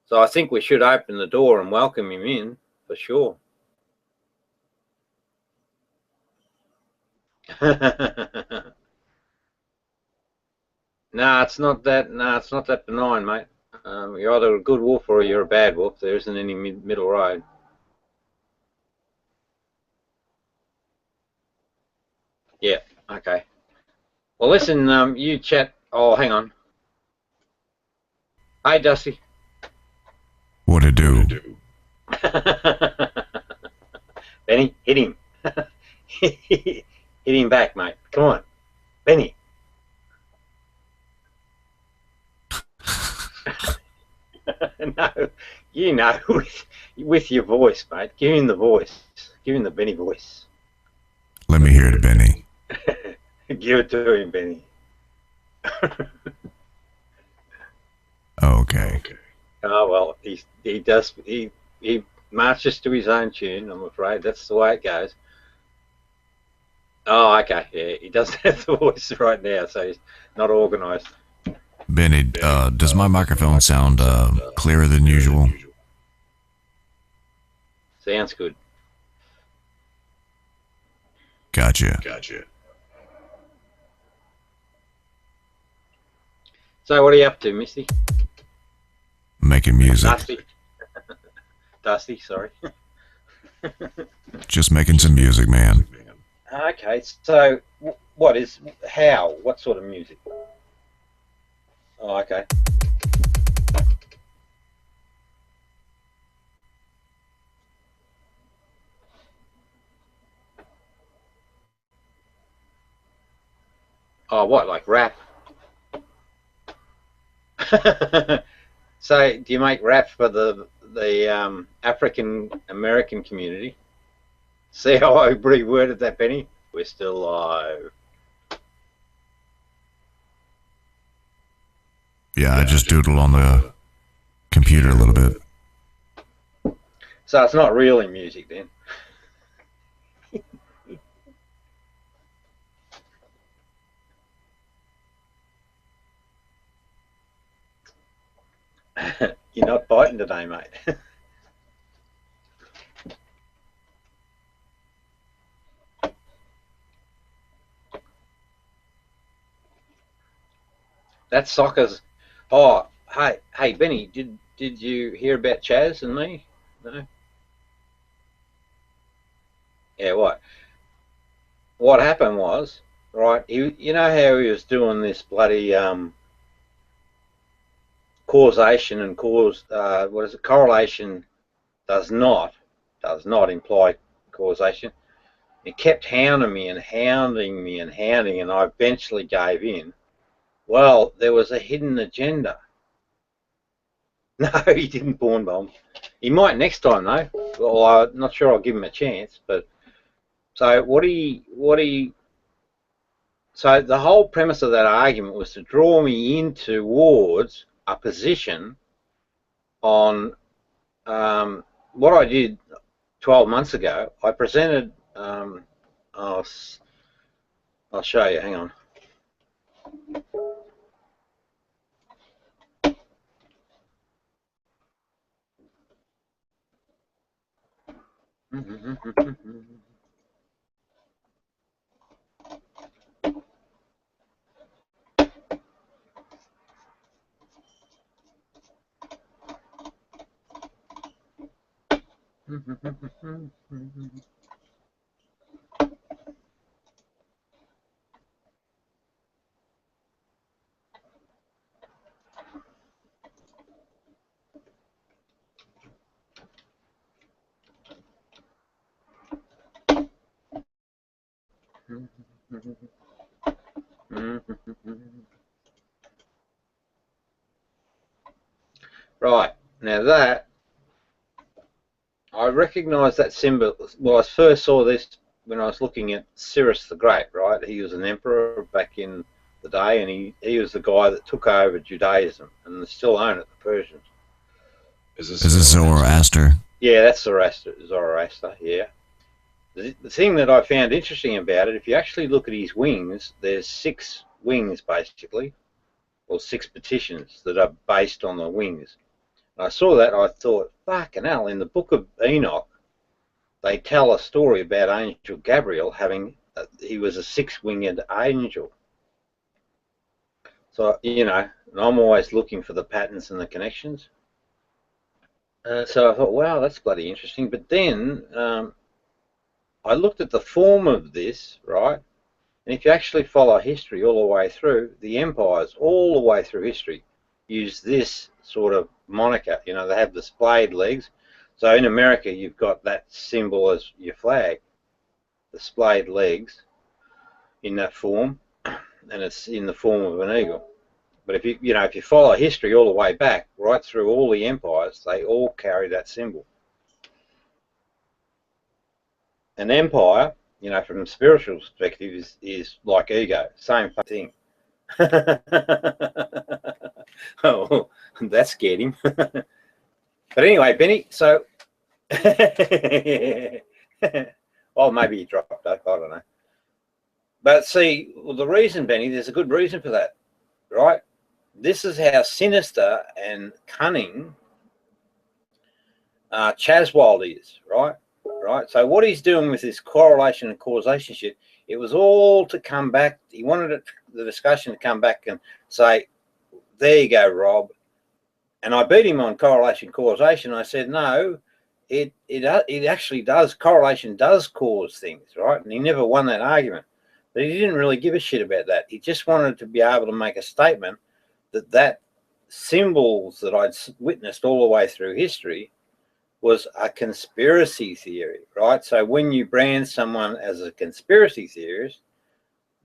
Speaker 1: So I think we should open the door and welcome him in for sure. No, it's not that. No, it's not that benign, mate. You're either a good wolf or you're a bad wolf. There isn't any middle road. Yeah. Okay. Well, listen. You chat. Oh, hang on. Hey, Dusty.
Speaker 17: What to do?
Speaker 1: Benny, hit him. Hit him back, mate. Come on, Benny. No, you know, with your voice, mate. Give him the voice. Give him the Benny voice.
Speaker 17: Let me hear it, Benny.
Speaker 1: Give it to him, Benny.
Speaker 17: Okay.
Speaker 1: Oh well, he marches to his own tune. I'm afraid that's the way it goes. Oh, okay. Yeah, he doesn't have the voice right now, so he's not organised.
Speaker 17: Benny, does my microphone sound clearer than usual?
Speaker 1: Sounds good.
Speaker 17: Gotcha.
Speaker 1: So what are you up to, Misty?
Speaker 17: Making music.
Speaker 1: Dusty, sorry.
Speaker 17: Just making some music, man.
Speaker 1: Okay, so what sort of music? Oh, okay. Oh, what, like rap? So, do you make rap for the African American community? See how I reworded that, Benny? We're still live.
Speaker 17: Yeah, I just doodled on the computer a little bit.
Speaker 1: So it's not really music then. You're not biting today, mate. That soccer's. Oh, hey, Benny, did you hear about Chaz and me? No. Yeah, what? What happened was, right? You know how he was doing this bloody causation and correlation does not imply causation. He kept hounding me and hounding me and hounding, and I eventually gave in. Well, there was a hidden agenda. No, he didn't porn bomb. He might next time though. Well, I'm not sure I'll give him a chance. But so so the whole premise of that argument was to draw me in towards a position on what I did 12 months ago. I presented. I'll show you. Hang on. Right, Now that, I recognise that symbol. Well, I first saw this when I was looking at Cyrus the Great, right? He was an emperor back in the day, and he was the guy that took over Judaism, and they still own it, the Persians.
Speaker 17: Is this Zoroaster?
Speaker 1: Yeah, that's Zoroaster, yeah. The thing that I found interesting about it, if you actually look at his wings, there's 6 wings basically, or 6 petitions that are based on the wings. And I saw that, I thought, fucking hell, in the book of Enoch, they tell a story about Angel Gabriel having, he was a 6-winged angel. So, you know, and I'm always looking for the patterns and the connections. So I thought, wow, that's bloody interesting. But then I looked at the form of this, right? And if you actually follow history all the way through, the empires all the way through history use this sort of moniker. You know, they have the splayed legs. So in America, you've got that symbol as your flag, the splayed legs in that form, and it's in the form of an eagle. But if you follow history all the way back, right through all the empires, they all carry that symbol. An empire, you know, from a spiritual perspective, is like ego, same thing. Oh, that scared him. But anyway, Benny, so well, maybe he dropped up, I don't know. But see, well, the reason, Benny, there's a good reason for that, right? This is how sinister and cunning Chaswald is, right? Right. So what he's doing with this correlation and causation shit, it was all to come back. He wanted the discussion to come back and say, there you go, Rob. And I beat him on correlation causation. I said, no, it actually does. Correlation does cause things, right? And he never won that argument. But he didn't really give a shit about that. He just wanted to be able to make a statement that symbols that I'd witnessed all the way through history was a conspiracy theory, right? So when you brand someone as a conspiracy theorist,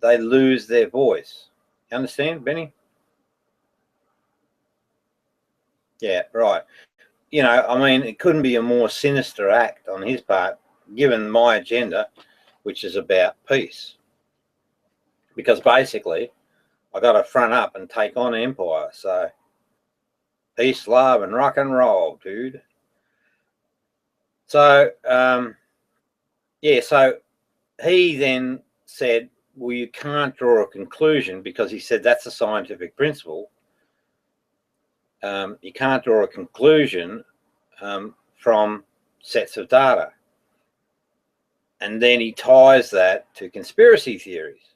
Speaker 1: they lose their voice. You understand, Benny? Yeah, right. You know, I mean, it couldn't be a more sinister act on his part, given my agenda, which is about peace. Because basically, I got to front up and take on empire. So, peace, love, and rock and roll, dude. So, yeah, so he then said, well, you can't draw a conclusion because he said that's a scientific principle. You can't draw a conclusion from sets of data. And then he ties that to conspiracy theories.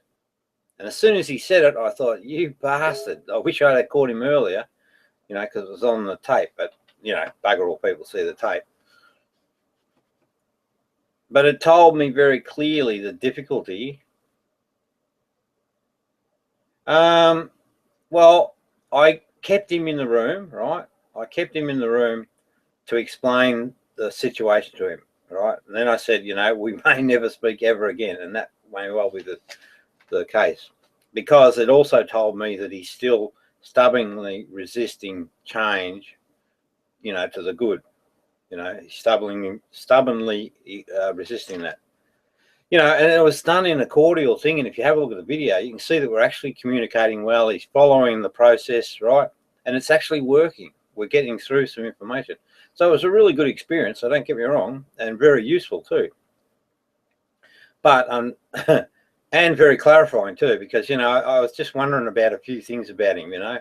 Speaker 1: And as soon as he said it, I thought, you bastard. I wish I had caught him earlier, you know, because it was on the tape. But, you know, bugger all people see the tape. But it told me very clearly the difficulty. Well, I kept him in the room, right? I kept him in the room to explain the situation to him, right? And then I said, you know, we may never speak ever again. And that may well be the case. Because it also told me that he's still stubbornly resisting change, you know, to the good. You know, stubbornly resisting that. You know, and it was done in a cordial thing. And if you have a look at the video, you can see that we're actually communicating well. He's following the process, right? And it's actually working. We're getting through some information. So it was a really good experience, so don't get me wrong, and very useful too. But, and very clarifying too, because, you know, I was just wondering about a few things about him, you know.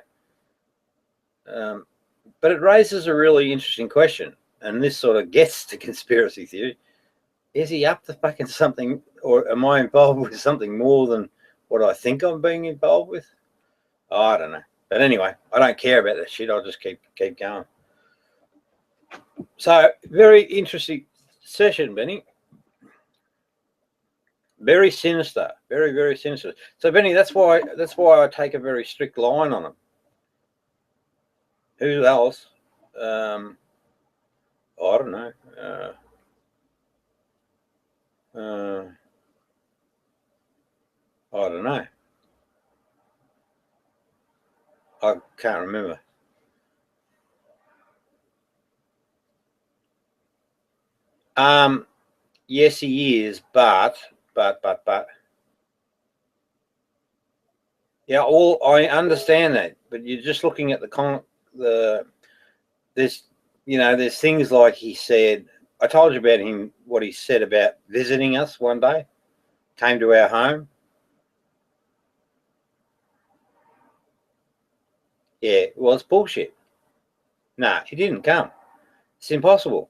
Speaker 1: But it raises a really interesting question. And this sort of gets to conspiracy theory. Is he up to fucking something, or am I involved with something more than what I think I'm being involved with? Oh, I don't know. But anyway, I don't care about that shit. I'll just keep going. So, very interesting session, Benny. Very sinister. Very, very sinister. So, Benny, that's why I take a very strict line on him. Who else? I don't know. I don't know. I can't remember. Yes, he is, but. Yeah, I understand that, but you're just looking at there's things like he said. I told you about him, what he said about visiting us one day, came to our home. Yeah, well, it's bullshit. No, he didn't come. It's impossible.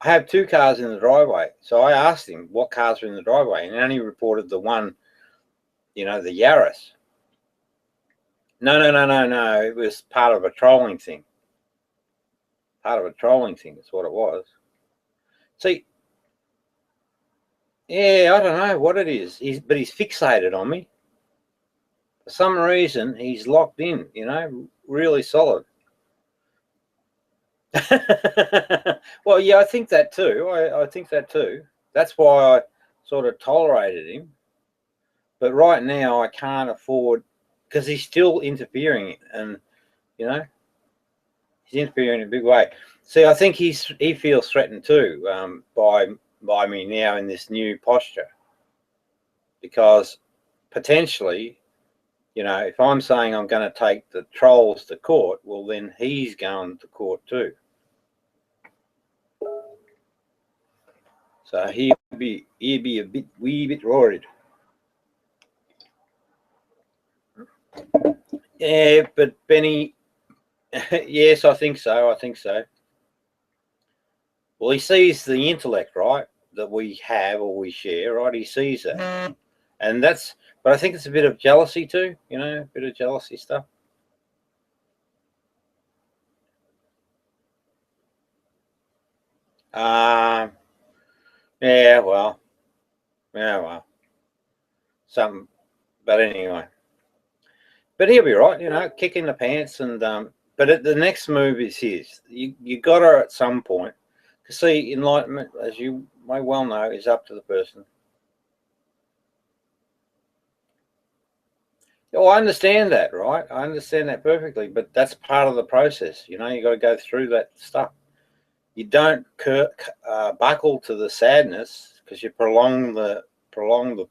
Speaker 1: I have 2 cars in the driveway, so I asked him what cars were in the driveway, and he only reported the one, the Yaris. No. It was part of a trolling thing. Part of a trolling thing is what it was. See, yeah, I don't know what it is. But he's fixated on me. For some reason, he's locked in, really solid. Well, yeah, I think that too. I think that too. That's why I sort of tolerated him. But right now, I can't afford, because he's still interfering, and he's interfering in a big way. See, I think he feels threatened too by me now in this new posture, because potentially, if I'm saying I'm going to take the trolls to court, well, then he's going to court too. So he'd be a wee bit worried. Yeah, but Benny, yes, I think so. Well, he sees the intellect, right, that we have or we share, right? He sees that, and but I think it's a bit of jealousy too, a bit of jealousy stuff. Yeah, well, something. But anyway, but he'll be right, kicking the pants, and but the next move is his. You got to at some point, because see, enlightenment, as you may well know, is up to the person. Oh, I understand that, right? I understand that perfectly, but that's part of the process. You got to go through that stuff. You don't buckle to the sadness, because you prolong the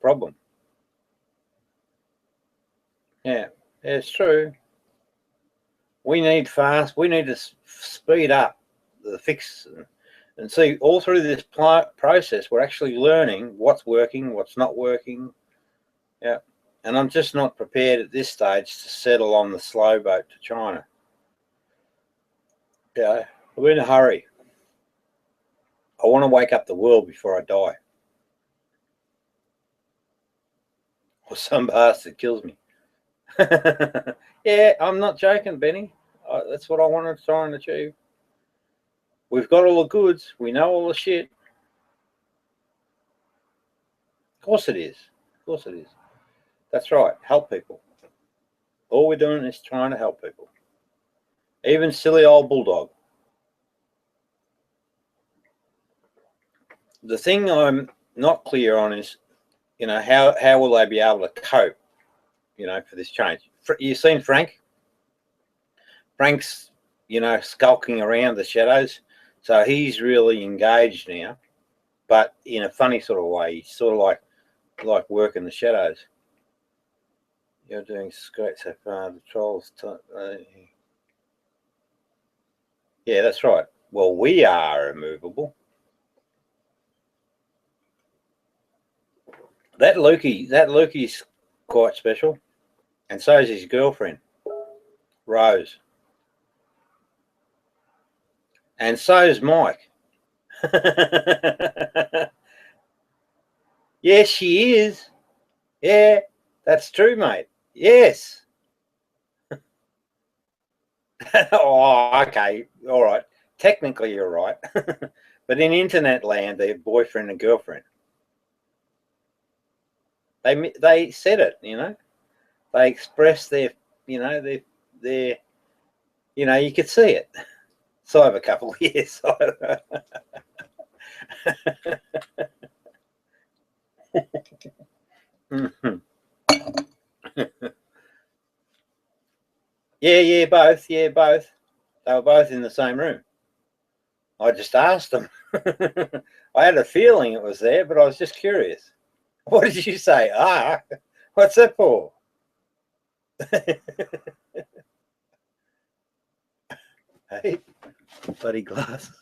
Speaker 1: problem. Yeah, it's true. We need to speed up the fix, and see, all through this process, we're actually learning what's working, what's not working. Yeah, and I'm just not prepared at this stage to settle on the slow boat to China. Yeah, we're in a hurry. I want to wake up the world before I die, or some bastard kills me. Yeah, I'm not joking, Benny. That's what I want to try and achieve. We've got all the goods. We know all the shit. Of course it is. Of course it is. That's right. Help people. All we're doing is trying to help people. Even silly old Bulldog. The thing I'm not clear on is, how will they be able to cope, for this change? You've seen Frank? Frank's, skulking around the shadows. So he's really engaged now, but in a funny sort of way. He's sort of like working the shadows. You're doing great so far. The trolls. Yeah, that's right. Well, we are immovable. That Lukey's quite special, and so is his girlfriend, Rose. And so's Mike. Yes, she is. Yeah, that's true, mate. Yes. Oh, okay. All right. Technically, you're right. But in internet land, they're boyfriend and girlfriend. They said it, They expressed their, their, you could see it. So I have a couple of years. Yeah, both. They were both in the same room. I just asked them. I had a feeling it was there, but I was just curious. What did you say? Ah, what's that for? Hey, bloody glasses.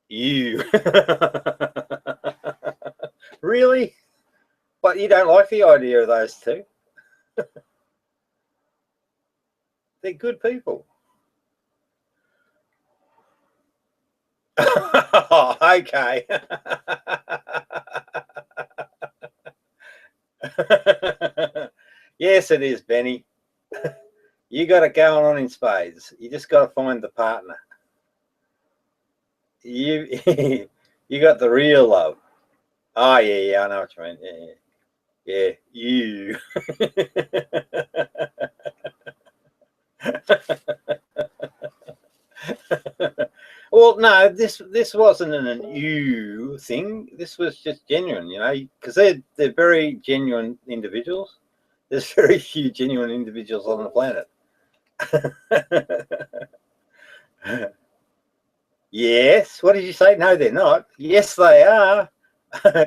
Speaker 1: You. Really? But you don't like the idea of those two? They're good people. Oh, okay. Yes, it is, Benny. You got it going on in spades. You just got to find the partner. You you got the real love. Oh yeah, I know what you mean. Yeah, you. Well, no, this wasn't an you thing. This was just genuine, you know, because they're very genuine individuals. There's very few genuine individuals on the planet. Yes. What did you say? No, they're not. Yes, they are.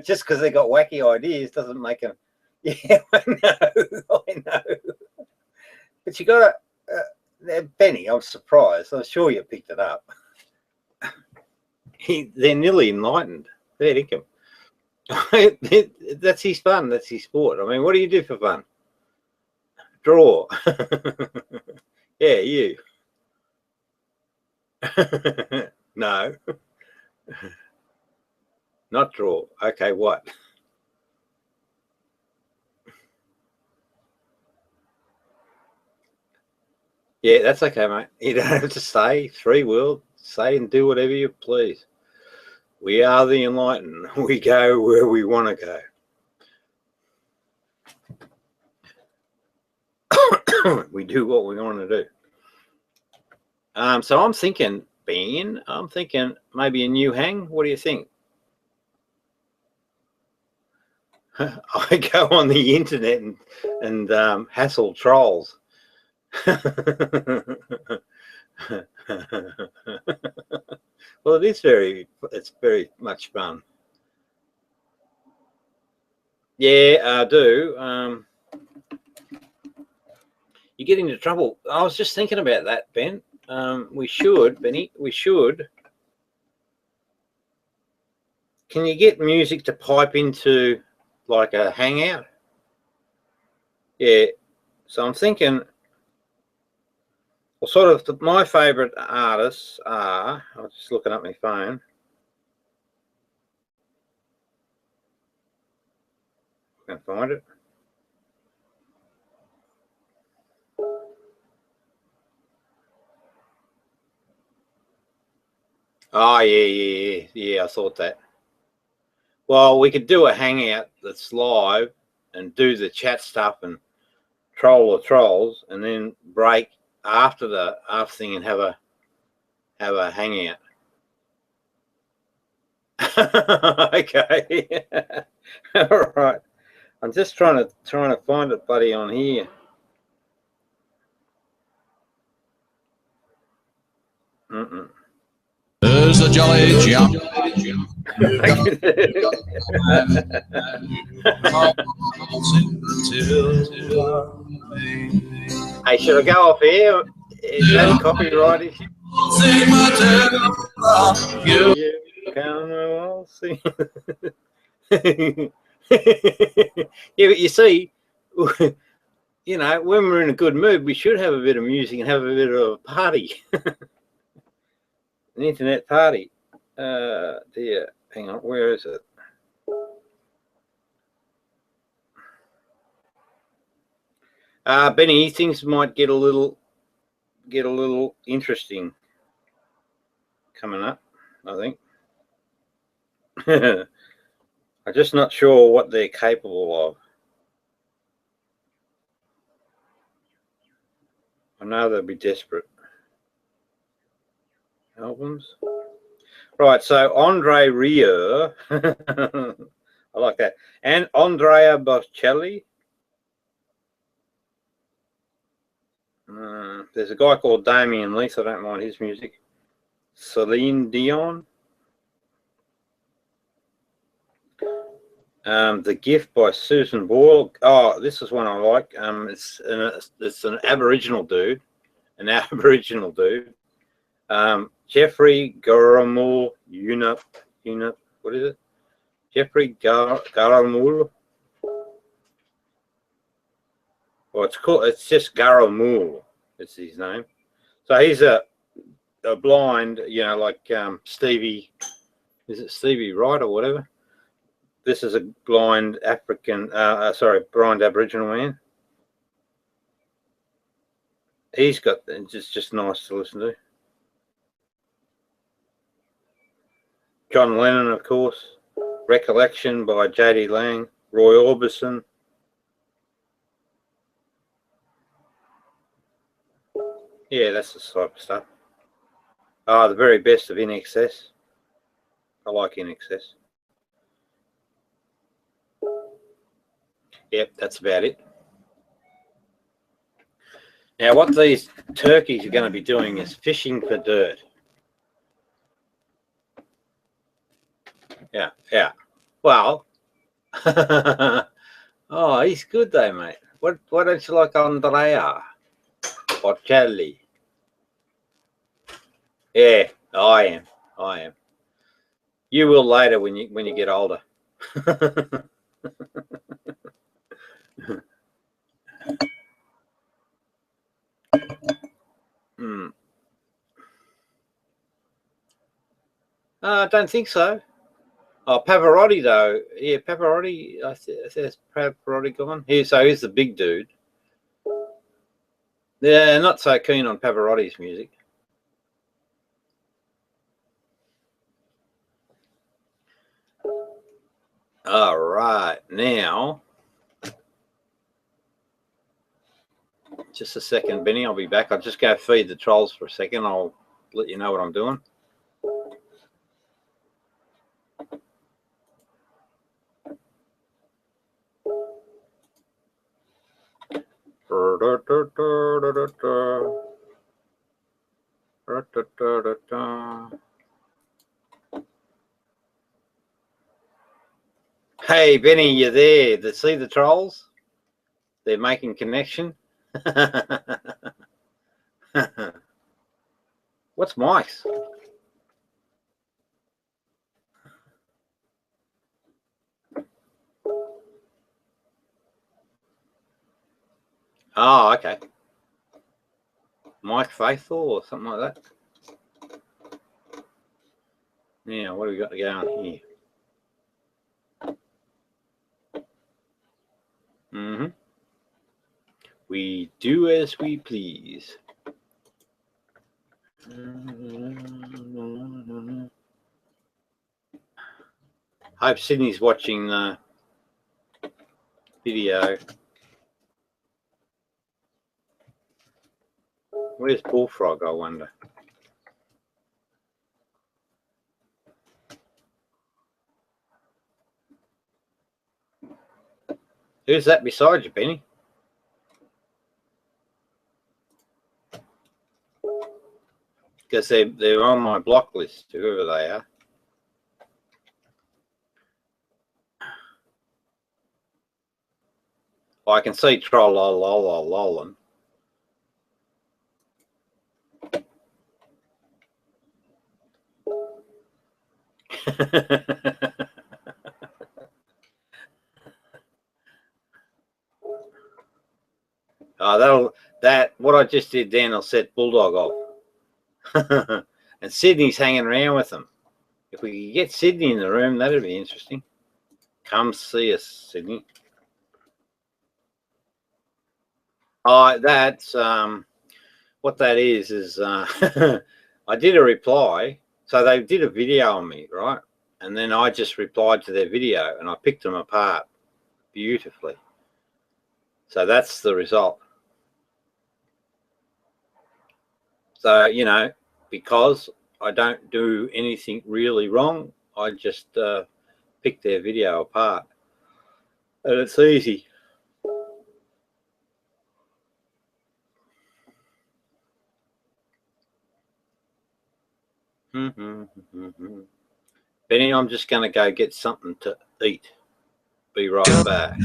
Speaker 1: Just because they got wacky ideas doesn't make them. Yeah, I know. I know. But you got to, Benny. I'm surprised. I'm sure you picked it up. They're nearly enlightened. Fair dinkum. That's his fun. That's his sport. I mean, what do you do for fun? Draw. Yeah, you. No. Not draw. Okay, what? Yeah, that's okay, mate. You don't have to say 3 words. Say and do whatever you please. We are the enlightened. We go where we want to go. We do what we want to do. So I'm thinking, Ben, I'm thinking maybe a new hang. What do you think? I go on the internet and hassle trolls. Well, it's very much fun. Yeah, I do. You get into trouble. I was just thinking about that, Ben. Benny, we should. Can you get music to pipe into like a hangout? Yeah. So I'm thinking, well, sort of my favourite artists are, I was just looking up my phone. I can't find it. Oh, yeah, I thought that. Well, we could do a hangout that's live and do the chat stuff and troll the trolls and then break after the thing and have a hangout. Okay. All right. I'm just trying to find it, buddy, on here.
Speaker 19: There's a jolly jump.
Speaker 1: Hey, should I go off here? Is that copyright issue? You come, I'll see. Yeah, but you see, you know, when we're in a good mood, we should have a bit of music and have a bit of a party. An internet party. Dear, hang on, where is it? Benny, things might get a little interesting coming up, I think. I'm just not sure what they're capable of. I know they'll be desperate. Albums. Right, so Andre Rieu. I like that. And Andrea Bocelli. There's a guy called Damien Leith. I don't mind his music. Celine Dion. The Gift by Susan Boyle. Oh, this is one I like. It's an Aboriginal dude, Jeffrey Garamul Unip. What is it? Jeffrey Garamul. Well, it's just Garamul. It's his name. So he's a blind, like Stevie. Is it Stevie Wright or whatever? This is a blind blind Aboriginal man. He's got just nice to listen to. John Lennon, of course. Recollection by J.D. Lang. Roy Orbison. Yeah, that's the type of stuff. The very best of In Excess. I like In Excess. Yep, that's about it. Now, what these turkeys are going to be doing is fishing for dirt. Yeah. Well, oh, he's good though, mate. Why don't you like Andrea Bocelli? Yeah, I am. You will later when you get older. I don't think so. Oh, Pavarotti though. Yeah, Pavarotti. I said Pavarotti gone. Here's the big dude. Yeah, not so keen on Pavarotti's music. All right, now, just a second, Benny. I'll be back. I'll just go feed the trolls for a second. I'll let you know what I'm doing. Hey, Benny, you there? See the trolls? They're making connection. What's Mike's? Oh, okay. Mike Faithful or something like that. Yeah, what have we got to go on here? We do as we please. Hope Sydney's watching the video. Where's Bullfrog, I wonder? Who's that beside you, Benny? Because they're on my block list, whoever they are. I can see Troll-lol-lol-lol-lolling. Oh, what I just did then will set Bulldog off. And Sydney's hanging around with them. If we could get Sydney in the room, that'd be interesting. Come see us, Sydney. Oh, that's what that is I did a reply. So they did a video on me, right? And then I just replied to their video and I picked them apart beautifully. So that's the result. So, because I don't do anything really wrong, I just pick their video apart. And it's easy. Benny, I'm just going to go get something to eat. be right back.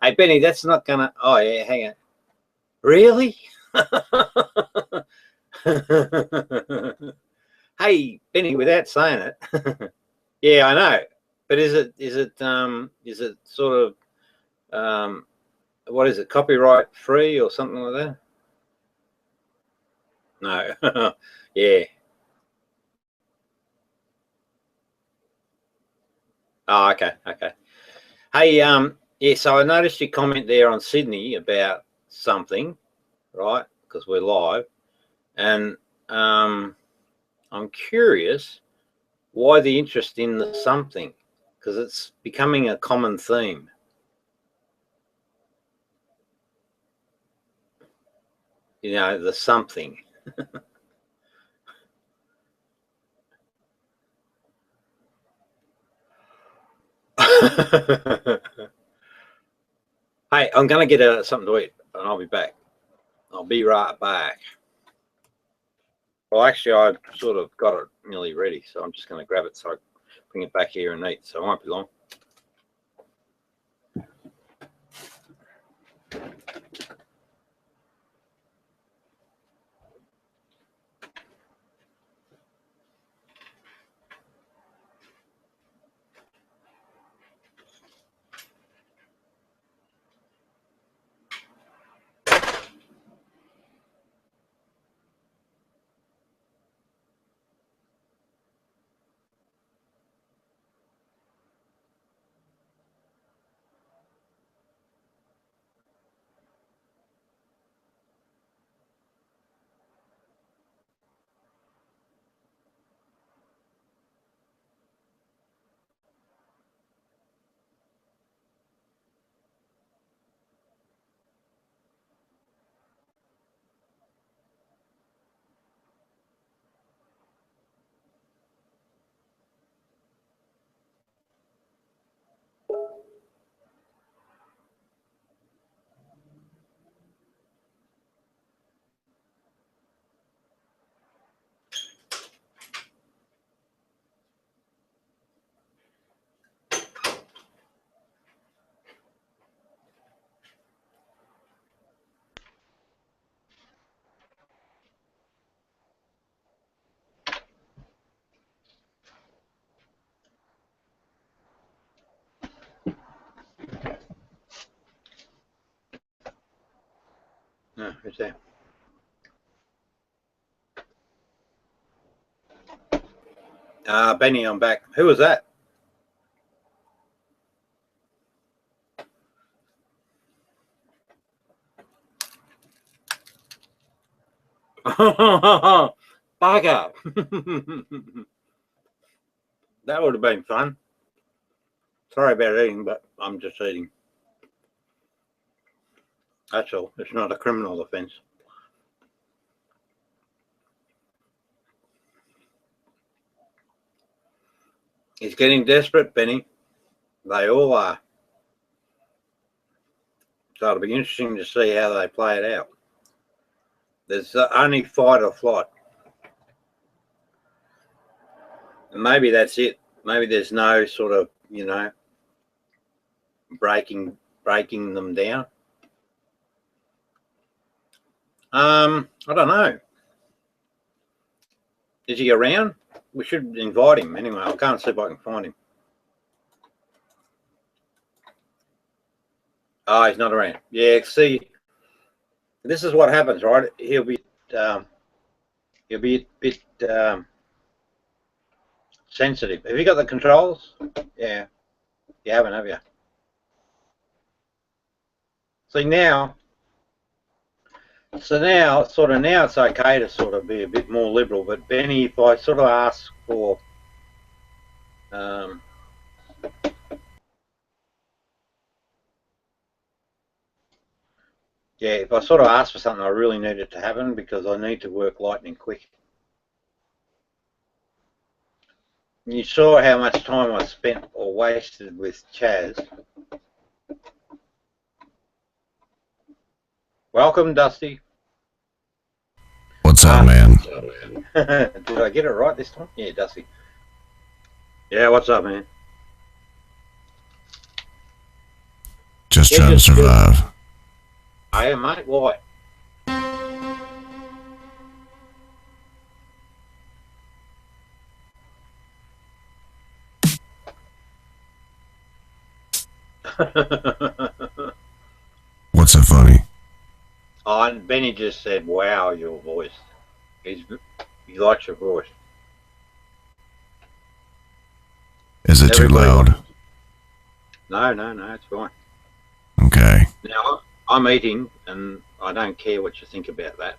Speaker 1: Hey, Benny, that's not gonna. Oh yeah, hang on. Really? Hey, Benny, without saying it. Yeah, I know. But is it sort of what is it, copyright free or something like that? No. Yeah. Oh, okay, okay. Hey, yeah, so I noticed your comment there on Sydney about something, right? Because we're live. And I'm curious why the interest in the something, because it's becoming a common theme. You know, the something. Hey, I'm going to get something to eat, and I'll be back. I'll be right back. Well, actually, I sort of got it nearly ready, so I'm just going to grab it so I bring it back here and eat, so it won't be long. No, who's there? Benny, I'm back. Who was that? Bugger. That would have been fun. Sorry about eating, but I'm just eating. That's all. It's not a criminal offence. He's getting desperate, Benny. They all are. So it'll be interesting to see how they play it out. There's only fight or flight. And maybe that's it. Maybe there's no sort of, you know, breaking them down. I don't know. Is he around? We should invite him anyway. I'll go and see if I can find him. Oh, he's not around. Yeah, see, this is what happens, right? He'll be a bit sensitive. Have you got the controls? Yeah, you haven't, have you? See now. So now, now it's okay to sort of be a bit more liberal. But Benny, if I sort of ask for, yeah, if I sort of ask for something, I really need it to happen because I need to work lightning quick. You saw how much time I spent or wasted with Chaz. Welcome, Dusty.
Speaker 17: What's up, man?
Speaker 1: Did I get it right this time? Yeah, Dusty. Yeah, what's up, man?
Speaker 17: Just
Speaker 1: Yeah,
Speaker 17: trying to
Speaker 1: just-
Speaker 17: survive.
Speaker 1: I am, mate. Why?
Speaker 17: What's so funny?
Speaker 1: Oh, and Benny just said, "Wow, your voice." He likes your voice.
Speaker 17: Is it too
Speaker 1: Everybody
Speaker 17: loud?
Speaker 1: No, it's fine.
Speaker 17: Okay.
Speaker 1: Now, I'm eating, and I don't care what you think about that.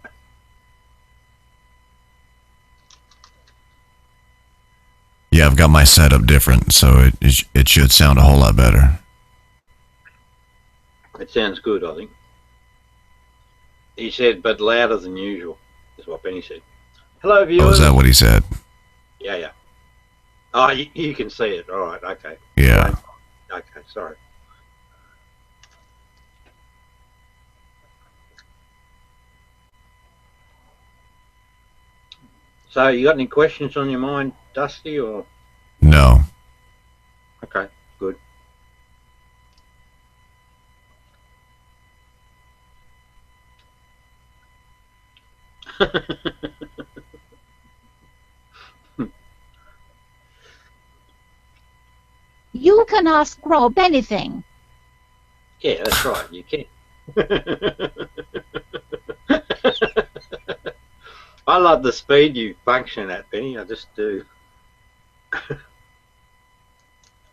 Speaker 17: Yeah, I've got my setup different, so it should sound a whole lot better.
Speaker 1: It sounds good, I think. He said, but louder than usual, is what Benny said. Hello, viewers.
Speaker 17: Oh, is that what he said?
Speaker 1: Yeah. Oh, you can see it. All right, okay.
Speaker 17: Yeah.
Speaker 1: Okay, sorry. So, you got any questions on your mind, Dusty, or?
Speaker 17: No.
Speaker 1: Okay, good.
Speaker 20: You can ask Rob anything.
Speaker 1: Yeah, that's right, you can. I love the speed you function at, Benny, I just do.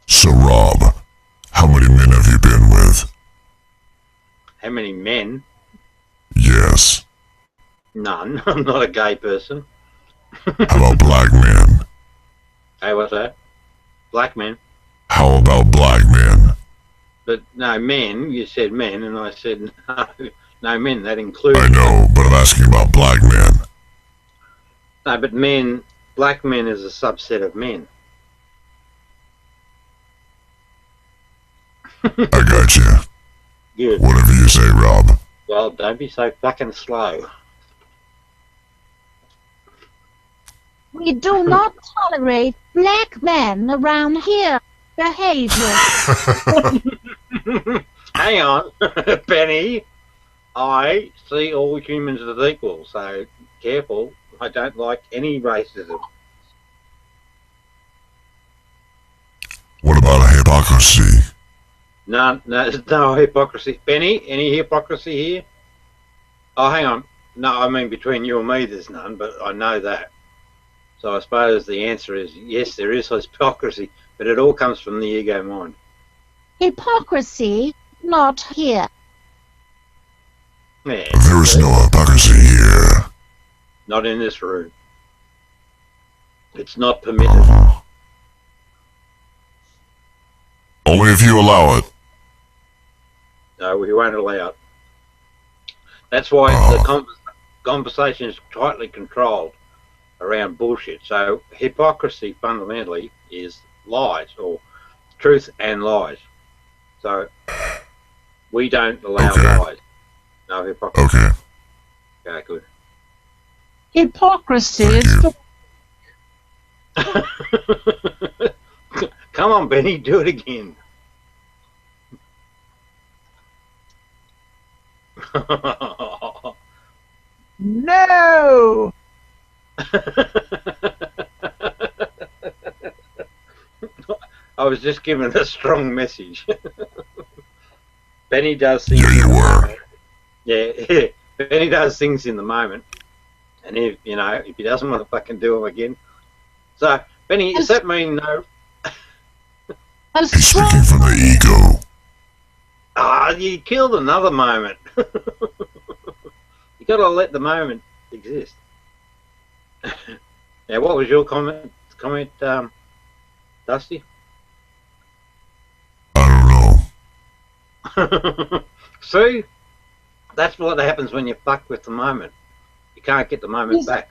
Speaker 18: So, Rob, how many men have you been with?
Speaker 1: How many men?
Speaker 18: Yes.
Speaker 1: None. I'm not a gay person.
Speaker 18: How about black men?
Speaker 1: Hey, what's that? Black men.
Speaker 18: How about black men?
Speaker 1: But no, men, you said men, and I said no men, that includes...
Speaker 18: I know, but I'm asking about black men.
Speaker 1: No, but men, black men is a subset of men.
Speaker 18: I got you.
Speaker 1: Good.
Speaker 18: Whatever you say, Rob.
Speaker 1: Well, don't be so fucking slow.
Speaker 20: We do not tolerate black men around here. Behavior.
Speaker 1: Hang on, Benny. I see all humans as equal, so careful. I don't like any racism.
Speaker 18: What about a hypocrisy?
Speaker 1: No, there's no hypocrisy. Benny, any hypocrisy here? Oh, hang on. No, I mean between you and me there's none, but I know that. So I suppose the answer is yes, there is hypocrisy, but it all comes from the ego mind.
Speaker 20: Hypocrisy, not here.
Speaker 1: Yeah,
Speaker 18: There is no hypocrisy here.
Speaker 1: not in this room. It's not permitted.
Speaker 18: Only if you allow it.
Speaker 1: No, we won't allow it. That's why the conversation is tightly controlled around bullshit. So hypocrisy fundamentally is lies, or truth and lies. So we don't allow lies. No hypocrisy.
Speaker 18: Okay.
Speaker 1: Okay, good.
Speaker 8: Hypocrisy is
Speaker 1: Come on, Benny, do it again.
Speaker 8: no.
Speaker 1: I was just giving a strong message. Benny does things.
Speaker 18: Yeah, you were.
Speaker 1: Yeah, Benny does things in the moment, and if he doesn't want to fucking do them again. So, Benny, does that mean no?
Speaker 18: He's speaking from the ego.
Speaker 1: Ah, you killed another moment. You got to let the moment exist. Now, what was your comment, Dusty?
Speaker 18: I don't know.
Speaker 1: See, that's what happens when you fuck with the moment. You can't get the moment back.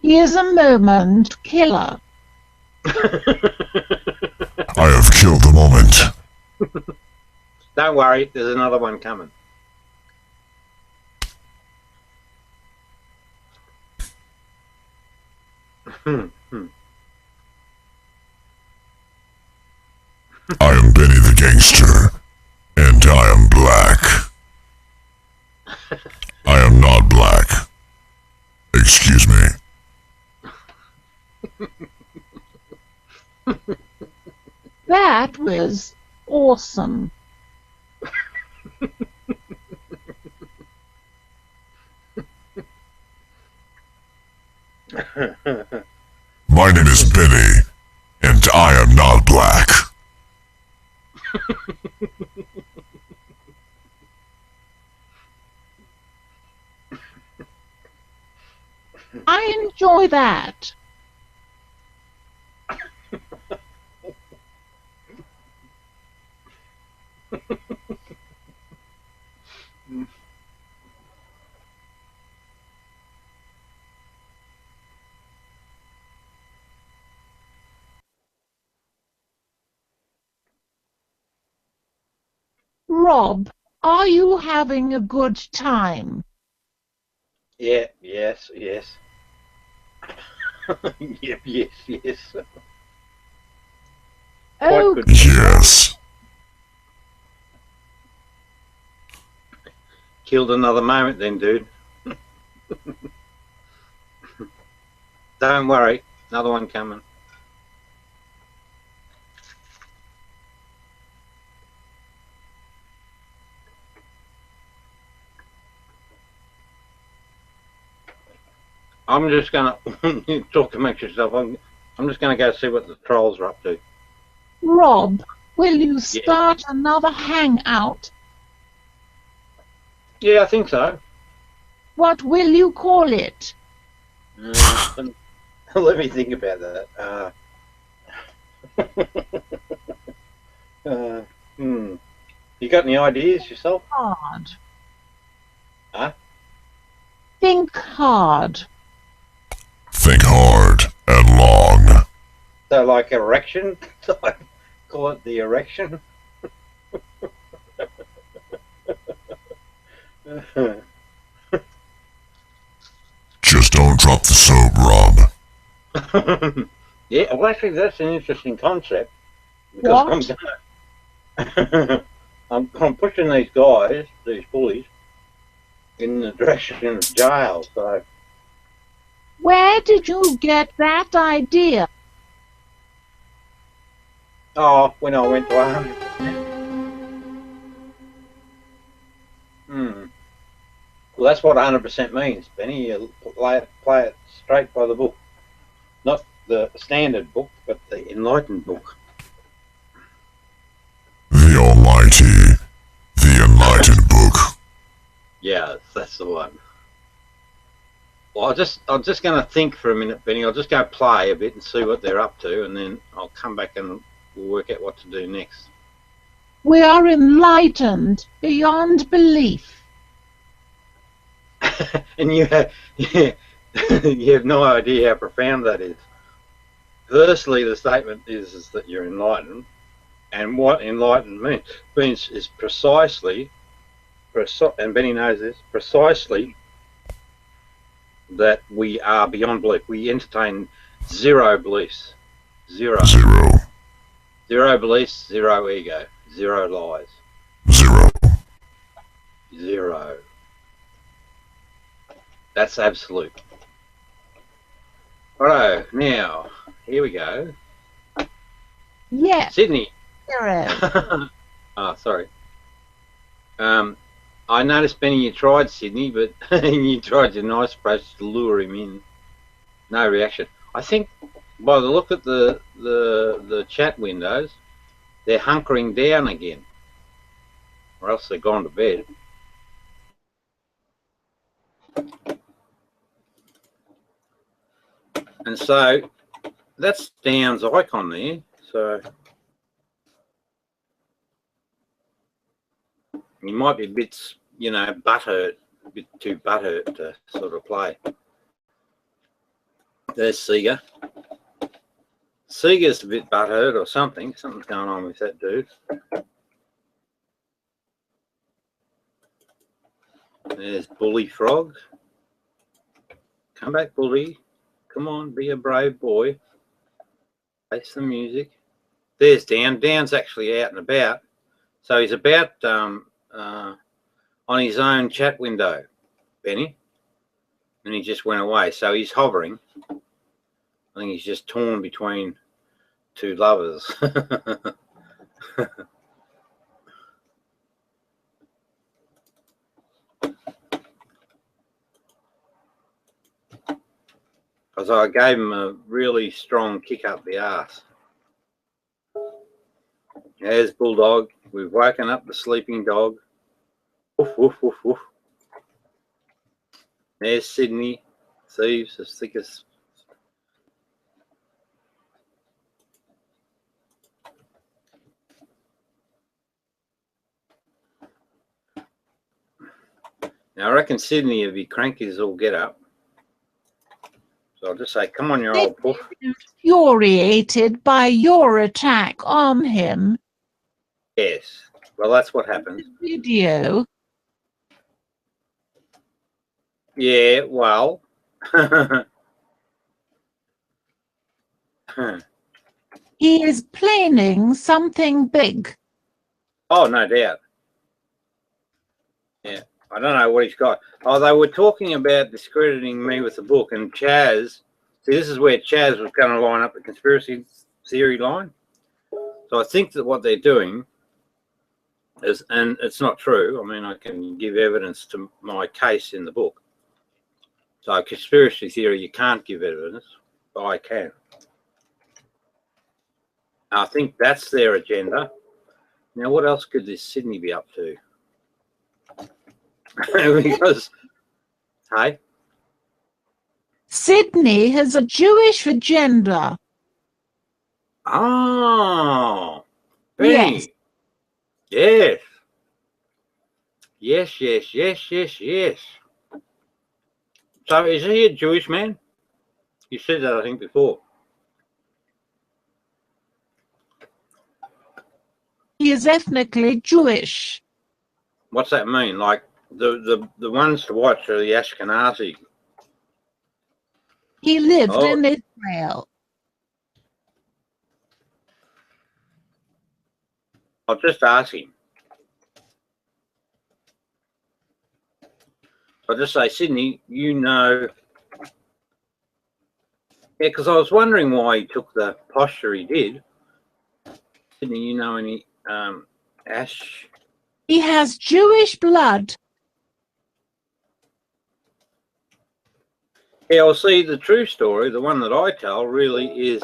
Speaker 8: He is a moment killer.
Speaker 18: I have killed the moment.
Speaker 1: Don't worry, there's another one coming.
Speaker 18: I am Benny the Gangster, and I am black. I am not black. Excuse me.
Speaker 20: That was awesome.
Speaker 18: My name is Benny, and I am not black.
Speaker 20: I enjoy that. Rob, are you having a good time?
Speaker 1: Yeah, yes, yes. Yep, yes, yes.
Speaker 20: Oh,
Speaker 1: Quite good.
Speaker 18: Yes.
Speaker 1: Killed another moment then, dude. Don't worry, another one coming. I'm just gonna talk amongst yourself. I'm just gonna go see what the trolls are up to.
Speaker 20: Rob, will you start another hangout?
Speaker 1: Yeah, I think so.
Speaker 20: What will you call it?
Speaker 1: Let me think about that. You got any ideas yourself?
Speaker 20: Hard.
Speaker 1: Huh?
Speaker 20: Think hard.
Speaker 18: Think hard and long.
Speaker 1: So like erection? Call it the erection?
Speaker 18: Just don't drop the soap, Rob.
Speaker 1: Yeah, well actually that's an interesting concept.
Speaker 20: What?
Speaker 1: I'm pushing these guys, these bullies, in the direction of jail, so
Speaker 20: Where did you get that idea?
Speaker 1: when I went to 100%. Well, that's what 100% means, Benny. You play it straight by the book. Not the standard book, but the enlightened book.
Speaker 18: The Almighty. The Enlightened Book.
Speaker 1: Yeah, that's the one. Well, I'm just going to think for a minute, Benny. I'll just go play a bit and see what they're up to, and then I'll come back and we'll work out what to do next.
Speaker 20: We are enlightened beyond belief.
Speaker 1: And you have no idea how profound that is. Firstly, the statement is that you're enlightened, and what enlightened means is precisely, and Benny knows this, precisely that we are beyond belief. We entertain zero beliefs. Zero. Zero beliefs, zero ego, zero lies. Zero. That's absolute. Righto, now, here we go.
Speaker 20: Yes.
Speaker 1: Sydney.
Speaker 20: Zero.
Speaker 1: Oh, sorry. I noticed, Benny, you tried Sydney, but you tried your nice approach to lure him in. No reaction. I think by the look at the chat windows, they're hunkering down again, or else they've gone to bed. And so that's Down's icon there. So he might be a bit, butthurt, a bit too butthurt to sort of play. There's Seeger. Seeger's a bit butthurt or something. Something's going on with that dude. There's Bully Frog. Come back, Bully. Come on, be a brave boy. Face the music. There's Dan. Dan's actually out and about. So he's about on his own chat window, Benny. And he just went away. So he's hovering. I think he's just torn between two lovers. Because I gave him a really strong kick up the arse. There's Bulldog. We've woken up the sleeping dog. Woof, woof, woof, woof. There's Sydney. Thieves as thick as... Now I reckon Sydney would be cranky as all get up. So I'll just say, come on, you old poof.
Speaker 20: Infuriated by your attack on him.
Speaker 1: Yes. Well, that's what happened.
Speaker 20: Video.
Speaker 1: Yeah, well.
Speaker 20: He is planning something big.
Speaker 1: Oh, no doubt. Yeah. I don't know what he's got. Oh, they were talking about discrediting me with the book, and Chaz, see, this is where Chaz was going to line up the conspiracy theory line. So I think that what they're doing is, and it's not true, I mean, I can give evidence to my case in the book. So conspiracy theory, you can't give evidence, but I can. I think that's their agenda. Now, what else could this Sydney be up to? Because, hey?
Speaker 20: Sydney has a Jewish agenda.
Speaker 1: Oh, Benny. Yes. Yes, yes, yes, yes, yes. So is he a Jewish man? You said that, I think, before.
Speaker 20: He is ethnically Jewish.
Speaker 1: What's that mean? Like the ones to watch are the Ashkenazi.
Speaker 20: He lived in Israel.
Speaker 1: I'll just ask him. I'll just say, Sydney, you know... Yeah, because I was wondering why he took the posture he did. Sydney, you know any Ash?
Speaker 20: He has Jewish blood.
Speaker 1: Yeah, well, see, the true story, the one that I tell, really is...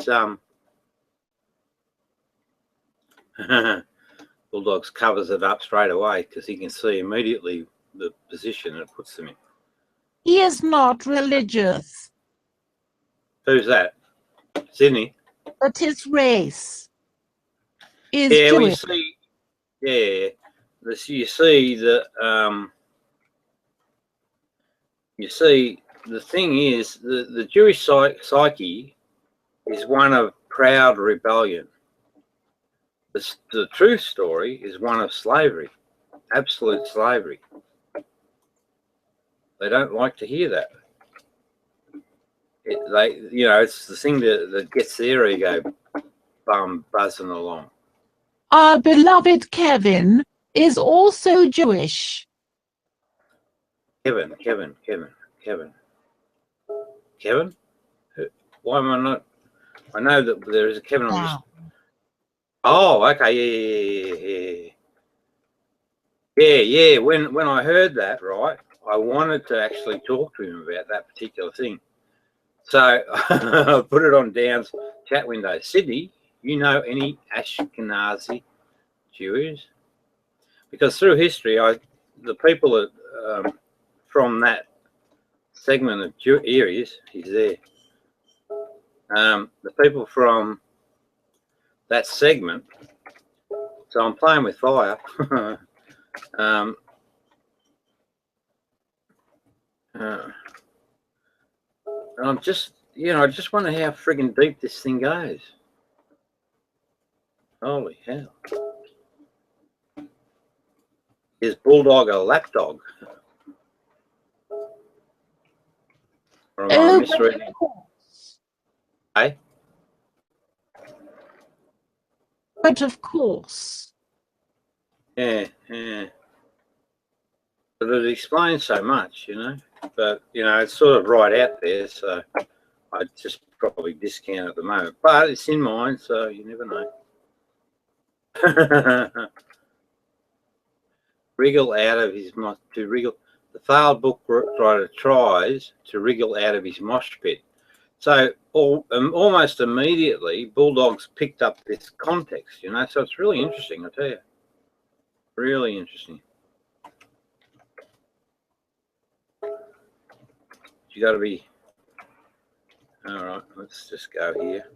Speaker 1: Bulldogs covers it up straight away because he can see immediately the position it puts them in.
Speaker 20: He is not religious.
Speaker 1: Who's that? Sydney?
Speaker 20: But his race is
Speaker 1: Yeah,
Speaker 20: Jewish.
Speaker 1: we see. Yeah, you see that. You see, the thing is, the Jewish psyche is one of proud rebellion. The true story is one of slavery, absolute slavery. They don't like to hear that. It's the thing that gets their ego buzzing along.
Speaker 20: Our beloved Kevin is also Jewish.
Speaker 1: Kevin. Why am I not? I know that there is a Kevin on this. Oh, okay, yeah. When I heard that, right, I wanted to actually talk to him about that particular thing. So I put it on Down's chat window. Sydney, you know any Ashkenazi Jews? Because through history, the people that from that segment of areas, he's there. The people from that segment. So I'm playing with fire. And I'm just, I just wonder how friggin' deep this thing goes. Holy hell. Is Bulldog a lapdog? Or am I misreading? Hey?
Speaker 20: But of course.
Speaker 1: Yeah, yeah. But it explains so much, you know. But, you know, it's sort of right out there, so I just probably discount at the moment. But it's in mine, so you never know. Wriggle out of his to wriggle. The failed book writer tries to wriggle out of his mosh pit. So almost immediately, Bulldogs picked up this context, you know. So it's really interesting, I tell you. Really interesting. You got to be. All right, let's just go here.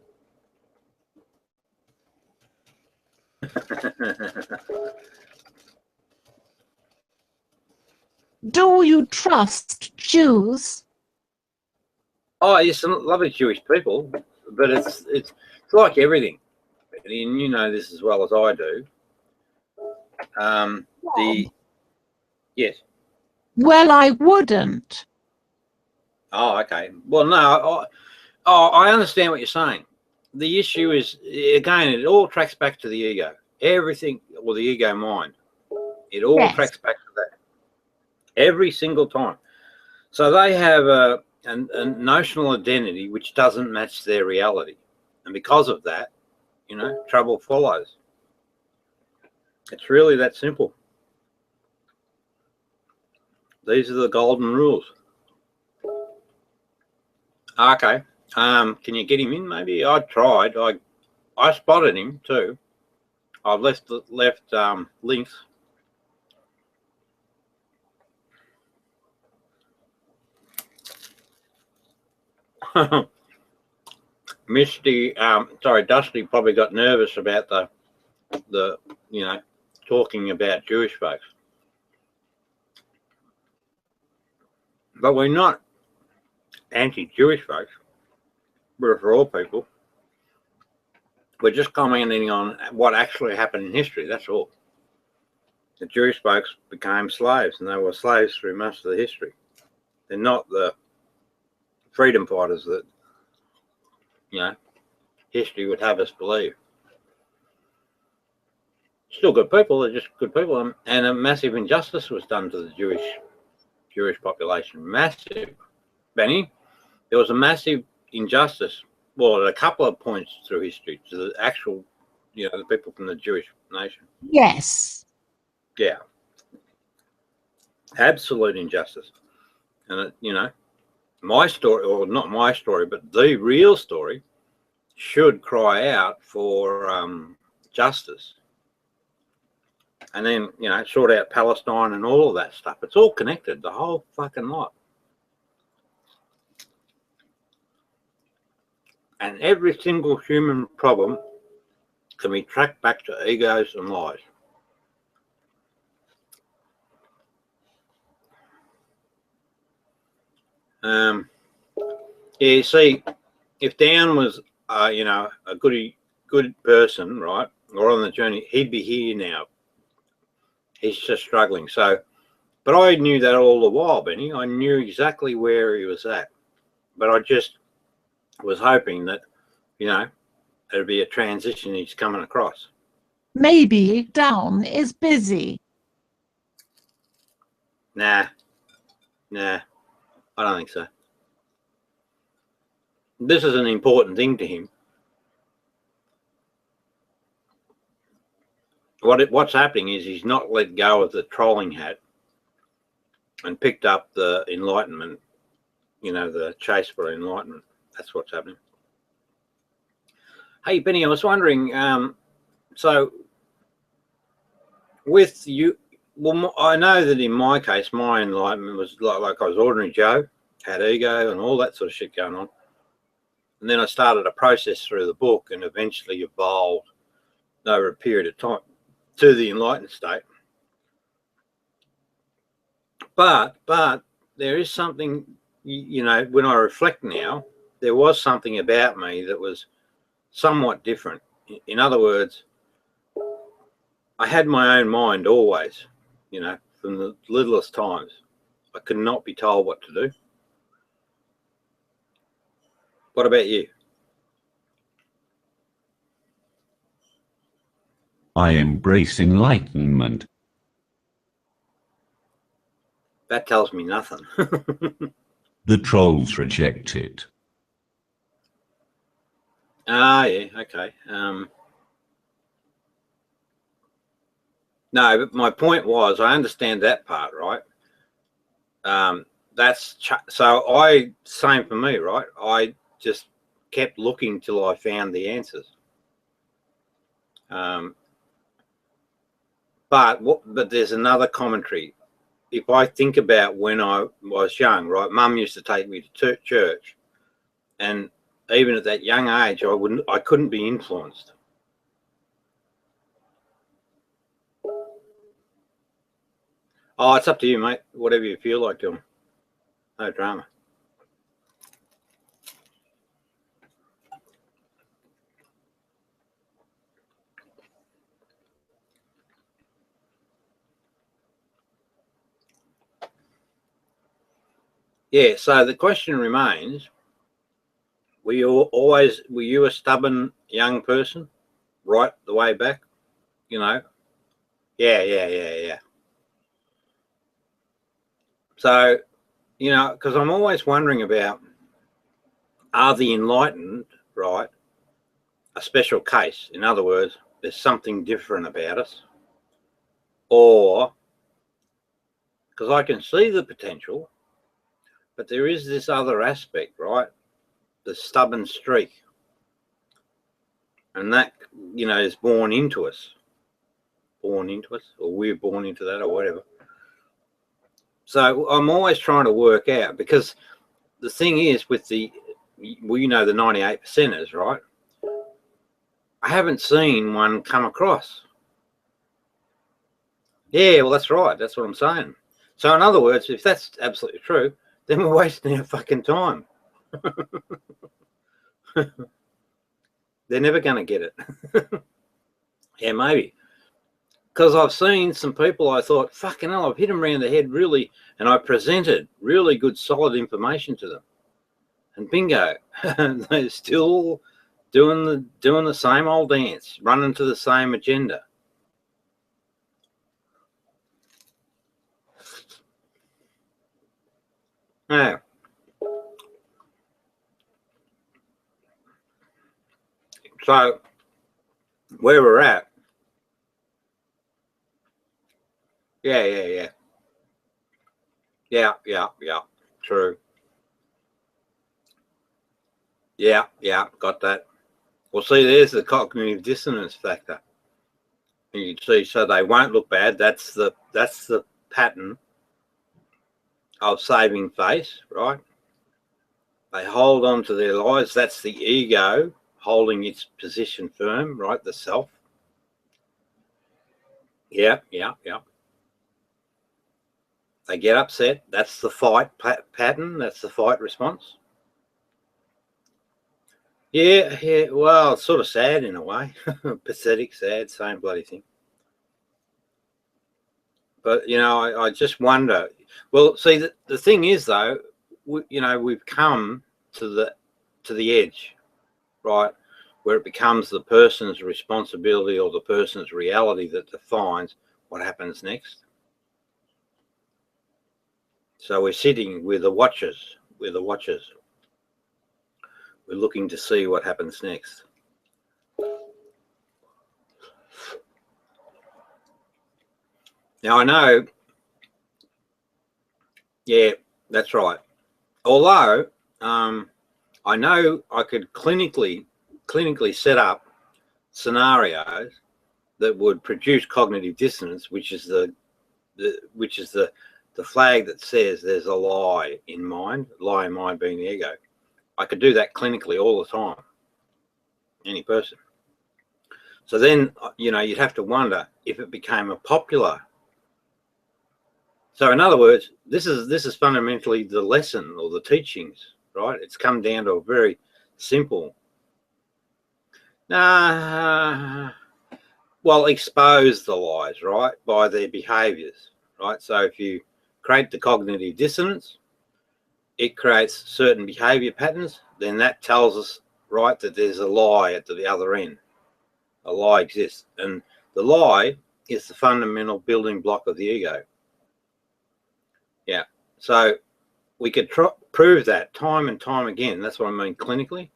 Speaker 20: Do you trust Jews?
Speaker 1: Oh, yes, some lovely Jewish people, but it's like everything, and you know this as well as I do. Yes.
Speaker 20: Well, I wouldn't.
Speaker 1: Oh, okay. Well, no, I understand what you're saying. The issue is, again, it all tracks back to the ego. Everything, or the ego mind. It all tracks back to that. Every single time. So they have a notional identity which doesn't match their reality. And because of that, you know, trouble follows. It's really that simple. These are the golden rules. Okay. Can you get him in? Maybe I tried. I spotted him too. I've left links. Misty, Dusty probably got nervous about the you know, talking about Jewish folks. But we're not anti-Jewish folks. We're for all people. We're just commenting on what actually happened in history, that's all. The Jewish folks became slaves, and they were slaves through most of the history. They're not the freedom fighters that, you know, history would have us believe. Still good people, they're just good people. And a massive injustice was done to the Jewish population. Massive. Benny, there was a massive injustice, well, at a couple of points through history, to the actual, you know, the people from the Jewish nation.
Speaker 20: Yes.
Speaker 1: Yeah. Absolute injustice. And, you know, my story, or not my story, but the real story should cry out for justice. And then, you know, sort out Palestine and all of that stuff. It's all connected, the whole fucking lot. And every single human problem can be tracked back to egos and lies. Yeah, you see, if Dan was, you know, a good person, right, or on the journey, he'd be here now. He's just struggling. So, but I knew that all the while, Benny. I knew exactly where he was at. But I just was hoping that, you know, there'd be a transition he's coming across.
Speaker 20: Maybe Down is busy.
Speaker 1: Nah, I don't think so. This is an important thing to him. What's happening is he's not let go of the trolling hat and picked up the enlightenment, you know, the chase for enlightenment. That's what's happening. Hey, Benny, I was wondering, so with you, well, I know that in my case, my enlightenment was like I was ordinary Joe, had ego and all that sort of shit going on. And then I started a process through the book and eventually evolved over a period of time to the enlightened state. But there is something, you know, when I reflect now, there was something about me that was somewhat different. In other words, I had my own mind always, you know, from the littlest times. I could not be told what to do. What about you?
Speaker 21: I embrace enlightenment.
Speaker 1: That tells me nothing.
Speaker 21: The trolls reject it.
Speaker 1: Ah, yeah, okay. No, but my point was, I understand that part, right? So same for me, right? I just kept looking till I found the answers. But there's another commentary. If I think about when I was young, right, Mum used to take me to church, and even at that young age, I couldn't be influenced. Oh, it's up to you, mate. Whatever you feel like doing. No drama. Yeah, so the question remains, were you a stubborn young person right the way back? You know? Yeah. So, you know, because I'm always wondering about, are the enlightened, right, a special case? In other words, there's something different about us. Or, because I can see the potential, but there is this other aspect, right? The stubborn streak. And that, you know, is born into us, or we're born into that, or whatever. So I'm always trying to work out, because the thing is with well, you know, the 98%ers, right? I haven't seen one come across. Yeah, well, that's right. That's what I'm saying. So in other words, if that's absolutely true, then we're wasting our fucking time. They're never going to get it. Yeah, maybe. Because I've seen some people, I thought, fucking hell, I've hit them around the head really, and I presented really good, solid information to them. And bingo, they're still doing the same old dance, running to the same agenda. Now, so where we're at, yeah, true. Yeah, got that. Well, see, there's the cognitive dissonance factor. And you can see, so they won't look bad. That's the pattern of saving face, right? They hold on to their lies. That's the ego holding its position firm, right? The self. Yeah. They get upset. That's the fight pattern. That's the fight response. Yeah. Well, it's sort of sad in a way. Pathetic, sad, same bloody thing. But, you know, I just wonder. Well, see, the thing is, though, we've come to the edge, right, where it becomes the person's responsibility or the person's reality that defines what happens next. So we're sitting with the watchers. We're looking to see what happens next. Now I know, yeah, that's right. Although I know I could clinically set up scenarios that would produce cognitive dissonance, which is the flag that says there's a lie in mind being the ego. I could do that clinically all the time, any person. So then, you know, you'd have to wonder if it became a popular. So in other words, this is fundamentally the lesson or the teachings, right? It's come down to a very simple. Well, expose the lies, right, by their behaviors, right? So if you create the cognitive dissonance, it creates certain behavior patterns, then that tells us, right, that there's a lie at the other end. A lie exists. And The lie is the fundamental building block of the ego. Yeah. So we could prove that time and time again. That's what I mean clinically.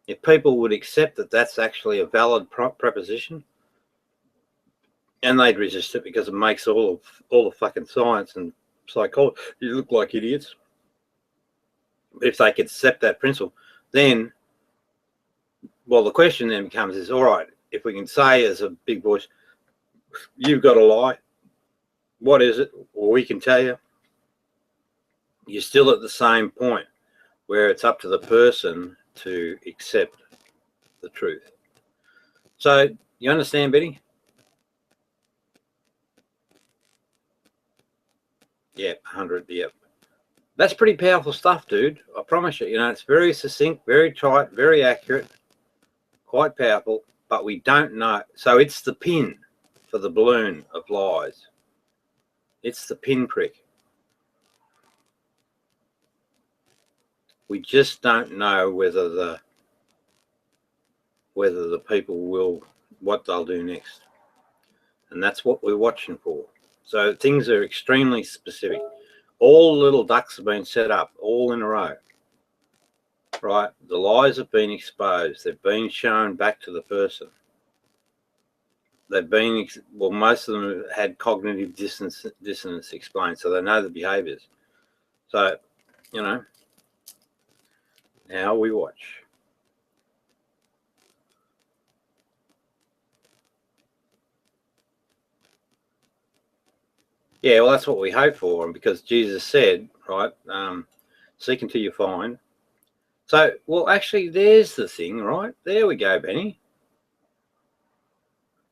Speaker 1: If people would accept that that's actually a valid proposition, and they'd resist it because it makes all the fucking science and psychology look like idiots. If they could accept that principle, then, well, the question then becomes is, all right, if we can say as a big voice, you've got a lie, what is it? Well, we can tell you. You're still at the same point where it's up to the person to accept the truth. So, you understand, Betty? Yep, 100, yep. That's pretty powerful stuff, dude. I promise you. You know, it's very succinct, very tight, very accurate, quite powerful, but we don't know. So it's the pin for the balloon of lies. It's the pinprick. We just don't know whether the people will, what they'll do next. And that's what we're watching for. So things are extremely specific. All little ducks have been set up, all in a row. Right? The lies have been exposed. They've been shown back to the person. They've been, well, most of them have had cognitive dissonance explained, so they know the behaviors. So, you know, now we watch. Yeah, well, that's what we hope for, and because Jesus said, right, seek until you find. So, well, actually, there's the thing, right? There we go, Benny.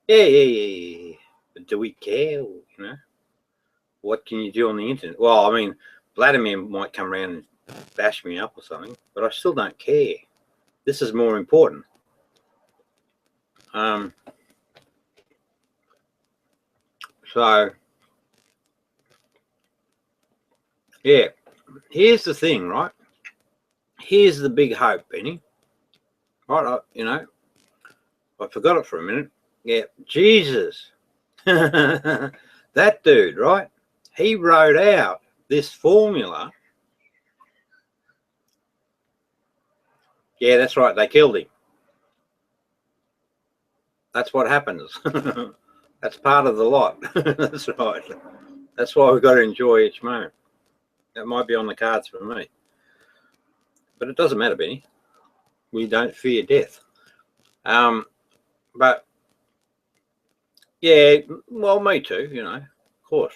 Speaker 1: Yeah. But do we care? You know, what can you do on the internet? Well, I mean, Vladimir might come around and bash me up or something, but I still don't care. This is more important. So, yeah, here's the thing, right? Here's the big hope, Benny. Right, you know, I forgot it for a minute. Yeah, Jesus. That dude, right? He wrote out this formula. Yeah, that's right. They killed him. That's what happens. That's part of the lot. That's right. That's why we've got to enjoy each moment. That might be on the cards for me. But it doesn't matter, Benny. We don't fear death. But, yeah, well, me too, you know, of course.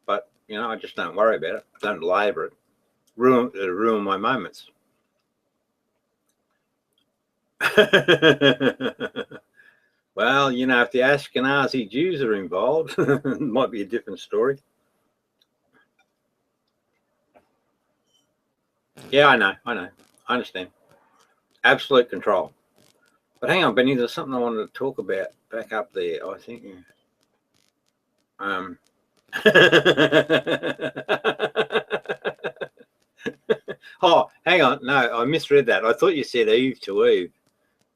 Speaker 1: But, you know, I just don't worry about it. Don't labour it. It'll ruin my moments. Well, you know, if the Ashkenazi Jews are involved, it might be a different story. Yeah, I know. I understand. Absolute control. But hang on, Benny, there's something I wanted to talk about back up there, I think. Oh, hang on. No, I misread that. I thought you said Eve to Eve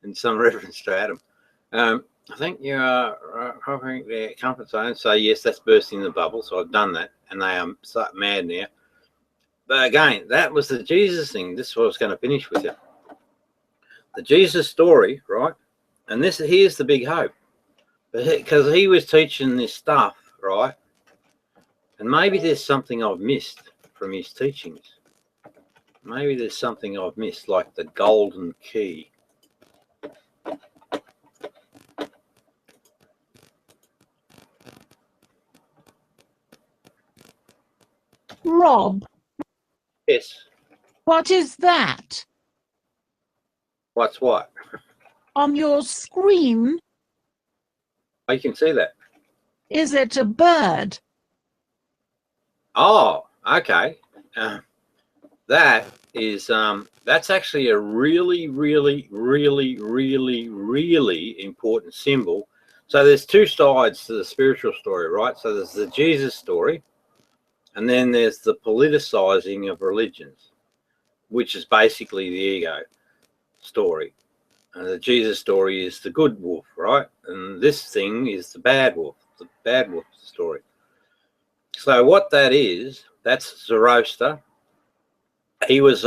Speaker 1: in some reference to Adam. I think you are covering their comfort zone. So, yes, that's bursting the bubble. So I've done that. And they are mad now. But again, that was the Jesus thing. This is what I was going to finish with you. The Jesus story, right? And here's the big hope. Because he was teaching this stuff, right? And maybe there's something I've missed from his teachings. Maybe there's something I've missed, like the golden key.
Speaker 20: Rob.
Speaker 1: Yes.
Speaker 20: What is that?
Speaker 1: What's what?
Speaker 20: On your screen,
Speaker 1: Oh, you can see that.
Speaker 20: is it a bird?
Speaker 1: Oh, okay. That is that's actually a really important symbol. So there's two sides to the spiritual story, right? So there's the Jesus story, and then there's the politicizing of religions, which is basically the ego story. And the Jesus story is the good wolf, right? And this thing is the bad wolf story. So what that is, that's Zoroaster. He was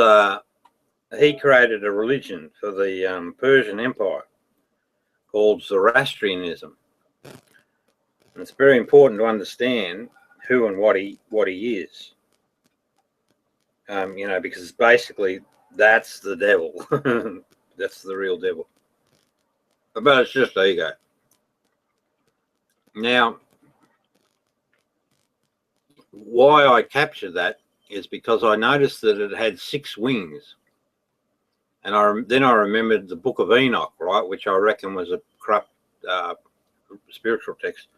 Speaker 1: he created a religion for the Persian Empire called Zoroastrianism. And it's very important to understand who and what he is. You know, because basically that's the devil. That's the real devil. But it's just ego. Now, why I captured that is because I noticed that it had 6 wings. And then I remembered the Book of Enoch, right, which I reckon was a corrupt spiritual text.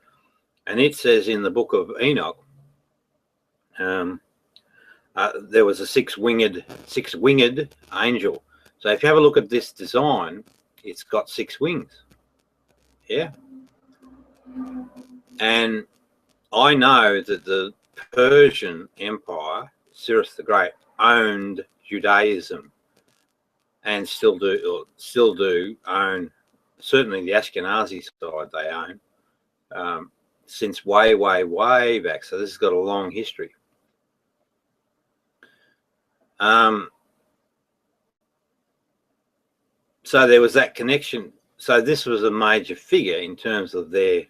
Speaker 1: And it says in the Book of Enoch, there was a six-winged angel. So if you have a look at this design, it's got 6 wings. Yeah. And I know that the Persian Empire, Cyrus the Great, owned Judaism and still do own, certainly the Ashkenazi side they own, since way back. So this has got a long history. So there was that connection. So this was a major figure in terms of their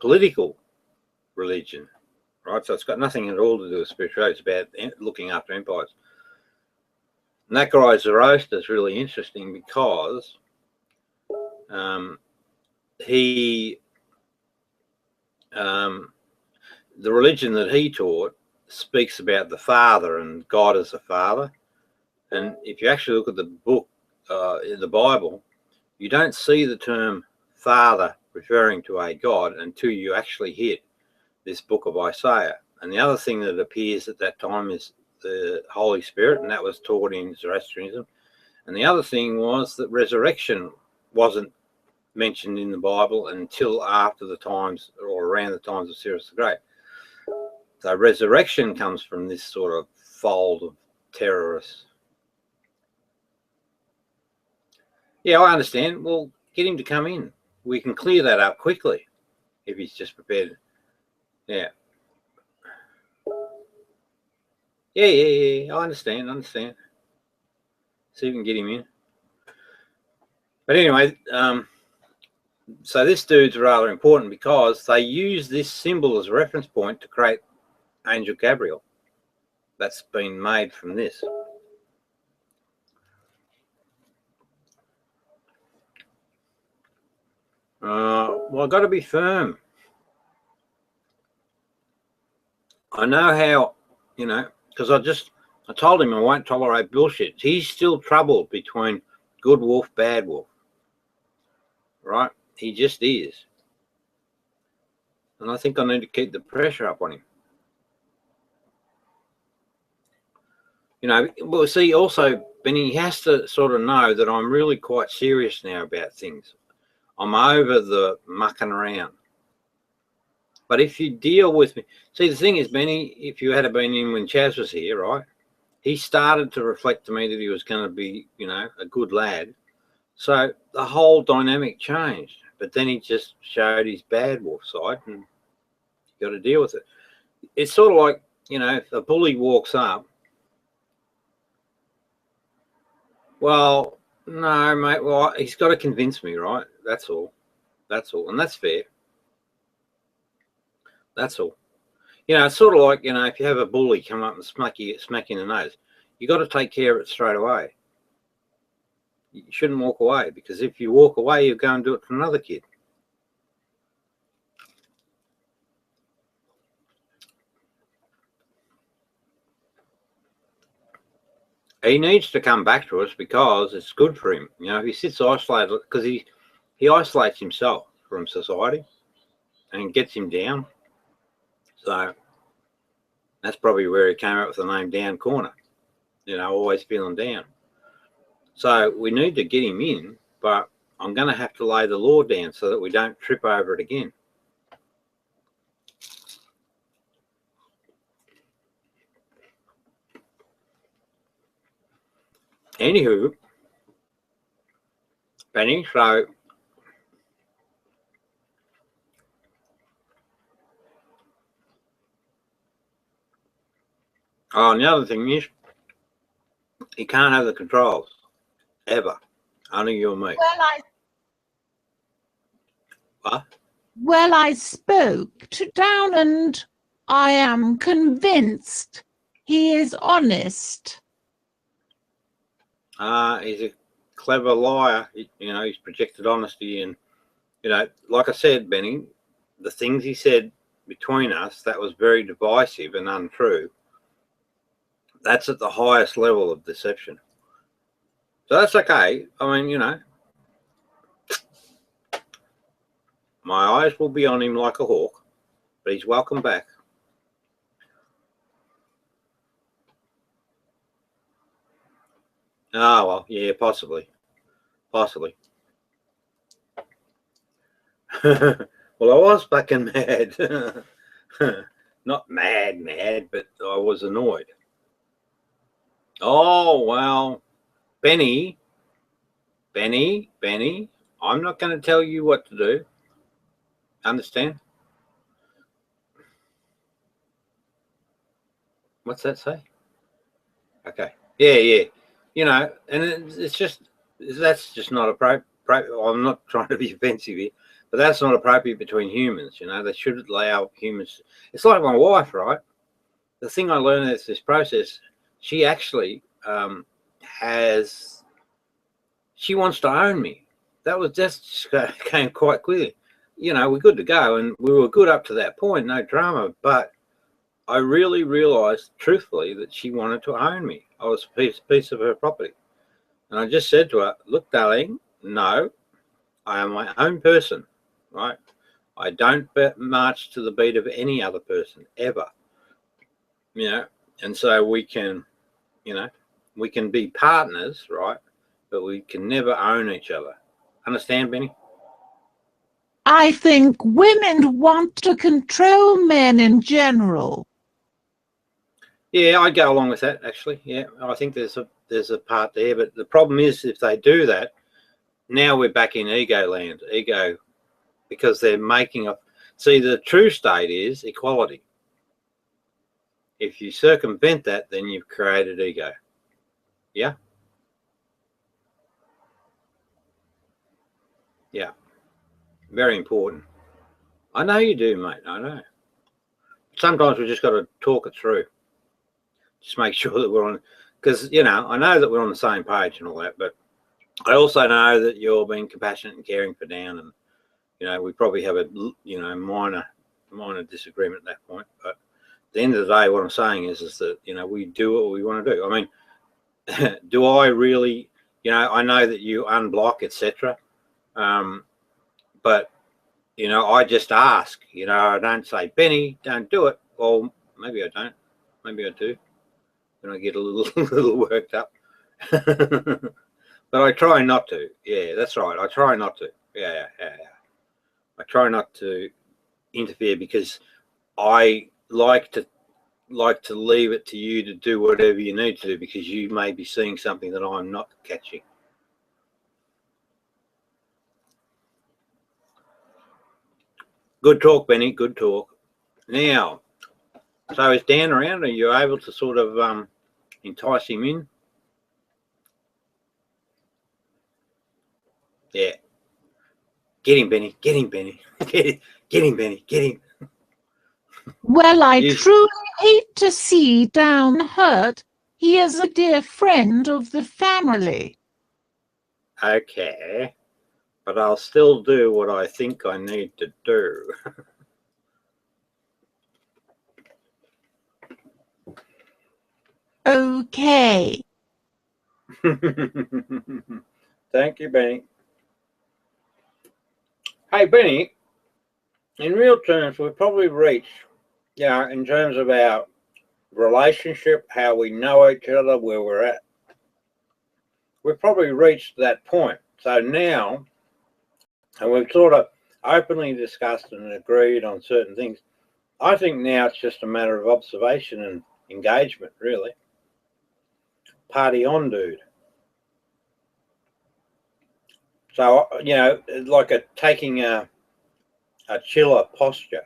Speaker 1: political religion, right? So it's got nothing at all to do with spirituality. It's about looking after empires. And that guy Zoroaster is really interesting because the religion that he taught speaks about the Father and God as a Father. And if you actually look at the book, in the Bible, you don't see the term Father referring to a God until you actually hit this book of Isaiah. And the other thing that appears at that time is the Holy Spirit, and that was taught in Zoroastrianism. And the other thing was that resurrection wasn't mentioned in the Bible until after the times, or around the times of Cyrus the Great. So resurrection comes from this sort of fold of terrorists. Yeah, I understand. Well, get him to come in. We can clear that up quickly if he's just prepared. Yeah. Yeah. I understand. See if we can get him in. But anyway, so this dude's rather important because they use this symbol as a reference point to create Angel Gabriel. That's been made from this. Well, I've got to be firm. I know how, you know, because I told him I won't tolerate bullshit. He's still troubled between good wolf, bad wolf. Right? He just is. And I think I need to keep the pressure up on him. You know, well, see, also, Benny, he has to sort of know that I'm really quite serious now about things. I'm over the mucking around. But if you deal with me, see, the thing is, Benny, if you had been in when Chaz was here, right, he started to reflect to me that he was going to be, you know, a good lad. So the whole dynamic changed. But then he just showed his bad wolf side, and you got to deal with it. It's sort of like, you know, if a bully walks up, well, no, mate, well, he's got to convince me, right? That's all. And that's fair. That's all. You know, it's sort of like, you know, if you have a bully come up and smack you in the nose, you got to take care of it straight away. You shouldn't walk away, because if you walk away, you'll go and do it to another kid. He needs to come back to us because it's good for him. You know, if he sits isolated, because he isolates himself from society and gets him down. So that's probably where he came up with the name Down Corner. You know, always feeling down. So we need to get him in, but I'm going to have to lay the law down so that we don't trip over it again. Anywho, Benny. So and the other thing is, you can't have the controls ever. Only you and me.
Speaker 20: Well, I spoke to Down, and I am convinced he is honest.
Speaker 1: He's a clever liar. He's projected honesty, and like I said, Benny, the things he said between us, that was very divisive and untrue. That's at the highest level of deception. So that's okay. I mean, my eyes will be on him like a hawk, but he's welcome back. Oh, well, yeah, possibly. Possibly. Well, I was fucking mad. Not mad, but I was annoyed. Oh, well, Benny, I'm not going to tell you what to do. Understand? What's that say? Okay. Yeah. And it's just, that's just not appropriate. I'm not trying to be offensive here, but that's not appropriate between humans. They should allow humans. It's like my wife, right? The thing I learned is this process. She actually she wants to own me. That was just came quite clearly. We're good to go, and we were good up to that point, no drama. But I really realized, truthfully, that she wanted to own me. I was a piece of her property. And I just said to her, look, darling, no, I am my own person, right? I don't march to the beat of any other person, ever. And so we can be partners, right? But we can never own each other. Understand, Benny?
Speaker 20: I think women want to control men in general.
Speaker 1: Yeah, I go along with that, actually. Yeah, I think there's a part there, but the problem is if they do that, now we're back in ego land. Ego, because they're making up. See, the true state is equality. If you circumvent that, then you've created ego. Yeah? Yeah. Very important. I know you do, mate. I know. Sometimes we just got to talk it through. Just make sure that we're on, because, I know that we're on the same page and all that, but I also know that you're being compassionate and caring for Dan, and, we probably have a, minor disagreement at that point. But at the end of the day, what I'm saying is that, we do what we want to do. I mean, do I really, I know that you unblock, etc. But, I just ask, I don't say, Benny, don't do it. Well, maybe I don't. Maybe I do. When I get a little worked up. But I try not to. Yeah, that's right. I try not to. Yeah. I try not to interfere because I like to leave it to you to do whatever you need to do, because you may be seeing something that I'm not catching. Good talk, Benny. Good talk. Now, so is Dan around? Are you able to sort of entice him in? Yeah. Get him, Benny. Get him, Benny. Get him, Benny. Get him.
Speaker 20: Well, I truly hate to see Down hurt. He is a dear friend of the family.
Speaker 1: Okay. But I'll still do what I think I need to do.
Speaker 20: Okay.
Speaker 1: Thank you, Benny. Hey, Benny, in real terms, we've probably reached, in terms of our relationship, how we know each other, where we're at, we've probably reached that point. So now, and we've sort of openly discussed and agreed on certain things, I think now it's just a matter of observation and engagement, really. Party on, dude. So, you know, like taking a chiller posture.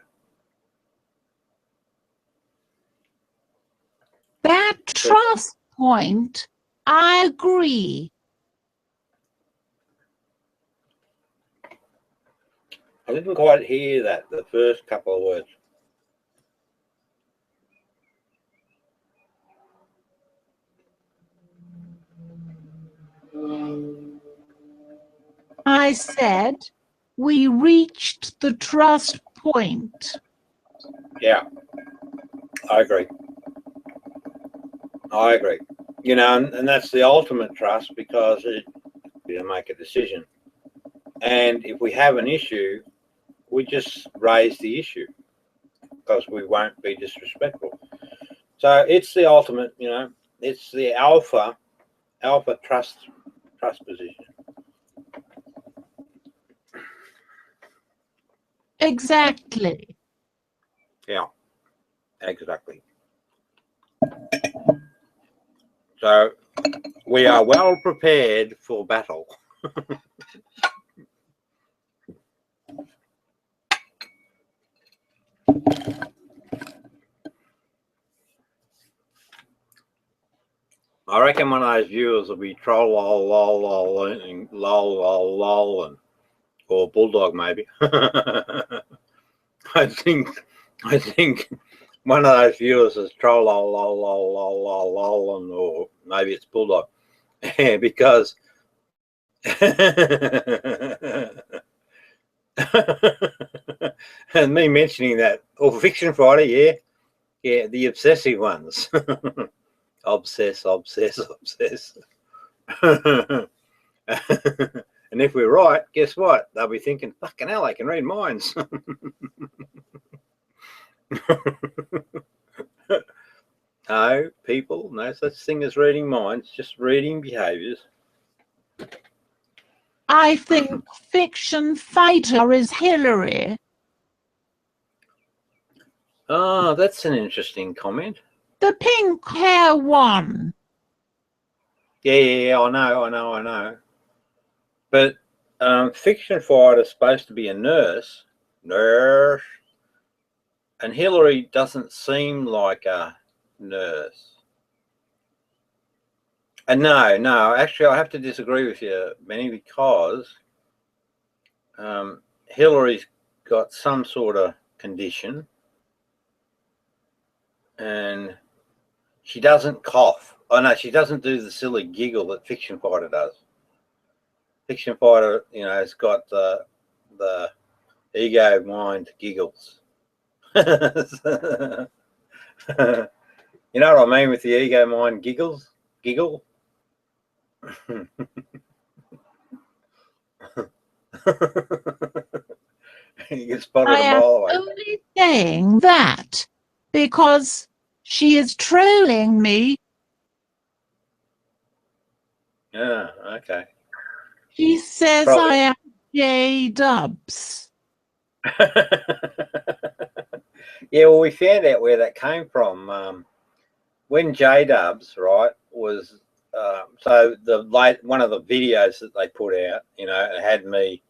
Speaker 20: That trust point, I agree.
Speaker 1: I didn't quite hear that, the first couple of words.
Speaker 20: I said we reached the trust point.
Speaker 1: Yeah, I agree. I agree. You know, and that's the ultimate trust, because you make a decision. And if we have an issue, we just raise the issue because we won't be disrespectful. So it's the ultimate, you know, it's the alpha trust position.
Speaker 20: Exactly.
Speaker 1: Yeah, exactly. So we are well prepared for battle. I reckon one of those viewers will be troll lol lol lol and lol lol lol and or bulldog maybe. I think one of those viewers is troll lol lol lol lol lol lol and or maybe it's bulldog. Yeah, because and me mentioning that, or Fiction Friday, yeah, the obsessive ones. Obsess. And if we're right, guess what? They'll be thinking, fucking hell, I can read minds. No, people, no such thing as reading minds, just reading behaviours.
Speaker 20: I think fiction fighter is Hillary.
Speaker 1: Oh, that's an interesting comment.
Speaker 20: The pink hair one.
Speaker 1: Yeah, I know. But Fiction Fighter is supposed to be a nurse, and Hillary doesn't seem like a nurse. And no, actually, I have to disagree with you, Benny, because Hillary's got some sort of condition, and she doesn't cough. Oh no, she doesn't do the silly giggle that Fiction Fighter does. Fiction Fighter, you know, has got the ego mind giggles. You know what I mean with the ego mind giggle? You can spot it a mile away.
Speaker 20: I am only saying that because she is trolling me.
Speaker 1: Yeah, okay.
Speaker 20: She says
Speaker 1: Probably.
Speaker 20: I am J-Dubs.
Speaker 1: Yeah, well, we found out where that came from. When J-Dubs, right, was so one of the videos that they put out, you know, it had me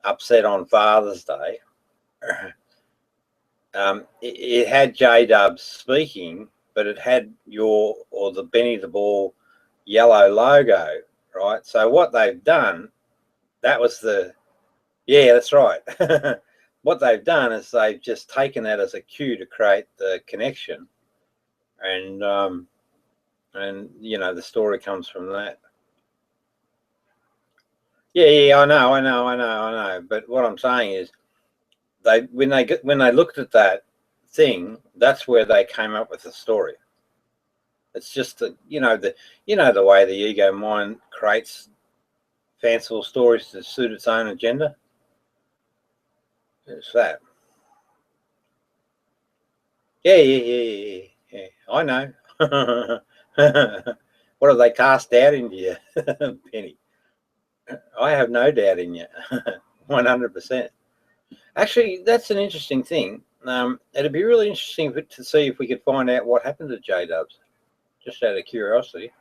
Speaker 1: upset on Father's Day. It had J-Dubs speaking, but it had the Benny the Ball yellow logo, right? So what they've done, that's right. What they've done is they've just taken that as a cue to create the connection, and you know, the story comes from that. Yeah, I know. But what I'm saying is, when they looked at that thing, that's where they came up with the story. It's just that you know the way the ego mind creates fanciful stories to suit its own agenda. It's that. Yeah. I know. What have they cast doubt into you, Penny? I have no doubt in you, 100%. Actually, that's an interesting thing. It'd be really interesting to see if we could find out what happened to J-Dubs, just out of curiosity.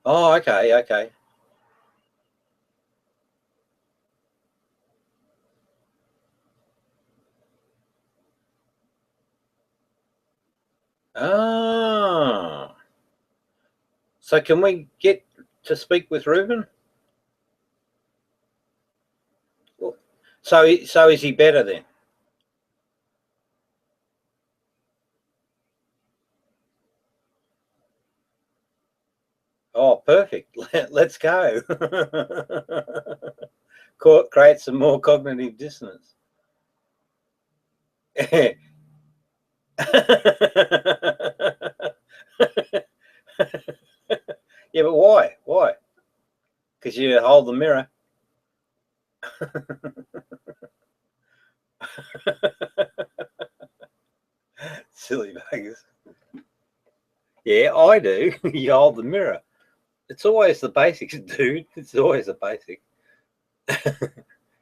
Speaker 1: Oh, okay, okay. Ah. So can we get to speak with Ruben? So is he better then? Oh, perfect. Let's go. Create some more cognitive dissonance. Yeah, but why? Why? Because you hold the mirror. Silly buggers. Yeah, I do. You hold the mirror. It's always the basics, dude. It's always the basic.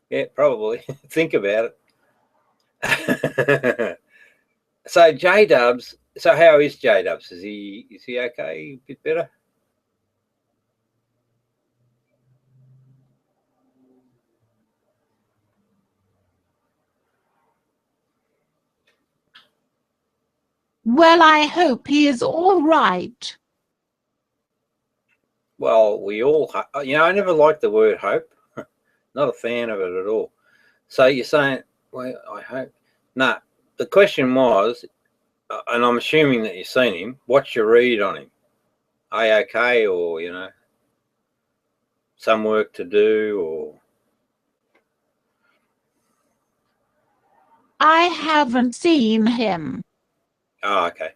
Speaker 1: Yeah, probably. Think about it. So J-Dubs. So how is J-Dubs? Is he okay? A bit better?
Speaker 20: Well, I hope he is all right.
Speaker 1: Well, we all, I never liked the word hope. Not a fan of it at all. So you're saying, well, I hope. No, the question was, and I'm assuming that you've seen him, what's your read on him? Are you okay, or, some work to do, or?
Speaker 20: I haven't seen him.
Speaker 1: Oh, okay.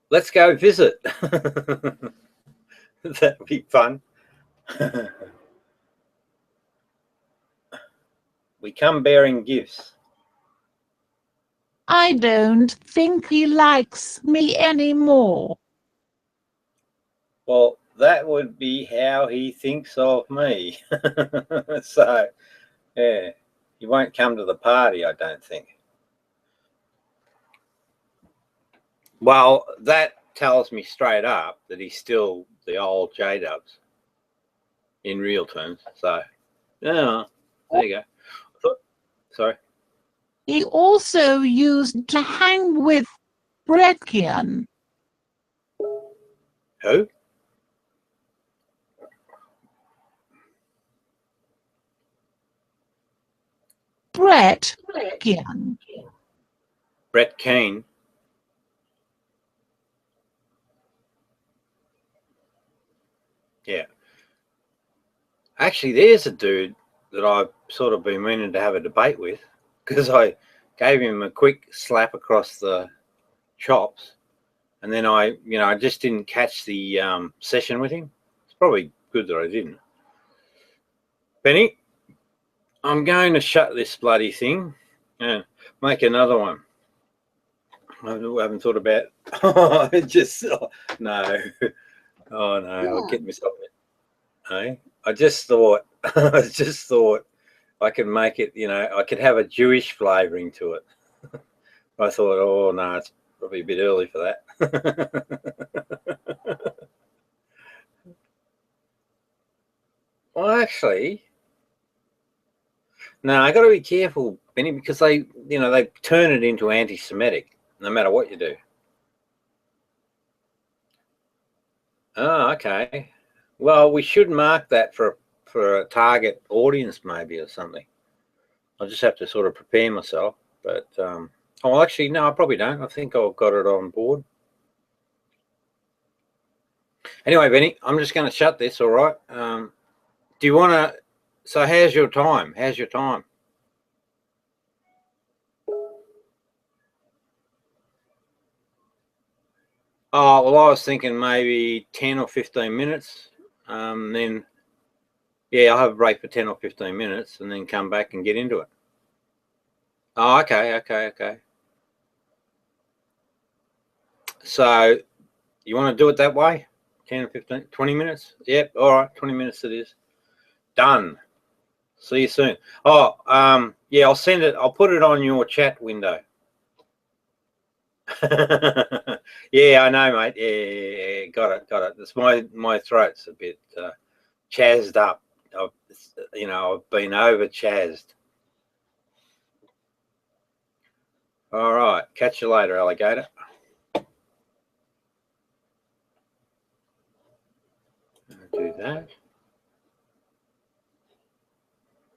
Speaker 1: Let's go visit. That'd be fun. We come bearing gifts.
Speaker 20: I don't think he likes me anymore.
Speaker 1: Well, that would be how he thinks of me. So, yeah, he won't come to the party, I don't think. Well, that tells me straight up that he's still the old J-Dubs in real terms. So, yeah, there you go. Sorry.
Speaker 20: He also used to hang with Bretkian.
Speaker 1: Who?
Speaker 20: Brett Keane.
Speaker 1: Brett Keane. Yeah. Actually, there's a dude that I've sort of been meaning to have a debate with, because I gave him a quick slap across the chops, and then I just didn't catch the session with him. It's probably good that I didn't. Benny, I'm going to shut this bloody thing and make another one. I haven't thought about no. Oh no, I'll get myself in. I just thought I could make it, I could have a Jewish flavouring to it. I thought, oh no, it's probably a bit early for that. Well, actually, no, I got to be careful, Benny, because they turn it into anti-Semitic, no matter what you do. Oh, okay. Well, we should mark that for a target audience, maybe, or something. I'll just have to sort of prepare myself. But oh, actually, no, I probably don't. I think I've got it on board. Anyway, Benny, I'm just going to shut this. All right. Do you want to? So, how's your time? How's your time? Oh, well, I was thinking maybe 10 or 15 minutes. Then, yeah, I'll have a break for 10 or 15 minutes and then come back and get into it. Oh, okay. So, you want to do it that way? 10 or 15, 20 minutes? Yep, all right, 20 minutes it is. Done. See you soon. Oh, yeah, I'll send it. I'll put it on your chat window. Yeah, I know, mate. Yeah, got it. It's my throat's a bit chazzed up. I've been over chazzed. All right, catch you later, alligator. Do that.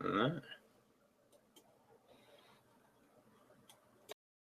Speaker 1: All right.